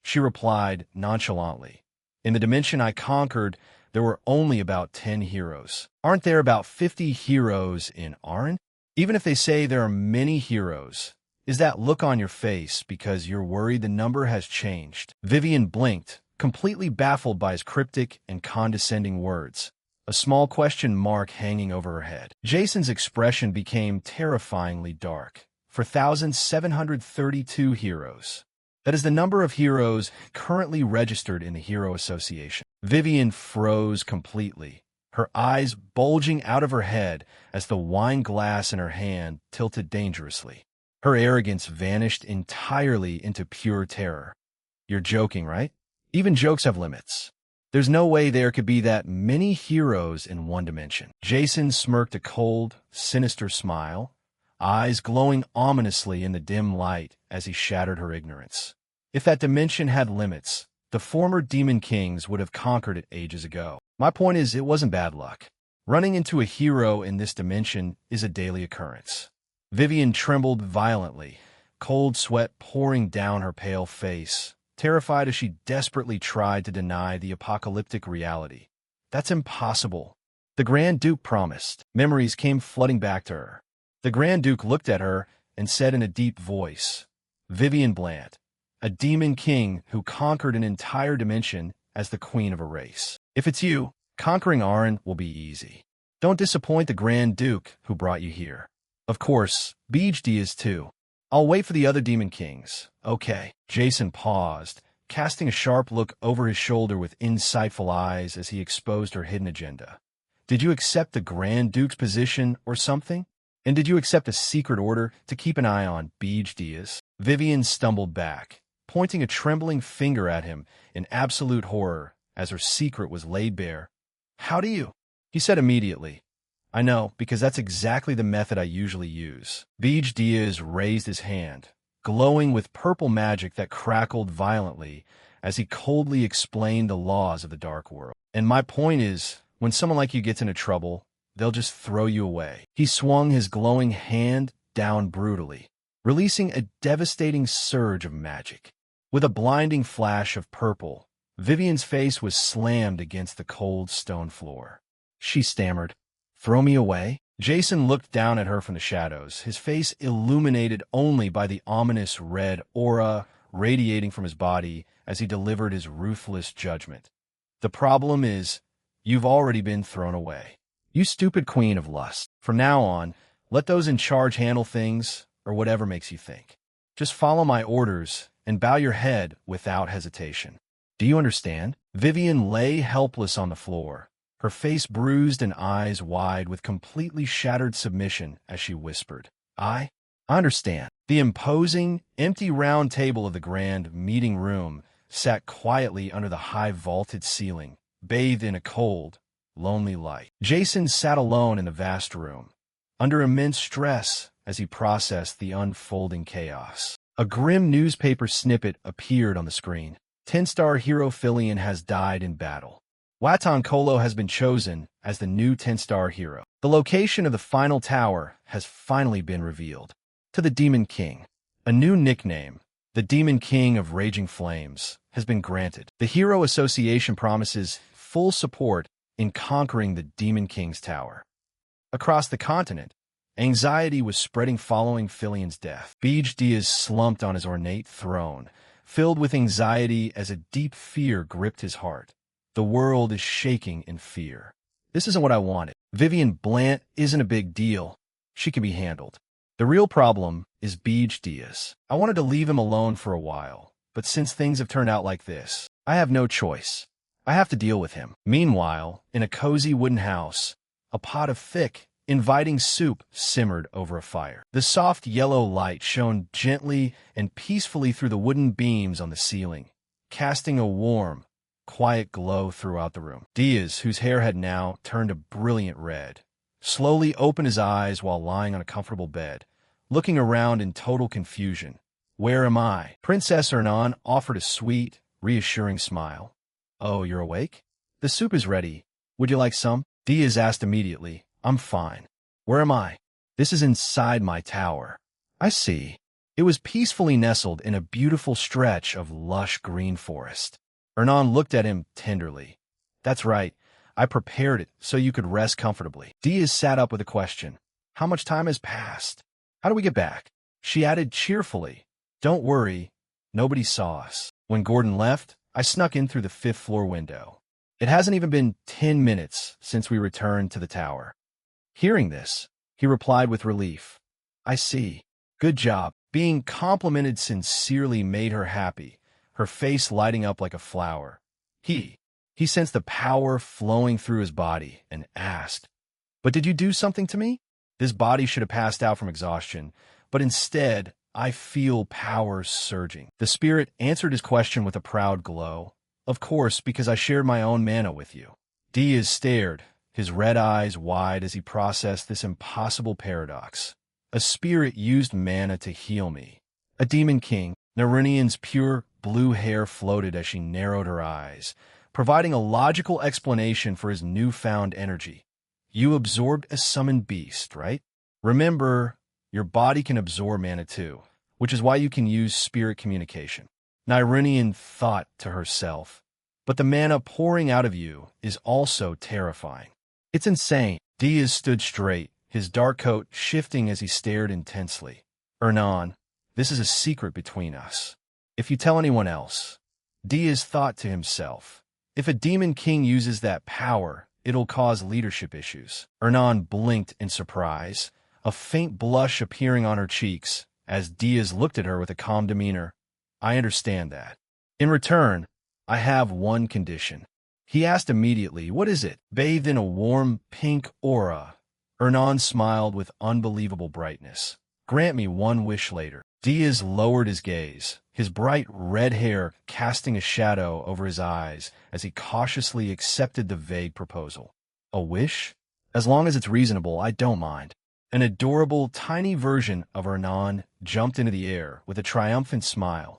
S1: She replied nonchalantly. "In the dimension I conquered, there were only about 10 heroes. Aren't there about 50 heroes in Arn? Even if they say there are many heroes, is that look on your face because you're worried the number has changed?" Vivian blinked, completely baffled by his cryptic and condescending words, a small question mark hanging over her head. Jason's expression became terrifyingly dark. "For 1,732 heroes. That is the number of heroes currently registered in the Hero Association." Vivian froze completely, her eyes bulging out of her head as the wine glass in her hand tilted dangerously. Her arrogance vanished entirely into pure terror. "You're joking, right? Even jokes have limits. There's no way there could be that many heroes in one dimension." Jason smirked a cold, sinister smile, eyes glowing ominously in the dim light as he shattered her ignorance. "If that dimension had limits, the former demon kings would have conquered it ages ago. My point is, it wasn't bad luck. Running into a hero in this dimension is a daily occurrence." Vivian trembled violently, cold sweat pouring down her pale face, terrified as she desperately tried to deny the apocalyptic reality. "That's impossible. The Grand Duke promised. Memories came flooding back to her. The Grand Duke looked at her and said in a deep voice, "Vivian Blant, a demon king who conquered an entire dimension as the queen of a race. If it's you, conquering Aran will be easy. Don't disappoint the Grand Duke who brought you here. Of course, BHD is too. I'll wait for the other demon kings. Okay." Jason paused, casting a sharp look over his shoulder with insightful eyes as he exposed her hidden agenda. "Did you accept the Grand Duke's position or something? And did you accept a secret order to keep an eye on BHD?" Vivian stumbled back, pointing a trembling finger at him in absolute horror as her secret was laid bare. "How do you?" He said immediately, "I know, because that's exactly the method I usually use." Beej Diaz raised his hand, glowing with purple magic that crackled violently as he coldly explained the laws of the dark world. "And my point is, when someone like you gets into trouble, they'll just throw you away." He swung his glowing hand down brutally, releasing a devastating surge of magic. With a blinding flash of purple, Vivian's face was slammed against the cold stone floor. She stammered, "Throw me away?" Jason looked down at her from the shadows, his face illuminated only by the ominous red aura radiating from his body as he delivered his ruthless judgment. "The problem is, you've already been thrown away. You stupid queen of lust. From now on, let those in charge handle things, or whatever makes you think. Just follow my orders and bow your head without hesitation. Do you understand?" Vivian lay helpless on the floor, her face bruised and eyes wide with completely shattered submission as she whispered, I understand." The imposing, empty round table of the grand meeting room sat quietly under the high vaulted ceiling, bathed in a cold, lonely light. Jason sat alone in the vast room, under immense stress as he processed the unfolding chaos. A grim newspaper snippet appeared on the screen. 10-star hero Filion has died in battle. Watan Kolo has been chosen as the new 10-star hero. The location of the final tower has finally been revealed. To the Demon King, a new nickname, the Demon King of Raging Flames, has been granted. The Hero Association promises full support in conquering the Demon King's tower. Across the continent, anxiety was spreading following Filion's death. Beej Diaz slumped on his ornate throne, filled with anxiety as a deep fear gripped his heart. The world is shaking in fear. This isn't what I wanted. Vivian Blant isn't a big deal. She can be handled. The real problem is Beej Diaz. I wanted to leave him alone for a while, but since things have turned out like this, I have no choice. I have to deal with him. Meanwhile, in a cozy wooden house, a pot of thick, inviting soup simmered over a fire. The soft yellow light shone gently and peacefully through the wooden beams on the ceiling, casting a warm, quiet glow throughout the room. Diaz, whose hair had now turned a brilliant red, slowly opened his eyes while lying on a comfortable bed, looking around in total confusion. "Where am I?" Princess Hernan offered a sweet, reassuring smile. "Oh, you're awake? The soup is ready. Would you like some?" Diaz asked immediately. "I'm fine. Where am I?" "This is inside my tower." "I see." It was peacefully nestled in a beautiful stretch of lush green forest. Hernan looked at him tenderly. "That's right. I prepared it so you could rest comfortably." Diaz sat up with a question. "How much time has passed? How do we get back?" She added cheerfully, "Don't worry. Nobody saw us. When Gordon left, I snuck in through the 5th-floor window. It hasn't even been 10 minutes since we returned to the tower." Hearing this, he replied with relief. "I see. Good job." Being complimented sincerely made her happy, her face lighting up like a flower. He sensed the power flowing through his body and asked, "But did you do something to me?" This body should have passed out from exhaustion, but instead, I feel power surging. The spirit answered his question with a proud glow. "Of course, because I shared my own mana with you." Diaz stared, his red eyes wide as he processed this impossible paradox. A spirit used mana to heal me. A demon king. Narunian's pure blue hair floated as she narrowed her eyes, providing a logical explanation for his newfound energy. "You absorbed a summoned beast, right? Remember, your body can absorb mana too, which is why you can use spirit communication." Narunian thought to herself, "But the mana pouring out of you is also terrifying." It's insane. Diaz stood straight, his dark coat shifting as he stared intensely. Hernan, this is a secret between us. If you tell anyone else, Diaz thought to himself, if a demon king uses that power, it'll cause leadership issues. Hernan blinked in surprise, a faint blush appearing on her cheeks as Diaz looked at her with a calm demeanor. I understand that. In return, I have one condition. He asked immediately, what is it? Bathed in a warm pink aura, Hernan smiled with unbelievable brightness. Grant me one wish later. Diaz lowered his gaze, his bright red hair casting a shadow over his eyes as he cautiously accepted the vague proposal. A wish? As long as it's reasonable, I don't mind. An adorable, tiny version of Hernan jumped into the air with a triumphant smile.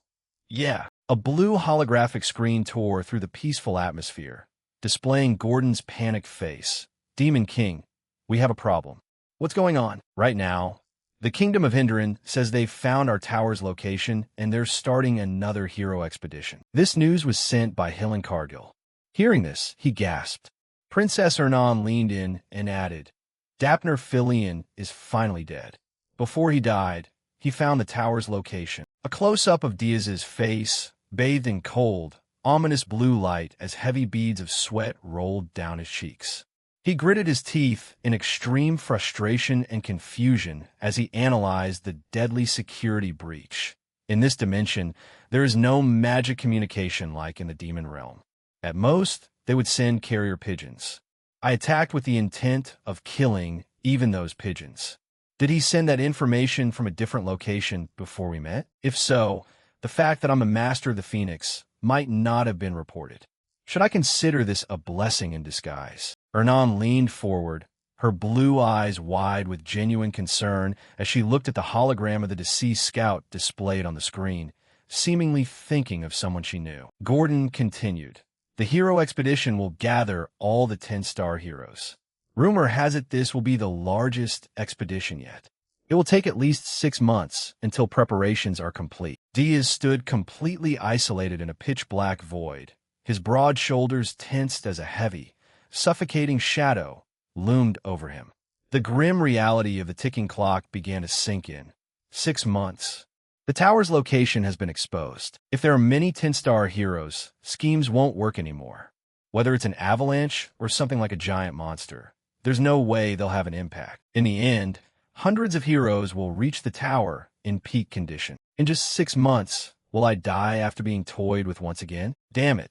S1: Yeah, a blue holographic screen tore through the peaceful atmosphere, displaying Gordon's panicked face. Demon King, we have a problem. What's going on? Right now, the Kingdom of Hindarin says they've found our tower's location and they're starting another hero expedition. This news was sent by Helen Cargill. Hearing this, he gasped. Princess Hernan leaned in and added, Dapner Filian is finally dead. Before he died, he found the tower's location. A close-up of Diaz's face, bathed in cold, ominous blue light as heavy beads of sweat rolled down his cheeks. He gritted his teeth in extreme frustration and confusion as he analyzed the deadly security breach. In this dimension, there is no magic communication like in the demon realm. At most, they would send carrier pigeons. I attacked with the intent of killing even those pigeons. Did he send that information from a different location before we met? If so, the fact that I'm a master of the Phoenix might not have been reported. Should I consider this a blessing in disguise? Hernan leaned forward, her blue eyes wide with genuine concern as she looked at the hologram of the deceased scout displayed on the screen, seemingly thinking of someone she knew. Gordon continued, the hero expedition will gather all the 10-star heroes. Rumor has it this will be the largest expedition yet. It will take at least 6 months until preparations are complete. Diaz stood completely isolated in a pitch-black void, his broad shoulders tensed as a heavy, suffocating shadow loomed over him. The grim reality of the ticking clock began to sink in. 6 months. The tower's location has been exposed. If there are many 10-star heroes, schemes won't work anymore. Whether it's an avalanche or something like a giant monster, there's no way they'll have an impact. In the end, hundreds of heroes will reach the tower in peak condition. In just 6 months, will I die after being toyed with once again? Damn it.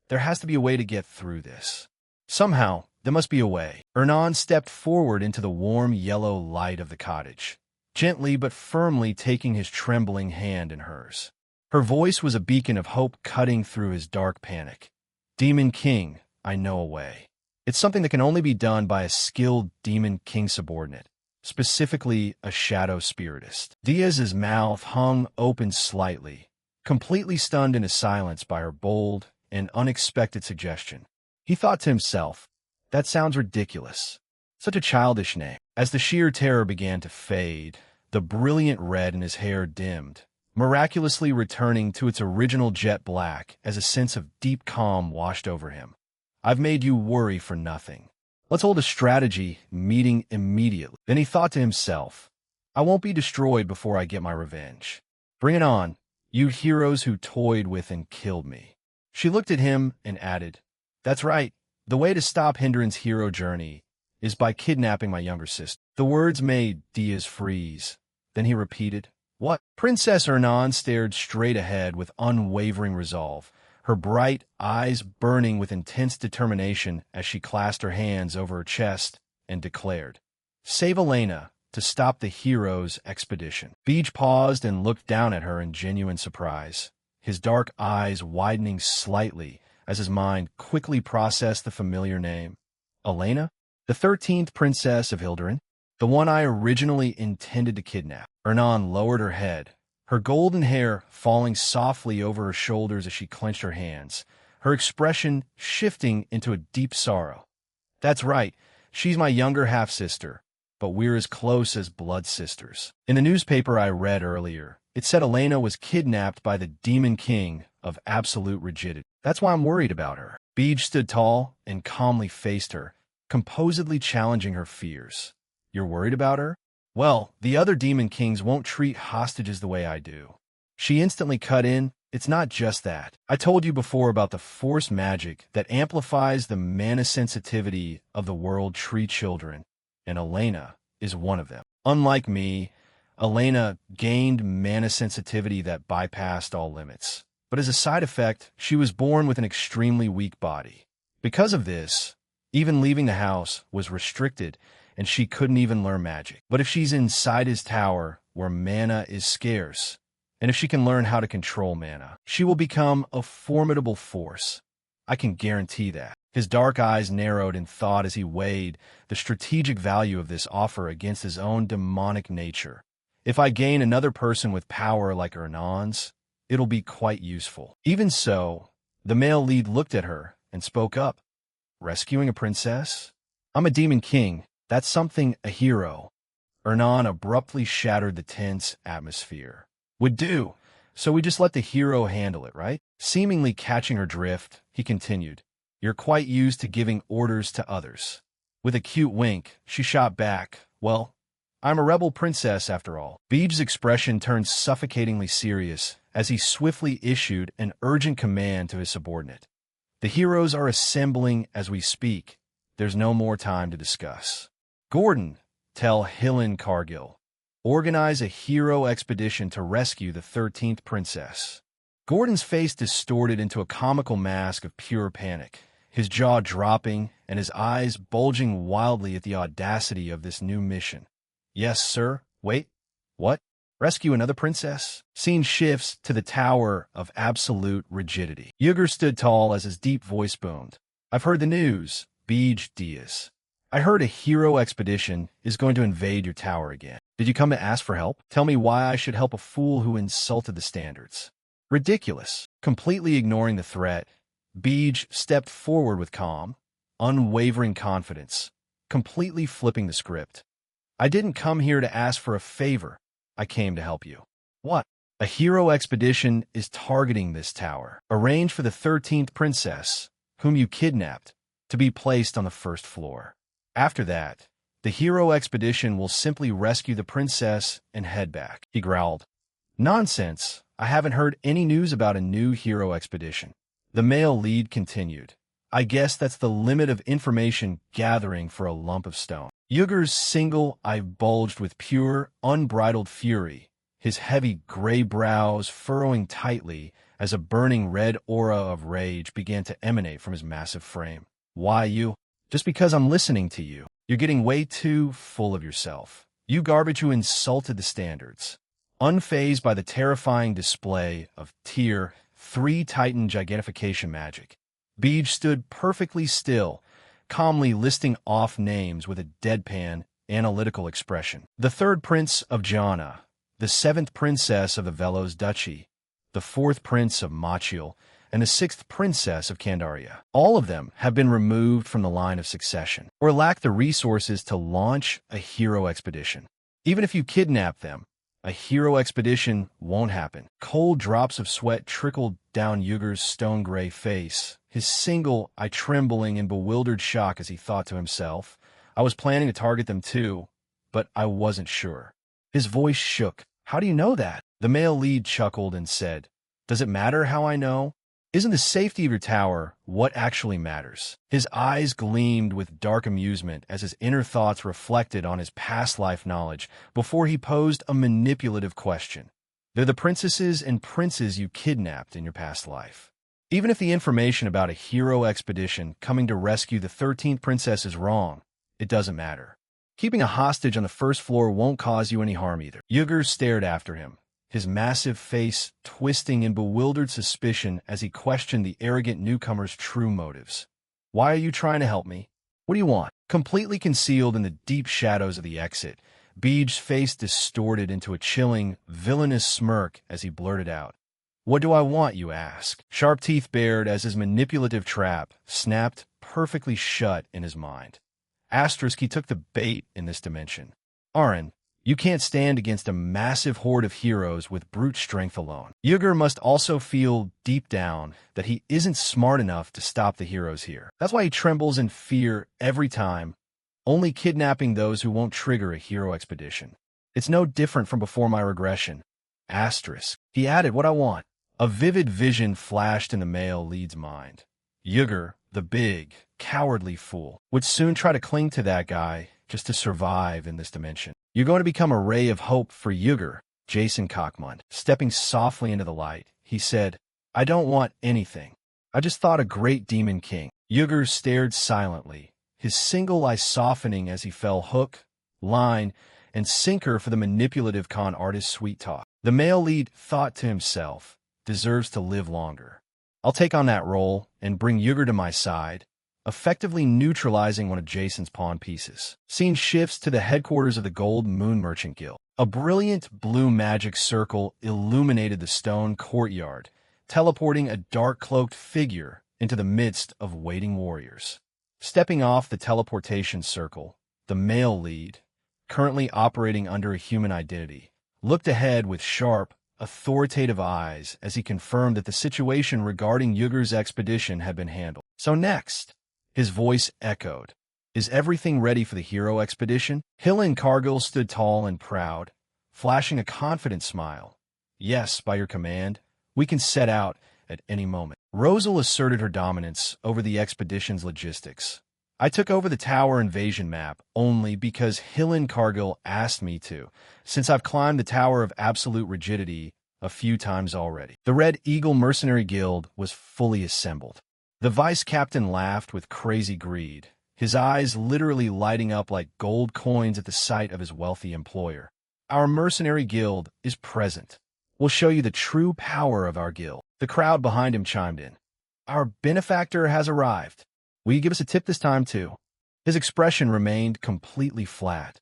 S1: There has to be a way to get through this. Somehow, there must be a way. Hernan stepped forward into the warm yellow light of the cottage, gently but firmly taking his trembling hand in hers. Her voice was a beacon of hope cutting through his dark panic. Demon King, I know a way. It's something that can only be done by a skilled Demon King subordinate, specifically a shadow spiritist. Diaz's mouth hung open slightly, completely stunned into silence by her bold and unexpected suggestion. He thought to himself, that sounds ridiculous. Such a childish name. As the sheer terror began to fade, the brilliant red in his hair dimmed, miraculously returning to its original jet black as a sense of deep calm washed over him. I've made you worry for nothing. Let's hold a strategy meeting immediately. Then he thought to himself, I won't be destroyed before I get my revenge. Bring it on, you heroes who toyed with and killed me. She looked at him and added, that's right. The way to stop Hindarin's hero journey is by kidnapping my younger sister. The words made Diaz freeze. Then he repeated, what? Princess Hernan stared straight ahead with unwavering resolve, her bright eyes burning with intense determination as she clasped her hands over her chest and declared, save Elena to stop the hero's expedition. Beej paused and looked down at her in genuine surprise, his dark eyes widening slightly as his mind quickly processed the familiar name. Elena? The 13th princess of Hindarin? The one I originally intended to kidnap. Hernan lowered her head, her golden hair falling softly over her shoulders as she clenched her hands, her expression shifting into a deep sorrow. That's right, she's my younger half-sister, but we're as close as blood sisters. In the newspaper I read earlier, it said Elena was kidnapped by the Demon King of absolute rigidity. That's why I'm worried about her. Beej stood tall and calmly faced her, composedly challenging her fears. You're worried about her? Well, the other demon kings won't treat hostages the way I do. She instantly cut in. It's not just that. I told you before about the force magic that amplifies the mana sensitivity of the world tree children, and Elena is one of them. Unlike me, Elena gained mana sensitivity that bypassed all limits. But as a side effect, she was born with an extremely weak body. Because of this, even leaving the house was restricted, and she couldn't even learn magic. But if she's inside his tower, where mana is scarce, and if she can learn how to control mana, she will become a formidable force. I can guarantee that. His dark eyes narrowed in thought as he weighed the strategic value of this offer against his own demonic nature. If I gain another person with power like Hernan's, it'll be quite useful. Even so, the male lead looked at her and spoke up. Rescuing a princess? I'm a demon king. That's something a hero. Hernan abruptly shattered the tense atmosphere. Would do. So we just let the hero handle it, right? Seemingly catching her drift, he continued. You're quite used to giving orders to others. With a cute wink, she shot back. Well, I'm a rebel princess after all. Beej's expression turned suffocatingly serious as he swiftly issued an urgent command to his subordinate. The heroes are assembling as we speak. There's no more time to discuss. Gordon, tell Hillen Cargill. Organize a hero expedition to rescue the 13th princess. Gordon's face distorted into a comical mask of pure panic, his jaw dropping and his eyes bulging wildly at the audacity of this new mission. Yes, sir. Wait. What? Rescue another princess? Scene shifts to the tower of absolute rigidity. Yuger stood tall as his deep voice boomed. I've heard the news, Beej Diaz. I heard a hero expedition is going to invade your tower again. Did you come to ask for help? Tell me why I should help a fool who insulted the standards. Ridiculous. Completely ignoring the threat, Beej stepped forward with calm, unwavering confidence, completely flipping the script. I didn't come here to ask for a favor. I came to help you. What? A hero expedition is targeting this tower. Arrange for the 13th princess, whom you kidnapped, to be placed on the first floor. After that, the hero expedition will simply rescue the princess and head back. He growled. Nonsense. I haven't heard any news about a new hero expedition. The male lead continued. I guess that's the limit of information gathering for a lump of stone. Yuger's single eye bulged with pure, unbridled fury, his heavy gray brows furrowing tightly as a burning red aura of rage began to emanate from his massive frame. Why you? Just because I'm listening to you. You're getting way too full of yourself. You garbage who insulted the standards. Unfazed by the terrifying display of Tier 3 Titan gigantification magic, Beej stood perfectly still, calmly listing off names with a deadpan, analytical expression. The 3rd Prince of Jana, the 7th Princess of the Velos Duchy, the 4th Prince of Machiel, and the 6th Princess of Candaria. All of them have been removed from the line of succession, or lack the resources to launch a hero expedition. Even if you kidnap them, a hero expedition won't happen. Cold drops of sweat trickled down Yuger's stone-gray face, his single eye trembling in bewildered shock as he thought to himself, I was planning to target them too, but I wasn't sure. His voice shook. How do you know that? The male lead chuckled and said, Does it matter how I know? Isn't the safety of your tower what actually matters? His eyes gleamed with dark amusement as his inner thoughts reflected on his past life knowledge before he posed a manipulative question. They're the princesses and princes you kidnapped in your past life. Even if the information about a hero expedition coming to rescue the 13th princess is wrong, it doesn't matter. Keeping a hostage on the first floor won't cause you any harm either. Yuger stared after him, his massive face twisting in bewildered suspicion as he questioned the arrogant newcomer's true motives. Why are you trying to help me? What do you want? Completely concealed in the deep shadows of the exit, Beej's face distorted into a chilling, villainous smirk as he blurted out. What do I want, you ask? Sharp teeth bared as his manipulative trap snapped perfectly shut in his mind. Asterisk, he took the bait in this dimension. Aaron, You can't stand against a massive horde of heroes with brute strength alone. Yugger must also feel deep down that he isn't smart enough to stop the heroes here. That's why he trembles in fear every time, only kidnapping those who won't trigger a hero expedition. It's no different from before my regression. Asterisk. He added what I want. A vivid vision flashed in the male lead's mind. Yugger, the big, cowardly fool, would soon try to cling to that guy just to survive in this dimension. You're going to become a ray of hope for Yugger, Jason Cockmund. Stepping softly into the light, he said, I don't want anything. I just thought a great demon king. Yugger stared silently, his single eye softening as he fell hook, line, and sinker for the manipulative con artist's sweet talk. The male lead thought to himself, deserves to live longer. I'll take on that role and bring Yugger to my side, effectively neutralizing one of Jason's pawn pieces. Scene shifts to the headquarters of the Gold Moon Merchant Guild. A brilliant blue magic circle illuminated the stone courtyard, teleporting a dark-cloaked figure into the midst of waiting warriors. Stepping off the teleportation circle, the male lead, currently operating under a human identity, looked ahead with sharp, authoritative eyes as he confirmed that the situation regarding Yugger's expedition had been handled. So next, his voice echoed, is everything ready for the hero expedition? Hillen Cargill stood tall and proud, flashing a confident smile. Yes, by your command, we can set out at any moment. Rosal asserted her dominance over the expedition's logistics. I took over the tower invasion map only because Hillen Cargill asked me to, since I've climbed the Tower of Absolute Rigidity a few times already. The Red Eagle Mercenary Guild was fully assembled. The vice captain laughed with crazy greed, his eyes literally lighting up like gold coins at the sight of his wealthy employer. Our mercenary guild is present. We'll show you the true power of our guild. The crowd behind him chimed in. Our benefactor has arrived. Will you give us a tip this time, too? His expression remained completely flat.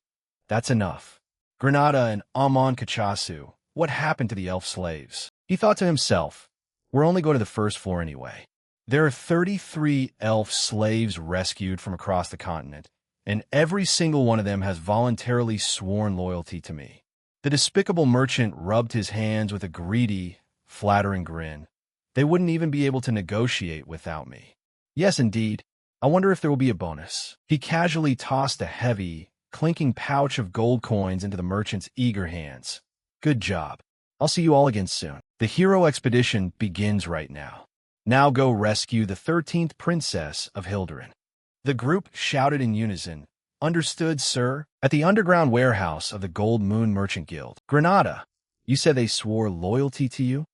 S1: That's enough. Granada and Amon Kachasu, what happened to the elf slaves? He thought to himself, we're only going to the first floor anyway. There are 33 elf slaves rescued from across the continent, and every single one of them has voluntarily sworn loyalty to me. The despicable merchant rubbed his hands with a greedy, flattering grin. They wouldn't even be able to negotiate without me. Yes, indeed. I wonder if there will be a bonus. He casually tossed a heavy, clinking pouch of gold coins into the merchant's eager hands. Good job. I'll see you all again soon. The hero expedition begins right now. Now go rescue the 13th princess of Hilderin. The group shouted in unison, Understood, sir. At the underground warehouse of the Gold Moon Merchant Guild. Granada, you said they swore loyalty to you?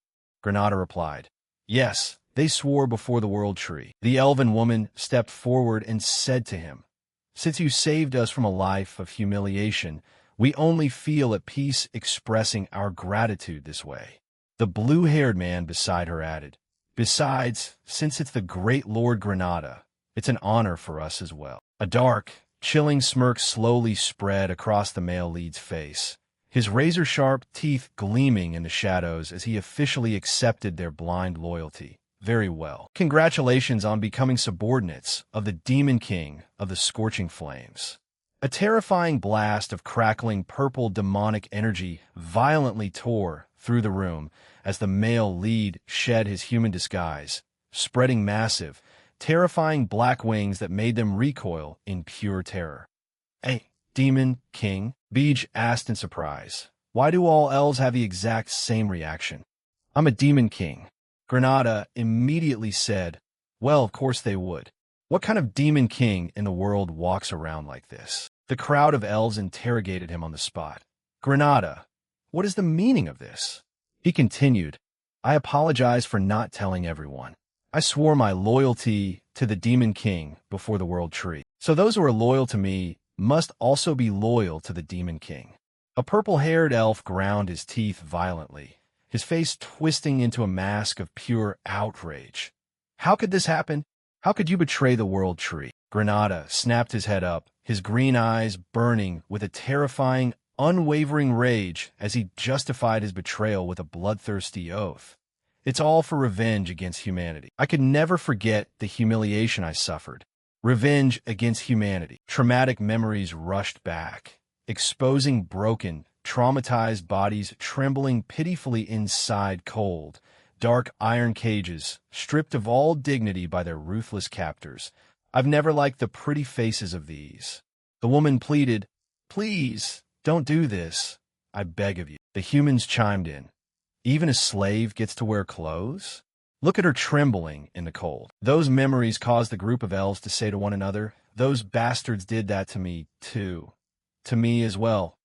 S1: Granada replied, Yes, they swore before the World Tree. The elven woman stepped forward and said to him, Since you saved us from a life of humiliation, we only feel at peace expressing our gratitude this way. The blue-haired man beside her added, Besides, since it's the great Lord Granada, it's an honor for us as well. A dark, chilling smirk slowly spread across the male lead's face, his razor-sharp teeth gleaming in the shadows as he officially accepted their blind loyalty. Very well. Congratulations on becoming subordinates of the Demon King of the Scorching Flames. A terrifying blast of crackling purple demonic energy violently tore through the room as the male lead shed his human disguise, spreading massive, terrifying black wings that made them recoil in pure terror. Hey, Demon King? Beej asked in surprise. Why do all elves have the exact same reaction? I'm a Demon King. Granada immediately said, Well, of course they would. What kind of Demon King in the world walks around like this? The crowd of elves interrogated him on the spot. Granada, what is the meaning of this? He continued, I apologize for not telling everyone. I swore my loyalty to the Demon King before the World Tree. So those who are loyal to me must also be loyal to the Demon King. A purple-haired elf ground his teeth violently, his face twisting into a mask of pure outrage. How could this happen? How could you betray the World Tree? Granada snapped his head up, his green eyes burning with a terrifying, unwavering rage as he justified his betrayal with a bloodthirsty oath. It's all for revenge against humanity. I could never forget the humiliation I suffered. Revenge against humanity. Traumatic memories rushed back, exposing broken, traumatized bodies trembling pitifully inside cold, dark iron cages, stripped of all dignity by their ruthless captors. I've never liked the pretty faces of these. The woman pleaded, "Please, don't do this. I beg of you." The humans chimed in. Even a slave gets to wear clothes? Look at her trembling in the cold. Those memories caused the group of elves to say to one another, "Those bastards did that to me, too. To me as well.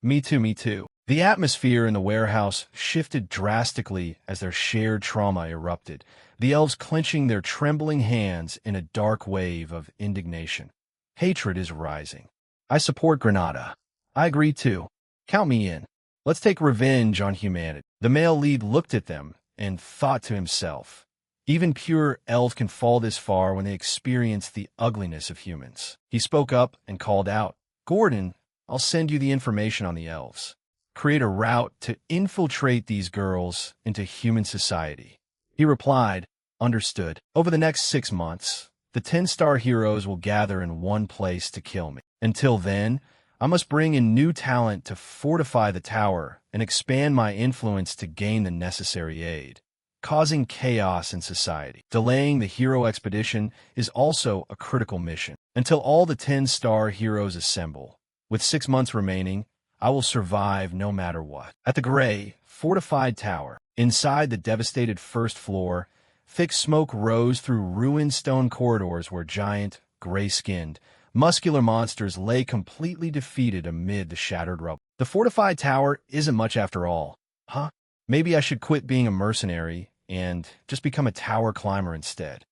S1: Me too, me too." The atmosphere in the warehouse shifted drastically as their shared trauma erupted, the elves clenching their trembling hands in a dark wave of indignation. Hatred is rising. I support Granada. I agree too. Count me in. Let's take revenge on humanity. The male lead looked at them and thought to himself, even pure elves can fall this far when they experience the ugliness of humans. He spoke up and called out, "Gordon, I'll send you the information on the elves. Create a route to infiltrate these girls into human society." He replied, "Understood. Over the next 6 months, the 10-star heroes will gather in one place to kill me. Until then, I must bring in new talent to fortify the tower and expand my influence to gain the necessary aid, causing chaos in society. Delaying the hero expedition is also a critical mission. Until all the 10-star heroes assemble, with 6 months remaining, I will survive no matter what." At the gray, fortified tower, inside the devastated first floor, thick smoke rose through ruined stone corridors where giant, gray-skinned, muscular monsters lay completely defeated amid the shattered rubble. The fortified tower isn't much after all. Huh? Maybe I should quit being a mercenary and just become a tower climber instead.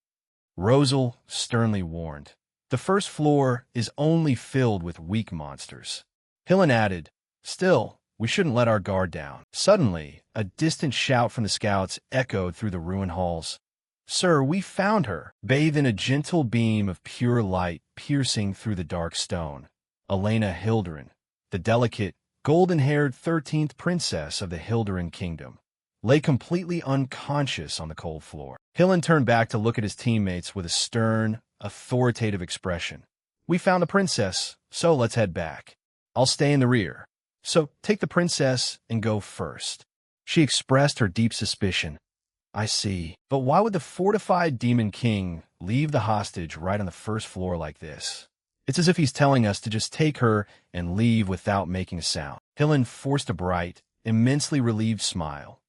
S1: Rosal sternly warned. The first floor is only filled with weak monsters. Hillen added, "Still, we shouldn't let our guard down." Suddenly, a distant shout from the scouts echoed through the ruined halls. "Sir, we found her, bathed in a gentle beam of pure light piercing through the dark stone. Elena Hilderin, the delicate, golden-haired 13th princess of the Hilderin kingdom, lay completely unconscious on the cold floor." Hillen turned back to look at his teammates with a stern, authoritative expression. "We found the princess, so let's head back. I'll stay in the rear. So take the princess and go first." She expressed her deep suspicion. "I see. But why would the fortified Demon King leave the hostage right on the first floor like this? It's as if he's telling us to just take her and leave without making a sound." Hillen forced a bright, immensely relieved smile.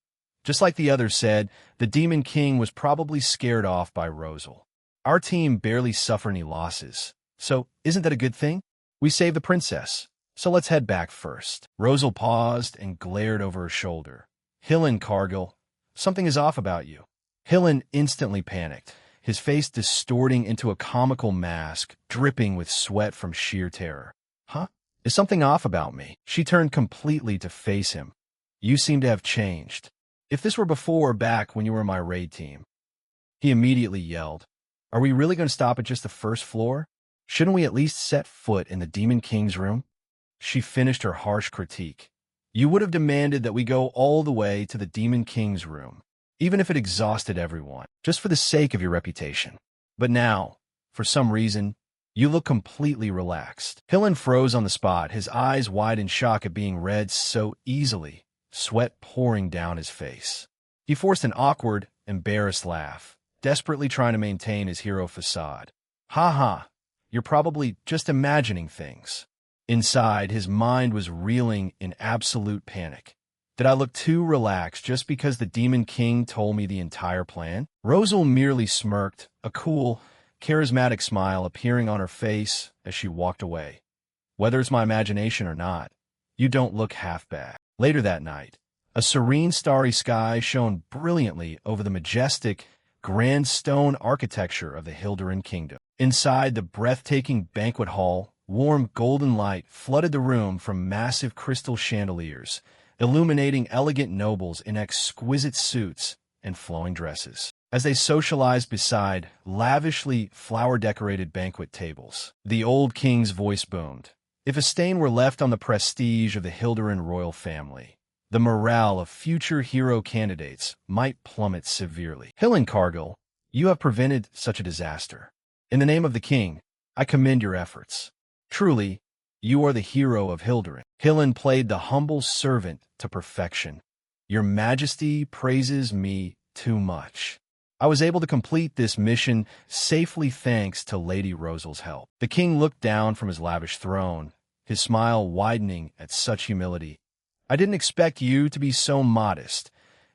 S1: Just like the others said, the Demon King was probably scared off by Rosal. "Our team barely suffered any losses, so isn't that a good thing? We saved the princess, so let's head back first." Rosal paused and glared over her shoulder. "Hillen, Cargill, something is off about you." Hillen instantly panicked, his face distorting into a comical mask, dripping with sweat from sheer terror. "Huh? Is something off about me?" She turned completely to face him. "You seem to have changed. If this were before or back when you were my raid team." He immediately yelled, "Are we really going to stop at just the first floor? Shouldn't we at least set foot in the Demon King's room?" She finished her harsh critique. "You would have demanded that we go all the way to the Demon King's room, even if it exhausted everyone, just for the sake of your reputation. But now, for some reason, you look completely relaxed." Hillen froze on the spot, his eyes wide in shock at being read so easily, sweat pouring down his face. He forced an awkward, embarrassed laugh, desperately trying to maintain his hero facade. "Ha ha, you're probably just imagining things." Inside, his mind was reeling in absolute panic. Did I look too relaxed just because the Demon King told me the entire plan? Rosal merely smirked, a cool, charismatic smile appearing on her face as she walked away. "Whether it's my imagination or not, you don't look half bad." Later that night, a serene starry sky shone brilliantly over the majestic, grand stone architecture of the Hilderin Kingdom. Inside the breathtaking banquet hall, warm golden light flooded the room from massive crystal chandeliers, illuminating elegant nobles in exquisite suits and flowing dresses. As they socialized beside lavishly flower-decorated banquet tables, the old king's voice boomed. If a stain were left on the prestige of the Hilderin royal family, the morale of future hero candidates might plummet severely. "Hillen, Cargill, you have prevented such a disaster. In the name of the king, I commend your efforts. Truly, You are the hero of Hilderin. Hillen played the humble servant to perfection. Your Majesty praises me too much. I was able to complete this mission safely thanks to Lady Rosal's help. The king looked down from his lavish throne, his smile widening at such humility. I didn't expect you to be so modest.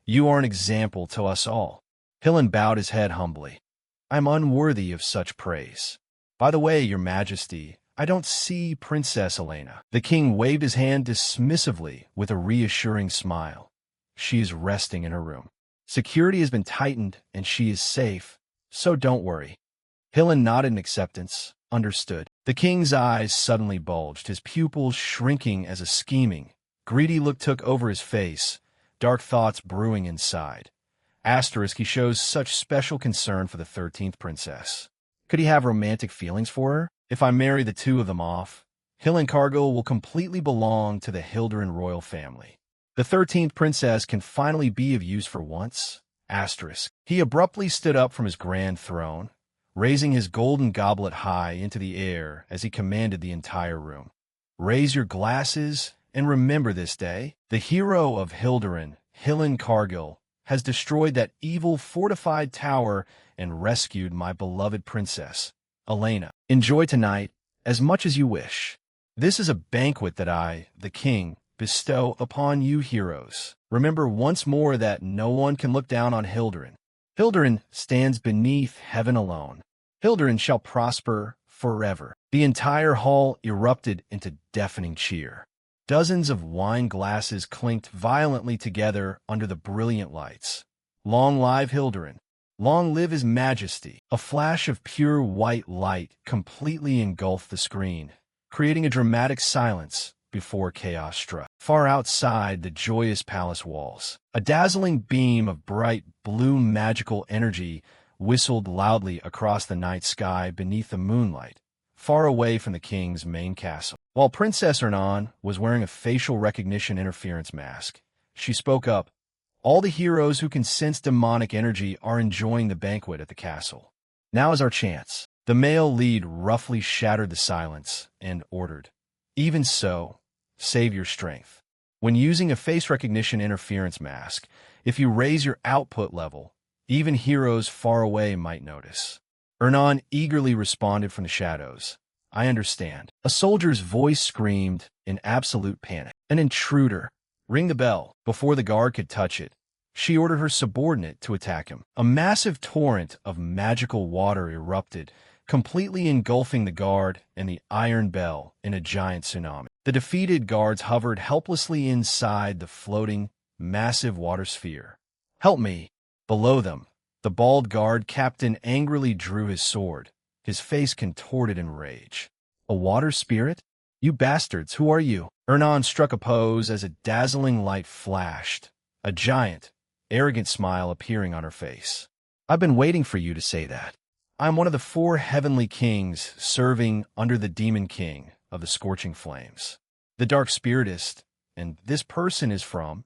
S1: You are an example to us all. Hillen bowed his head humbly. I am unworthy of such praise. By the way, Your Majesty, I don't see Princess Elena. The king waved his hand dismissively with a reassuring smile. She is resting in her room. Security has been tightened and she is safe, so don't worry. Hillen nodded in acceptance, understood. The king's eyes suddenly bulged, his pupils shrinking as a scheming, greedy look took over his face, dark thoughts brewing inside. Asterisk, he shows such special concern for the 13th princess. Could he have romantic feelings for her? If I marry the two of them off, Hillen Cargill will completely belong to the Hilderin royal family. The 13th princess can finally be of use for once. Asterisk. He abruptly stood up from his grand throne, raising his golden goblet high into the air as he commanded the entire room. Raise your glasses and remember this day. The hero of Hilderin, Hillen Cargill, has destroyed that evil fortified tower and rescued my beloved princess, Elena. Enjoy tonight as much as you wish. This is a banquet that I, the king, bestow upon you heroes. Remember once more that no one can look down on Hilderin. Hilderin stands beneath heaven alone. Hilderin shall prosper forever. The entire hall erupted into deafening cheer. Dozens of wine glasses clinked violently together under the brilliant lights. Long live Hilderin. Long live His Majesty. A flash of pure white light completely engulfed the screen, creating a dramatic silence before chaos struck. Far outside the joyous palace walls, a dazzling beam of bright blue magical energy whistled loudly across the night sky beneath the moonlight, far away from the king's main castle. While Princess Hernan was wearing a facial recognition interference mask, she spoke up. All the heroes who can sense demonic energy are enjoying the banquet at the castle. Now is our chance. The male lead roughly shattered the silence and ordered, even so, save your strength. When using a face recognition interference mask, if you raise your output level, even heroes far away might notice. Hernan eagerly responded from the shadows. I understand. A soldier's voice screamed in absolute panic. An intruder. Ring the bell. Before the guard could touch it, she ordered her subordinate to attack him. A massive torrent of magical water erupted, completely engulfing the guard and the iron bell in a giant tsunami. The defeated guards hovered helplessly inside the floating, massive water sphere. Help me! Below them, the bald guard captain angrily drew his sword, his face contorted in rage. A water spirit? You bastards, who are you? Hernan struck a pose as a dazzling light flashed, a giant, arrogant smile appearing on her face. I've been waiting for you to say that. I'm one of the 4 heavenly kings serving under the demon king of the scorching flames, the dark spiritist, and this person is from...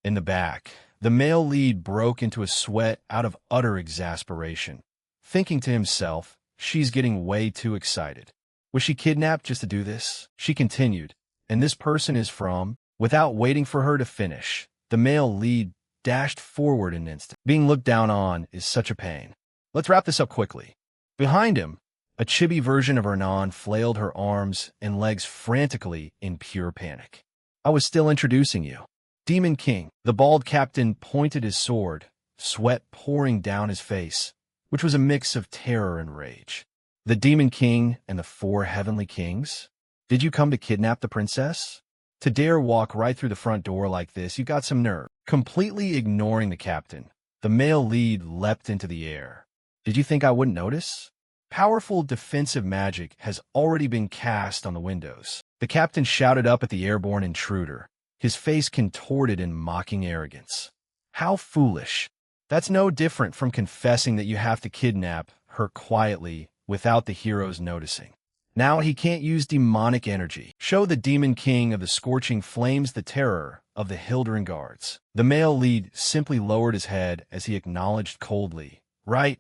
S1: In the back, the male lead broke into a sweat out of utter exasperation, thinking to himself, she's getting way too excited. Was she kidnapped just to do this? She continued, and this person is from... Without waiting for her to finish, the male lead dashed forward an instant. Being looked down on is such a pain. Let's wrap this up quickly. Behind him, a chibi version of Hernan flailed her arms and legs frantically in pure panic. I was still introducing you. Demon King. The bald captain pointed his sword, sweat pouring down his face, which was a mix of terror and rage. The Demon King and the 4 heavenly kings? Did you come to kidnap the princess? To dare walk right through the front door like this, you got some nerve. Completely ignoring the captain, the male lead leapt into the air. Did you think I wouldn't notice? Powerful defensive magic has already been cast on the windows. The captain shouted up at the airborne intruder, his face contorted in mocking arrogance. How foolish. That's no different from confessing that you have to kidnap her quietly without the heroes noticing. Now he can't use demonic energy. Show the Demon King of the Scorching Flames the terror of the Hilderin guards. The male lead simply lowered his head as he acknowledged coldly, Right,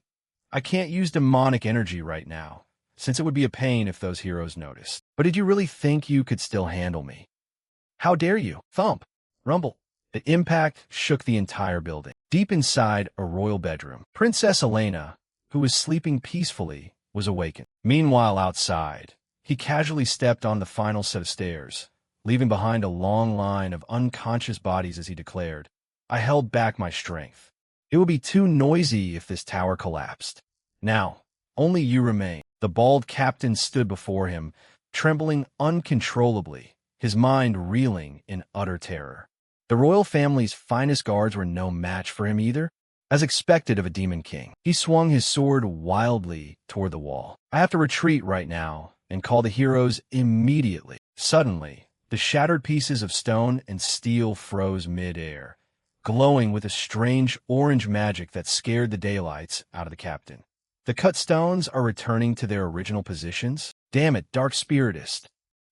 S1: I can't use demonic energy right now, since it would be a pain if those heroes noticed. But did you really think you could still handle me? How dare you? Thump! Rumble! The impact shook the entire building. Deep inside a royal bedroom, Princess Elena, who was sleeping peacefully, was awakened. Meanwhile, outside, he casually stepped on the final set of stairs, leaving behind a long line of unconscious bodies as he declared, "I held back my strength. It would be too noisy if this tower collapsed. Now, only you remain." The bald captain stood before him, trembling uncontrollably, his mind reeling in utter terror. The royal family's finest guards were no match for him either. As expected of a demon king, he swung his sword wildly toward the wall. "I have to retreat right now and call the heroes immediately." Suddenly, the shattered pieces of stone and steel froze mid-air, glowing with a strange orange magic that scared the daylights out of the captain. "The cut stones are returning to their original positions? Damn it, dark spiritist."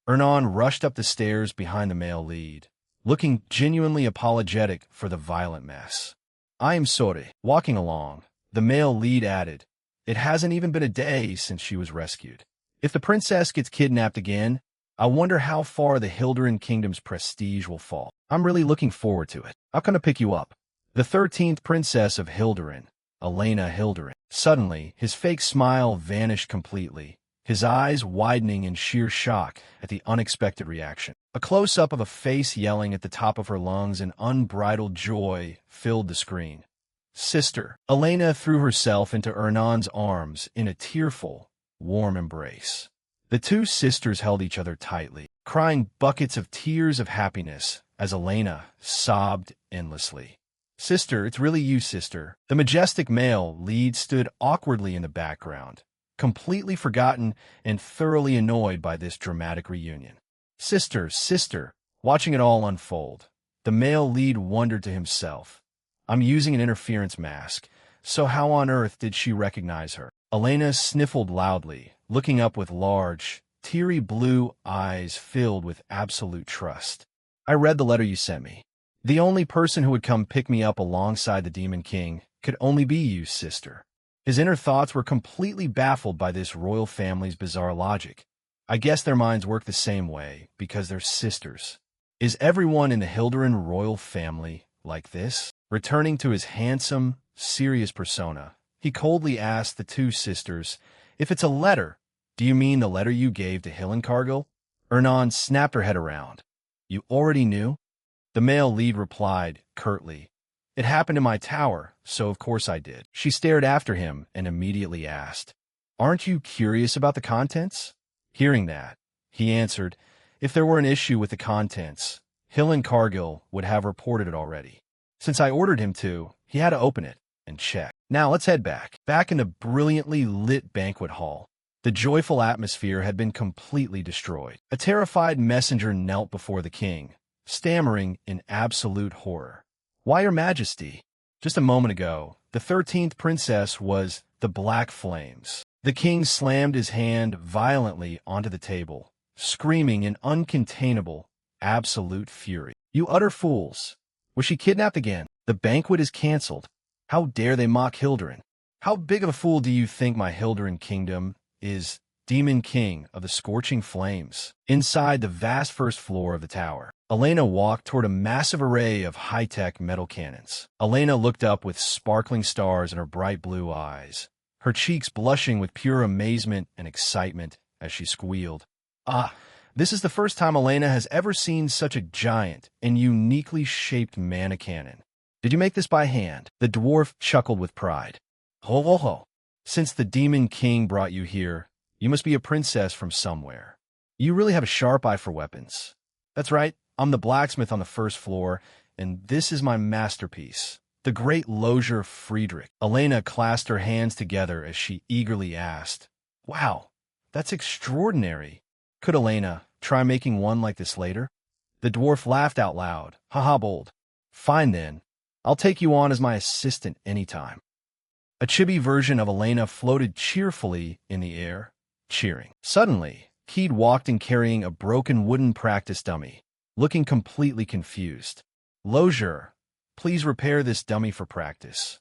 S1: Ernan rushed up the stairs behind the male lead, looking genuinely apologetic for the violent mess. "I am sorry." Walking along, the male lead added, "It hasn't even been a day since she was rescued. If the princess gets kidnapped again, I wonder how far the Hilderin Kingdom's prestige will fall. I'm really looking forward to it. I'll come to pick you up." The 13th princess of Hilderin, Elena Hilderin. Suddenly, his fake smile vanished completely, his eyes widening in sheer shock at the unexpected reaction. A close-up of a face yelling at the top of her lungs in unbridled joy filled the screen. "Sister." Elena threw herself into Ernan's arms in a tearful, warm embrace. The two sisters held each other tightly, crying buckets of tears of happiness as Elena sobbed endlessly. "Sister, it's really you, sister." The majestic male lead stood awkwardly in the background, completely forgotten and thoroughly annoyed by this dramatic reunion. "Sister, sister." Watching it all unfold, the male lead wondered to himself, "I'm using an interference mask, so how on earth did she recognize her?" Elena sniffled loudly, looking up with large, teary blue eyes filled with absolute trust. "I read the letter you sent me. The only person who would come pick me up alongside the Demon King could only be you, sister." His inner thoughts were completely baffled by this royal family's bizarre logic. I guess their minds work the same way, because they're sisters. Is everyone in the Hilderin royal family like this? Returning to his handsome, serious persona, he coldly asked the two sisters, "If it's a letter, do you mean the letter you gave to Hillencargill?" Ernan snapped her head around. "You already knew?" The male lead replied, curtly, "It happened in my tower, so of course I did." She stared after him and immediately asked, "Aren't you curious about the contents?" Hearing that, he answered, "If there were an issue with the contents, Hillencargill would have reported it already. Since I ordered him to, he had to open it and check." Now let's head back. Back in the brilliantly lit banquet hall, the joyful atmosphere had been completely destroyed. A terrified messenger knelt before the king, stammering in absolute horror. "Why, Your Majesty?" Just a moment ago, the 13th princess was the Black Flames. The king slammed his hand violently onto the table, screaming in uncontainable, absolute fury. "You utter fools! Was she kidnapped again? The banquet is cancelled. How dare they mock Hilderin? How big of a fool do you think my Hilderin kingdom is, Demon King of the Scorching Flames?" Inside the vast first floor of the tower, Elena walked toward a massive array of high-tech metal cannons. Elena looked up with sparkling stars in her bright blue eyes, her cheeks blushing with pure amazement and excitement as she squealed, "Ah, this is the first time Elena has ever seen such a giant and uniquely shaped mana cannon. Did you make this by hand?" The dwarf chuckled with pride. "Ho ho ho. Since the Demon King brought you here, you must be a princess from somewhere. You really have a sharp eye for weapons." "That's right. I'm the blacksmith on the first floor, and this is my masterpiece, the great Lozier Friedrich." Elena clasped her hands together as she eagerly asked, "Wow, that's extraordinary. Could Elena try making one like this later?" The dwarf laughed out loud. "Haha, bold. Fine then. I'll take you on as my assistant anytime." A chibi version of Elena floated cheerfully in the air, cheering. Suddenly, Keed walked in carrying a broken wooden practice dummy, looking completely confused. "Lozier, please repair this dummy for practice."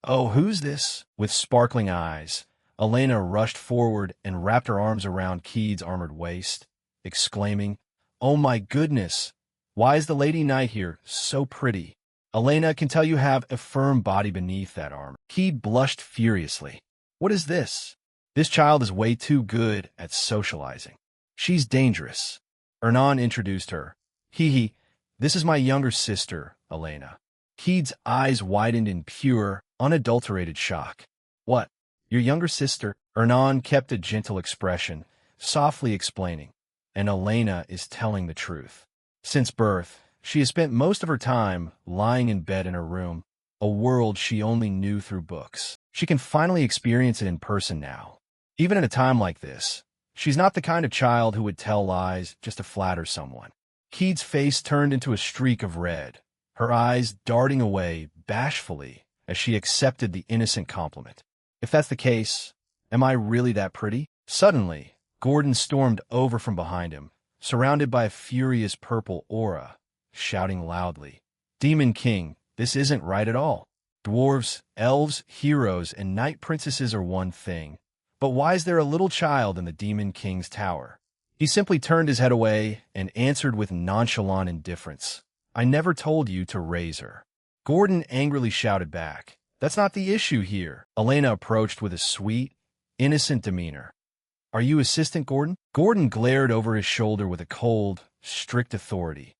S1: "Oh, who's this?" With sparkling eyes, Elena rushed forward and wrapped her arms around Keed's armored waist, exclaiming, "Oh my goodness! Why is the Lady Knight here so pretty? Elena can tell you have a firm body beneath that armor." Keed blushed furiously. "What is this? This child is way too good at socializing. She's dangerous." Ernan introduced her. "Hee, this is my younger sister, Elena." Keed's eyes widened in pure, unadulterated shock. "What? Your younger sister?" Ernan kept a gentle expression, softly explaining. "And Elena is telling the truth. Since birth, she has spent most of her time lying in bed in her room, a world she only knew through books. She can finally experience it in person now. Even at a time like this, she's not the kind of child who would tell lies just to flatter someone." Keed's face turned into a streak of red, her eyes darting away bashfully as she accepted the innocent compliment. "If that's the case, am I really that pretty?" Suddenly, Gordon stormed over from behind him, surrounded by a furious purple aura, shouting loudly, "Demon King, this isn't right at all. Dwarves, elves, heroes, and knight princesses are one thing. But why is there a little child in the Demon King's tower?" He simply turned his head away and answered with nonchalant indifference, "I never told you to raise her." Gordon angrily shouted back, "That's not the issue here." Elena approached with a sweet, innocent demeanor. "Are you Assistant Gordon?" Gordon glared over his shoulder with a cold, strict authority.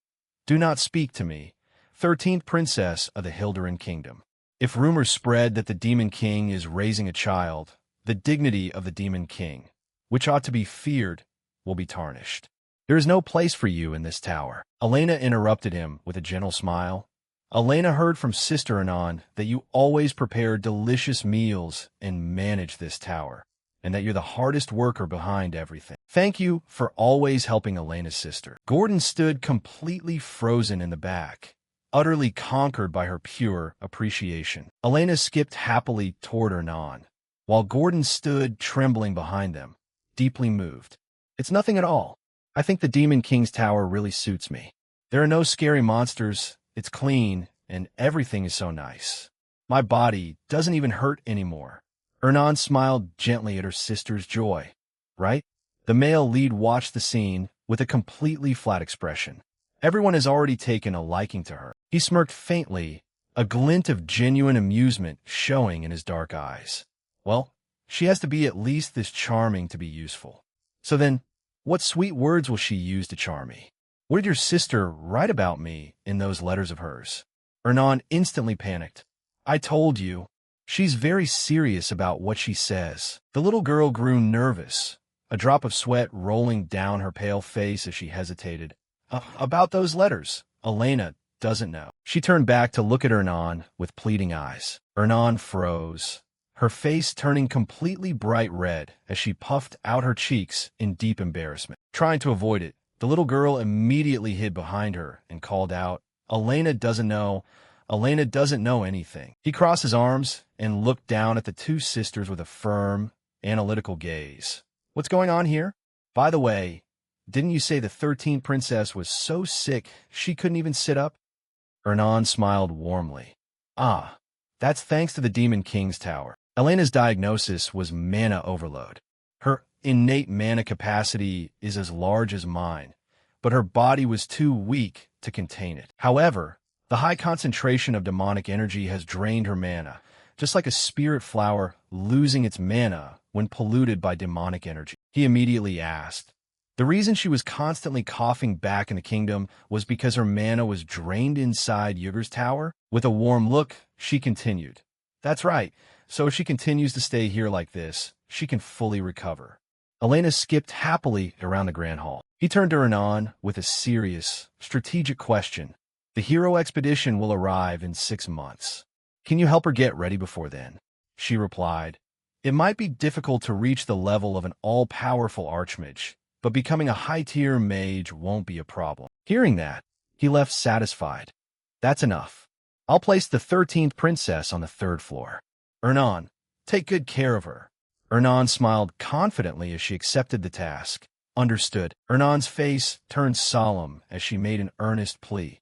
S1: "Do not speak to me, 13th Princess of the Hilderin Kingdom. If rumors spread that the Demon King is raising a child, the dignity of the Demon King, which ought to be feared, will be tarnished. There is no place for you in this tower." Elena interrupted him with a gentle smile. "Elena heard from Sister Anon that you always prepare delicious meals and manage this tower, and that you're the hardest worker behind everything. Thank you for always helping Elena's sister." Gordon stood completely frozen in the back, utterly conquered by her pure appreciation. Elena skipped happily toward Anon, while Gordon stood trembling behind them, deeply moved. "It's nothing at all. I think the Demon King's tower really suits me. There are no scary monsters, it's clean, and everything is so nice. My body doesn't even hurt anymore." Ernan smiled gently at her sister's joy. "Right?" The male lead watched the scene with a completely flat expression. Everyone has already taken a liking to her. He smirked faintly, a glint of genuine amusement showing in his dark eyes. "Well, she has to be at least this charming to be useful. So then, what sweet words will she use to charm me? What did your sister write about me in those letters of hers?" Ernan instantly panicked. "I told you. She's very serious about what she says." The little girl grew nervous, a drop of sweat rolling down her pale face as she hesitated. About those letters, Elena doesn't know." She turned back to look at Ernan with pleading eyes. Ernan froze, her face turning completely bright red as she puffed out her cheeks in deep embarrassment. Trying to avoid it, the little girl immediately hid behind her and called out, "Elena doesn't know. Elena doesn't know anything." He crossed his arms and looked down at the two sisters with a firm, analytical gaze. "What's going on here? By the way, didn't you say the 13th princess was so sick she couldn't even sit up?" Ernan smiled warmly. "Ah, that's thanks to the Demon King's tower." Elena's diagnosis was mana overload. Her innate mana capacity is as large as mine, but her body was too weak to contain it. However, the high concentration of demonic energy has drained her mana, just like a spirit flower losing its mana when polluted by demonic energy. He immediately asked. The reason she was constantly coughing back in the kingdom was because her mana was drained inside Yugur's tower? With a warm look, she continued. "That's right. So if she continues to stay here like this, she can fully recover." Elena skipped happily around the grand hall. He turned to Renan with a serious, strategic question. "The hero expedition will arrive in 6 months. Can you help her get ready before then?" She replied, "It might be difficult to reach the level of an all-powerful archmage, but becoming a high-tier mage won't be a problem." Hearing that, he left satisfied. "That's enough. I'll place the 13th princess on the 3rd floor. Ernan, take good care of her." Ernan smiled confidently as she accepted the task. "Understood." Ernan's face turned solemn as she made an earnest plea.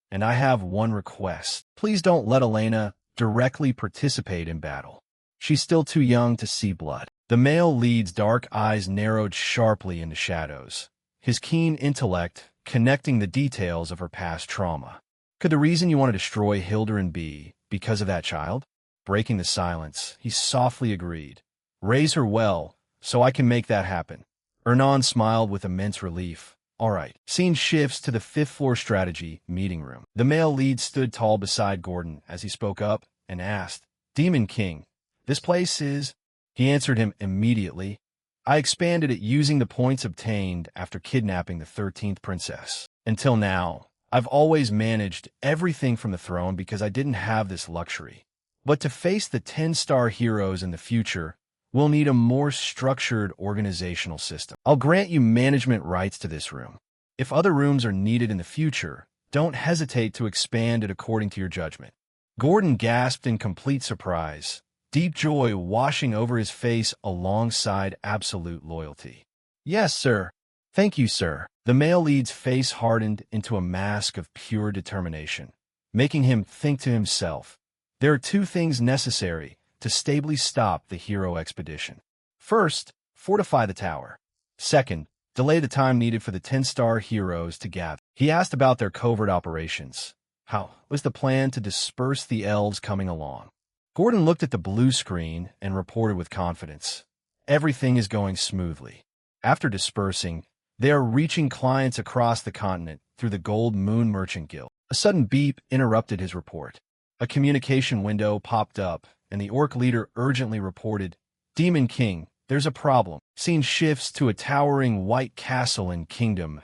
S1: "And I have one request. Please don't let Elena directly participate in battle. She's still too young to see blood." The male lead's dark eyes narrowed sharply into shadows, his keen intellect connecting the details of her past trauma. Could the reason you want to destroy Hilderin be because of that child? Breaking the silence, he softly agreed. Raise her well, so I can make that happen. Ernan smiled with immense relief. All right. Scene shifts to the fifth-floor strategy meeting room. The male lead stood tall beside Gordon as he spoke up and asked, Demon King, this place is... He answered him immediately. I expanded it using the points obtained after kidnapping the 13th princess. Until now, I've always managed everything from the throne because I didn't have this luxury. But to face the 10-star heroes in the future, we'll need a more structured organizational system. I'll grant you management rights to this room. If other rooms are needed in the future, don't hesitate to expand it according to your judgment. Gordon gasped in complete surprise, deep joy washing over his face alongside absolute loyalty. Yes, sir. Thank you, sir. The male lead's face hardened into a mask of pure determination, making him think to himself, there are two things necessary to stably stop the hero expedition. First, fortify the tower. Second, delay the time needed for the 10-star heroes to gather. He asked about their covert operations. How was the plan to disperse the elves coming along? Gordon looked at the blue screen and reported with confidence. Everything is going smoothly. After dispersing, they are reaching clients across the continent through the Gold Moon Merchant Guild. A sudden beep interrupted his report. A communication window popped up, and the orc leader urgently reported, Demon King, there's a problem. Scene shifts to a towering white castle in Kingdom,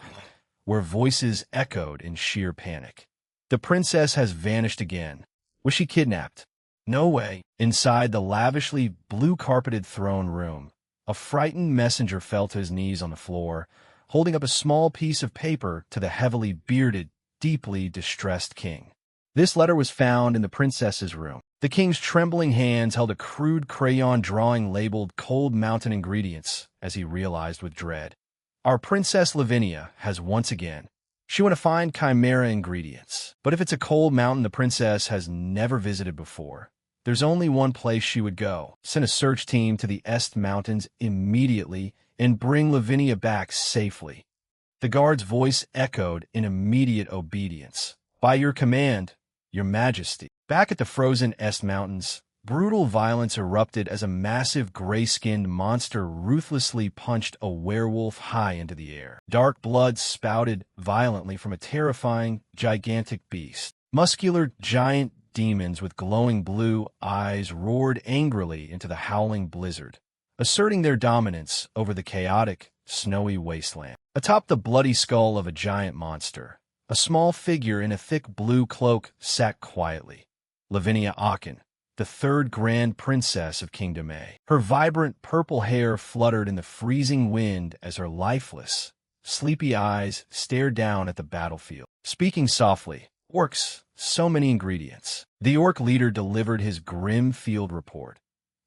S1: where voices echoed in sheer panic. The princess has vanished again. Was she kidnapped? No way. Inside the lavishly blue-carpeted throne room, a frightened messenger fell to his knees on the floor, holding up a small piece of paper to the heavily bearded, deeply distressed king. This letter was found in the princess's room. The king's trembling hands held a crude crayon drawing labeled Cold Mountain Ingredients as he realized with dread. Our Princess Lavinia has once again. She want to find chimera ingredients. But if it's a cold mountain the princess has never visited before, there's only one place she would go. Send a search team to the Est Mountains immediately and bring Lavinia back safely. The guard's voice echoed in immediate obedience. By your command, Your Majesty. Back at the frozen Est Mountains, brutal violence erupted as a massive gray-skinned monster ruthlessly punched a werewolf high into the air. Dark blood spouted violently from a terrifying, gigantic beast. Muscular, giant demons with glowing blue eyes roared angrily into the howling blizzard, asserting their dominance over the chaotic, snowy wasteland. Atop the bloody skull of a giant monster, a small figure in a thick blue cloak sat quietly. Lavinia Aachen, the third Grand Princess of Kingdom A. Her vibrant purple hair fluttered in the freezing wind as her lifeless, sleepy eyes stared down at the battlefield. Speaking softly, Orcs, so many ingredients. The orc leader delivered his grim field report.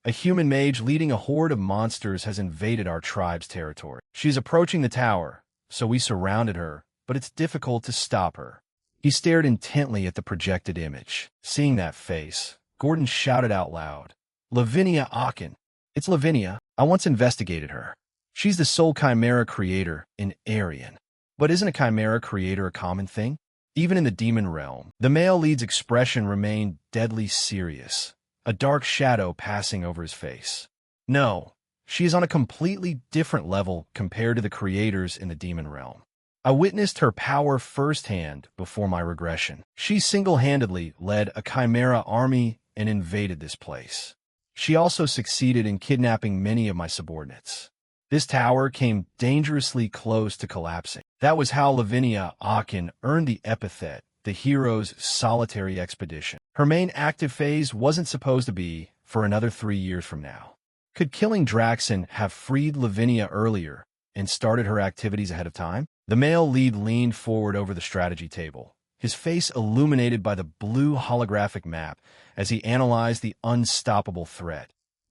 S1: A human mage leading a horde of monsters has invaded our tribe's territory. She's approaching the tower, so we surrounded her, but it's difficult to stop her. He stared intently at the projected image. Seeing that face, Gordon shouted out loud, Lavinia Aachen. It's Lavinia. I once investigated her. She's the sole chimera creator in Aryan. But isn't a chimera creator a common thing? Even in the demon realm, the male lead's expression remained deadly serious, a dark shadow passing over his face. No, she is on a completely different level compared to the creators in the demon realm. I witnessed her power firsthand before my regression. She single-handedly led a chimera army and invaded this place. She also succeeded in kidnapping many of my subordinates. This tower came dangerously close to collapsing. That was how Lavinia Aachen earned the epithet, the hero's solitary expedition. Her main active phase wasn't supposed to be for another 3 years from now. Could killing Draxon have freed Lavinia earlier and started her activities ahead of time? The male lead leaned forward over the strategy table, his face illuminated by the blue holographic map as he analyzed the unstoppable threat.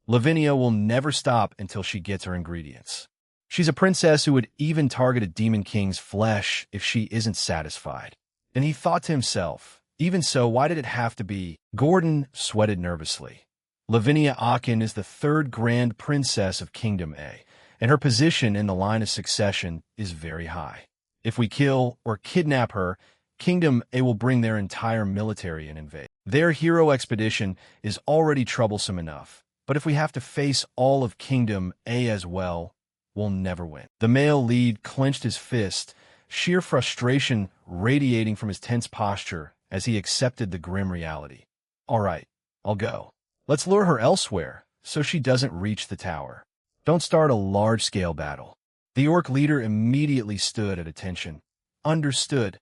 S1: Lavinia will never stop until she gets her ingredients. She's a princess who would even target a demon king's flesh if she isn't satisfied. And he thought to himself, even so, why did it have to be? Gordon sweated nervously. Lavinia Aachen is the third Grand Princess of Kingdom A, and her position in the line of succession is very high. If we kill or kidnap her, Kingdom A will bring their entire military and invade. Their hero expedition is already troublesome enough, but if we have to face all of Kingdom A as well, we'll never win. The male lead clenched his fist, sheer frustration radiating from his tense posture as he accepted the grim reality. All right, I'll go. Let's lure her elsewhere so she doesn't reach the tower. Don't start a large-scale battle. The orc leader immediately stood at attention. Understood.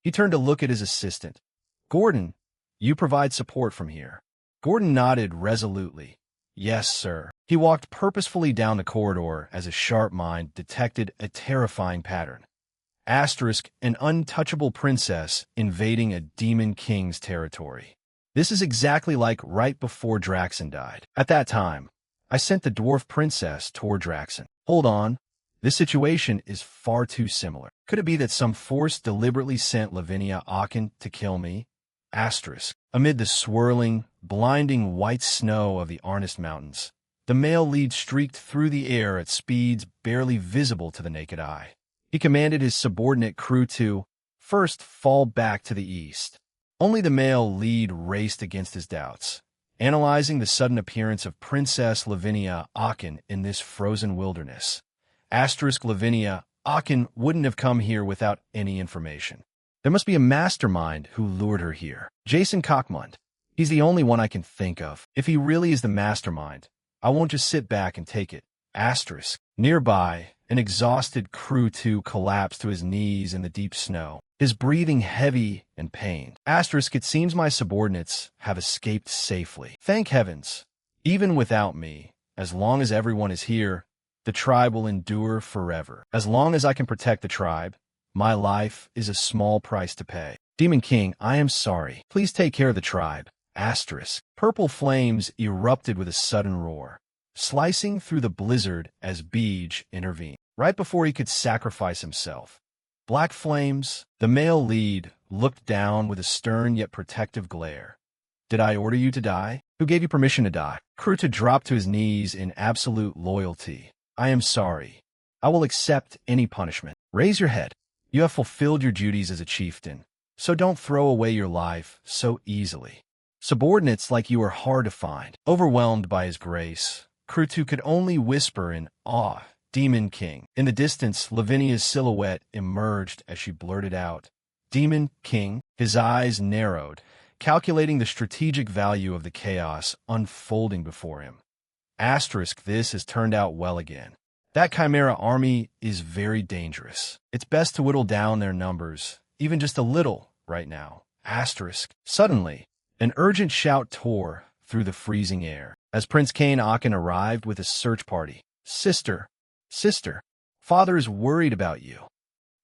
S1: He turned to look at his assistant. Gordon, you provide support from here. Gordon nodded resolutely. Yes, sir. He walked purposefully down the corridor as a sharp mind detected a terrifying pattern. Asterisk, an untouchable princess invading a demon king's territory. This is exactly like right before Draxon died. At that time, I sent the dwarf princess toward Draxon. Hold on. This situation is far too similar. Could it be that some force deliberately sent Lavinia Aachen to kill me? Asterisk. Amid the swirling, blinding white snow of the Arnest Mountains, the male lead streaked through the air at speeds barely visible to the naked eye. He commanded his subordinate crew to, first, fall back to the east. Only the male lead raced against his doubts, analyzing the sudden appearance of Princess Lavinia Aachen in this frozen wilderness. Asterisk, Lavinia Aachen wouldn't have come here without any information. There must be a mastermind who lured her here. Jason Cockmund. He's the only one I can think of. If he really is the mastermind, I won't just sit back and take it. Asterisk. Nearby, an exhausted crew two collapsed to his knees in the deep snow, his breathing heavy and pained. Asterisk, it seems my subordinates have escaped safely. Thank heavens. Even without me, as long as everyone is here, the tribe will endure forever. As long as I can protect the tribe, my life is a small price to pay. Demon King, I am sorry. Please take care of the tribe. Asterisk. Purple flames erupted with a sudden roar, slicing through the blizzard as Beej intervened. Right before he could sacrifice himself, black flames, the male lead, looked down with a stern yet protective glare. Did I order you to die? Who gave you permission to die? Kruta dropped to his knees in absolute loyalty. I am sorry. I will accept any punishment. Raise your head. You have fulfilled your duties as a chieftain, so don't throw away your life so easily. Subordinates like you are hard to find. Overwhelmed by his grace, Krutu could only whisper in awe, Demon King. In the distance, Lavinia's silhouette emerged as she blurted out, Demon King. His eyes narrowed, calculating the strategic value of the chaos unfolding before him. Asterisk, this has turned out well again. That Chimera army is very dangerous. It's best to whittle down their numbers, even just a little, right now. Asterisk. Suddenly, an urgent shout tore through the freezing air as Prince Cain Aachen arrived with his search party. Sister, father is worried about you.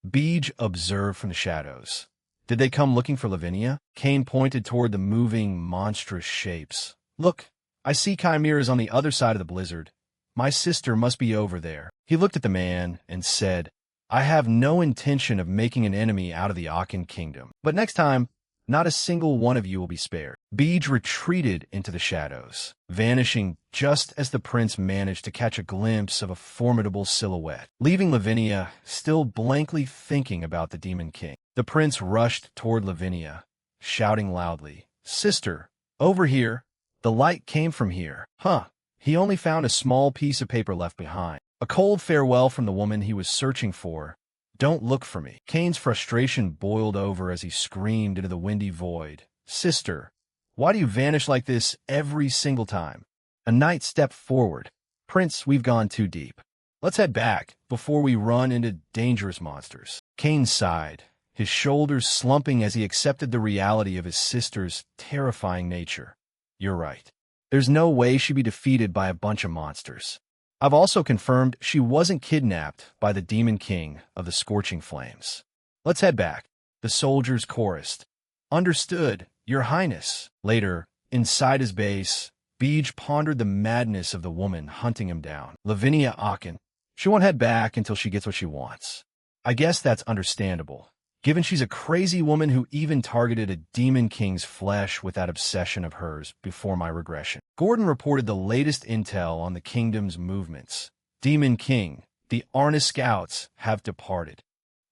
S1: Beej observed from the shadows. Did they come looking for Lavinia? Cain pointed toward the moving, monstrous shapes. Look, I see chimeras on the other side of the blizzard. My sister must be over there. He looked at the man and said, I have no intention of making an enemy out of the Aachen kingdom. But next time, not a single one of you will be spared. Beej retreated into the shadows, vanishing just as the prince managed to catch a glimpse of a formidable silhouette, leaving Lavinia still blankly thinking about the Demon King. The prince rushed toward Lavinia, shouting loudly, Sister, over here. The light came from here. Huh. He only found a small piece of paper left behind. A cold farewell from the woman he was searching for. Don't look for me. Cain's frustration boiled over as he screamed into the windy void. Sister, why do you vanish like this every single time? A knight stepped forward. Prince, we've gone too deep. Let's head back before we run into dangerous monsters. Cain sighed, his shoulders slumping as he accepted the reality of his sister's terrifying nature. You're right. There's no way she'd be defeated by a bunch of monsters. I've also confirmed she wasn't kidnapped by the Demon King of the Scorching Flames. Let's head back. The soldiers chorused. Understood, Your Highness. Later, inside his base, Beej pondered the madness of the woman hunting him down. Lavinia Aachen. She won't head back until she gets what she wants. I guess that's understandable. given she's a crazy woman who even targeted a demon king's flesh with that obsession of hers before my regression. Gordon reported the latest intel on the kingdom's movements. Demon King, the Arna scouts, have departed.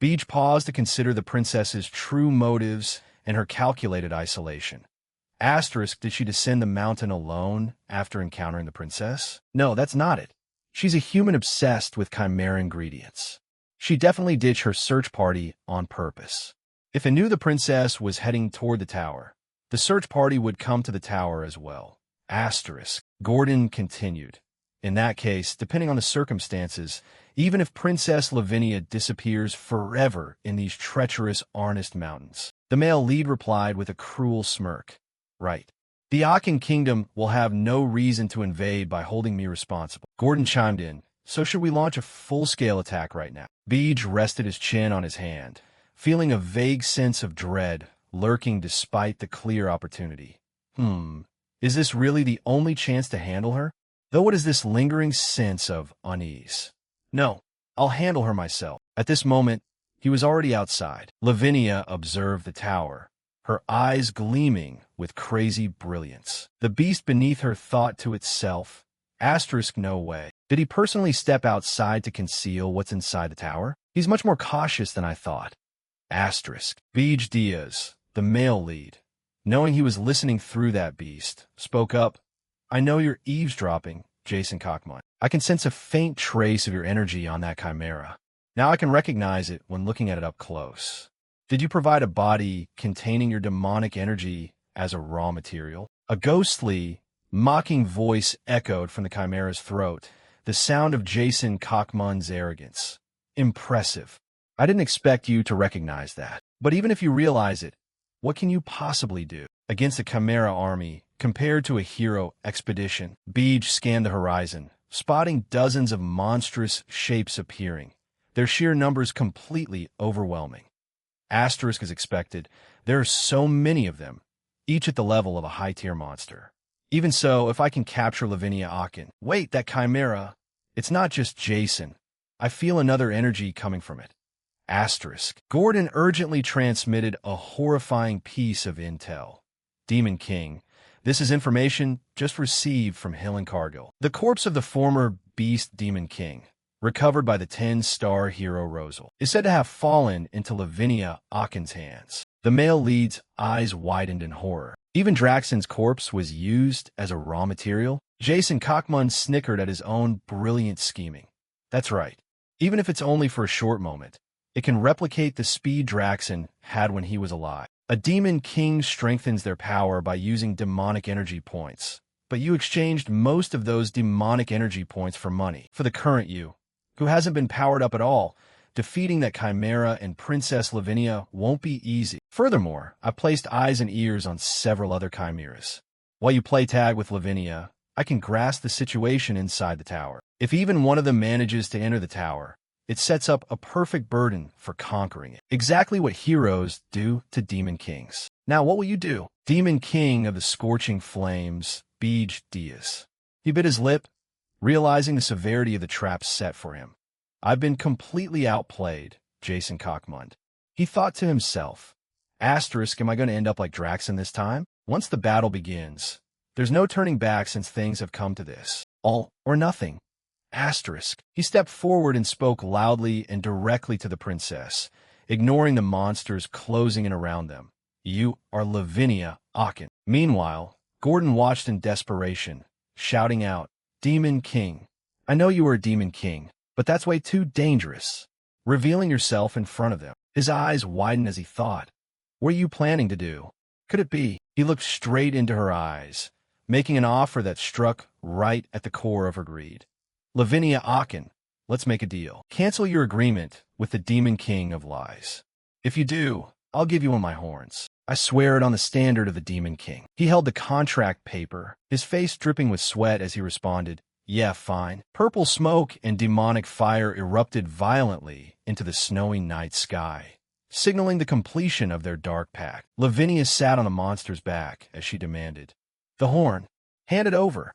S1: Beej paused to consider the princess's true motives and her calculated isolation. Asterisk, did she descend the mountain alone after encountering the princess? No, that's not it. She's a human obsessed with chimera ingredients. She definitely ditched her search party on purpose. If it knew the princess was heading toward the tower, the search party would come to the tower as well. Asterisk. Gordon continued. In that case, depending on the circumstances, even if Princess Lavinia disappears forever in these treacherous Arnest mountains, the male lead replied with a cruel smirk. Right. The Akin kingdom will have no reason to invade by holding me responsible. Gordon chimed in. So should we launch a full-scale attack right now? Beej rested his chin on his hand, feeling a vague sense of dread lurking despite the clear opportunity. Is this really the only chance to handle her? Though what is this lingering sense of unease? No, I'll handle her myself. At this moment, he was already outside. Lavinia observed the tower, her eyes gleaming with crazy brilliance. The beast beneath her thought to itself, asterisk, no way. Did he personally step outside to conceal what's inside the tower? He's much more cautious than I thought. Asterisk. Beej Diaz, the male lead, knowing he was listening through that beast, spoke up. I know you're eavesdropping, Jason Cockmont. I can sense a faint trace of your energy on that chimera. Now I can recognize it when looking at it up close. Did you provide a body containing your demonic energy as a raw material? A ghostly, mocking voice echoed from the chimera's throat, the sound of Jason Cockmun's arrogance. Impressive. I didn't expect you to recognize that. But even if you realize it, what can you possibly do against a chimera army compared to a hero expedition? Beej scanned the horizon, spotting dozens of monstrous shapes appearing, their sheer numbers completely overwhelming. Asterisk as expected, there are so many of them, each at the level of a high-tier monster. Even so, if I can capture Lavinia Akin... Wait, that chimera... It's not just Jason. I feel another energy coming from it. Asterisk. Gordon urgently transmitted a horrifying piece of intel. Demon King. This is information just received from Hill and Cargill. The corpse of the former beast Demon King, recovered by the 10-star hero Rosal, is said to have fallen into Lavinia Akin's hands. The male lead's eyes widened in horror. Even Draxon's corpse was used as a raw material? Jason Cockmun snickered at his own brilliant scheming. That's right. Even if it's only for a short moment, it can replicate the speed Draxon had when he was alive. A demon king strengthens their power by using demonic energy points, but you exchanged most of those demonic energy points for money. For the current you, who hasn't been powered up at all, defeating that chimera and Princess Lavinia won't be easy. Furthermore, I placed eyes and ears on several other chimeras. While you play tag with Lavinia, I can grasp the situation inside the tower. If even one of them manages to enter the tower, it sets up a perfect burden for conquering it. Exactly what heroes do to demon kings. Now what will you do? Demon King of the Scorching Flames, Beej Diaz. He bit his lip, realizing the severity of the trap set for him. I've been completely outplayed, Jason Cockmund. He thought to himself, asterisk, am I going to end up like Draxon this time? Once the battle begins, there's no turning back since things have come to this. All or nothing. Asterisk. He stepped forward and spoke loudly and directly to the princess, ignoring the monsters closing in around them. You are Lavinia Akin. Meanwhile, Gordon watched in desperation, shouting out, Demon King. I know you are a Demon King, but that's way too dangerous. Revealing yourself in front of them. His eyes widened as he thought. What are you planning to do? Could it be? He looked straight into her eyes, making an offer that struck right at the core of her greed. Lavinia Akin, let's make a deal. Cancel your agreement with the Demon King of Lies. If you do, I'll give you one of my horns. I swear it on the standard of the Demon King. He held the contract paper, his face dripping with sweat as he responded, yeah, fine. Purple smoke and demonic fire erupted violently into the snowy night sky, signaling the completion of their dark pact. Lavinia sat on the monster's back as she demanded, the horn, hand it over.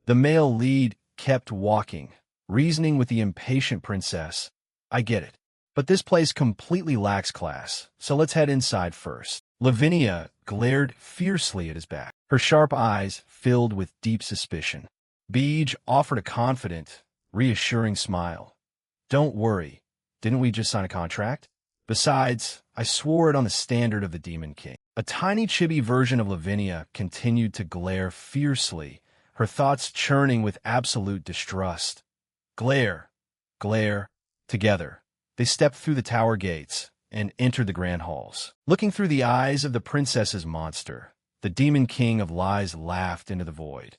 S1: The male lead kept walking, reasoning with the impatient princess. I get it. But this place completely lacks class, so let's head inside first. Lavinia glared fiercely at his back, her sharp eyes filled with deep suspicion. Beej offered a confident, reassuring smile. Don't worry, didn't we just sign a contract? Besides, I swore it on the standard of the Demon King. A tiny chibi version of Lavinia continued to glare fiercely, her thoughts churning with absolute distrust. Glare, glare, together. They stepped through the tower gates and entered the grand halls. Looking through the eyes of the princess's monster, the Demon King of Lies laughed into the void.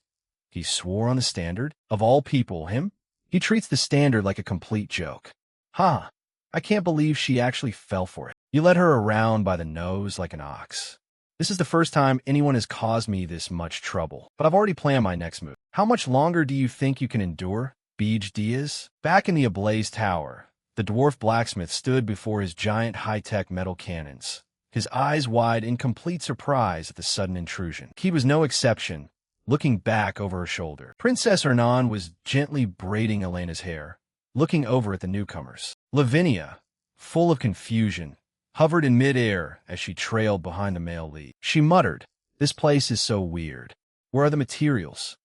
S1: He swore on the standard? Of all people, him? He treats the standard like a complete joke. Huh, I can't believe she actually fell for it. You led her around by the nose like an ox. This is the first time anyone has caused me this much trouble, but I've already planned my next move. How much longer do you think you can endure, Beej Diaz? Back in the ablaze tower, the dwarf blacksmith stood before his giant high-tech metal cannons, his eyes wide in complete surprise at the sudden intrusion. He was no exception, looking back over her shoulder. Princess Hernan was gently braiding Elena's hair, looking over at the newcomers. Lavinia, full of confusion, hovered in midair as she trailed behind the male lead. She muttered, "This place is so weird. Where are the materials?"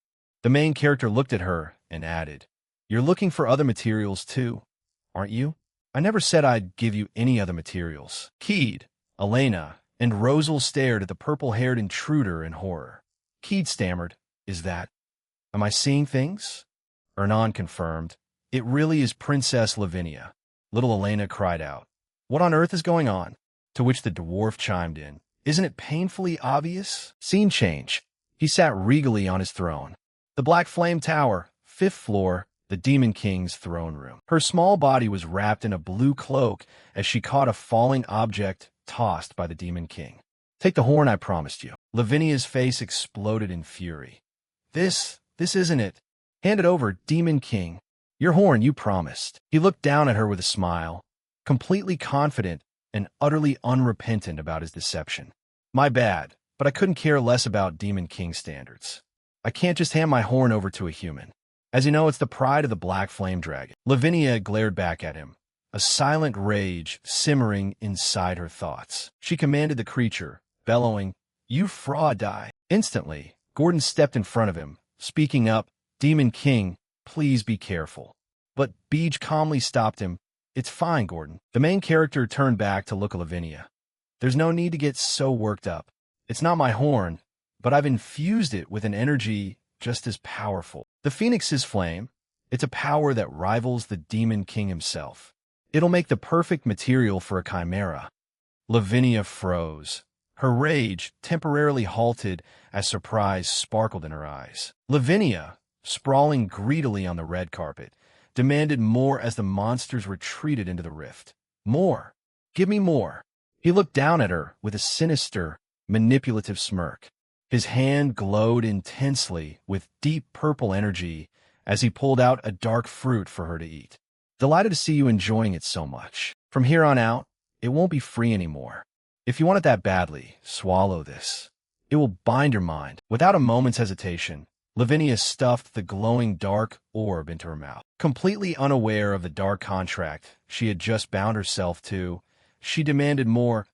S1: The main character looked at her and added, "You're looking for other materials too, aren't you? I never said I'd give you any other materials." Keed, Elena, and Rosal stared at the purple-haired intruder in horror. Keed stammered, "Is that... am I seeing things?" Hernan confirmed, "It really is Princess Lavinia." Little Elena cried out, "What on earth is going on?" To which the dwarf chimed in, "Isn't it painfully obvious?" Scene change. He sat regally on his throne. The Black Flame Tower, 5th floor, the Demon King's throne room. Her small body was wrapped in a blue cloak as she caught a falling object tossed by the Demon King. "Take the horn I promised you." Lavinia's face exploded in fury. This isn't it. Hand it over, Demon King. Your horn you promised." He looked down at her with a smile, completely confident and utterly unrepentant about his deception. "My bad, but I couldn't care less about Demon King standards. I can't just hand my horn over to a human. As you know, it's the pride of the Black Flame Dragon." Lavinia glared back at him, a silent rage simmering inside her thoughts. She commanded the creature, bellowing, "You fraud, die." Instantly, Gordon stepped in front of him, speaking up, "Demon King, please be careful." But Beej calmly stopped him. "It's fine, Gordon." The main character turned back to look at Lavinia. "There's no need to get so worked up. It's not my horn, but I've infused it with an energy just as powerful. The Phoenix's flame. It's a power that rivals the Demon King himself. It'll make the perfect material for a chimera." Lavinia froze. Her rage temporarily halted as surprise sparkled in her eyes. Lavinia, sprawling greedily on the red carpet, demanded more as the monsters retreated into the rift. "More! Give me more!" He looked down at her with a sinister, manipulative smirk. His hand glowed intensely with deep purple energy as he pulled out a dark fruit for her to eat. "Delighted to see you enjoying it so much. From here on out, it won't be free anymore. If you want it that badly, swallow this. It will bind your mind." Without a moment's hesitation, Lavinia stuffed the glowing dark orb into her mouth. Completely unaware of the dark contract she had just bound herself to, she demanded more.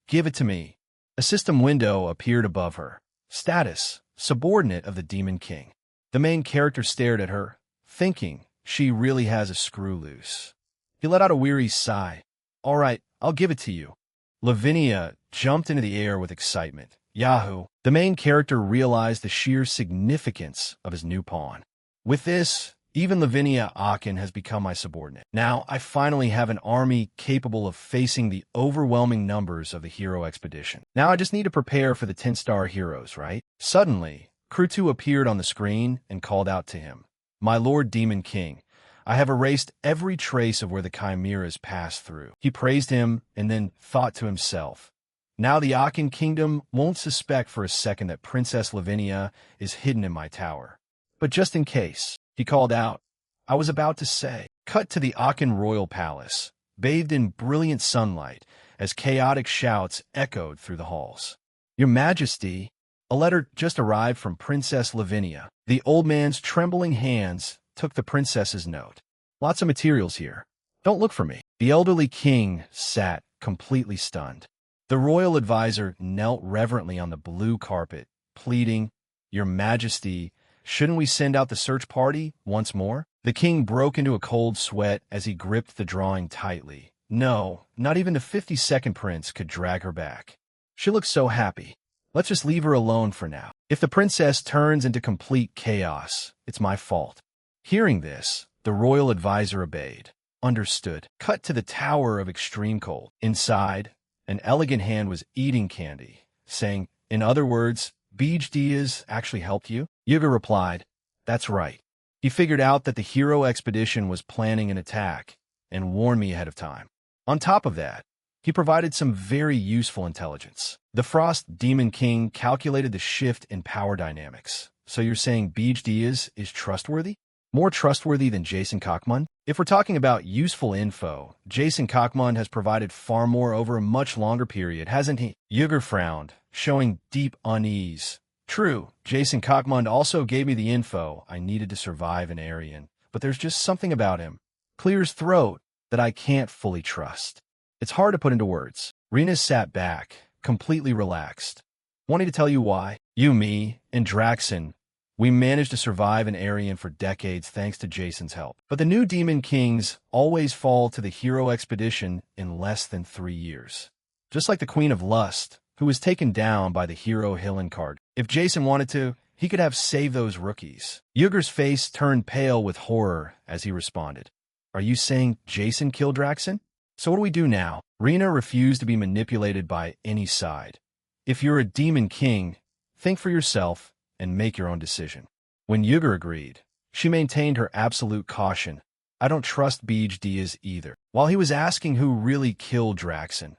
S1: "Give it to me." A system window appeared above her. Status, subordinate of the Demon King. The main character stared at her, thinking she really has a screw loose. He let out a weary sigh. "All right, I'll give it to you." Lavinia jumped into the air with excitement. Yahoo! The main character realized the sheer significance of his new pawn. "With this, even Lavinia Aachen has become my subordinate. Now, I finally have an army capable of facing the overwhelming numbers of the hero expedition. Now I just need to prepare for the 10-star heroes, right?" Suddenly, Crew 2 appeared on the screen and called out to him. "My Lord Demon King, I have erased every trace of where the chimeras passed through." He praised him and then thought to himself, "Now the Aachen Kingdom won't suspect for a second that Princess Lavinia is hidden in my tower. But just in case," he called out, "I was about to say." Cut to the Aachen Royal Palace, bathed in brilliant sunlight, as chaotic shouts echoed through the halls. "Your Majesty, a letter just arrived from Princess Lavinia." The old man's trembling hands took the princess's note. "Lots of materials here. Don't look for me." The elderly king sat, completely stunned. The royal advisor knelt reverently on the blue carpet, pleading, "Your Majesty, shouldn't we send out the search party once more?" The king broke into a cold sweat as he gripped the drawing tightly. No, not even the 52nd prince could drag her back. She looks so happy. Let's just leave her alone for now. If the princess turns into complete chaos, it's my fault. Hearing this, the royal advisor obeyed. Understood. Cut to the Tower of Extreme Cold. Inside, an elegant hand was eating candy, saying, "In other words, Beej Diaz actually helped you?" Yuga replied, "That's right. He figured out that the hero expedition was planning an attack and warned me ahead of time. On top of that, he provided some very useful intelligence. The Frost Demon King calculated the shift in power dynamics. So you're saying Beej Diaz is trustworthy? More trustworthy than Jason Kochmund? If we're talking about useful info, Jason Kochmund has provided far more over a much longer period, hasn't he?" Yuger frowned, showing deep unease. "True, Jason Kochmund also gave me the info I needed to survive in Aryan, but there's just something about him, clear his throat, that I can't fully trust. It's hard to put into words." Rena sat back, completely relaxed. "Wanting to tell you why? You, me, and Draxen, we managed to survive in Aryan for decades thanks to Jason's help. But the new Demon Kings always fall to the hero expedition in less than 3 years. Just like the Queen of Lust, who was taken down by the hero Hillenkarg. If Jason wanted to, he could have saved those rookies." Yuger's face turned pale with horror as he responded. "Are you saying Jason killed Draxen? So what do we do now?" Rena refused to be manipulated by any side. "If you're a Demon King, think for yourself and make your own decision." When Yuger agreed, she maintained her absolute caution. "I don't trust Beej Diaz either." While he was asking who really killed Draxen,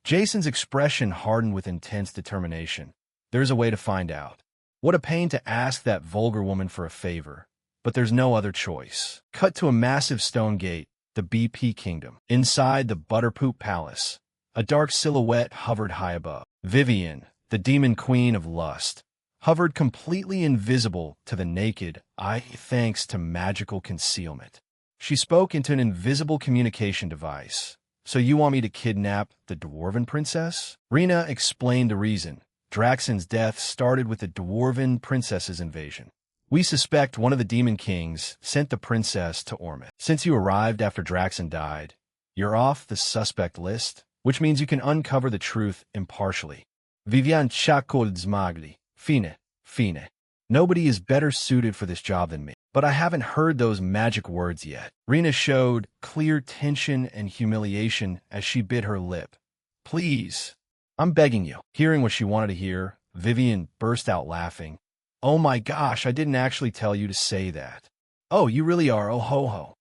S1: Jason's expression hardened with intense determination. "There's a way to find out. What a pain to ask that vulgar woman for a favor, but there's no other choice." Cut to a massive stone gate, the BP Kingdom. Inside the Butterpoop Palace, a dark silhouette hovered high above. Vivian, the Demon Queen of Lust, hovered completely invisible to the naked eye thanks to magical concealment. She spoke into an invisible communication device. "So you want me to kidnap the Dwarven Princess?" Rena explained the reason. Draxen's death started with the Dwarven Princess's invasion. "We suspect one of the Demon Kings sent the princess to Ormith. Since you arrived after Draxen died, you're off the suspect list, which means you can uncover the truth impartially. Vivian Chakoldzmagli. Fine. Nobody is better suited for this job than me. But I haven't heard those magic words yet." Rena showed clear tension and humiliation as she bit her lip. "Please, I'm begging you." Hearing what she wanted to hear, Vivian burst out laughing. "Oh my gosh, I didn't actually tell you to say that. Oh, you really are, oh ho ho."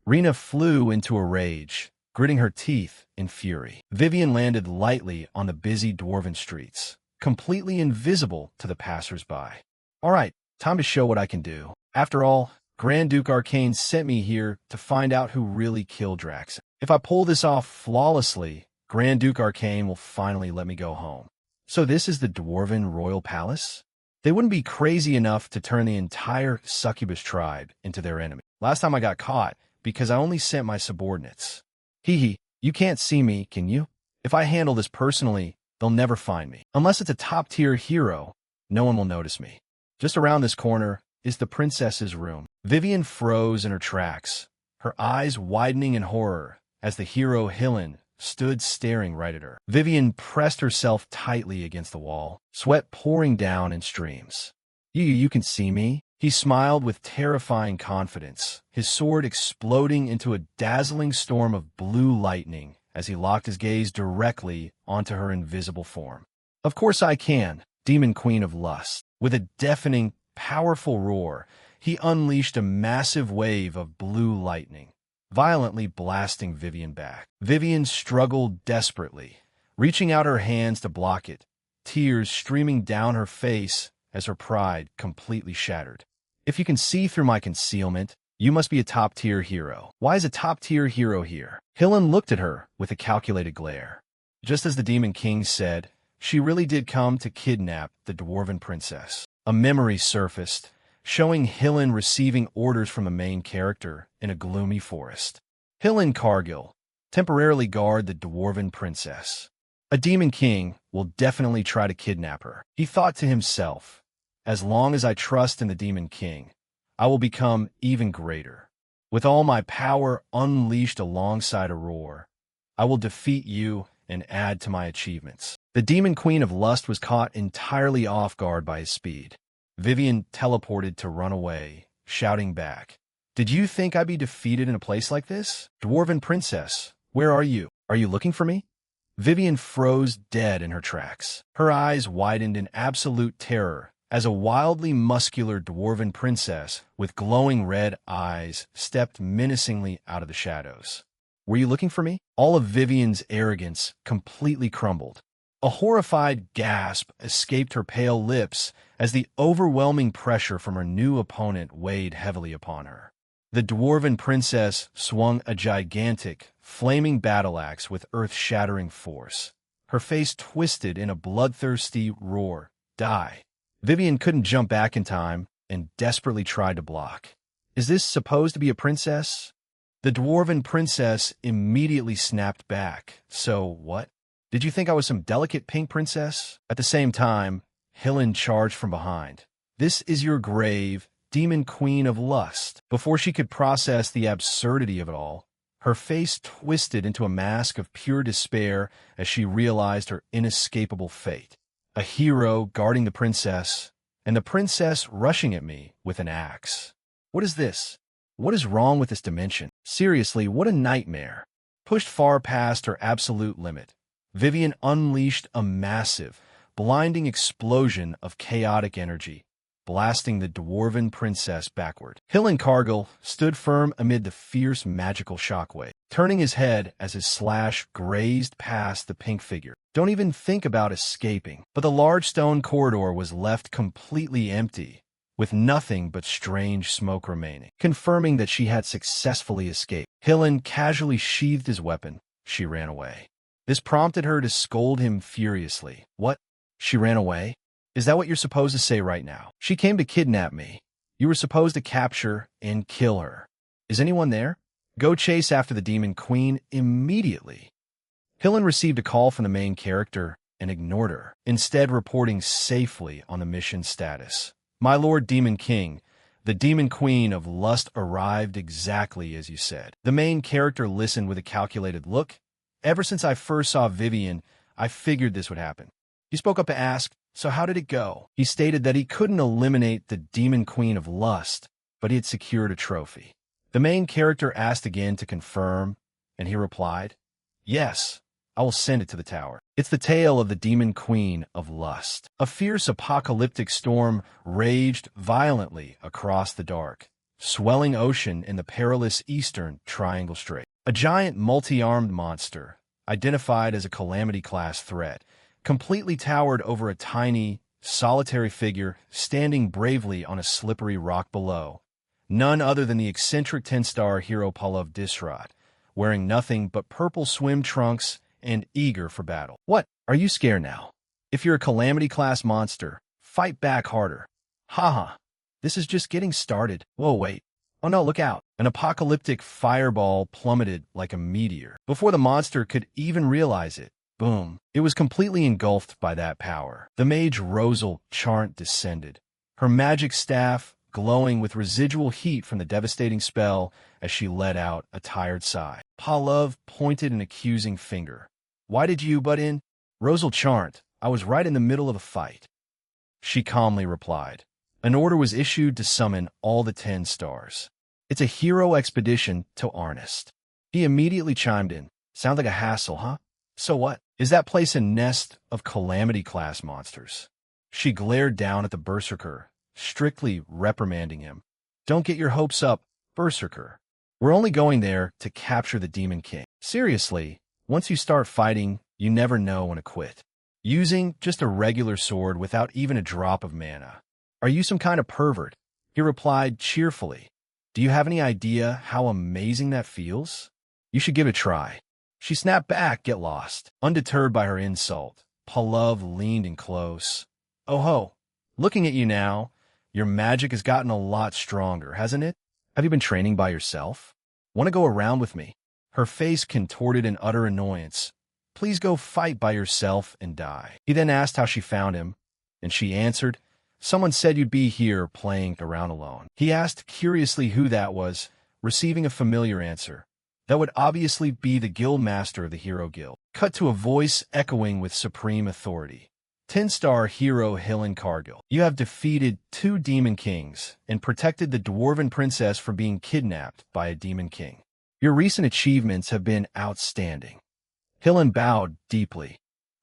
S1: Rena flew into a rage, gritting her teeth in fury. Vivian landed lightly on the busy dwarven streets, completely invisible to the passers-by. "All right, time to show what I can do. After all, Grand Duke Arcane sent me here to find out who really killed Draxen. If I pull this off flawlessly, Grand Duke Arcane will finally let me go home." So this is the Dwarven Royal Palace? They wouldn't be crazy enough to turn the entire succubus tribe into their enemy. Last time I got caught because I only sent my subordinates. Hee, you can't see me, can you? If I handle this personally, they'll never find me. Unless it's a top-tier hero, no one will notice me. Just around this corner is the princess's room. Vivian froze in her tracks, her eyes widening in horror as the hero Hillen stood staring right at her. Vivian pressed herself tightly against the wall, sweat pouring down in streams. You can see me?" He smiled with terrifying confidence, his sword exploding into a dazzling storm of blue lightning as he locked his gaze directly onto her invisible form. "Of course I can, Demon Queen of Lust." With a deafening, powerful roar, he unleashed a massive wave of blue lightning, violently blasting Vivian back. Vivian struggled desperately, reaching out her hands to block it, tears streaming down her face as her pride completely shattered. "If you can see through my concealment, you must be a top-tier hero. Why is a top-tier hero here?" Hillen looked at her with a calculated glare. Just as the Demon King said, she really did come to kidnap the Dwarven Princess. A memory surfaced, showing Hillen receiving orders from the main character in a gloomy forest. "Hillen Cargill, temporarily guard the dwarven princess. A demon king will definitely try to kidnap her. He thought to himself, as long as I trust in the demon king, I will become even greater. With all my power unleashed alongside a roar, I will defeat you and add to my achievements. The demon queen of lust was caught entirely off guard by his speed. Vivian teleported to run away, shouting back, "Did you think I'd be defeated in a place like this? Dwarven princess, where are you? Are you looking for me?" Vivian froze dead in her tracks. Her eyes widened in absolute terror as a wildly muscular dwarven princess with glowing red eyes stepped menacingly out of the shadows. "Were you looking for me?" All of Vivian's arrogance completely crumbled. A horrified gasp escaped her pale lips as the overwhelming pressure from her new opponent weighed heavily upon her. The dwarven princess swung a gigantic, flaming battle axe with earth-shattering force. Her face twisted in a bloodthirsty roar, "Die!" Vivian couldn't jump back in time and desperately tried to block. "Is this supposed to be a princess?" The dwarven princess immediately snapped back. "So what? Did you think I was some delicate pink princess?" At the same time, Helen charged from behind. "This is your grave, demon queen of lust." Before she could process the absurdity of it all, her face twisted into a mask of pure despair as she realized her inescapable fate. A hero guarding the princess, and the princess rushing at me with an axe. What is this? What is wrong with this dimension? Seriously, what a nightmare. Pushed far past her absolute limit, Vivian unleashed a massive, blinding explosion of chaotic energy, blasting the dwarven princess backward. Hillencargill stood firm amid the fierce magical shockwave, turning his head as his slash grazed past the pink figure. Don't even think about escaping. But the large stone corridor was left completely empty, with nothing but strange smoke remaining, confirming that she had successfully escaped. Hillen casually sheathed his weapon. She ran away. This prompted her to scold him furiously. "What? She ran away? Is that what you're supposed to say right now? She came to kidnap me. You were supposed to capture and kill her. Is anyone there? Go chase after the demon queen immediately." Hillen received a call from the main character and ignored her, instead reporting safely on the mission status. "My lord Demon King, the demon queen of lust arrived exactly as you said." The main character listened with a calculated look. "Ever since I first saw Vivian, I figured this would happen." He spoke up and asked, "So how did it go?" He stated that he couldn't eliminate the demon queen of lust, but he had secured a trophy. The main character asked again to confirm, and he replied, "Yes, I will send it to the tower." It's the tale of the demon queen of lust. A fierce apocalyptic storm raged violently across the dark, swelling ocean in the perilous eastern Triangle Strait. A giant multi-armed monster, identified as a Calamity-class threat, completely towered over a tiny, solitary figure standing bravely on a slippery rock below. None other than the eccentric 10-star hero Pallov Disrat, wearing nothing but purple swim trunks and eager for battle. "What? Are you scared now? If you're a Calamity-class monster, fight back harder. Haha, this is just getting started." "Whoa, wait. Oh no, look out." An apocalyptic fireball plummeted like a meteor. Before the monster could even realize it, boom, it was completely engulfed by that power. The mage Rosal Charnt descended, her magic staff glowing with residual heat from the devastating spell as she let out a tired sigh. Pallov pointed an accusing finger. "Why did you butt in?" "Rosal Charnt, I was right in the middle of a fight," she calmly replied. "An order was issued to summon all the 10 stars. It's a hero expedition to Arnest." He immediately chimed in. "Sounds like a hassle, huh? So what? Is that place a nest of Calamity-class monsters?" She glared down at the Berserker, strictly reprimanding him. "Don't get your hopes up, Berserker. We're only going there to capture the Demon King. Seriously, once you start fighting, you never know when to quit. Using just a regular sword without even a drop of mana. Are you some kind of pervert?" He replied cheerfully. "Do you have any idea how amazing that feels? You should give it a try." She snapped back, "Get lost." Undeterred by her insult, Pallov leaned in close. "Oh ho, looking at you now, your magic has gotten a lot stronger, hasn't it? Have you been training by yourself? Want to go around with me?" her face contorted in utter annoyance. Please go fight by yourself and die. He then asked how she found him, and she answered, someone said you'd be here playing around alone. He asked curiously who that was, receiving a familiar answer. That would obviously be the guild master of the Hero Guild. Cut to a voice echoing with supreme authority. 10-star hero Hillen Cargill. You have defeated 2 demon kings and protected the dwarven princess from being kidnapped by a demon king. Your recent achievements have been outstanding. Hillen bowed deeply.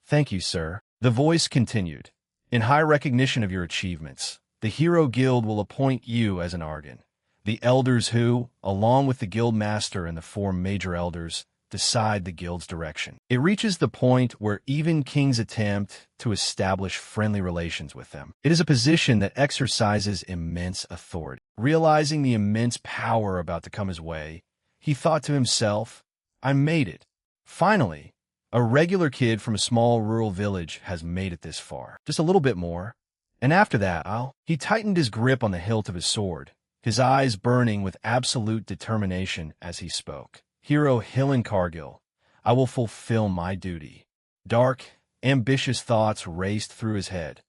S1: Thank you, sir. The voice continued. In high recognition of your achievements, the Hero Guild will appoint you as an Argon. The elders who, along with the guild master and the 4 major elders, decide the guild's direction. It reaches the point where even kings attempt to establish friendly relations with them. It is a position that exercises immense authority. Realizing the immense power about to come his way, he thought to himself, I made it. Finally, a regular kid from a small rural village has made it this far. Just a little bit more. And after that, He tightened his grip on the hilt of his sword, his eyes burning with absolute determination as he spoke. Hero Hillen Cargill, I will fulfill my duty. Dark, ambitious thoughts raced through his head.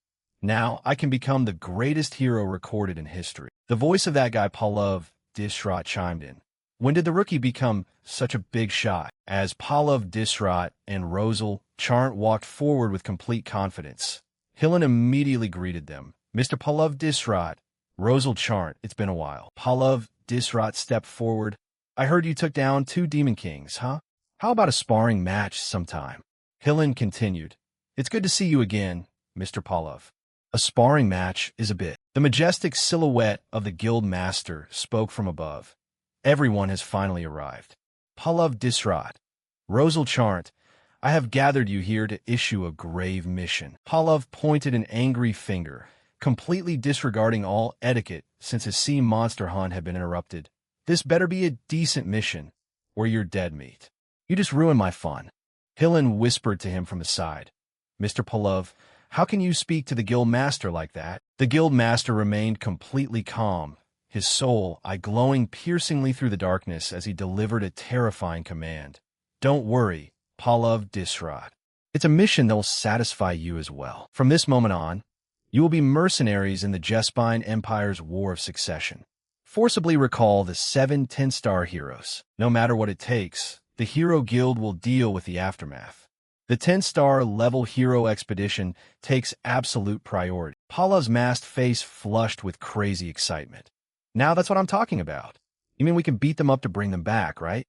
S1: Now I can become the greatest hero recorded in history. The voice of that guy Pallav Disrat chimed in. When did the rookie become such a big shot? As Pallav Disrat and Rosal Charnt walked forward with complete confidence, Hillen immediately greeted them. Mr. Pallav Disrat, Rosal Charnt, it's been a while. Pallav Disrat stepped forward. I heard you took down 2 demon kings, huh? How about a sparring match sometime? Hillen continued. It's good to see you again, Mr. Pallav. A sparring match is a bit. The majestic silhouette of the guild master spoke from above. Everyone has finally arrived. Pallav Disrat, Rosal Charnt, I have gathered you here to issue a grave mission. Pallav pointed an angry finger, completely disregarding all etiquette since his sea monster hunt had been interrupted. This better be a decent mission, or you're dead meat. You just ruined my fun. Hillen whispered to him from the side. Mr. Pallav, how can you speak to the guild master like that? The guild master remained completely calm, his soul eye glowing piercingly through the darkness as he delivered a terrifying command. Don't worry, Pallav Disrat. It's a mission that will satisfy you as well. From this moment on, you will be mercenaries in the Jespine Empire's War of Succession. Forcibly recall the 7 10-star heroes. No matter what it takes, the Hero Guild will deal with the aftermath. The 10-star level hero expedition takes absolute priority. Pallav's masked face flushed with crazy excitement. Now that's what I'm talking about. You mean we can beat them up to bring them back, right?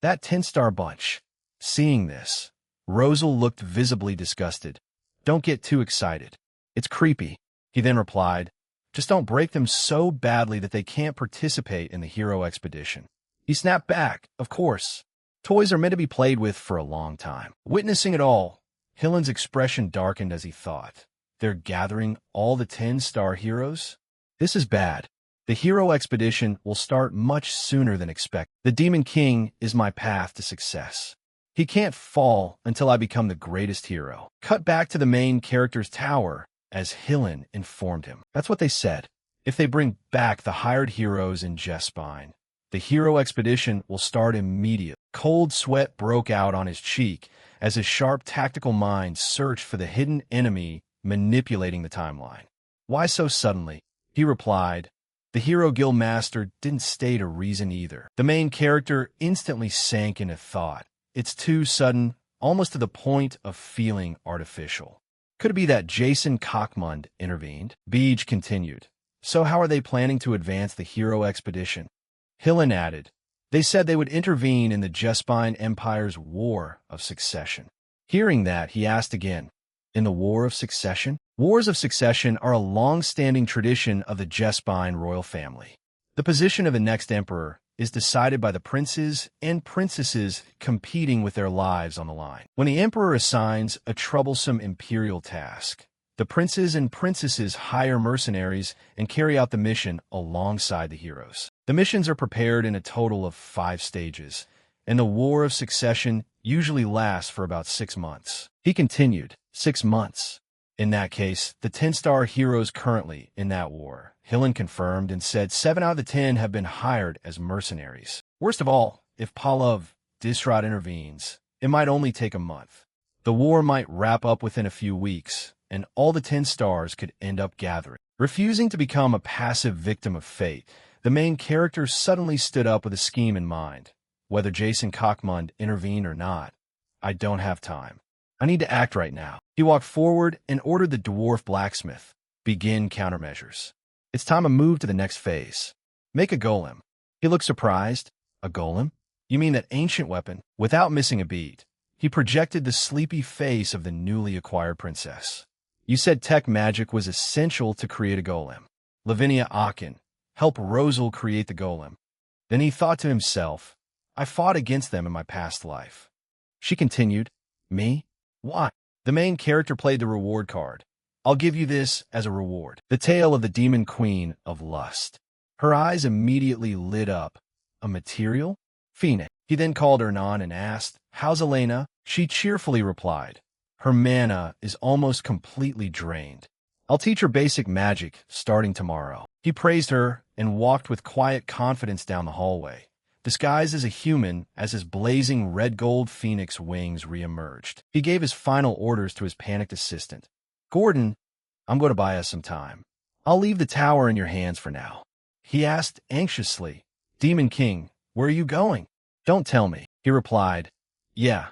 S1: That 10-star bunch. Seeing this, Rosal looked visibly disgusted. Don't get too excited. It's creepy. He then replied, just don't break them so badly that they can't participate in the hero expedition. He snapped back, of course. Toys are meant to be played with for a long time. Witnessing it all, Hillen's expression darkened as he thought. They're gathering all the 10-star heroes? This is bad. The hero expedition will start much sooner than expected. The Demon King is my path to success. He can't fall until I become the greatest hero. Cut back to the main character's tower, as Hillen informed him. That's what they said. If they bring back the hired heroes in Jespine, the hero expedition will start immediately. Cold sweat broke out on his cheek as his sharp tactical mind searched for the hidden enemy manipulating the timeline. Why so suddenly? He replied. The Hero Guild Master didn't state a reason either. The main character instantly sank into thought. It's too sudden, almost to the point of feeling artificial. Could it be that Jason Cockmund intervened? Beej continued. So how are they planning to advance the hero expedition? Hillen added. They said they would intervene in the Jespine Empire's War of Succession. Hearing that, he asked again, in the War of Succession? Wars of succession are a long-standing tradition of the Jespine royal family. The position of the next emperor is decided by the princes and princesses competing with their lives on the line. When the emperor assigns a troublesome imperial task, the princes and princesses hire mercenaries and carry out the mission alongside the heroes. The missions are prepared in a total of 5 stages, and the War of Succession usually lasts for about 6 months. He continued, 6 months. In that case, the 10-star heroes currently in that war, Hillen confirmed and said 7 out of the 10 have been hired as mercenaries. Worst of all, if Pallav Disrot intervenes. It might only take a month. The war might wrap up within a few weeks, and all the 10 stars could end up gathering. Refusing to become a passive victim of fate, the main character suddenly stood up with a scheme in mind. Whether Jason Cockmund intervened or not, I don't have time. I need to act right now. He walked forward and ordered the dwarf blacksmith, begin countermeasures. It's time to move to the next phase. Make a golem. He looked surprised. A golem? You mean that ancient weapon? Without missing a beat, he projected the sleepy face of the newly acquired princess. You said tech magic was essential to create a golem. Lavinia Aachen, help Rosal create the golem. Then he thought to himself, I fought against them in my past life. She continued, Me? Why? The main character played the reward card. I'll give you this as a reward. The tale of the demon queen of lust. Her eyes immediately lit up. A material? Phoenix. He then called Hernan and asked, How's Elena? She cheerfully replied, Her mana is almost completely drained. I'll teach her basic magic starting tomorrow. He praised her and walked with quiet confidence down the hallway, disguised as a human as his blazing red-gold phoenix wings re-emerged. He gave his final orders to his panicked assistant. Gordon, I'm going to buy us some time. I'll leave the tower in your hands for now. He asked anxiously, Demon King, where are you going? Don't tell me. He replied, Yeah,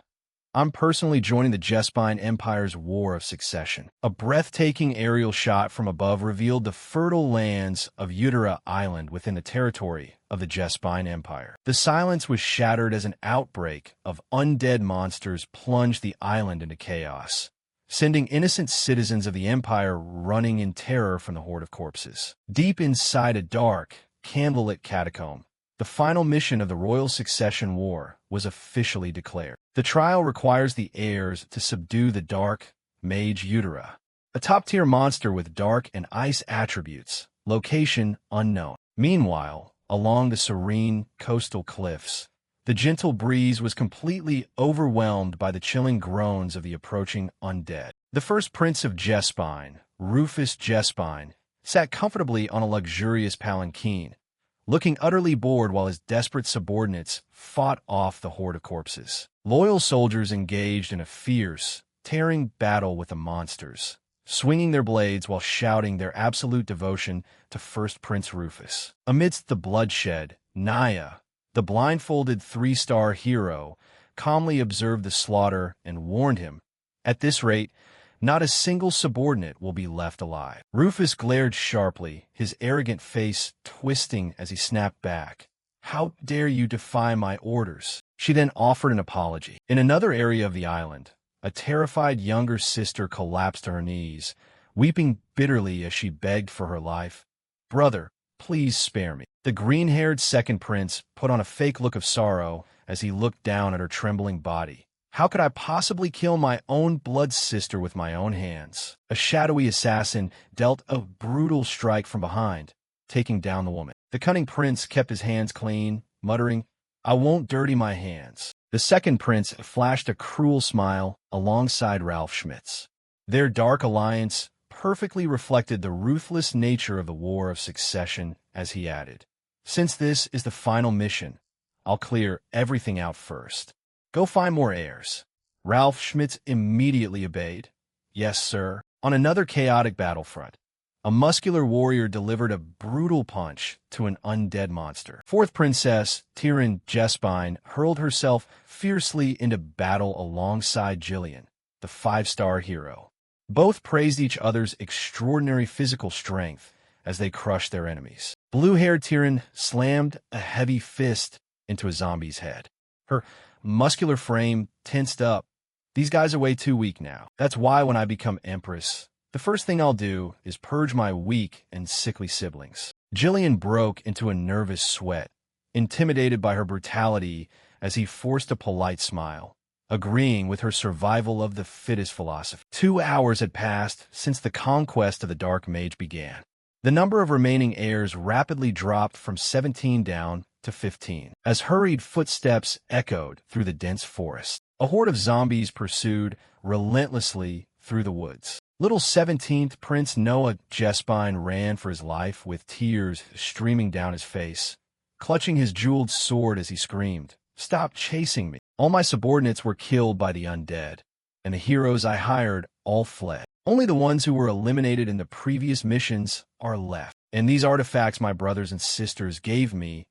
S1: I'm personally joining the Jespine Empire's War of Succession. A breathtaking aerial shot from above revealed the fertile lands of Utera Island within the territory of the Jespine Empire. The silence was shattered as an outbreak of undead monsters plunged the island into chaos, sending innocent citizens of the Empire running in terror from the horde of corpses. Deep inside a dark, candlelit catacomb, the final mission of the Royal Succession War was officially declared. The trial requires the heirs to subdue the dark mage Utera, a top-tier monster with dark and ice attributes, location unknown. Meanwhile, along the serene coastal cliffs, the gentle breeze was completely overwhelmed by the chilling groans of the approaching undead. The first prince of Jespine, Rufus Jespine, sat comfortably on a luxurious palanquin, looking utterly bored while his desperate subordinates fought off the horde of corpses. Loyal soldiers engaged in a fierce, tearing battle with the monsters, swinging their blades while shouting their absolute devotion to First Prince Rufus. Amidst the bloodshed, Naya, the blindfolded 3-star hero, calmly observed the slaughter and warned him, At this rate, not a single subordinate will be left alive. Rufus glared sharply, his arrogant face twisting as he snapped back. How dare you defy my orders? She then offered an apology. In another area of the island, a terrified younger sister collapsed to her knees, weeping bitterly as she begged for her life. Brother, please spare me. The green-haired second prince put on a fake look of sorrow as he looked down at her trembling body. How could I possibly kill my own blood sister with my own hands? A shadowy assassin dealt a brutal strike from behind, taking down the woman. The cunning prince kept his hands clean, muttering, I won't dirty my hands. The second prince flashed a cruel smile alongside Ralph Schmidt's. Their dark alliance perfectly reflected the ruthless nature of the War of Succession, as he added, Since this is the final mission, I'll clear everything out first. Go find more heirs. Ralph Schmitz immediately obeyed. Yes, sir. On another chaotic battlefront, a muscular warrior delivered a brutal punch to an undead monster. Fourth Princess, Tyrion Jespine, hurled herself fiercely into battle alongside Jillian, the 5-star hero. Both praised each other's extraordinary physical strength as they crushed their enemies. Blue-haired Tyrion slammed a heavy fist into a zombie's head. Her muscular frame tensed up. These guys are way too weak now. That's why when I become Empress, the first thing I'll do is purge my weak and sickly siblings. Jillian broke into a nervous sweat, intimidated by her brutality as he forced a polite smile, agreeing with her survival of the fittest philosophy. 2 hours had passed since the conquest of the Dark Mage began. The number of remaining heirs rapidly dropped from 17 down to 15, as hurried footsteps echoed through the dense forest. A horde of zombies pursued relentlessly through the woods. Little 17th Prince Noah Jespine ran for his life with tears streaming down his face, clutching his jeweled sword as he screamed, Stop chasing me. All my subordinates were killed by the undead, and the heroes I hired all fled. Only the ones who were eliminated in the previous missions are left. And these artifacts my brothers and sisters gave me,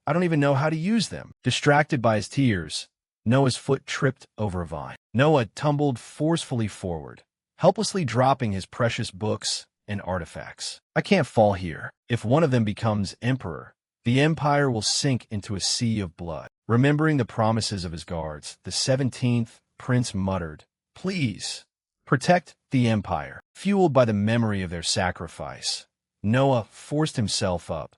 S1: I don't even know how to use them. Distracted by his tears, Noah's foot tripped over a vine. Noah tumbled forcefully forward, helplessly dropping his precious books and artifacts. I can't fall here. If one of them becomes emperor, the empire will sink into a sea of blood. Remembering the promises of his guards, the 17th prince muttered, "Please, protect the empire." Fueled by the memory of their sacrifice, Noah forced himself up,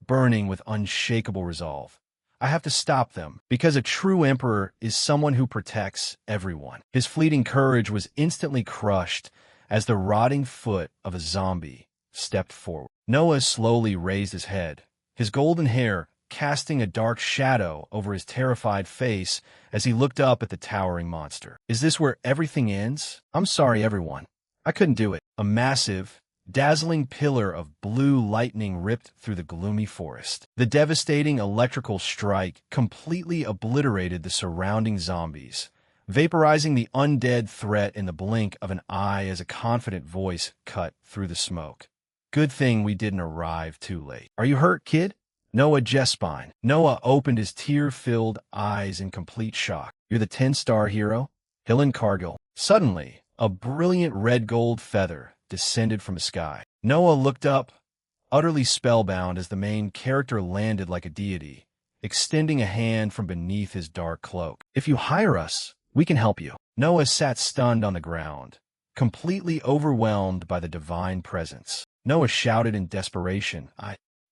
S1: burning with unshakable resolve. I have to stop them, because a true emperor is someone who protects everyone. His fleeting courage was instantly crushed as the rotting foot of a zombie stepped forward. Noah slowly raised his head, his golden hair casting a dark shadow over his terrified face as he looked up at the towering monster. Is this where everything ends? I'm sorry, everyone. I couldn't do it. A massive, dazzling pillar of blue lightning ripped through the gloomy forest. The devastating electrical strike completely obliterated the surrounding zombies, vaporizing the undead threat in the blink of an eye as a confident voice cut through the smoke. Good thing we didn't arrive too late. Are you hurt, kid? Noah Jespine. Noah opened his tear-filled eyes in complete shock. You're the 10-star hero? Hillen Cargill. Suddenly, a brilliant red-gold feather descended from the sky. Noah looked up, utterly spellbound as the main character landed like a deity, extending a hand from beneath his dark cloak. If you hire us, we can help you. Noah sat stunned on the ground, completely overwhelmed by the divine presence. Noah shouted in desperation,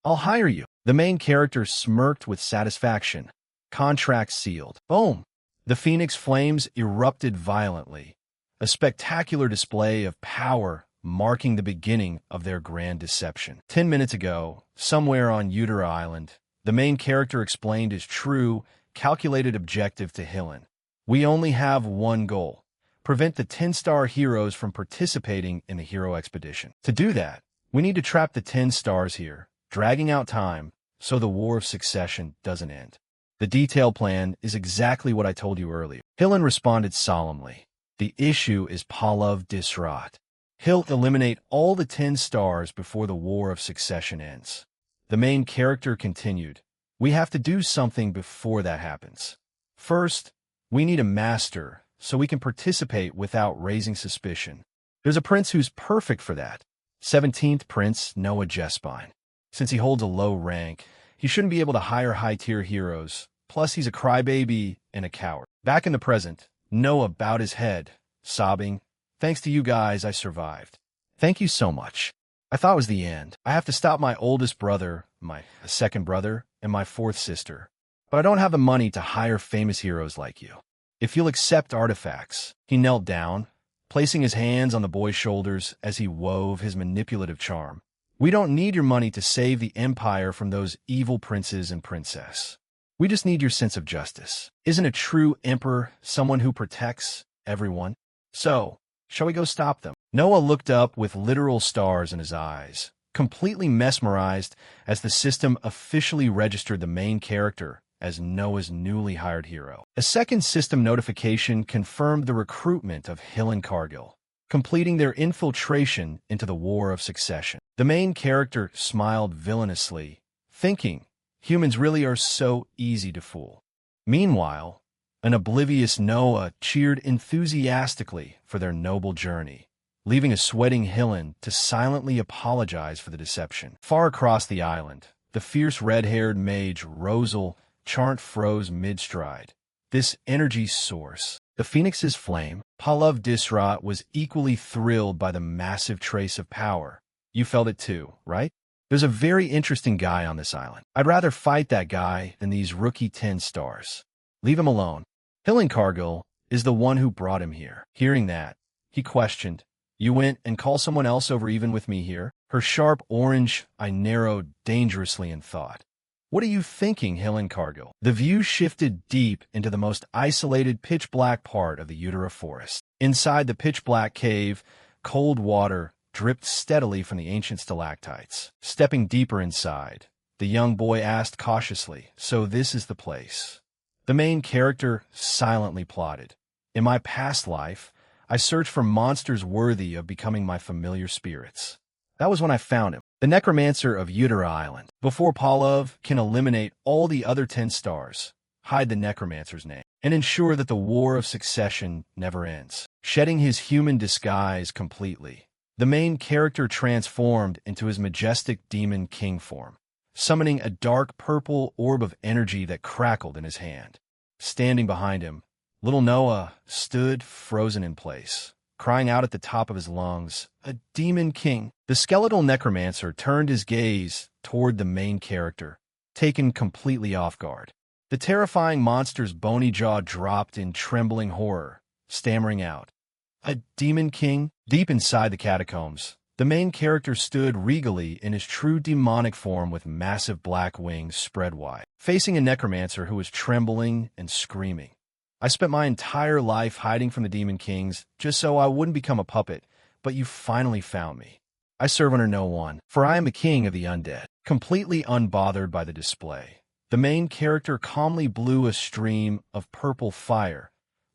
S1: I'll hire you. The main character smirked with satisfaction. Contract sealed. Boom! The phoenix flames erupted violently, a spectacular display of power marking the beginning of their grand deception. 10 minutes ago, somewhere on Utera Island, the main character explained his true, calculated objective to Hillen. We only have one goal: prevent the 10-star heroes from participating in the hero expedition. To do that, we need to trap the 10 stars here, dragging out time so the War of Succession doesn't end. The detailed plan is exactly what I told you earlier. Hillen responded solemnly. The issue is Pallav Disrat. He'll eliminate all the 10 stars before the War of Succession ends. The main character continued, we have to do something before that happens. First, we need a master so we can participate without raising suspicion. There's a prince who's perfect for that. 17th Prince Noah Jespine. Since he holds a low rank, he shouldn't be able to hire high-tier heroes. Plus, he's a crybaby and a coward. Back in the present, Noah bowed his head, sobbing, Thanks to you guys, I survived. Thank you so much. I thought it was the end. I have to stop my oldest brother, my second brother, and my fourth sister. But I don't have the money to hire famous heroes like you. If you'll accept artifacts. He knelt down, placing his hands on the boy's shoulders as he wove his manipulative charm. We don't need your money to save the empire from those evil princes and princess. We just need your sense of justice. Isn't a true emperor someone who protects everyone? So, shall we go stop them? Noah looked up with literal stars in his eyes, completely mesmerized as the system officially registered the main character as Noah's newly hired hero. A second system notification confirmed the recruitment of Hillen Cargill, completing their infiltration into the War of Succession. The main character smiled villainously, thinking, humans really are so easy to fool. Meanwhile, an oblivious Noah cheered enthusiastically for their noble journey, leaving a sweating Hillen to silently apologize for the deception. Far across the island, the fierce red-haired mage Rosal Charnt froze mid-stride. This energy source, the Phoenix's flame, Pallav Disrat was equally thrilled by the massive trace of power. You felt it too, right? There's a very interesting guy on this island. I'd rather fight that guy than these rookie 10 stars. Leave him alone. Hillen Cargill is the one who brought him here. Hearing that, he questioned, You went and called someone else over even with me here? Her sharp orange eye narrowed dangerously in thought. What are you thinking, Hillen Cargill? The view shifted deep into the most isolated pitch-black part of the Utera forest. Inside the pitch-black cave, cold water dripped steadily from the ancient stalactites. Stepping deeper inside, the young boy asked cautiously, So this is the place. The main character silently plotted. In my past life, I searched for monsters worthy of becoming my familiar spirits. That was when I found him, the necromancer of Utara Island. Before Pavlov can eliminate all the other 10 stars, hide the necromancer's name, and ensure that the war of succession never ends. Shedding his human disguise completely, the main character transformed into his majestic demon king form, summoning a dark purple orb of energy that crackled in his hand. Standing behind him, little Noah stood frozen in place, crying out at the top of his lungs, "A demon king!" The skeletal necromancer turned his gaze toward the main character, taken completely off guard. The terrifying monster's bony jaw dropped in trembling horror, stammering out, "A demon king?" Deep inside the catacombs, the main character stood regally in his true demonic form with massive black wings spread wide, facing a necromancer who was trembling and screaming. "I spent my entire life hiding from the demon kings just so I wouldn't become a puppet, but you finally found me. I serve under no one, for I am the king of the undead." Completely unbothered by the display, the main character calmly blew a stream of purple fire,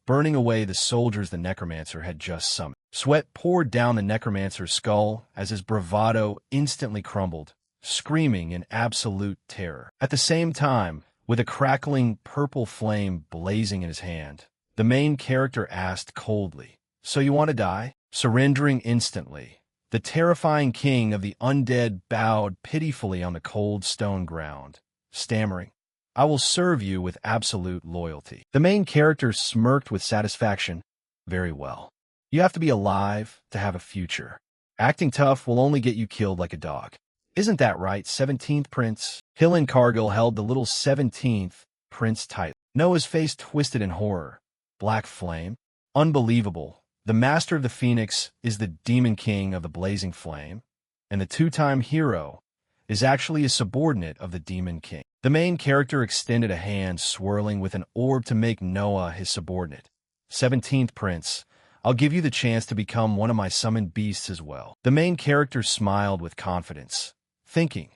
S1: burning away the soldiers the necromancer had just summoned. Sweat poured down the necromancer's skull as his bravado instantly crumbled, screaming in absolute terror. At the same time, with a crackling purple flame blazing in his hand, the main character asked coldly, "So you want to die?" Surrendering instantly, the terrifying king of the undead bowed pitifully on the cold stone ground, stammering, "I will serve you with absolute loyalty." The main character smirked with satisfaction. "Very well. You have to be alive to have a future. Acting tough will only get you killed like a dog. Isn't that right, 17th Prince?" Hillen Cargill held the little 17th Prince tight. Noah's face twisted in horror. Black flame? Unbelievable. The Master of the Phoenix is the Demon King of the Blazing Flame, and the two-time hero is actually a subordinate of the Demon King. The main character extended a hand swirling with an orb to make Noah his subordinate. 17th Prince, I'll give you the chance to become one of my summoned beasts as well." The main character smiled with confidence, thinking,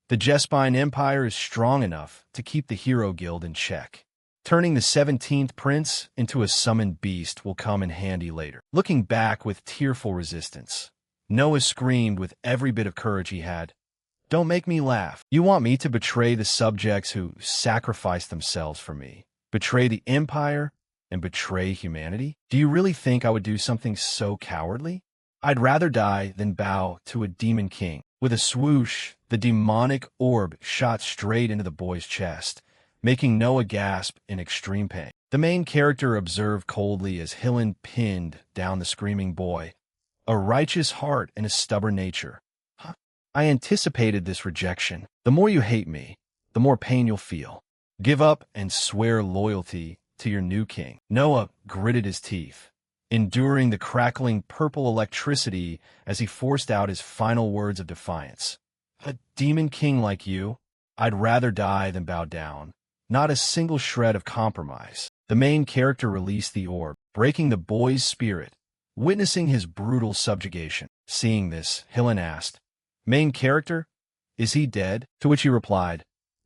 S1: the Jespine Empire is strong enough to keep the Hero Guild in check. Turning the 17th Prince into a summoned beast will come in handy later. Looking back with tearful resistance, Noah screamed with every bit of courage he had, "Don't make me laugh. You want me to betray the subjects who sacrificed themselves for me, betray the Empire, and betray humanity? Do you really think I would do something so cowardly? I'd rather die than bow to a demon king." With a swoosh, the demonic orb shot straight into the boy's chest, making Noah gasp in extreme pain. The main character observed coldly as Hillen pinned down the screaming boy. "A righteous heart and a stubborn nature. Huh? I anticipated this rejection. The more you hate me, the more pain you'll feel. Give up and swear loyalty to your new king." Noah gritted his teeth, enduring the crackling purple electricity as he forced out his final words of defiance. "A demon king like you? I'd rather die than bow down. Not a single shred of compromise." The main character released the orb, breaking the boy's spirit, witnessing his brutal subjugation. Seeing this, Hillen asked, "Main character, is he dead?" To which he replied,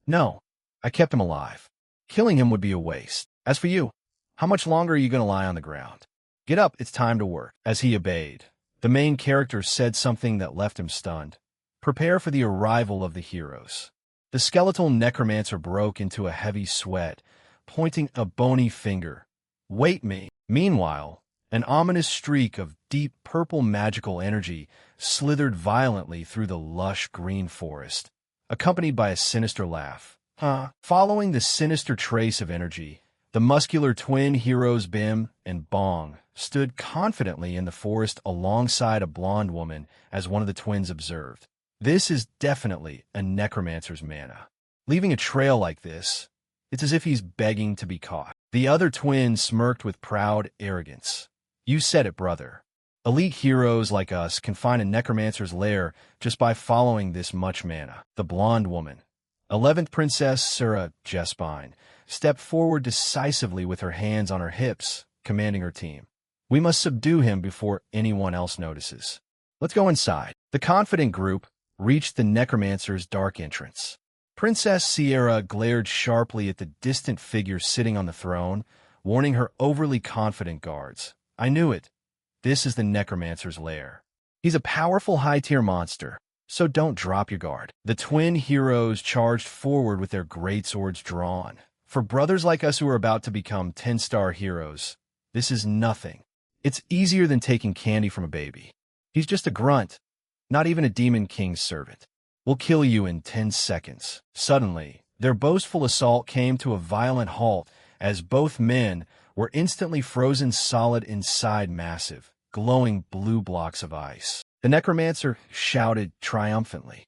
S1: "No, I kept him alive. Killing him would be a waste. As for you, how much longer are you going to lie on the ground? Get up, it's time to work." As he obeyed, the main character said something that left him stunned. "Prepare for the arrival of the heroes." The skeletal necromancer broke into a heavy sweat, pointing a bony finger. "Wait me." Meanwhile, an ominous streak of deep purple magical energy slithered violently through the lush green forest, accompanied by a sinister laugh. Following the sinister trace of energy, the muscular twin heroes Bim and Bong stood confidently in the forest alongside a blonde woman as one of the twins observed. "This is definitely a necromancer's mana. Leaving a trail like this, it's as if he's begging to be caught." The other twin smirked with proud arrogance. "You said it, brother. Elite heroes like us can find a necromancer's lair just by following this much mana." The blonde woman, 11th Princess Sura Jespine, stepped forward decisively with her hands on her hips, commanding her team. "We must subdue him before anyone else notices. Let's go inside." The confident group reached the necromancer's dark entrance. Princess Sierra glared sharply at the distant figure sitting on the throne, warning her overly confident guards. I knew it. This is the Necromancer's lair. He's a powerful high-tier monster, so don't drop your guard. The twin heroes charged forward with their greatswords drawn. For brothers like us who are about to become 10-star heroes, this is nothing. It's easier than taking candy from a baby. He's just a grunt, not even a demon king's servant. We'll kill you in 10 seconds. Suddenly, their boastful assault came to a violent halt as both men were instantly frozen solid inside massive, glowing blue blocks of ice. The Necromancer shouted triumphantly.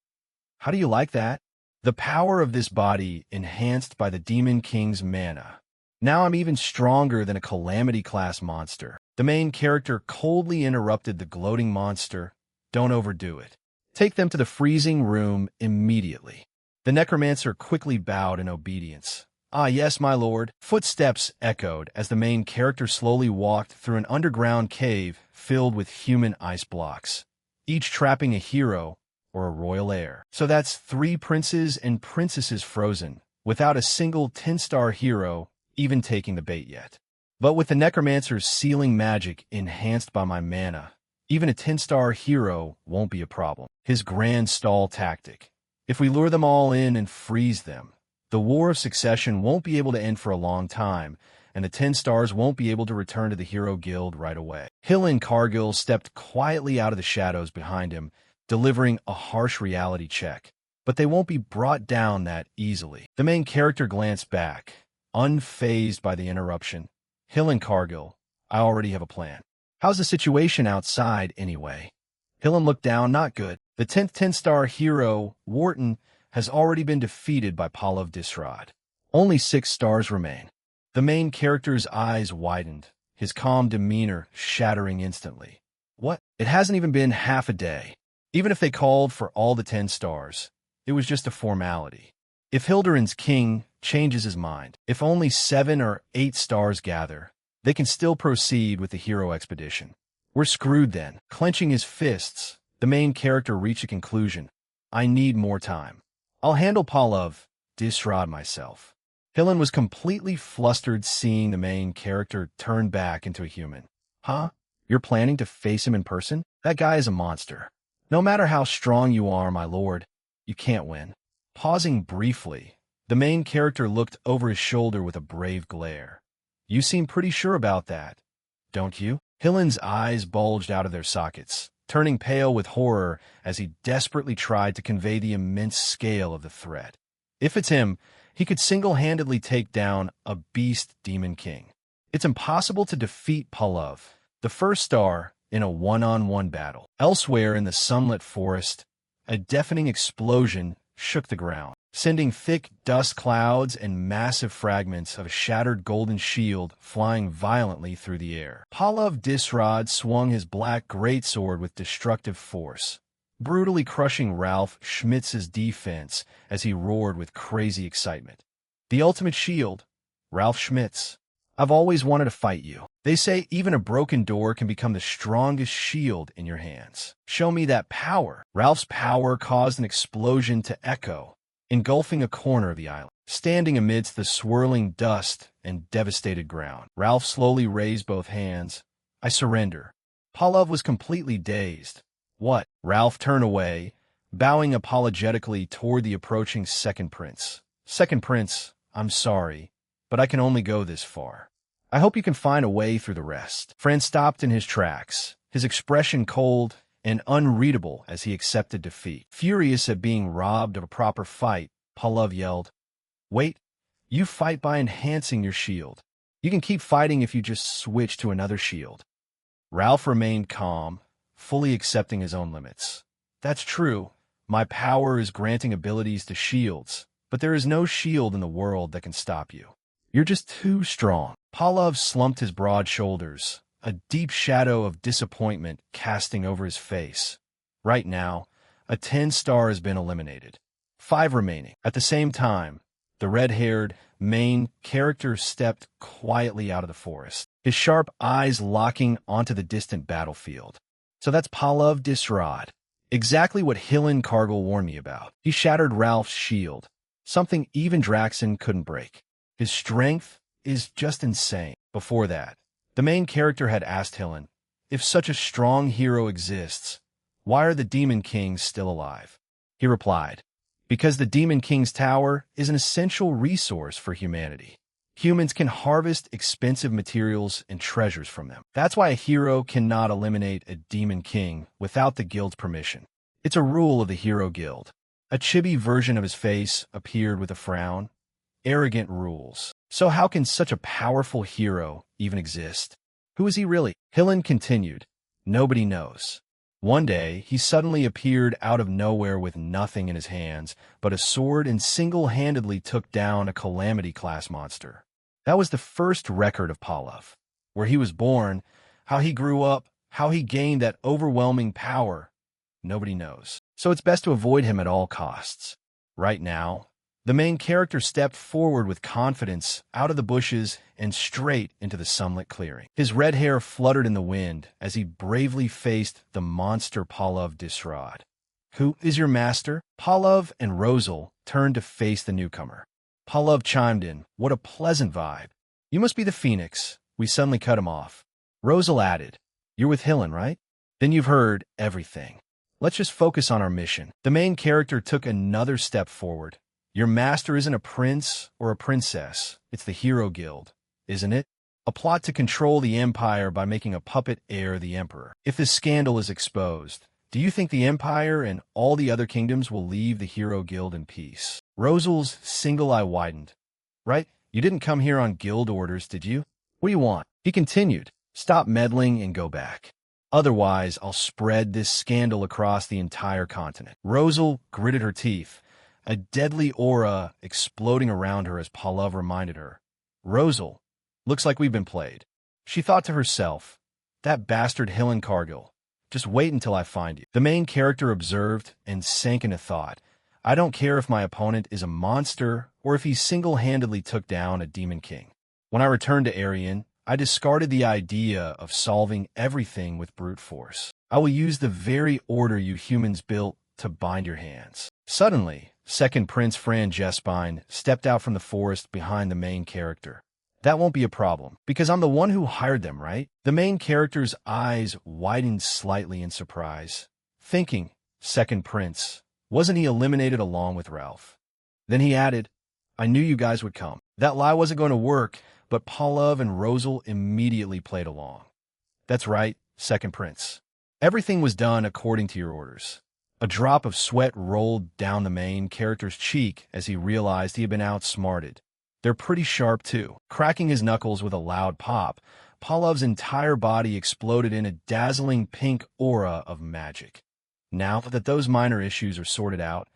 S1: How do you like that? The power of this body enhanced by the Demon King's mana. Now I'm even stronger than a Calamity-class monster. The main character coldly interrupted the gloating monster. Don't overdo it. Take them to the freezing room immediately. The Necromancer quickly bowed in obedience. Ah, yes, my lord. Footsteps echoed as the main character slowly walked through an underground cave filled with human ice blocks, each trapping a hero or a royal heir. So that's 3 princes and princesses frozen, without a single 10-star hero even taking the bait yet. But with the Necromancer's sealing magic enhanced by my mana, even a 10-star hero won't be a problem. His grand stall tactic. If we lure them all in and freeze them, the War of Succession won't be able to end for a long time, and the 10 stars won't be able to return to the Hero Guild right away. Hill and Cargill stepped quietly out of the shadows behind him, delivering a harsh reality check. But they won't be brought down that easily. The main character glanced back, unfazed by the interruption. Hill and Cargill, I already have a plan. How's the situation outside, anyway? Hillen looked down. Not good. The 10th 10-star hero, Wharton, has already been defeated by Pallav Disrod. Only 6 stars remain. The main character's eyes widened, his calm demeanor shattering instantly. What? It hasn't even been half a day. Even if they called for all the 10 stars, it was just a formality. If Hildurin's king changes his mind, if only 7 or 8 stars gather, they can still proceed with the hero expedition. We're screwed then. Clenching his fists, the main character reached a conclusion. I need more time. I'll handle Pallav Disrod myself. Hillen was completely flustered seeing the main character turn back into a human. Huh? You're planning to face him in person? That guy is a monster. No matter how strong you are, my lord, you can't win. Pausing briefly, the main character looked over his shoulder with a brave glare. You seem pretty sure about that, don't you? Hillen's eyes bulged out of their sockets, turning pale with horror as he desperately tried to convey the immense scale of the threat. If it's him, he could single-handedly take down a beast demon king. It's impossible to defeat Pallav, the 1st star, in a one-on-one battle. Elsewhere in the sunlit forest, a deafening explosion shook the ground, sending thick dust clouds and massive fragments of a shattered golden shield flying violently through the air. Pallav Disrod swung his black greatsword with destructive force, brutally crushing Ralph Schmitz's defense as he roared with crazy excitement. The ultimate shield, Ralph Schmitz. I've always wanted to fight you. They say even a broken door can become the strongest shield in your hands. Show me that power. Ralph's power caused an explosion to echo, engulfing a corner of the island. Standing amidst the swirling dust and devastated ground, Ralph slowly raised both hands. I surrender. Pallav was completely dazed. What? Ralph turned away, bowing apologetically toward the approaching second prince. Second prince, I'm sorry, but I can only go this far. I hope you can find a way through the rest. Fran stopped in his tracks, his expression cold and unreadable as he accepted defeat. Furious at being robbed of a proper fight, Pallav yelled, Wait, you fight by enhancing your shield. You can keep fighting if you just switch to another shield. Ralph remained calm, fully accepting his own limits. That's true. My power is granting abilities to shields, but there is no shield in the world that can stop you. You're just too strong. Pallav slumped his broad shoulders, a deep shadow of disappointment casting over his face. Right now, a 10-star has been eliminated. 5 remaining. At the same time, the red-haired, main character stepped quietly out of the forest, his sharp eyes locking onto the distant battlefield. So that's Pallav Disrod. Exactly what Hillen Cargill warned me about. He shattered Ralph's shield, something even Draxon couldn't break. His strength is just insane. Before that, the main character had asked Hillen, if such a strong hero exists, why are the Demon Kings still alive? He replied, because the Demon King's tower is an essential resource for humanity. Humans can harvest expensive materials and treasures from them. That's why a hero cannot eliminate a Demon King without the guild's permission. It's a rule of the Hero Guild. A chibi version of his face appeared with a frown. Arrogant rules. So how can such a powerful hero even exist? Who is he really? Hillen continued. Nobody knows. One day, he suddenly appeared out of nowhere with nothing in his hands but a sword and single-handedly took down a Calamity-class monster. That was the first record of Pallav. Where he was born, how he grew up, how he gained that overwhelming power. Nobody knows. So it's best to avoid him at all costs. Right now, the main character stepped forward with confidence out of the bushes and straight into the sunlit clearing. His red hair fluttered in the wind as he bravely faced the monster Pallav Disrod. Who is your master? Pallav and Rosal turned to face the newcomer. Pallav chimed in, what a pleasant vibe. You must be the Phoenix. We suddenly cut him off. Rosal added, you're with Hillen, right? Then you've heard everything. Let's just focus on our mission. The main character took another step forward. Your master isn't a prince or a princess. It's the Hero Guild, isn't it? A plot to control the Empire by making a puppet heir the Emperor. If this scandal is exposed, do you think the Empire and all the other kingdoms will leave the Hero Guild in peace? Rosal's single eye widened. Right? You didn't come here on guild orders, did you? What do you want? He continued. Stop meddling and go back. Otherwise, I'll spread this scandal across the entire continent. Rosal gritted her teeth, a deadly aura exploding around her as Pallav reminded her. Rosal, looks like we've been played. She thought to herself, that bastard Hillen Cargill. Just wait until I find you. The main character observed and sank into thought. I don't care if my opponent is a monster or if he single-handedly took down a Demon King. When I returned to Arian, I discarded the idea of solving everything with brute force. I will use the very order you humans built to bind your hands. Suddenly, Second Prince Fran Jespine stepped out from the forest behind the main character. That won't be a problem, because I'm the one who hired them, right? The main character's eyes widened slightly in surprise, thinking, Second Prince, wasn't he eliminated along with Ralph? Then he added, I knew you guys would come. That lie wasn't going to work, but Pallav and Rosal immediately played along. That's right, Second Prince. Everything was done according to your orders. A drop of sweat rolled down the main character's cheek as he realized he had been outsmarted. They're pretty sharp, too. Cracking his knuckles with a loud pop, Pallav's entire body exploded in a dazzling pink aura of magic. Now that those minor issues are sorted out,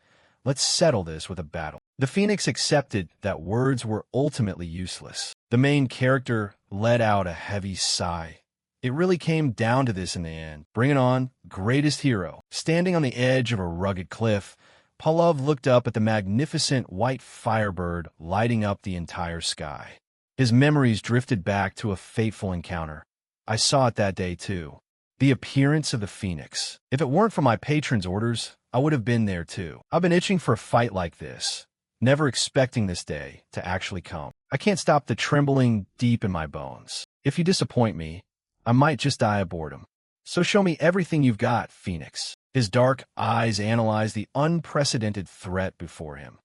S1: let's settle this with a battle. The Phoenix accepted that words were ultimately useless. The main character let out a heavy sigh. It really came down to this in the end. Bring it on, greatest hero. Standing on the edge of a rugged cliff, Pallav looked up at the magnificent white firebird lighting up the entire sky. His memories drifted back to a fateful encounter. I saw it that day, too. The appearance of the Phoenix. If it weren't for my patron's orders, I would have been there, too. I've been itching for a fight like this, never expecting this day to actually come. I can't stop the trembling deep in my bones. If you disappoint me, I might just die of boredom. So show me everything you've got, Phoenix. His dark eyes analyzed the unprecedented threat before him.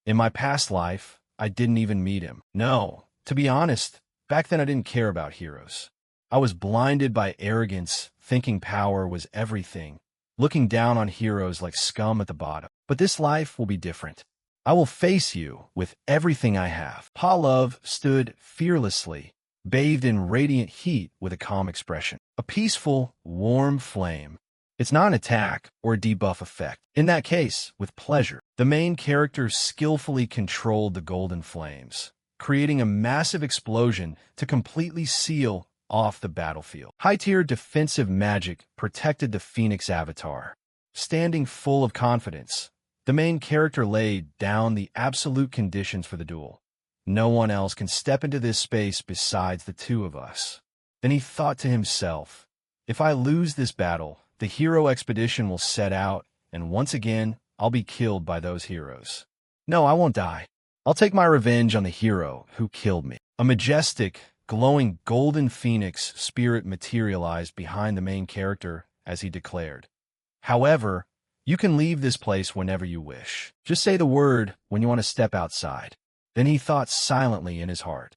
S1: In my past life, I didn't even meet him. No, to be honest, back then I didn't care about heroes. I was blinded by arrogance, thinking power was everything, looking down on heroes like scum at the bottom. But this life will be different. I will face you with everything I have. Pallav stood fearlessly, bathed in radiant heat with a calm expression. A peaceful, warm flame. It's not an attack or a debuff effect. In that case, with pleasure, the main character skillfully controlled the golden flames, creating a massive explosion to completely seal off the battlefield. High-tier defensive magic protected the Phoenix avatar. Standing full of confidence, the main character laid down the absolute conditions for the duel. No one else can step into this space besides the two of us. Then he thought to himself, if I lose this battle, the hero expedition will set out, and once again, I'll be killed by those heroes. No, I won't die. I'll take my revenge on the hero who killed me. A majestic, glowing golden phoenix spirit materialized behind the main character as he declared, "However, you can leave this place whenever you wish. Just say the word when you want to step outside." Then he thought silently in his heart,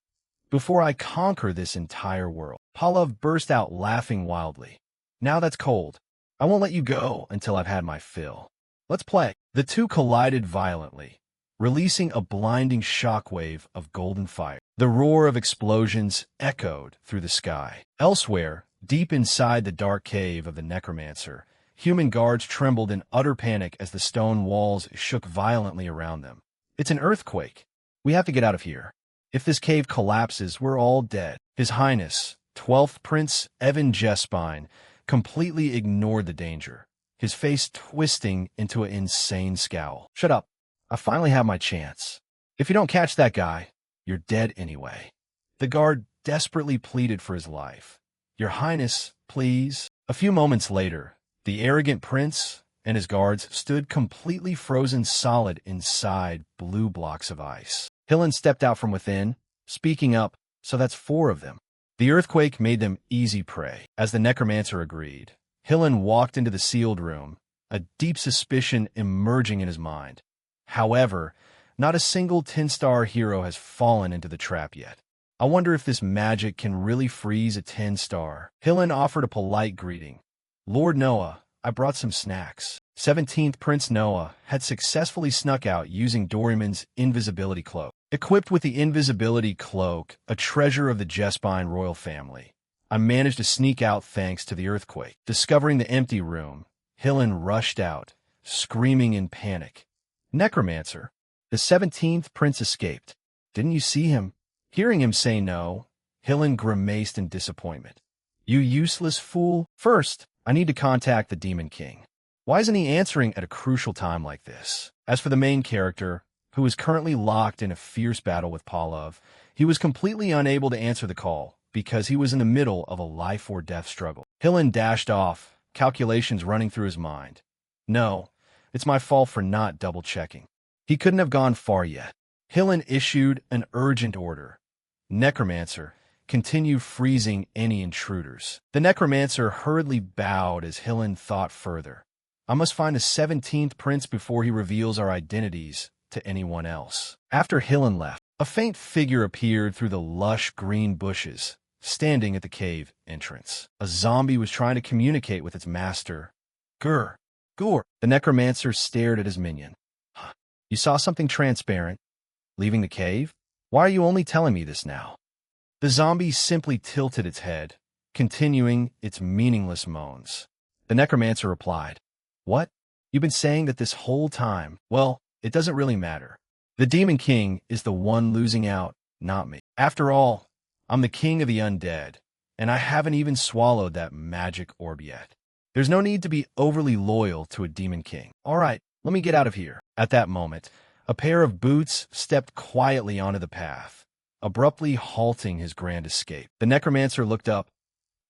S1: "Before I conquer this entire world." Pavlov burst out laughing wildly. "Now that's cold. I won't let you go until I've had my fill. Let's play." The two collided violently, releasing a blinding shockwave of golden fire. The roar of explosions echoed through the sky. Elsewhere, deep inside the dark cave of the necromancer, human guards trembled in utter panic as the stone walls shook violently around them. "It's an earthquake. We have to get out of here. If this cave collapses, we're all dead." His Highness, 12th Prince Evan Jespine, completely ignored the danger, his face twisting into an insane scowl. "Shut up. I finally have my chance. If you don't catch that guy, you're dead anyway." The guard desperately pleaded for his life. "Your Highness, please." A few moments later, the arrogant prince and his guards stood completely frozen solid inside blue blocks of ice. Hillen stepped out from within, speaking up, "So that's 4 of them." The earthquake made them easy prey. As the necromancer agreed, Hillen walked into the sealed room, a deep suspicion emerging in his mind. However, not a single 10-star hero has fallen into the trap yet. "I wonder if this magic can really freeze a 10-star. Hillen offered a polite greeting. "Lord Noah, I brought some snacks." 17th Prince Noah had successfully snuck out using Doraemon's invisibility cloak. Equipped with the invisibility cloak, a treasure of the Jespine royal family, I managed to sneak out thanks to the earthquake. Discovering the empty room, Hillen rushed out, screaming in panic. "Necromancer, the 17th Prince escaped. Didn't you see him?" Hearing him say no, Hillen grimaced in disappointment. "You useless fool. First, I need to contact the Demon King. Why isn't he answering at a crucial time like this?" As for the main character, who is currently locked in a fierce battle with Pavlov, he was completely unable to answer the call because he was in the middle of a life-or-death struggle. Hillen dashed off, calculations running through his mind. "No, it's my fault for not double-checking." He couldn't have gone far yet. Hillen issued an urgent order. "Necromancer, continue freezing any intruders." The necromancer hurriedly bowed as Hillen thought further. "I must find the 17th Prince before he reveals our identities to anyone else." After Hillen left, a faint figure appeared through the lush green bushes, standing at the cave entrance. A zombie was trying to communicate with its master. "Grr, Gore." The necromancer stared at his minion. "Huh, you saw something transparent? Leaving the cave? Why are you only telling me this now?" The zombie simply tilted its head, continuing its meaningless moans. The necromancer replied, "What? You've been saying that this whole time. Well, it doesn't really matter. The Demon King is the one losing out, not me. After all, I'm the king of the undead, and I haven't even swallowed that magic orb yet. There's no need to be overly loyal to a Demon King. All right, let me get out of here." At that moment, a pair of boots stepped quietly onto the path, abruptly halting his grand escape. The necromancer looked up.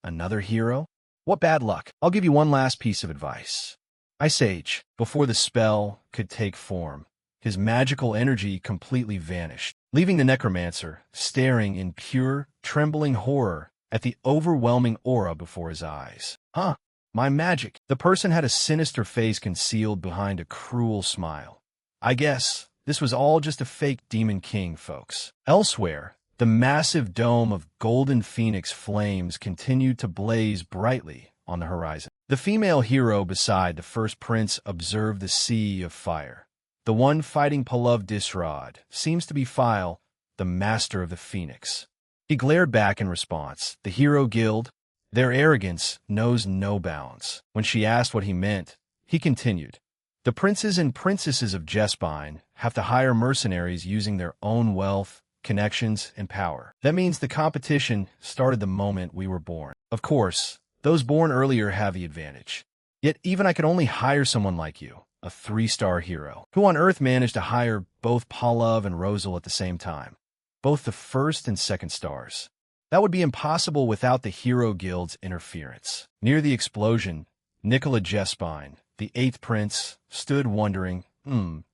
S1: "Another hero? What bad luck. I'll give you one last piece of advice." Ice Age, before the spell could take form, his magical energy completely vanished, leaving the necromancer staring in pure, trembling horror at the overwhelming aura before his eyes. "Huh, my magic." The person had a sinister face concealed behind a cruel smile. "I guess this was all just a fake Demon King, folks." Elsewhere, the massive dome of golden phoenix flames continued to blaze brightly on the horizon. The female hero beside the first prince observed the sea of fire. The one fighting Pavlov Disrod seems to be Phile, the master of the phoenix. He glared back in response. The hero guild, their arrogance knows no bounds. When she asked what he meant, he continued, "The princes and princesses of Jespine have to hire mercenaries using their own wealth, connections, and power. That means the competition started the moment we were born. Of course, those born earlier have the advantage. Yet even I could only hire someone like you, a 3-star hero. Who on earth managed to hire both Pavlov and Rosal at the same time? Both the 1st and 2nd stars. That would be impossible without the Hero Guild's interference." Near the explosion, Nicola Jespine, the 8th prince, stood wondering,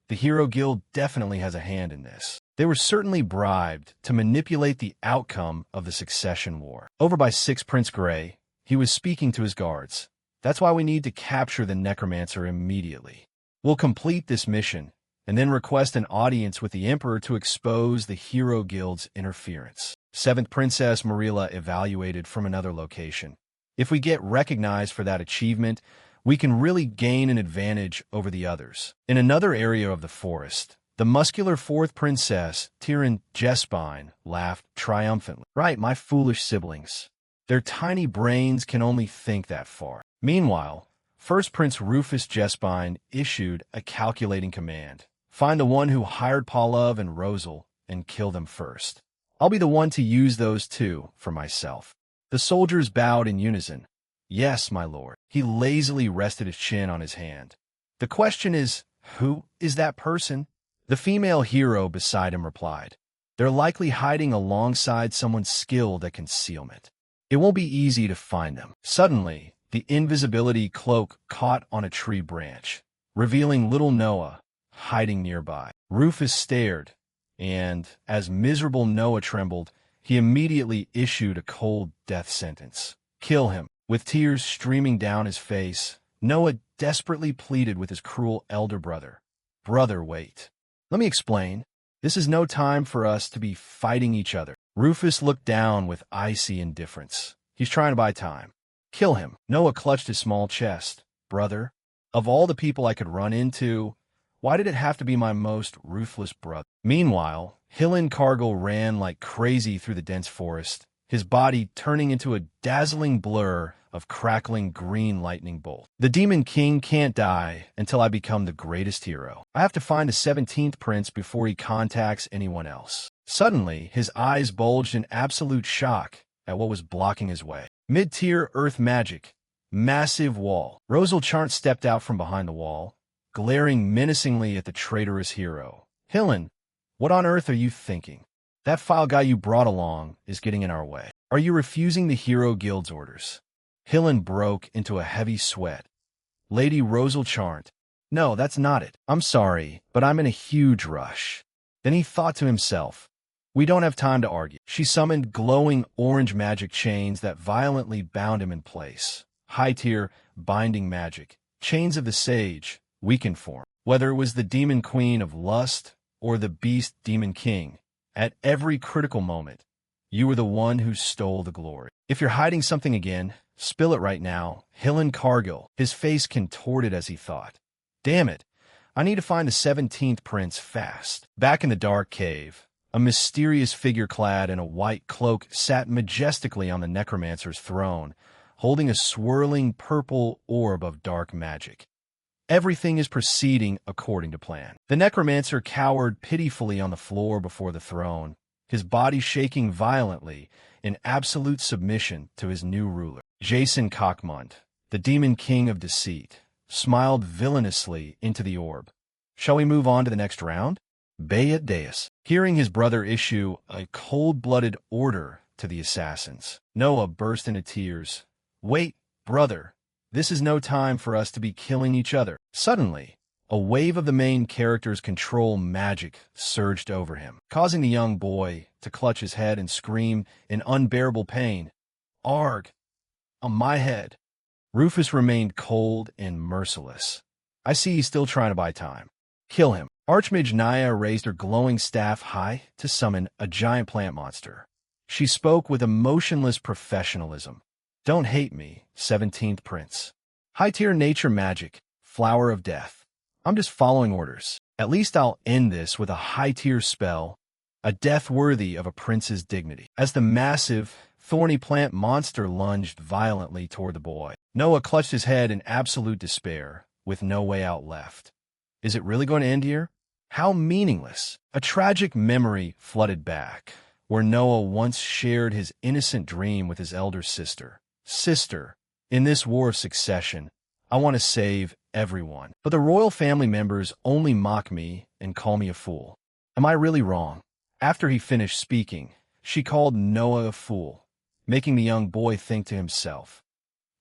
S1: The Hero Guild definitely has a hand in this. They were certainly bribed to manipulate the outcome of the succession war. Over by 6 Prince Gray, he was speaking to his guards. That's why we need to capture the necromancer immediately. We'll complete this mission, and then request an audience with the Emperor to expose the Hero Guild's interference. 7th Princess Marilla evaluated from another location. If we get recognized for that achievement, we can really gain an advantage over the others. In another area of the forest, the muscular 4th Princess, Tyrion Jespine, laughed triumphantly. Right, my foolish siblings. Their tiny brains can only think that far. Meanwhile, 1st Prince Rufus Jespine issued a calculating command. Find the one who hired Paulav and Rosal and kill them first. I'll be the one to use those two for myself. The soldiers bowed in unison. Yes, my lord. He lazily rested his chin on his hand. The question is, who is that person? The female hero beside him replied. They're likely hiding alongside someone skilled at concealment. It won't be easy to find them. Suddenly, the invisibility cloak caught on a tree branch, revealing little Noah hiding nearby. Rufus stared, and, as miserable Noah trembled, he immediately issued a cold death sentence. Kill him. With tears streaming down his face, Noah desperately pleaded with his cruel elder brother. Brother, wait. Let me explain. This is no time for us to be fighting each other. Rufus looked down with icy indifference. He's trying to buy time. Kill him. Noah clutched his small chest. Brother, of all the people I could run into, why did it have to be my most ruthless brother? Meanwhile, Hillen Cargill ran like crazy through the dense forest, his body turning into a dazzling blur of crackling green lightning bolts. The Demon King can't die until I become the greatest hero. I have to find the 17th prince before he contacts anyone else. Suddenly, his eyes bulged in absolute shock at what was blocking his way. Mid-tier earth magic. Massive wall. Rosal Charnt stepped out from behind the wall, glaring menacingly at the traitorous hero. Hillen, what on earth are you thinking? That file guy you brought along is getting in our way. Are you refusing the Hero Guild's orders? Hillen broke into a heavy sweat. Lady Rosal Charnt. No, that's not it. I'm sorry, but I'm in a huge rush. Then he thought to himself, we don't have time to argue. She summoned glowing orange magic chains that violently bound him in place. High-tier binding magic. Chains of the Sage, weakened form. Whether it was the Demon Queen of Lust or the Beast Demon King, at every critical moment, you were the one who stole the glory. If you're hiding something again, spill it right now. Hillen Cargill, his face contorted as he thought. Damn it, I need to find the 17th prince fast. Back in the dark cave, a mysterious figure clad in a white cloak sat majestically on the necromancer's throne, holding a swirling purple orb of dark magic. Everything is proceeding according to plan. The necromancer cowered pitifully on the floor before the throne, his body shaking violently in absolute submission to his new ruler. Jason Cockmund, the Demon King of Deceit, smiled villainously into the orb. Shall we move on to the next round? Bayet Deus. Hearing his brother issue a cold-blooded order to the assassins, Noah burst into tears. Wait, brother. This is no time for us to be killing each other. Suddenly, a wave of the main character's control magic surged over him, causing the young boy to clutch his head and scream in unbearable pain. Arg! On my head. Rufus remained cold and merciless. I see he's still trying to buy time. Kill him. Archmage Naya raised her glowing staff high to summon a giant plant monster. She spoke with emotionless professionalism. Don't hate me, 17th prince. High-tier nature magic, flower of death. I'm just following orders. At least I'll end this with a high-tier spell, a death worthy of a prince's dignity. As the massive, thorny plant monster lunged violently toward the boy, Noah clutched his head in absolute despair, with no way out left. Is it really going to end here? How meaningless. A tragic memory flooded back, where Noah once shared his innocent dream with his elder sister. Sister, in this war of succession, I want to save everyone. But the royal family members only mock me and call me a fool. Am I really wrong? After he finished speaking, she called Noah a fool, making the young boy think to himself,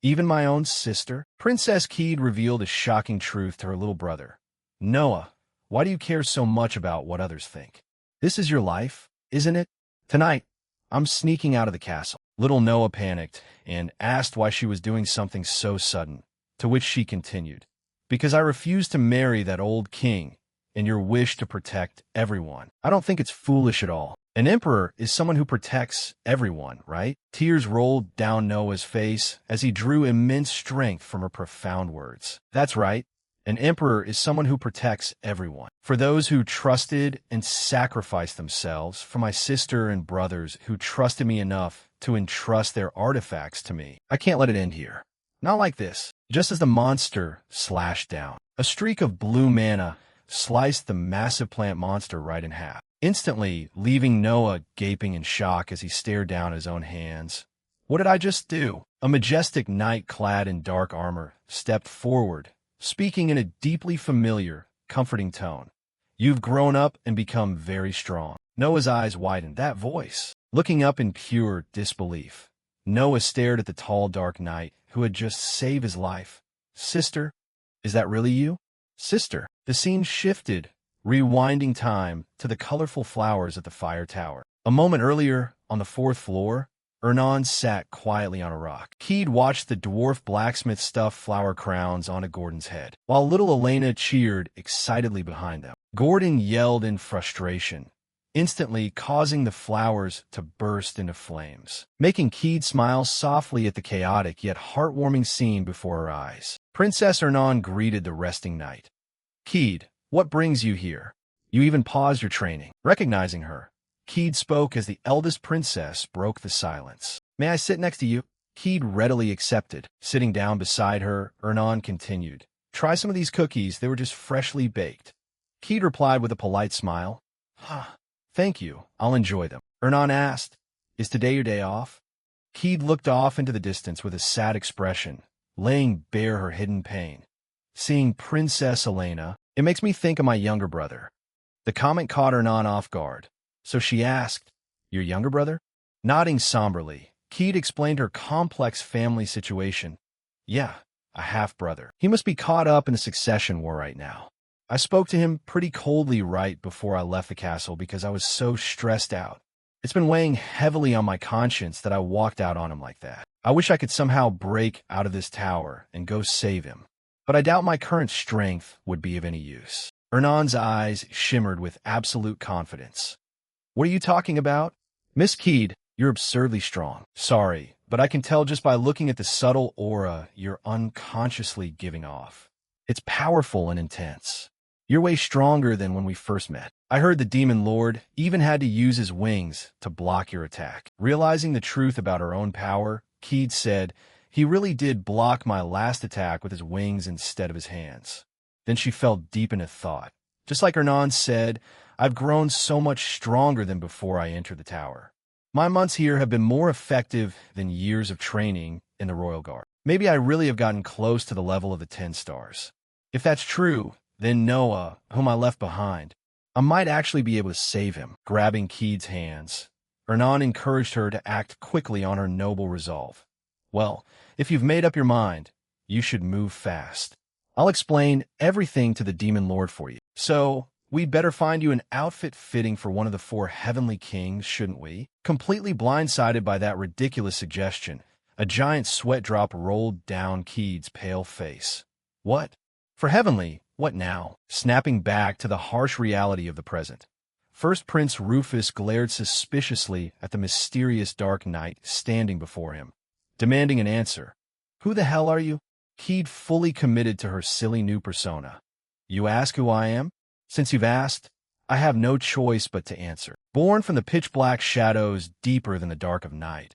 S1: even my own sister? Princess Keed revealed a shocking truth to her little brother. Noah, Why do you care so much about what others think? This is your life, isn't it? Tonight, I'm sneaking out of the castle. Little Noah panicked and asked why she was doing something so sudden, to which she continued, "Because I refuse to marry that old king, and your wish to protect everyone. I don't think it's foolish at all. An emperor is someone who protects everyone, right?" Tears rolled down Noah's face as he drew immense strength from her profound words. That's right. An emperor is someone who protects everyone. For those who trusted and sacrificed themselves, for my sister and brothers who trusted me enough to entrust their artifacts to me. I can't let it end here. Not like this. Just as the monster slashed down, a streak of blue mana sliced the massive plant monster right in half, instantly leaving Noah gaping in shock as he stared down at his own hands. What did I just do? A majestic knight clad in dark armor stepped forward, speaking in a deeply familiar, comforting tone. "You've grown up and become very strong." Noah's eyes widened. That voice. Looking up in pure disbelief, Noah stared at the tall, dark knight who had just saved his life. "Sister, is that really you?" "Sister." The scene shifted, rewinding time to the colorful flowers at the fire tower. A moment earlier, on the fourth floor, Ernan sat quietly on a rock. He'd watched the dwarf blacksmith stuff flower crowns onto Gordon's head, while little Elena cheered excitedly behind them. Gordon yelled in frustration, instantly causing the flowers to burst into flames, making Keed smile softly at the chaotic yet heartwarming scene before her eyes. Princess Ernan greeted the resting knight. "Keed, what brings you here? You even paused your training." Recognizing her, Keed spoke as the eldest princess broke the silence. "May I sit next to you?" Keed readily accepted. Sitting down beside her, Ernan continued, "Try some of these cookies. They were just freshly baked." Keed replied with a polite smile. "Thank you. I'll enjoy them." Ernan asked, "Is today your day off?" Keed looked off into the distance with a sad expression, laying bare her hidden pain. Seeing Princess Elena, "It makes me think of my younger brother." The comment caught Ernan off guard, so she asked, "Your younger brother?" Nodding somberly, Keed explained her complex family situation. "Yeah, a half-brother. He must be caught up in a succession war right now. I spoke to him pretty coldly right before I left the castle because I was so stressed out. It's been weighing heavily on my conscience that I walked out on him like that. I wish I could somehow break out of this tower and go save him, but I doubt my current strength would be of any use." Ernan's eyes shimmered with absolute confidence. "What are you talking about?" "Miss Keed, you're absurdly strong. Sorry, but I can tell just by looking at the subtle aura you're unconsciously giving off. It's powerful and intense. You're way stronger than when we first met. I heard the Demon Lord even had to use his wings to block your attack." Realizing the truth about her own power, Keed said, "He really did block my last attack with his wings instead of his hands." Then she fell deep into thought. Just like Hernan said, I've grown so much stronger than before I entered the tower. My months here have been more effective than years of training in the Royal Guard. Maybe I really have gotten close to the level of the 10 stars. If that's true, then Noah, whom I left behind, I might actually be able to save him. Grabbing Keed's hands, Hernan encouraged her to act quickly on her noble resolve. "Well, if you've made up your mind, you should move fast. I'll explain everything to the Demon Lord for you. So, we'd better find you an outfit fitting for one of the 4 heavenly kings, shouldn't we?" Completely blindsided by that ridiculous suggestion, a giant sweat drop rolled down Keed's pale face. "What? For heavenly? What now?" Snapping back to the harsh reality of the present, First Prince Rufus glared suspiciously at the mysterious dark knight standing before him, demanding an answer. "Who the hell are you?" Keed fully committed to her silly new persona. "You ask who I am? Since you've asked, I have no choice but to answer. Born from the pitch-black shadows deeper than the dark of night,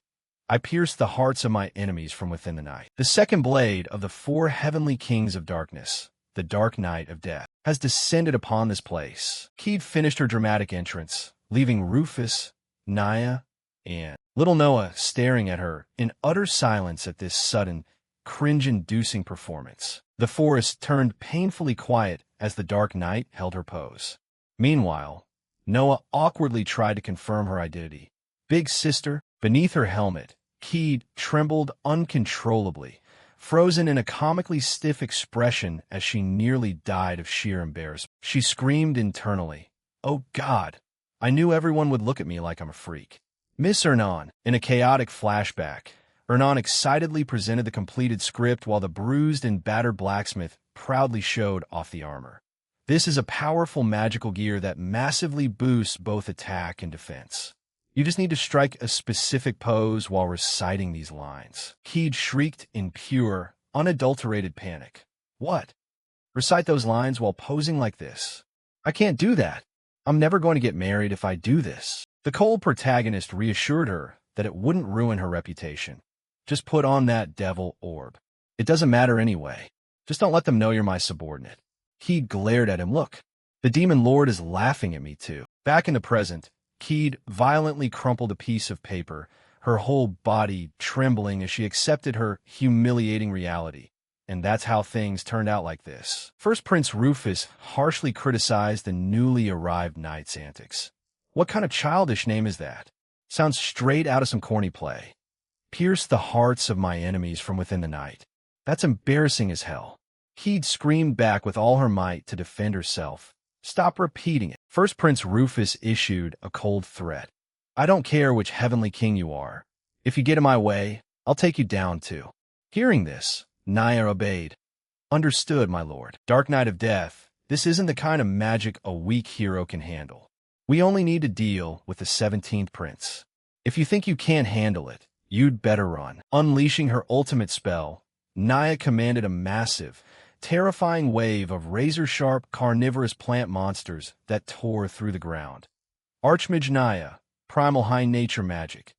S1: I pierced the hearts of my enemies from within the night. The second blade of the 4 heavenly kings of darkness, the Dark Knight of Death, has descended upon this place." Keed finished her dramatic entrance, leaving Rufus, Naya, and little Noah staring at her in utter silence at this sudden, cringe-inducing performance. The forest turned painfully quiet as the Dark Knight held her pose. Meanwhile, Noah awkwardly tried to confirm her identity. "Big sister." Beneath her helmet, Keed trembled uncontrollably, frozen in a comically stiff expression as she nearly died of sheer embarrassment. She screamed internally, "Oh God, I knew everyone would look at me like I'm a freak." Miss Ernan, in a chaotic flashback, Ernan excitedly presented the completed script while the bruised and battered blacksmith proudly showed off the armor. This is a powerful magical gear that massively boosts both attack and defense. You just need to strike a specific pose while reciting these lines. Keed shrieked in pure, unadulterated panic. What? Recite those lines while posing like this? I can't do that. I'm never going to get married if I do this. The cold protagonist reassured her that it wouldn't ruin her reputation. Just put on that devil orb. It doesn't matter anyway. Just don't let them know you're my subordinate. Keed glared at him. Look, the demon lord is laughing at me too. Back in the present, Keed violently crumpled a piece of paper, her whole body trembling as she accepted her humiliating reality. And that's how things turned out like this. First Prince Rufus harshly criticized the newly arrived knight's antics. What kind of childish name is that? Sounds straight out of some corny play. Pierce the hearts of my enemies from within the night. That's embarrassing as hell. Keed screamed back with all her might to defend herself. Stop repeating it. First Prince Rufus issued a cold threat. I don't care which heavenly king you are. If you get in my way, I'll take you down too. Hearing this, Naya obeyed. Understood, my lord. Dark Knight of Death, this isn't the kind of magic a weak hero can handle. We only need to deal with the 17th prince. If you think you can't handle it, you'd better run. Unleashing her ultimate spell, Naya commanded a massive, terrifying wave of razor-sharp carnivorous plant monsters that tore through the ground. Archmage Naya, primal high-nature magic.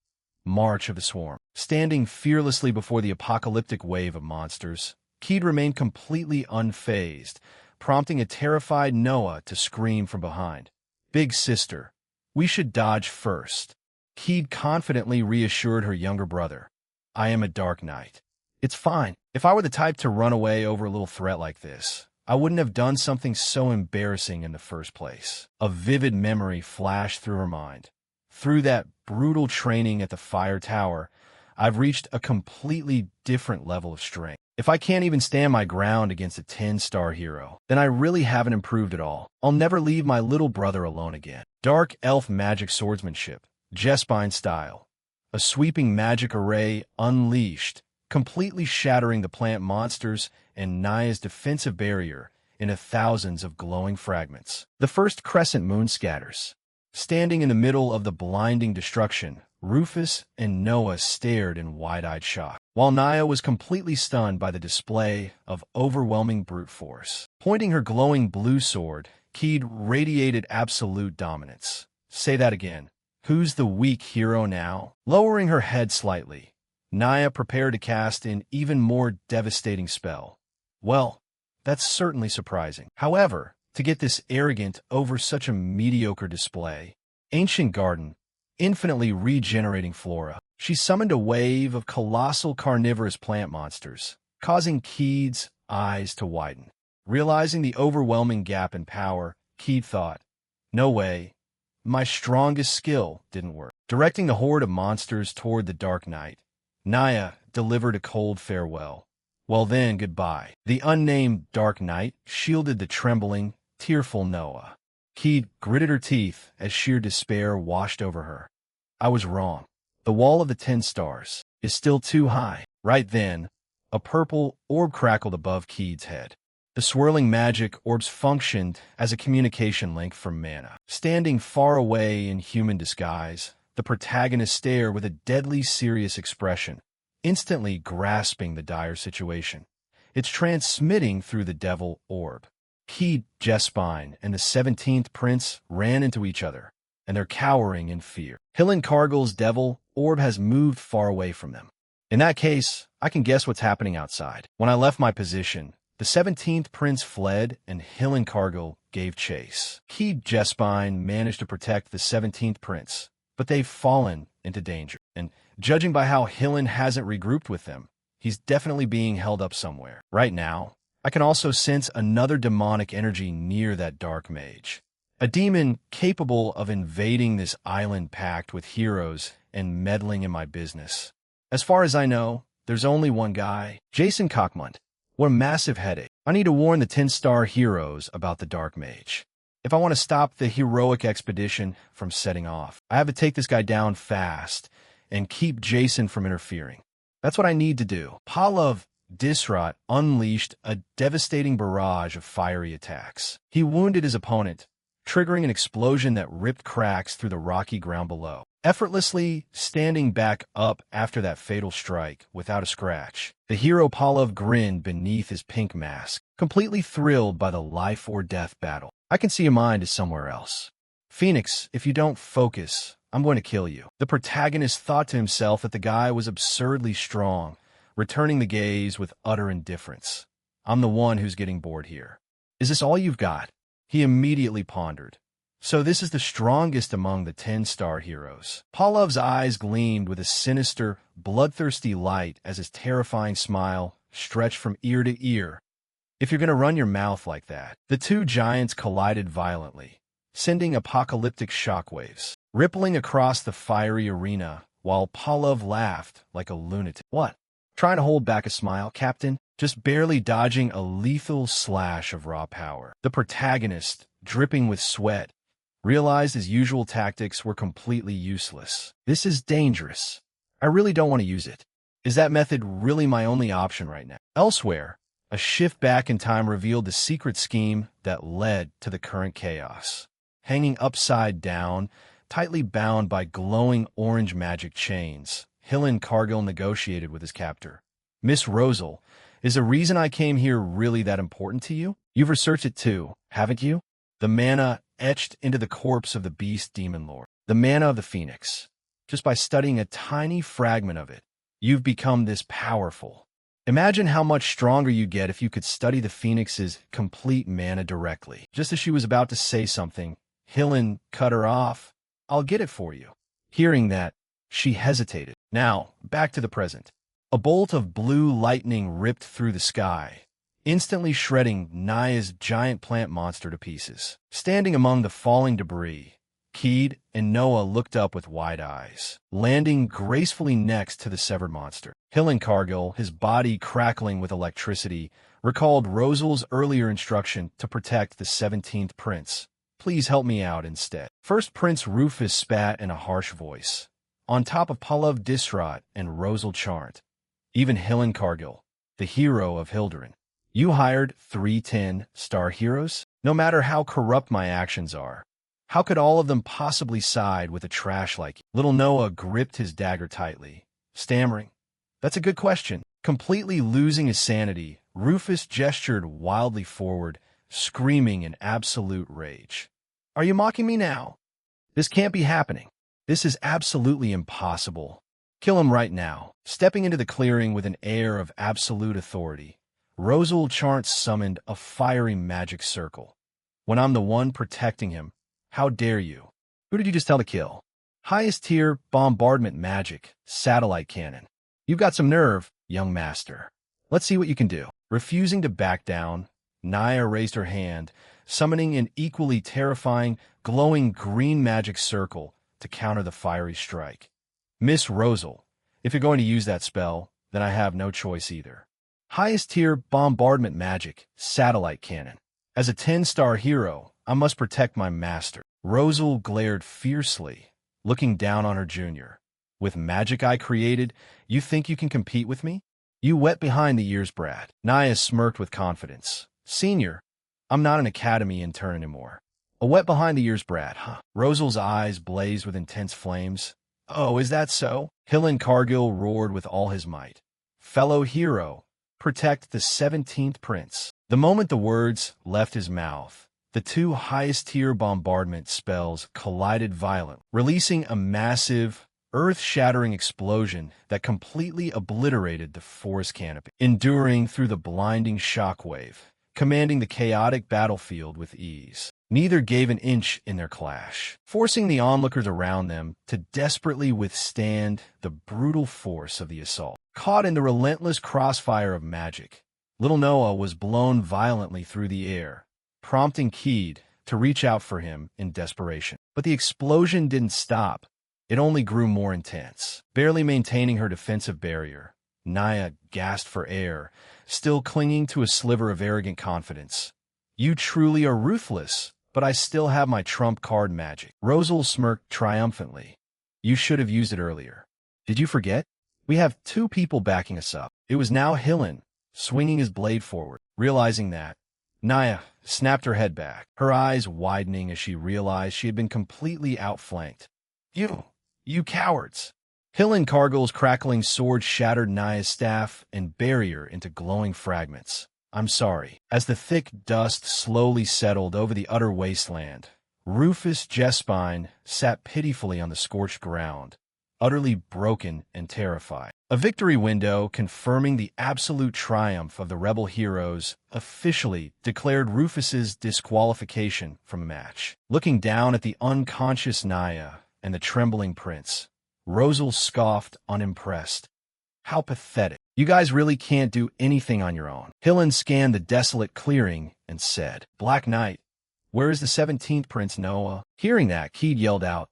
S1: March of the Swarm. Standing fearlessly before the apocalyptic wave of monsters, Keed remained completely unfazed, prompting a terrified Noah to scream from behind. Big sister, we should dodge first. Keed confidently reassured her younger brother. I am a Dark Knight. It's fine. If I were the type to run away over a little threat like this, I wouldn't have done something so embarrassing in the first place. A vivid memory flashed through her mind. Through that brutal training at the fire tower, I've reached a completely different level of strength. If I can't even stand my ground against a 10-star hero, then I really haven't improved at all. I'll never leave my little brother alone again. Dark elf magic swordsmanship, Jespine style. A sweeping magic array unleashed, completely shattering the plant monsters and Naya's defensive barrier into thousands of glowing fragments. The first crescent moon scatters. Standing in the middle of the blinding destruction, Rufus and Noah stared in wide-eyed shock, while Naya was completely stunned by the display of overwhelming brute force. Pointing her glowing blue sword, Keed radiated absolute dominance. Say that again. Who's the weak hero now? Lowering her head slightly, Naya prepared to cast an even more devastating spell. Well, that's certainly surprising. However, to get this arrogant over such a mediocre display, Ancient Garden, infinitely regenerating flora, she summoned a wave of colossal carnivorous plant monsters, causing Keed's eyes to widen. Realizing the overwhelming gap in power, Keed thought, no way, my strongest skill didn't work. Directing the horde of monsters toward the Dark Knight, Naya delivered a cold farewell. Well then, goodbye. The unnamed Dark Knight shielded the trembling, tearful Noah. Keed gritted her teeth as sheer despair washed over her. I was wrong. The wall of the 10 stars is still too high. Right then, a purple orb crackled above Keed's head. The swirling magic orbs functioned as a communication link for mana. Standing far away in human disguise, the protagonist stared with a deadly serious expression, instantly grasping the dire situation. It's transmitting through the devil orb. Keed, Jespine, and the 17th prince ran into each other, and they're cowering in fear. Cargill's devil orb has moved far away from them. In that case, I can guess what's happening outside. When I left my position, the 17th prince fled and Cargill gave chase. Keed, Jespine managed to protect the 17th prince, but they've fallen into danger. And judging by how Hillen hasn't regrouped with them, he's definitely being held up somewhere. Right now, I can also sense another demonic energy near that dark mage. A demon capable of invading this island packed with heroes and meddling in my business. As far as I know, There's only one guy. Jason Cockmund. What a massive headache. I need to warn the 10-star heroes about the Dark Mage. If I want to stop the heroic expedition from setting off, I have to take this guy down fast and keep Jason from interfering. That's what I need to do. Pallav Disrat unleashed a devastating barrage of fiery attacks. He wounded his opponent, triggering an explosion that ripped cracks through the rocky ground below, effortlessly standing back up after that fatal strike without a scratch. The hero Pallav grinned beneath his pink mask, completely thrilled by the life-or-death battle. I can see your mind is somewhere else. Phoenix, if you don't focus, I'm going to kill you. The protagonist thought to himself that the guy was absurdly strong, returning the gaze with utter indifference. I'm the one who's getting bored here. Is this all you've got? He immediately pondered. So this is the strongest among the 10-star heroes. Pallav's eyes gleamed with a sinister, bloodthirsty light as his terrifying smile stretched from ear to ear. If you're going to run your mouth like that. The two giants collided violently, sending apocalyptic shockwaves, rippling across the fiery arena while Pallav laughed like a lunatic. What? Trying to hold back a smile, Captain? Just barely dodging a lethal slash of raw power. The protagonist, dripping with sweat, realized his usual tactics were completely useless. This is dangerous. I really don't want to use it. Is that method really my only option right now? Elsewhere, a shift back in time revealed the secret scheme that led to the current chaos. Hanging upside down, tightly bound by glowing orange magic chains, Hillen Cargill negotiated with his captor. Miss Rosal, is the reason I came here really that important to you? You've researched it too, haven't you? The mana etched into the corpse of the beast demon lord. The mana of the phoenix. Just by studying a tiny fragment of it, you've become this powerful. Imagine how much stronger you'd get if you could study the phoenix's complete mana directly. Just as she was about to say something, Hillen cut her off. I'll get it for you. Hearing that, she hesitated. Now, back to the present. A bolt of blue lightning ripped through the sky, instantly shredding Naya's giant plant monster to pieces. Standing among the falling debris, Keed and Noah looked up with wide eyes, landing gracefully next to the severed monster. Hillen Cargill, his body crackling with electricity, recalled Rosal's earlier instruction to protect the 17th prince. Please help me out instead. First Prince Rufus spat in a harsh voice, on top of Pallav Disrat and Rosal Charnt. Even Hillen Cargill, the hero of Hildurin. You hired 3 10-star heroes? No matter how corrupt my actions are, how could all of them possibly side with a trash like you? Little Noah gripped his dagger tightly, stammering. That's a good question. Completely losing his sanity, Rufus gestured wildly forward, screaming in absolute rage. Are you mocking me now? This can't be happening. This is absolutely impossible. Kill him right now. Stepping into the clearing with an air of absolute authority, Rosal Charnt summoned a fiery magic circle. When I'm the one protecting him, how dare you? Who did you just tell to kill? Highest tier bombardment magic, satellite cannon. You've got some nerve, young master. Let's see what you can do. Refusing to back down, Naya raised her hand, summoning an equally terrifying, glowing green magic circle to counter the fiery strike. Miss Rosal, if you're going to use that spell, then I have no choice either. Highest tier bombardment magic, satellite cannon. As a 10-star hero, I must protect my master. Rosal glared fiercely, looking down on her junior. With magic I created, you think you can compete with me? You wet behind the ears, brat. Naya smirked with confidence. Senior, I'm not an academy intern anymore. A wet behind the ears brat, huh? Rosal's eyes blazed with intense flames. Oh, is that so? Hillen Cargill roared with all his might. Fellow hero, protect the 17th prince. The moment the words left his mouth, the two highest-tier bombardment spells collided violently, releasing a massive, earth-shattering explosion that completely obliterated the forest canopy, enduring through the blinding shockwave, commanding the chaotic battlefield with ease. Neither gave an inch in their clash, forcing the onlookers around them to desperately withstand the brutal force of the assault. Caught in the relentless crossfire of magic, little Noah was blown violently through the air, prompting Keed to reach out for him in desperation. But the explosion didn't stop. It only grew more intense. Barely maintaining her defensive barrier, Naya gasped for air, still clinging to a sliver of arrogant confidence. You truly are ruthless, but I still have my trump card magic. Rosal smirked triumphantly. You should have used it earlier. Did you forget? We have two people backing us up. It was now Hillen, swinging his blade forward. Realizing that, Naya snapped her head back, her eyes widening as she realized she had been completely outflanked. You cowards! Hillen Cargill's crackling sword shattered Naya's staff and barrier into glowing fragments. I'm sorry. As the thick dust slowly settled over the utter wasteland, Rufus Jespine sat pitifully on the scorched ground, utterly broken and terrified. A victory window confirming the absolute triumph of the rebel heroes officially declared Rufus's disqualification from a match. Looking down at the unconscious Naya and the trembling prince, Rosal scoffed, unimpressed. How pathetic. You guys really can't do anything on your own. Hillen scanned the desolate clearing and said, Black Knight, where is the 17th Prince Noah? Hearing that, Keed yelled out,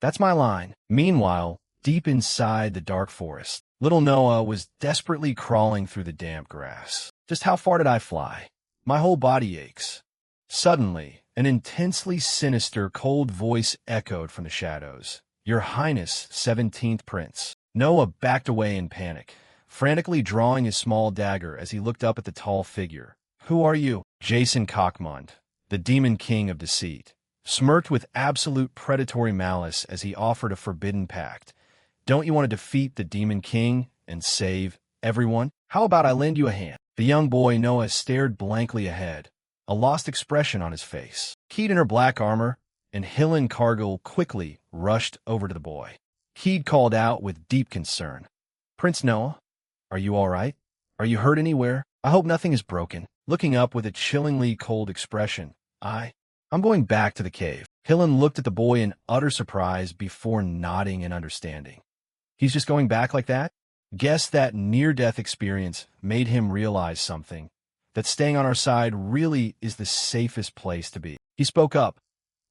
S1: That's my line. Meanwhile, deep inside the dark forest, little Noah was desperately crawling through the damp grass. Just how far did I fly? My whole body aches. Suddenly, an intensely sinister, cold voice echoed from the shadows. Your Highness, 17th Prince. Noah backed away in panic, frantically drawing his small dagger as he looked up at the tall figure. Who are you? Jason Cockmund, the Demon King of Deceit, smirked with absolute predatory malice as he offered a forbidden pact. Don't you want to defeat the Demon King and save everyone? How about I lend you a hand? The young boy Noah stared blankly ahead, a lost expression on his face. Keed in her black armor, and Hillen Cargill quickly rushed over to the boy. Keed called out with deep concern. Prince Noah, are you all right? Are you hurt anywhere? I hope nothing is broken. Looking up with a chillingly cold expression, I'm going back to the cave. Hillen looked at the boy in utter surprise before nodding in understanding. He's just going back like that? Guess that near-death experience made him realize something, that staying on our side really is the safest place to be. He spoke up.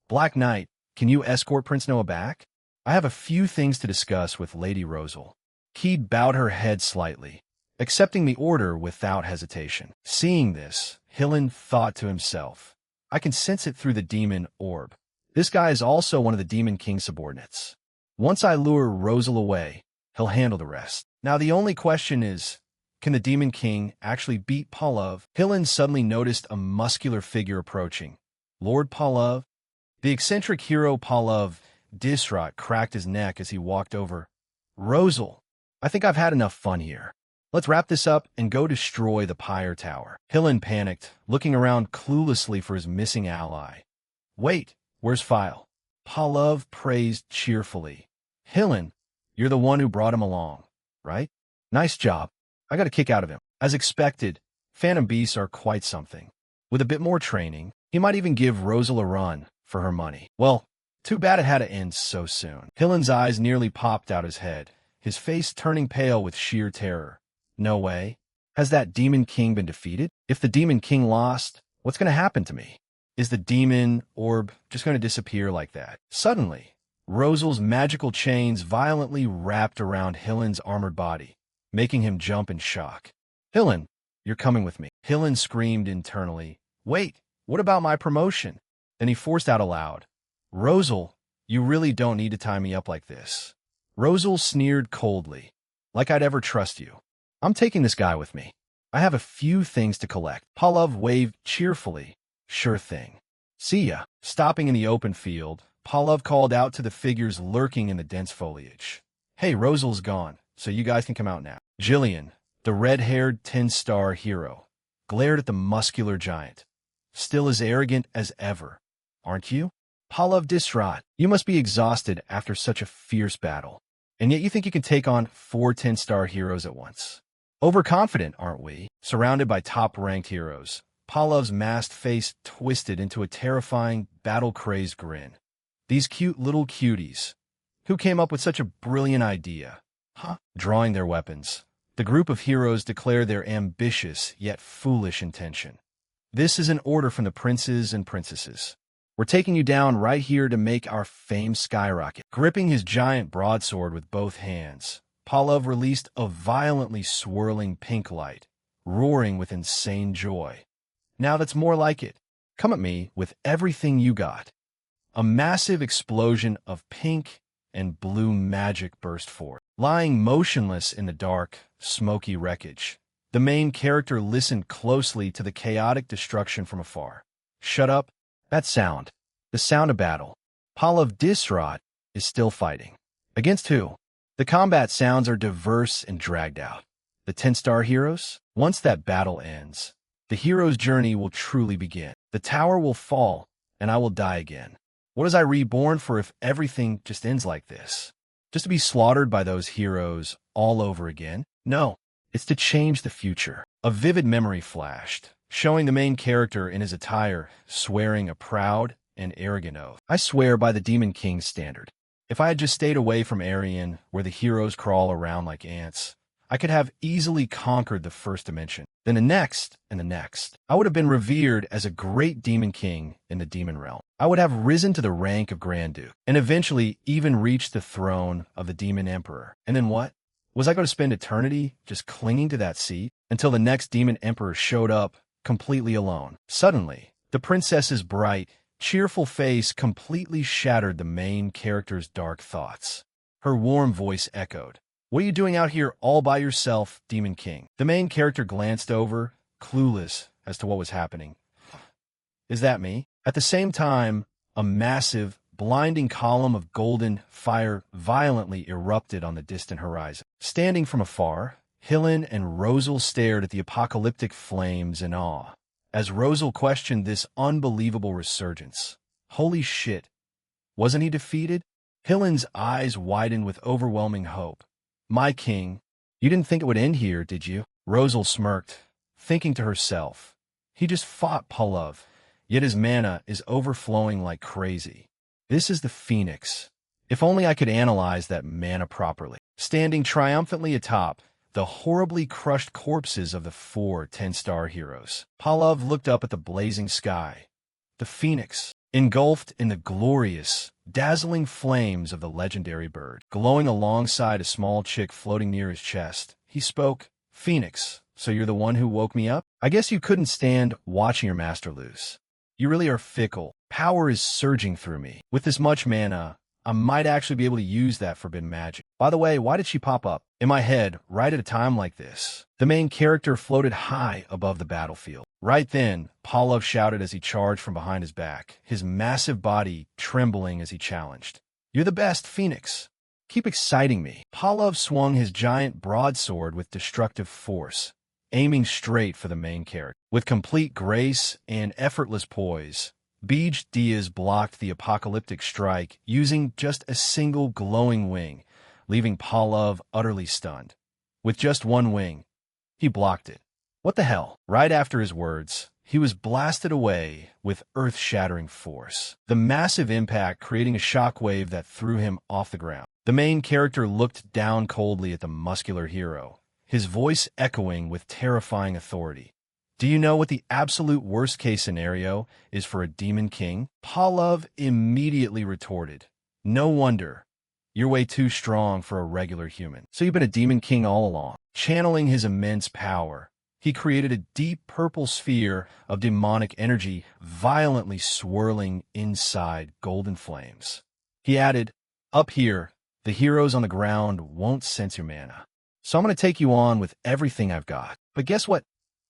S1: Black Knight, can you escort Prince Noah back? I have a few things to discuss with Lady Rosal. Keed bowed her head slightly, accepting the order without hesitation. Seeing this, Hillen thought to himself, I can sense it through the demon orb. This guy is also one of the Demon King's subordinates. Once I lure Rosal away, he'll handle the rest. Now the only question is, can the Demon King actually beat Pallov? Hillen suddenly noticed a muscular figure approaching. Lord Pallov? The eccentric hero Pallov Disrat cracked his neck as he walked over. Rosal, I think I've had enough fun here. Let's wrap this up and go destroy the Pyre Tower. Hillen panicked, looking around cluelessly for his missing ally. Wait, where's File? Pallov praised cheerfully. Hillen, you're the one who brought him along, right? Nice job. I got a kick out of him. As expected, Phantom Beasts are quite something. With a bit more training, he might even give Rosal a run for her money. Well, too bad it had to end so soon. Hillen's eyes nearly popped out his head, his face turning pale with sheer terror. No way. Has that Demon King been defeated? If the Demon King lost, what's going to happen to me? Is the demon orb just going to disappear like that? Suddenly, Rosal's magical chains violently wrapped around Hillen's armored body, making him jump in shock. Hillen, you're coming with me. Hillen screamed internally. Wait, what about my promotion? Then he forced out aloud. Rosal, you really don't need to tie me up like this. Rosal sneered coldly. Like I'd ever trust you. I'm taking this guy with me. I have a few things to collect. Pallov waved cheerfully. Sure thing. See ya. Stopping in the open field, Pallov called out to the figures lurking in the dense foliage. Hey, Rosal's gone, so you guys can come out now. Jillian, the red-haired 10-star hero, glared at the muscular giant. Still as arrogant as ever, aren't you? Pallov Disrat, you must be exhausted after such a fierce battle. And yet you think you can take on 4 10-star heroes at once. Overconfident, aren't we? Surrounded by top-ranked heroes, Pallov's masked face twisted into a terrifying, battle-crazed grin. These cute little cuties. Who came up with such a brilliant idea? Huh? Drawing their weapons, the group of heroes declare their ambitious yet foolish intention. This is an order from the princes and princesses. We're taking you down right here to make our fame skyrocket. Gripping his giant broadsword with both hands, Pavlov released a violently swirling pink light, roaring with insane joy. Now that's more like it. Come at me with everything you got. A massive explosion of pink and blue magic burst forth. Lying motionless in the dark, smoky wreckage, the main character listened closely to the chaotic destruction from afar. Shut up. That sound. The sound of battle. Pavlov distraught is still fighting. Against who? The combat sounds are diverse and dragged out. The 10-star heroes? Once that battle ends, the hero's journey will truly begin. The tower will fall, and I will die again. What was I reborn for if everything just ends like this? Just to be slaughtered by those heroes all over again? No, it's to change the future. A vivid memory flashed, showing the main character in his attire, swearing a proud and arrogant oath. I swear by the Demon King's standard. If I had just stayed away from Arian, where the heroes crawl around like ants, I could have easily conquered the first dimension. Then the next, and the next. I would have been revered as a great Demon King in the Demon Realm. I would have risen to the rank of Grand Duke, and eventually even reached the throne of the Demon Emperor. And then what? Was I going to spend eternity just clinging to that seat until the next Demon Emperor showed up completely alone? Suddenly, the princess's bright, cheerful face completely shattered the main character's dark thoughts. Her warm voice echoed, "What are you doing out here all by yourself, Demon King?" The main character glanced over, clueless as to what was happening. Is that me? At the same time, a massive, blinding column of golden fire violently erupted on the distant horizon. Standing from afar, Hillen and Rosal stared at the apocalyptic flames in awe. As Rosal questioned this unbelievable resurgence. Holy shit. Wasn't he defeated? Hillen's eyes widened with overwhelming hope. My king, you didn't think it would end here, did you? Rosal smirked, thinking to herself. He just fought Pavlov, yet his mana is overflowing like crazy. This is the Phoenix. If only I could analyze that mana properly. Standing triumphantly atop the horribly crushed corpses of the 4 10-star heroes, Pavlov looked up at the blazing sky. The Phoenix, engulfed in the glorious, dazzling flames of the legendary bird, glowing alongside a small chick floating near his chest. He spoke, "Phoenix, so you're the one who woke me up? I guess you couldn't stand watching your master lose. You really are fickle. Power is surging through me. With this much mana, I might actually be able to use that forbidden magic. By the way, why did she pop up in my head right at a time like this?" The main character floated high above the battlefield. Right then, Pavlov shouted as he charged from behind his back, his massive body trembling as he challenged. "You're the best, Phoenix. Keep exciting me." Pavlov swung his giant broadsword with destructive force, aiming straight for the main character. With complete grace and effortless poise, Bij Diaz blocked the apocalyptic strike using just a single glowing wing, leaving Pavlov utterly stunned. With just one wing, he blocked it. What the hell? Right after his words, he was blasted away with earth-shattering force. The massive impact creating a shockwave that threw him off the ground. The main character looked down coldly at the muscular hero, his voice echoing with terrifying authority. "Do you know what the absolute worst-case scenario is for a Demon King?" Pavlov immediately retorted, "No wonder. You're way too strong for a regular human. So you've been a Demon King all along." Channeling his immense power, he created a deep purple sphere of demonic energy violently swirling inside golden flames. He added, "Up here, the heroes on the ground won't sense your mana. So I'm going to take you on with everything I've got. But guess what?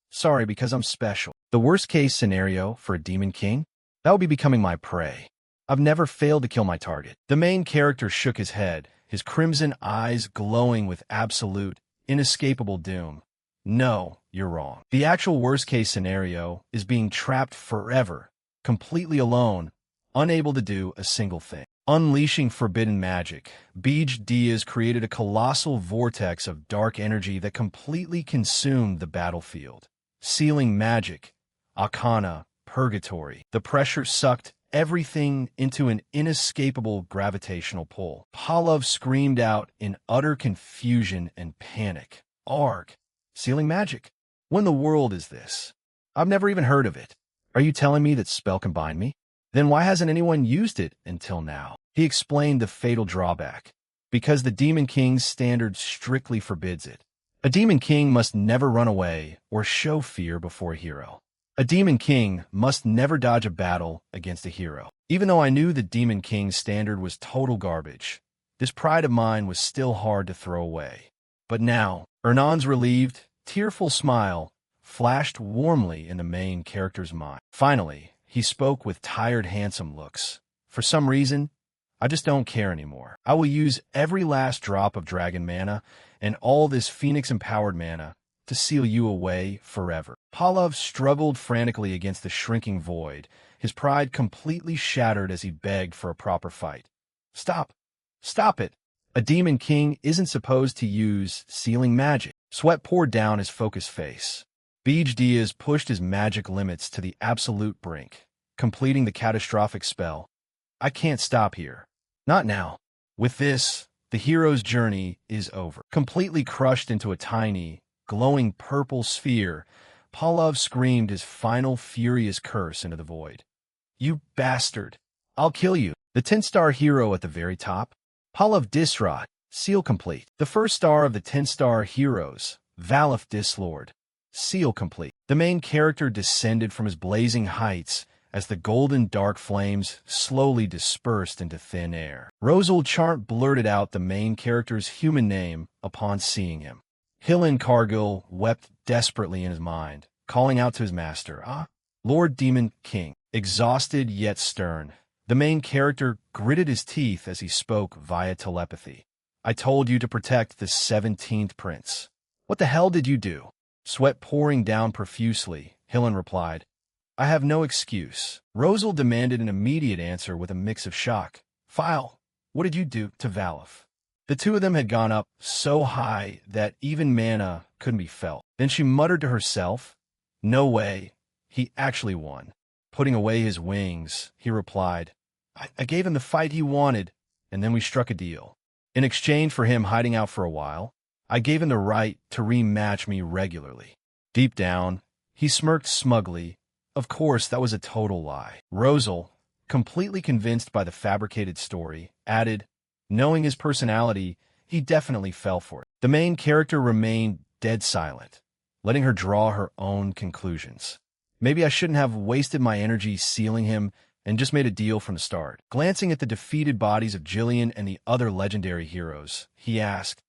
S1: Sorry, because I'm special. The worst-case scenario for a Demon King? That would be becoming my prey. I've never failed to kill my target." The main character shook his head, his crimson eyes glowing with absolute, inescapable doom. "No, you're wrong. The actual worst-case scenario is being trapped forever, completely alone, unable to do a single thing." Unleashing forbidden magic, Bij Diaz created a colossal vortex of dark energy that completely consumed the battlefield. Sealing magic, arcana, purgatory. The pressure sucked everything into an inescapable gravitational pull. Pavlov screamed out in utter confusion and panic. "Arg! Sealing magic? When in the world is this? I've never even heard of it. Are you telling me that spell can bind me? Then why hasn't anyone used it until now?" He explained the fatal drawback. Because the Demon King's standard strictly forbids it. A Demon King must never run away or show fear before a hero. A Demon King must never dodge a battle against a hero. Even though I knew the Demon King's standard was total garbage, this pride of mine was still hard to throw away. But now, Ernan's relieved, tearful smile flashed warmly in the main character's mind. Finally, he spoke with tired, handsome looks. For some reason, I just don't care anymore. I will use every last drop of dragon mana and all this phoenix-empowered mana to seal you away forever. Pallav struggled frantically against the shrinking void, his pride completely shattered as he begged for a proper fight. Stop! Stop it! A Demon King isn't supposed to use sealing magic. Sweat poured down his focused face. Bij Diaz pushed his magic limits to the absolute brink, completing the catastrophic spell. I can't stop here. Not now. With this, the hero's journey is over. Completely crushed into a tiny, glowing purple sphere, Pallav screamed his final furious curse into the void. You bastard! I'll kill you! The 10-star hero at the very top? Pallav Disrot, seal complete. The first star of the 10-star heroes, Valif Dislord. Seal complete. The main character descended from his blazing heights as the golden dark flames slowly dispersed into thin air. Rosal Chart blurted out the main character's human name upon seeing him. Hillen Cargill wept desperately in his mind, calling out to his master, Lord Demon King. Exhausted yet stern, the main character gritted his teeth as he spoke via telepathy. I told you to protect the 17th prince. What the hell did you do? Sweat pouring down profusely, Hillen replied. I have no excuse. Rosal demanded an immediate answer with a mix of shock. File, what did you do to Valif? The two of them had gone up so high that even mana couldn't be felt. Then she muttered to herself, No way, he actually won. Putting away his wings, he replied, I gave him the fight he wanted, and then we struck a deal. In exchange for him hiding out for a while, I gave him the right to rematch me regularly. Deep down, he smirked smugly. Of course, that was a total lie. Rosal, completely convinced by the fabricated story, added, knowing his personality, he definitely fell for it. The main character remained dead silent, letting her draw her own conclusions. Maybe I shouldn't have wasted my energy sealing him and just made a deal from the start. Glancing at the defeated bodies of Jillian and the other legendary heroes, he asked,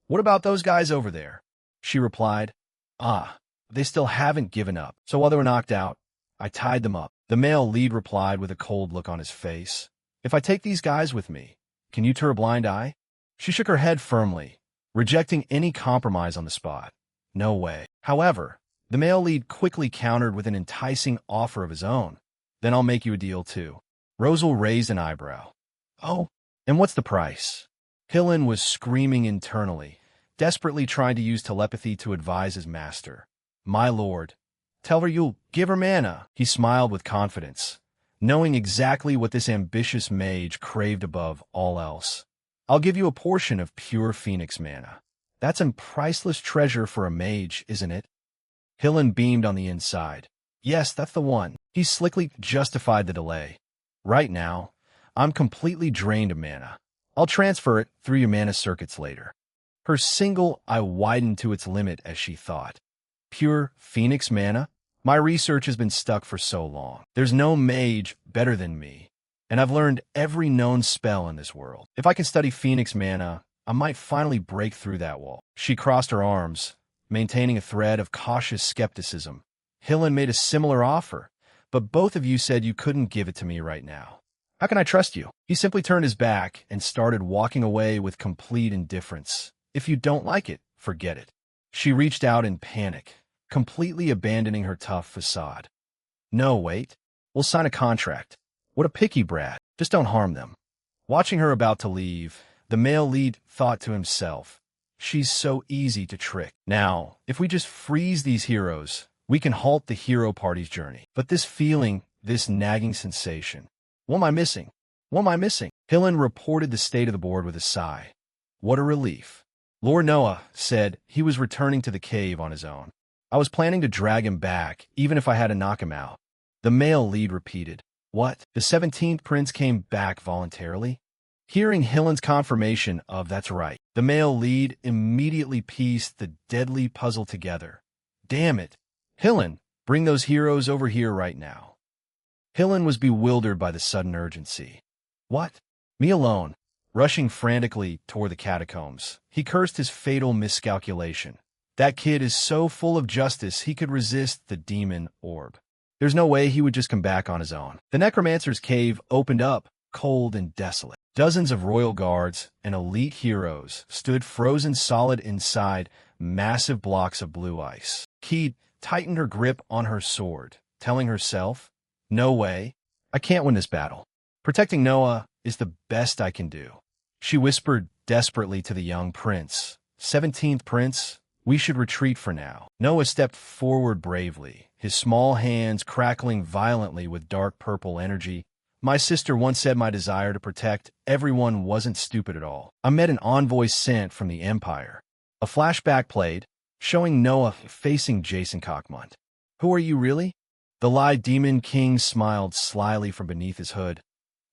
S1: What about those guys over there? She replied, They still haven't given up. So while they were knocked out, I tied them up. The male lead replied with a cold look on his face, If I take these guys with me, can you turn a blind eye? She shook her head firmly, rejecting any compromise on the spot. No way. However, the male lead quickly countered with an enticing offer of his own. Then I'll make you a deal too. Rosal raised an eyebrow. Oh, and what's the price? Hillen was screaming internally, desperately trying to use telepathy to advise his master. My lord, tell her you'll give her mana. He smiled with confidence, knowing exactly what this ambitious mage craved above all else. I'll give you a portion of pure phoenix mana. That's a priceless treasure for a mage, isn't it? Hillen beamed on the inside. Yes, that's the one. He slickly justified the delay. Right now, I'm completely drained of mana. I'll transfer it through your mana circuits later. Her single eye widened to its limit as she thought. Pure phoenix mana? My research has been stuck for so long. There's no mage better than me, and I've learned every known spell in this world. If I can study phoenix mana, I might finally break through that wall. She crossed her arms, maintaining a thread of cautious skepticism. Hillen made a similar offer, but both of you said you couldn't give it to me right now. How can I trust you? He simply turned his back and started walking away with complete indifference. If you don't like it, forget it. She reached out in panic, completely abandoning her tough facade. No, wait. We'll sign a contract. What a picky brat. Just don't harm them. Watching her about to leave, the male lead thought to himself, She's so easy to trick. Now, if we just freeze these heroes, we can halt the hero party's journey. But this feeling, this nagging sensation, what am I missing? What am I missing? Hillen reported the state of the board with a sigh. What a relief. Lord Noah said he was returning to the cave on his own. I was planning to drag him back, even if I had to knock him out. The male lead repeated, What? The 17th prince came back voluntarily? Hearing Hillen's confirmation of "that's right," the male lead immediately pieced the deadly puzzle together. "Damn it! Hillen, bring those heroes over here right now." Hillen was bewildered by the sudden urgency. "What? Me alone?" Rushing frantically toward the catacombs, he cursed his fatal miscalculation. That kid is so full of justice he could resist the demon orb. There's no way he would just come back on his own. The necromancer's cave opened up, cold and desolate. Dozens of royal guards and elite heroes stood frozen solid inside massive blocks of blue ice. Keed tightened her grip on her sword, telling herself, "No way. I can't win this battle. Protecting Noah is the best I can do." She whispered desperately to the young prince, "17th prince, we should retreat for now." Noah stepped forward bravely, his small hands crackling violently with dark purple energy. "My sister once said my desire to protect everyone wasn't stupid at all. I met an envoy sent from the Empire." A flashback played, showing Noah facing Jason Cockmont. "Who are you really?" The Lie Demon King smiled slyly from beneath his hood.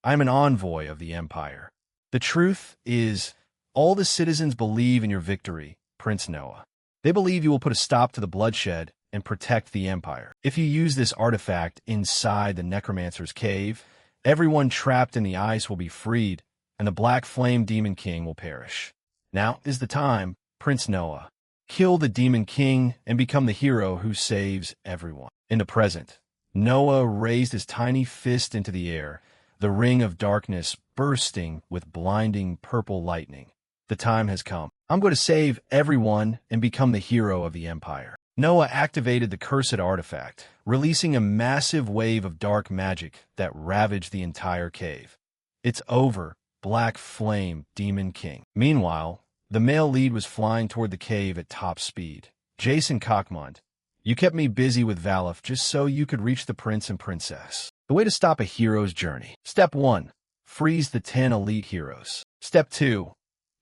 S1: "I'm an envoy of the Empire. The truth is, all the citizens believe in your victory, Prince Noah. They believe you will put a stop to the bloodshed and protect the Empire. If you use this artifact inside the Necromancer's cave, everyone trapped in the ice will be freed, and the Black Flame Demon King will perish. Now is the time, Prince Noah. Kill the Demon King and become the hero who saves everyone." In the present, Noah raised his tiny fist into the air, the ring of darkness bursting with blinding purple lightning. "The time has come. I'm going to save everyone and become the hero of the Empire." Noah activated the cursed artifact, releasing a massive wave of dark magic that ravaged the entire cave. "It's over, Black Flame Demon King." Meanwhile, the male lead was flying toward the cave at top speed. "Jason Cockmont, you kept me busy with Valif just so you could reach the prince and princess. The way to stop a hero's journey. Step 1. Freeze the 10 elite heroes. Step 2.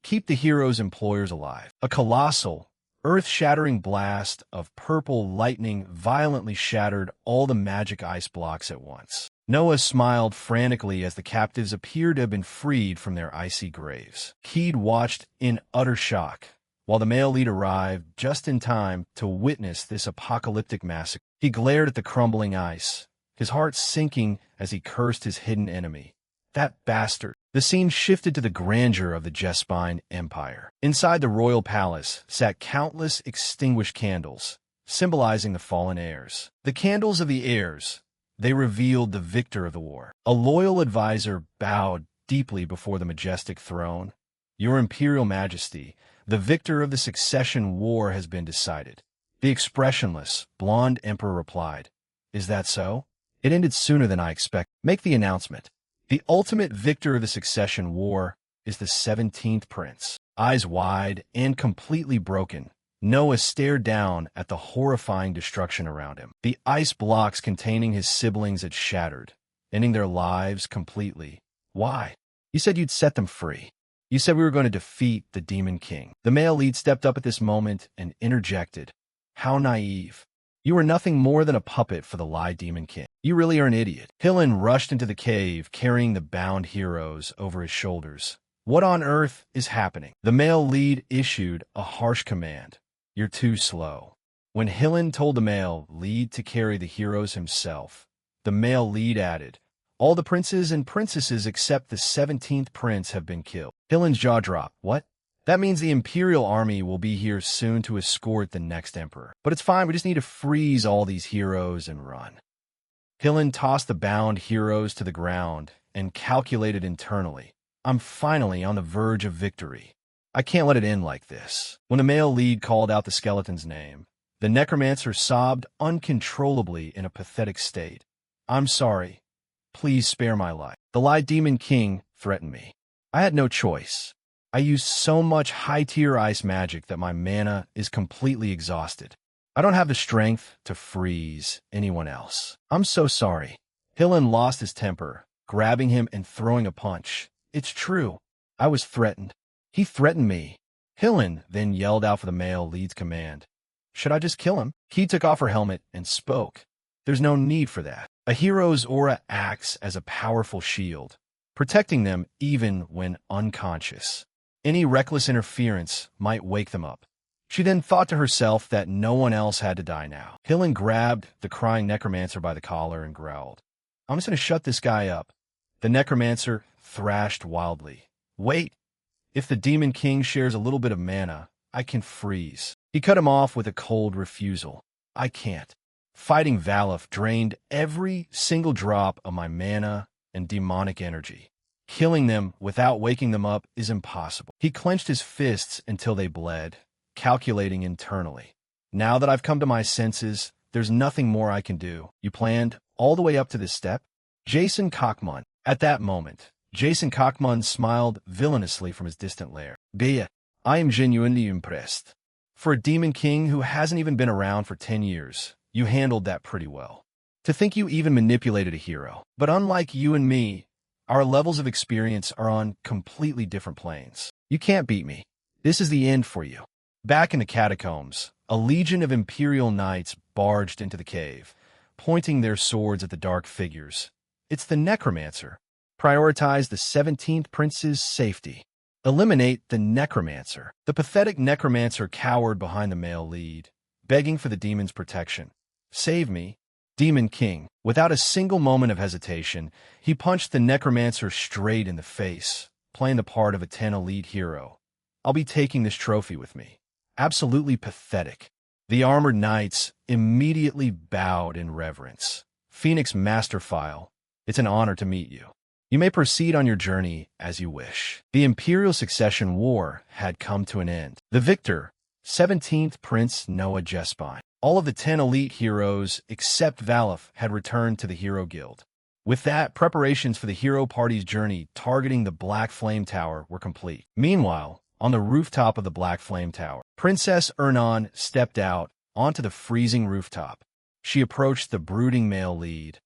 S1: Keep the heroes' employers alive." A colossal, earth-shattering blast of purple lightning violently shattered all the magic ice blocks at once. Noah smiled frantically as the captives appeared to have been freed from their icy graves. Keed watched in utter shock, while the male lead arrived just in time to witness this apocalyptic massacre. He glared at the crumbling ice, his heart sinking as he cursed his hidden enemy. That bastard. The scene shifted to the grandeur of the Jespine Empire. Inside the royal palace sat countless extinguished candles, symbolizing the fallen heirs. The candles of the heirs, they revealed the victor of the war. A loyal advisor bowed deeply before the majestic throne. "Your Imperial Majesty, the victor of the succession war has been decided." The expressionless, blonde emperor replied, "Is that so? It ended sooner than I expected. Make the announcement." The ultimate victor of the succession war is the 17th prince. Eyes wide and completely broken, Noah stared down at the horrifying destruction around him. The ice blocks containing his siblings had shattered, ending their lives completely. "Why? You said you'd set them free. You said we were going to defeat the Demon King." The male lead stepped up at this moment and interjected, "How naive. You were nothing more than a puppet for the Lie Demon King. You really are an idiot." Hillen rushed into the cave, carrying the bound heroes over his shoulders. "What on earth is happening?" The male lead issued a harsh command. "You're too slow." When Hillen told the male lead to carry the heroes himself, the male lead added, "All the princes and princesses except the 17th prince have been killed." Hillen's jaw dropped. "What? That means the Imperial army will be here soon to escort the next emperor. But it's fine, we just need to freeze all these heroes and run." Hillen tossed the bound heroes to the ground and calculated internally, "I'm finally on the verge of victory. I can't let it end like this." When the male lead called out the skeleton's name, the necromancer sobbed uncontrollably in a pathetic state. "I'm sorry. Please spare my life. The Lie Demon King threatened me. I had no choice. I used so much high-tier ice magic that my mana is completely exhausted. I don't have the strength to freeze anyone else. I'm so sorry." Hillen lost his temper, grabbing him and throwing a punch. "It's true. I was threatened. He threatened me." Hillen then yelled out for the male lead's command. "Should I just kill him?" He took off her helmet and spoke. "There's no need for that. A hero's aura acts as a powerful shield. protecting them even when unconscious. Any reckless interference might wake them up. She then thought to herself that no one else had to die now. Hillen grabbed the crying necromancer by the collar and growled, "I'm just going to shut this guy up." The necromancer thrashed wildly. "Wait, if the Demon King shares a little bit of mana, I can freeze." He cut him off with a cold refusal. "I can't. Fighting Valif drained every single drop of my mana and demonic energy. Killing them without waking them up is impossible." He clenched his fists until they bled, calculating internally. "Now that I've come to my senses, there's nothing more I can do. You planned all the way up to this step?" Jason Cockmun. At that moment, Jason Cockmun smiled villainously from his distant lair. "Bea, I am genuinely impressed. For a Demon King who hasn't even been around for 10 years, you handled that pretty well. To think you even manipulated a hero. But unlike you and me, our levels of experience are on completely different planes. You can't beat me. This is the end for you." Back in the catacombs, a legion of Imperial Knights barged into the cave, pointing their swords at the dark figures. It's the Necromancer. Prioritize the 17th Prince's safety. Eliminate the Necromancer. The pathetic Necromancer cowered behind the male lead, begging for the demon's protection. "Save me, Demon King." Without a single moment of hesitation, he punched the Necromancer straight in the face, playing the part of a 10 elite hero. "I'll be taking this trophy with me." Absolutely pathetic. The armored knights immediately bowed in reverence. "Phoenix Masterfile, it's an honor to meet you. You may proceed on your journey as you wish." The Imperial Succession War had come to an end. The victor, 17th Prince Noah Jespine. All of the 10 elite heroes, except Valif, had returned to the Hero Guild. With that, preparations for the hero party's journey targeting the Black Flame Tower were complete. Meanwhile, on the rooftop of the Black Flame Tower, Princess Ernan stepped out onto the freezing rooftop. She approached the brooding male lead.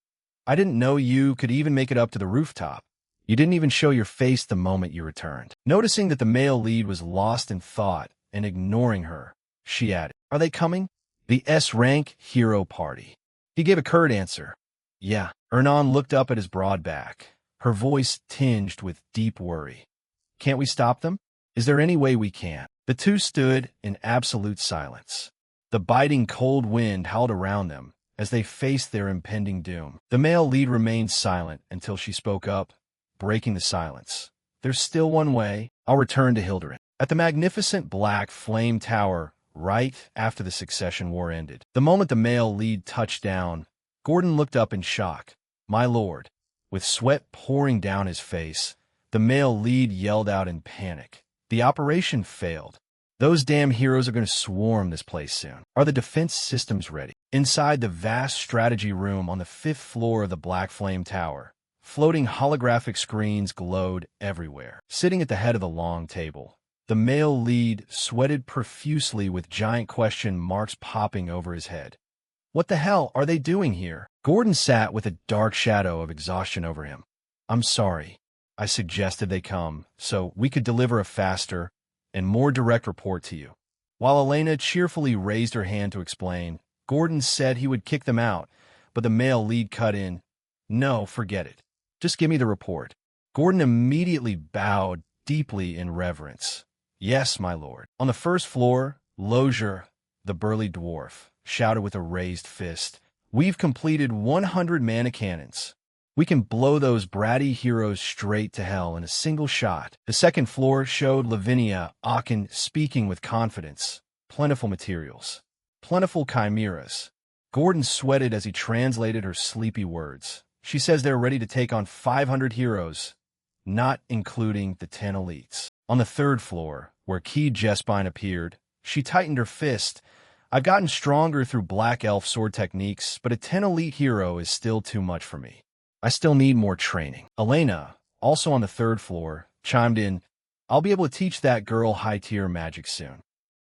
S1: "I didn't know you could even make it up to the rooftop. You didn't even show your face the moment you returned." Noticing that the male lead was lost in thought and ignoring her, she added, "Are they coming? The S-rank hero party." He gave a curt answer. "Yeah." Ernan looked up at his broad back, her voice tinged with deep worry. "Can't we stop them? Is there any way we can?" The two stood in absolute silence. The biting cold wind howled around them as they faced their impending doom. The male lead remained silent until she spoke up, breaking the silence. "There's still one way. I'll return to Hilderin." At the magnificent Black Flame Tower, right after the Succession War ended, the moment the male lead touched down, Gordon looked up in shock. "My lord." With sweat pouring down his face, the male lead yelled out in panic. "The operation failed. Those damn heroes are going to swarm this place soon. Are the defense systems ready?" Inside the vast strategy room on the 5th floor of the Black Flame Tower, floating holographic screens glowed everywhere. Sitting at the head of the long table, the male lead sweated profusely with giant question marks popping over his head. "What the hell are they doing here?" Gordon sat with a dark shadow of exhaustion over him. "I'm sorry. I suggested they come so we could deliver a faster and more direct report to you." While Elena cheerfully raised her hand to explain, Gordon said he would kick them out, but the male lead cut in. "No, forget it. Just give me the report." Gordon immediately bowed deeply in reverence. "Yes, my lord." On the 1st floor, Lozier, the burly dwarf, shouted with a raised fist, "We've completed 100 mana cannons. We can blow those bratty heroes straight to hell in a single shot." The 2nd floor showed Lavinia Aachen speaking with confidence. "Plentiful materials. Plentiful chimeras." Gordon sweated as he translated her sleepy words. "She says they're ready to take on 500 heroes, not including the 10 elites." On the 3rd floor, where Key Jespine appeared, she tightened her fist. "I've gotten stronger through Black Elf sword techniques, but a 10 elite hero is still too much for me. I still need more training." Elena, also on the 3rd floor, chimed in, "I'll be able to teach that girl high-tier magic soon."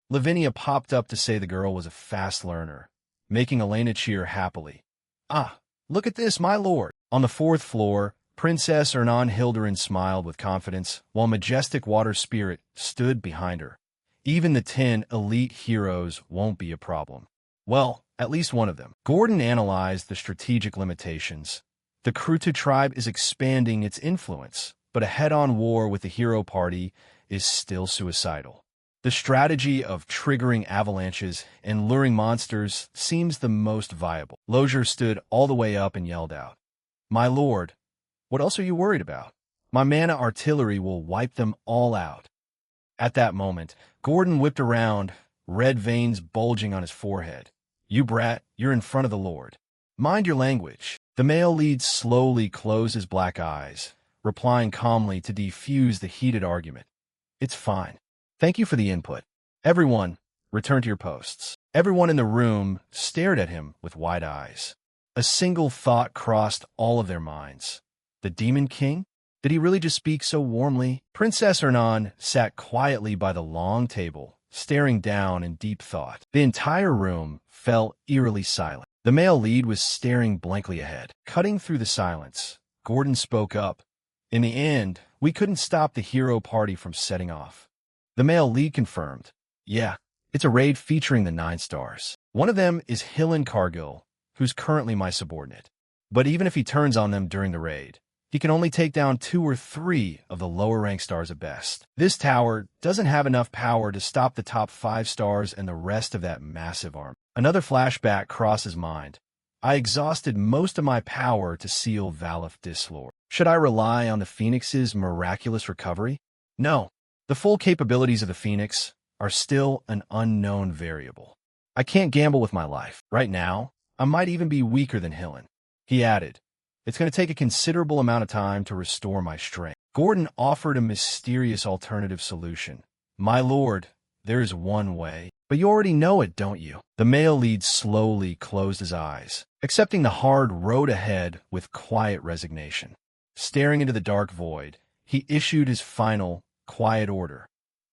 S1: Lavinia popped up to say the girl was a fast learner, making Elena cheer happily. "Ah, look at this, my lord." On the 4th floor, Princess Ernan Hilderin smiled with confidence, while Majestic Water Spirit stood behind her. "Even the 10 elite heroes won't be a problem. Well, at least one of them." Gordon analyzed the strategic limitations. The Krutu tribe is expanding its influence, but a head-on war with the hero party is still suicidal. The strategy of triggering avalanches and luring monsters seems the most viable. Lozier stood all the way up and yelled out, "My lord, what else are you worried about? My mana artillery will wipe them all out." At that moment, Gordon whipped around, red veins bulging on his forehead. "You brat, you're in front of the Lord. Mind your language." The male lead slowly closed his black eyes, replying calmly to defuse the heated argument. "It's fine. Thank you for the input. Everyone, return to your posts." Everyone in the room stared at him with wide eyes. A single thought crossed all of their minds. The Demon King? Did he really just speak so warmly? Princess Hernan sat quietly by the long table, staring down in deep thought. The entire room fell eerily silent. The male lead was staring blankly ahead. Cutting through the silence, Gordon spoke up. "In the end, we couldn't stop the hero party from setting off." The male lead confirmed, "Yeah, it's a raid featuring the 9 stars. One of them is Hillen Cargill, who's currently my subordinate. But even if he turns on them during the raid, he can only take down 2 or 3 of the lower-ranked stars at best. This tower doesn't have enough power to stop the top 5 stars and the rest of that massive army." Another flashback crossed his mind. "I exhausted most of my power to seal Valif Dislor. Should I rely on the Phoenix's miraculous recovery? No. The full capabilities of the Phoenix are still an unknown variable. I can't gamble with my life. Right now, I might even be weaker than Hillen." He added, "It's going to take a considerable amount of time to restore my strength." Gordon offered a mysterious alternative solution. "My lord, there is one way. But you already know it, don't you?" The male lead slowly closed his eyes, accepting the hard road ahead with quiet resignation. Staring into the dark void, he issued his final, quiet order.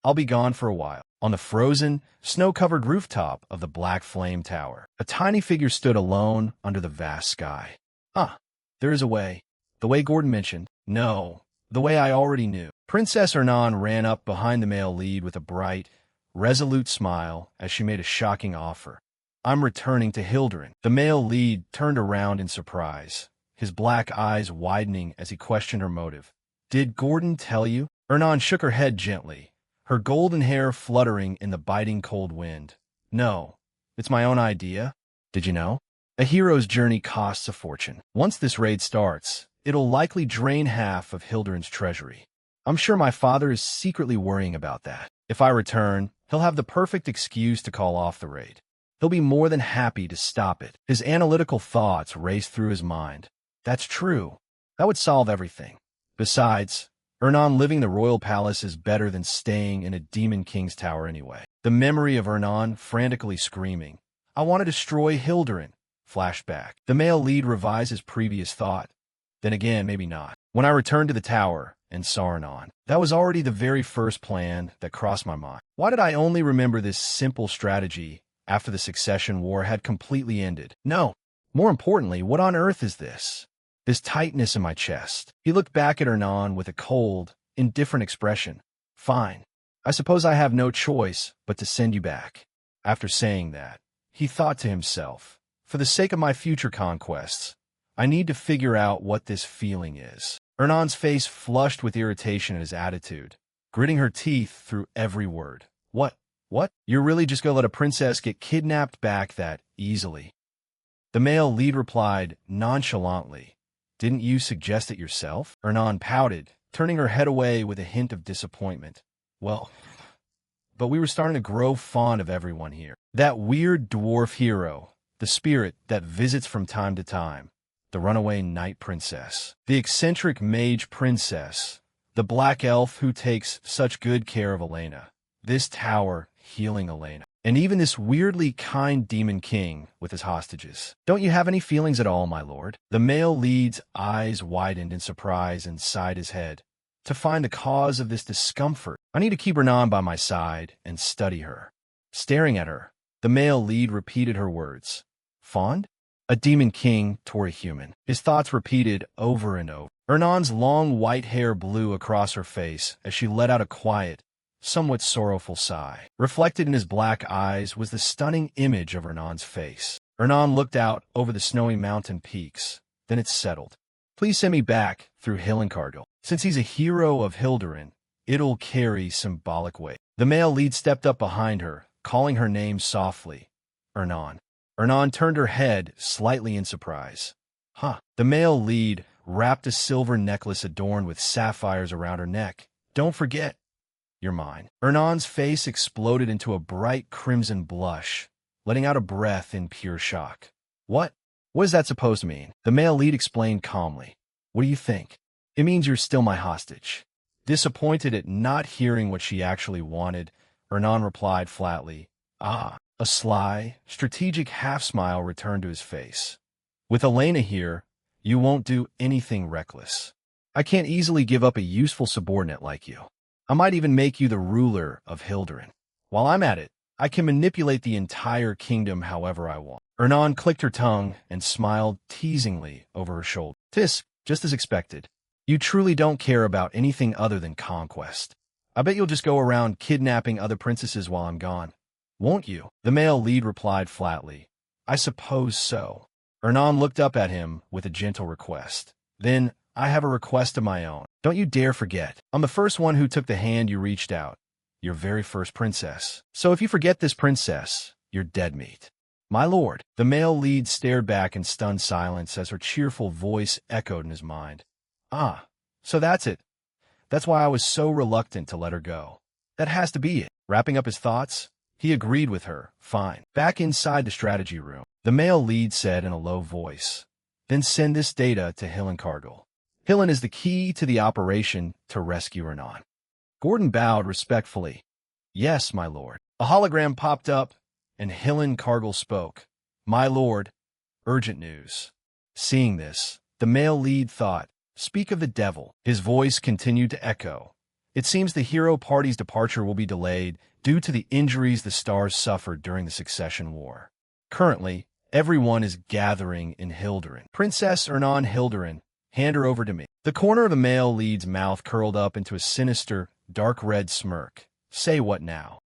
S1: "I'll be gone for a while." On the frozen, snow-covered rooftop of the Black Flame Tower, a tiny figure stood alone under the vast sky. "Ah, there is a way. The way Gordon mentioned. No, the way I already knew." Princess Hernan ran up behind the male lead with a bright, resolute smile as she made a shocking offer. "I'm returning to Hilderin." The male lead turned around in surprise, his black eyes widening as he questioned her motive. "Did Gordon tell you?" Hernan shook her head gently, her golden hair fluttering in the biting cold wind. "No, it's my own idea. Did you know? A hero's journey costs a fortune. Once this raid starts, it'll likely drain half of Hilderin's treasury. I'm sure my father is secretly worrying about that. If I return, he'll have the perfect excuse to call off the raid. He'll be more than happy to stop it." His analytical thoughts raced through his mind. That's true. That would solve everything. Besides, Hernan living in the royal palace is better than staying in a Demon King's tower anyway. The memory of Hernan frantically screaming, "I want to destroy Hilderin," flashed back. The male lead revised his previous thought. Then again, maybe not. "When I returned to the tower and saw Hernan, that was already the very first plan that crossed my mind. Why did I only remember this simple strategy after the succession war had completely ended? No. More importantly, what on earth is this? This tightness in my chest." He looked back at Hernan with a cold, indifferent expression. "Fine. I suppose I have no choice but to send you back." After saying that, he thought to himself, "For the sake of my future conquests, I need to figure out what this feeling is." Hernan's face flushed with irritation at his attitude, gritting her teeth through every word. What? You're really just gonna let a princess get kidnapped back that easily?" The male lead replied nonchalantly, "Didn't you suggest it yourself?" Hernan pouted, turning her head away with a hint of disappointment. "Well, but we were starting to grow fond of everyone here. That weird dwarf hero, the spirit that visits from time to time, the runaway night princess, the eccentric mage princess, the black elf who takes such good care of Elena, this tower healing Elena, and even this weirdly kind demon king with his hostages. Don't you have any feelings at all, my lord?" The male lead's eyes widened in surprise and sighed his head. "To find the cause of this discomfort, I need to keep Hernan by my side and study her." Staring at her, the male lead repeated her words. "Fond? A demon king toward a human." His thoughts repeated over and over. Hernan's long white hair blew across her face as she let out a quiet, somewhat sorrowful sigh. Reflected in his black eyes was the stunning image of Hernan's face. Hernan looked out over the snowy mountain peaks. Then it settled. Please send me back through Hillencargill. Since he's a hero of Hilderin, it'll carry symbolic weight. The male lead stepped up behind her, calling her name softly. Ernan. Ernan turned her head slightly in surprise. Huh. The male lead wrapped a silver necklace adorned with sapphires around her neck. Don't forget, you're mine. Ernan's face exploded into a bright crimson blush, letting out a breath in pure shock. What? What is that supposed to mean? The male lead explained calmly. What do you think? It means you're still my hostage. Disappointed at not hearing what she actually wanted, Ernan replied flatly. Ah. A sly, strategic half-smile returned to his face. With Elena here, you won't do anything reckless. I can't easily give up a useful subordinate like you. I might even make you the ruler of Hilderin. While I'm at it, I can manipulate the entire kingdom however I want. Ernan clicked her tongue and smiled teasingly over her shoulder. Tis, just as expected. You truly don't care about anything other than conquest. I bet you'll just go around kidnapping other princesses while I'm gone. Won't you? The male lead replied flatly. I suppose so. Ernan looked up at him with a gentle request. Then, I have a request of my own. Don't you dare forget. I'm the first one who took the hand you reached out. Your very first princess. So if you forget this princess, you're dead meat. My lord. The male lead stared back in stunned silence as her cheerful voice echoed in his mind. Ah, so that's it. That's why I was so reluctant to let her go. That has to be it. Wrapping up his thoughts, he agreed with her. Fine. Back inside the strategy room, the male lead said in a low voice, Then send this data to Hillencargill. Hillen is the key to the operation to rescue Ernan. Gordon bowed respectfully. Yes, my lord. A hologram popped up, and Hillencargill spoke. My lord, urgent news. Seeing this, the male lead thought, Speak of the devil. His voice continued to echo. It seems the hero party's departure will be delayed due to the injuries the stars suffered during the Succession War. Currently, everyone is gathering in Hilderin. Princess Ernan Hilderin, hand her over to me. The corner of the male lead's mouth curled up into a sinister, dark red smirk. Say what now?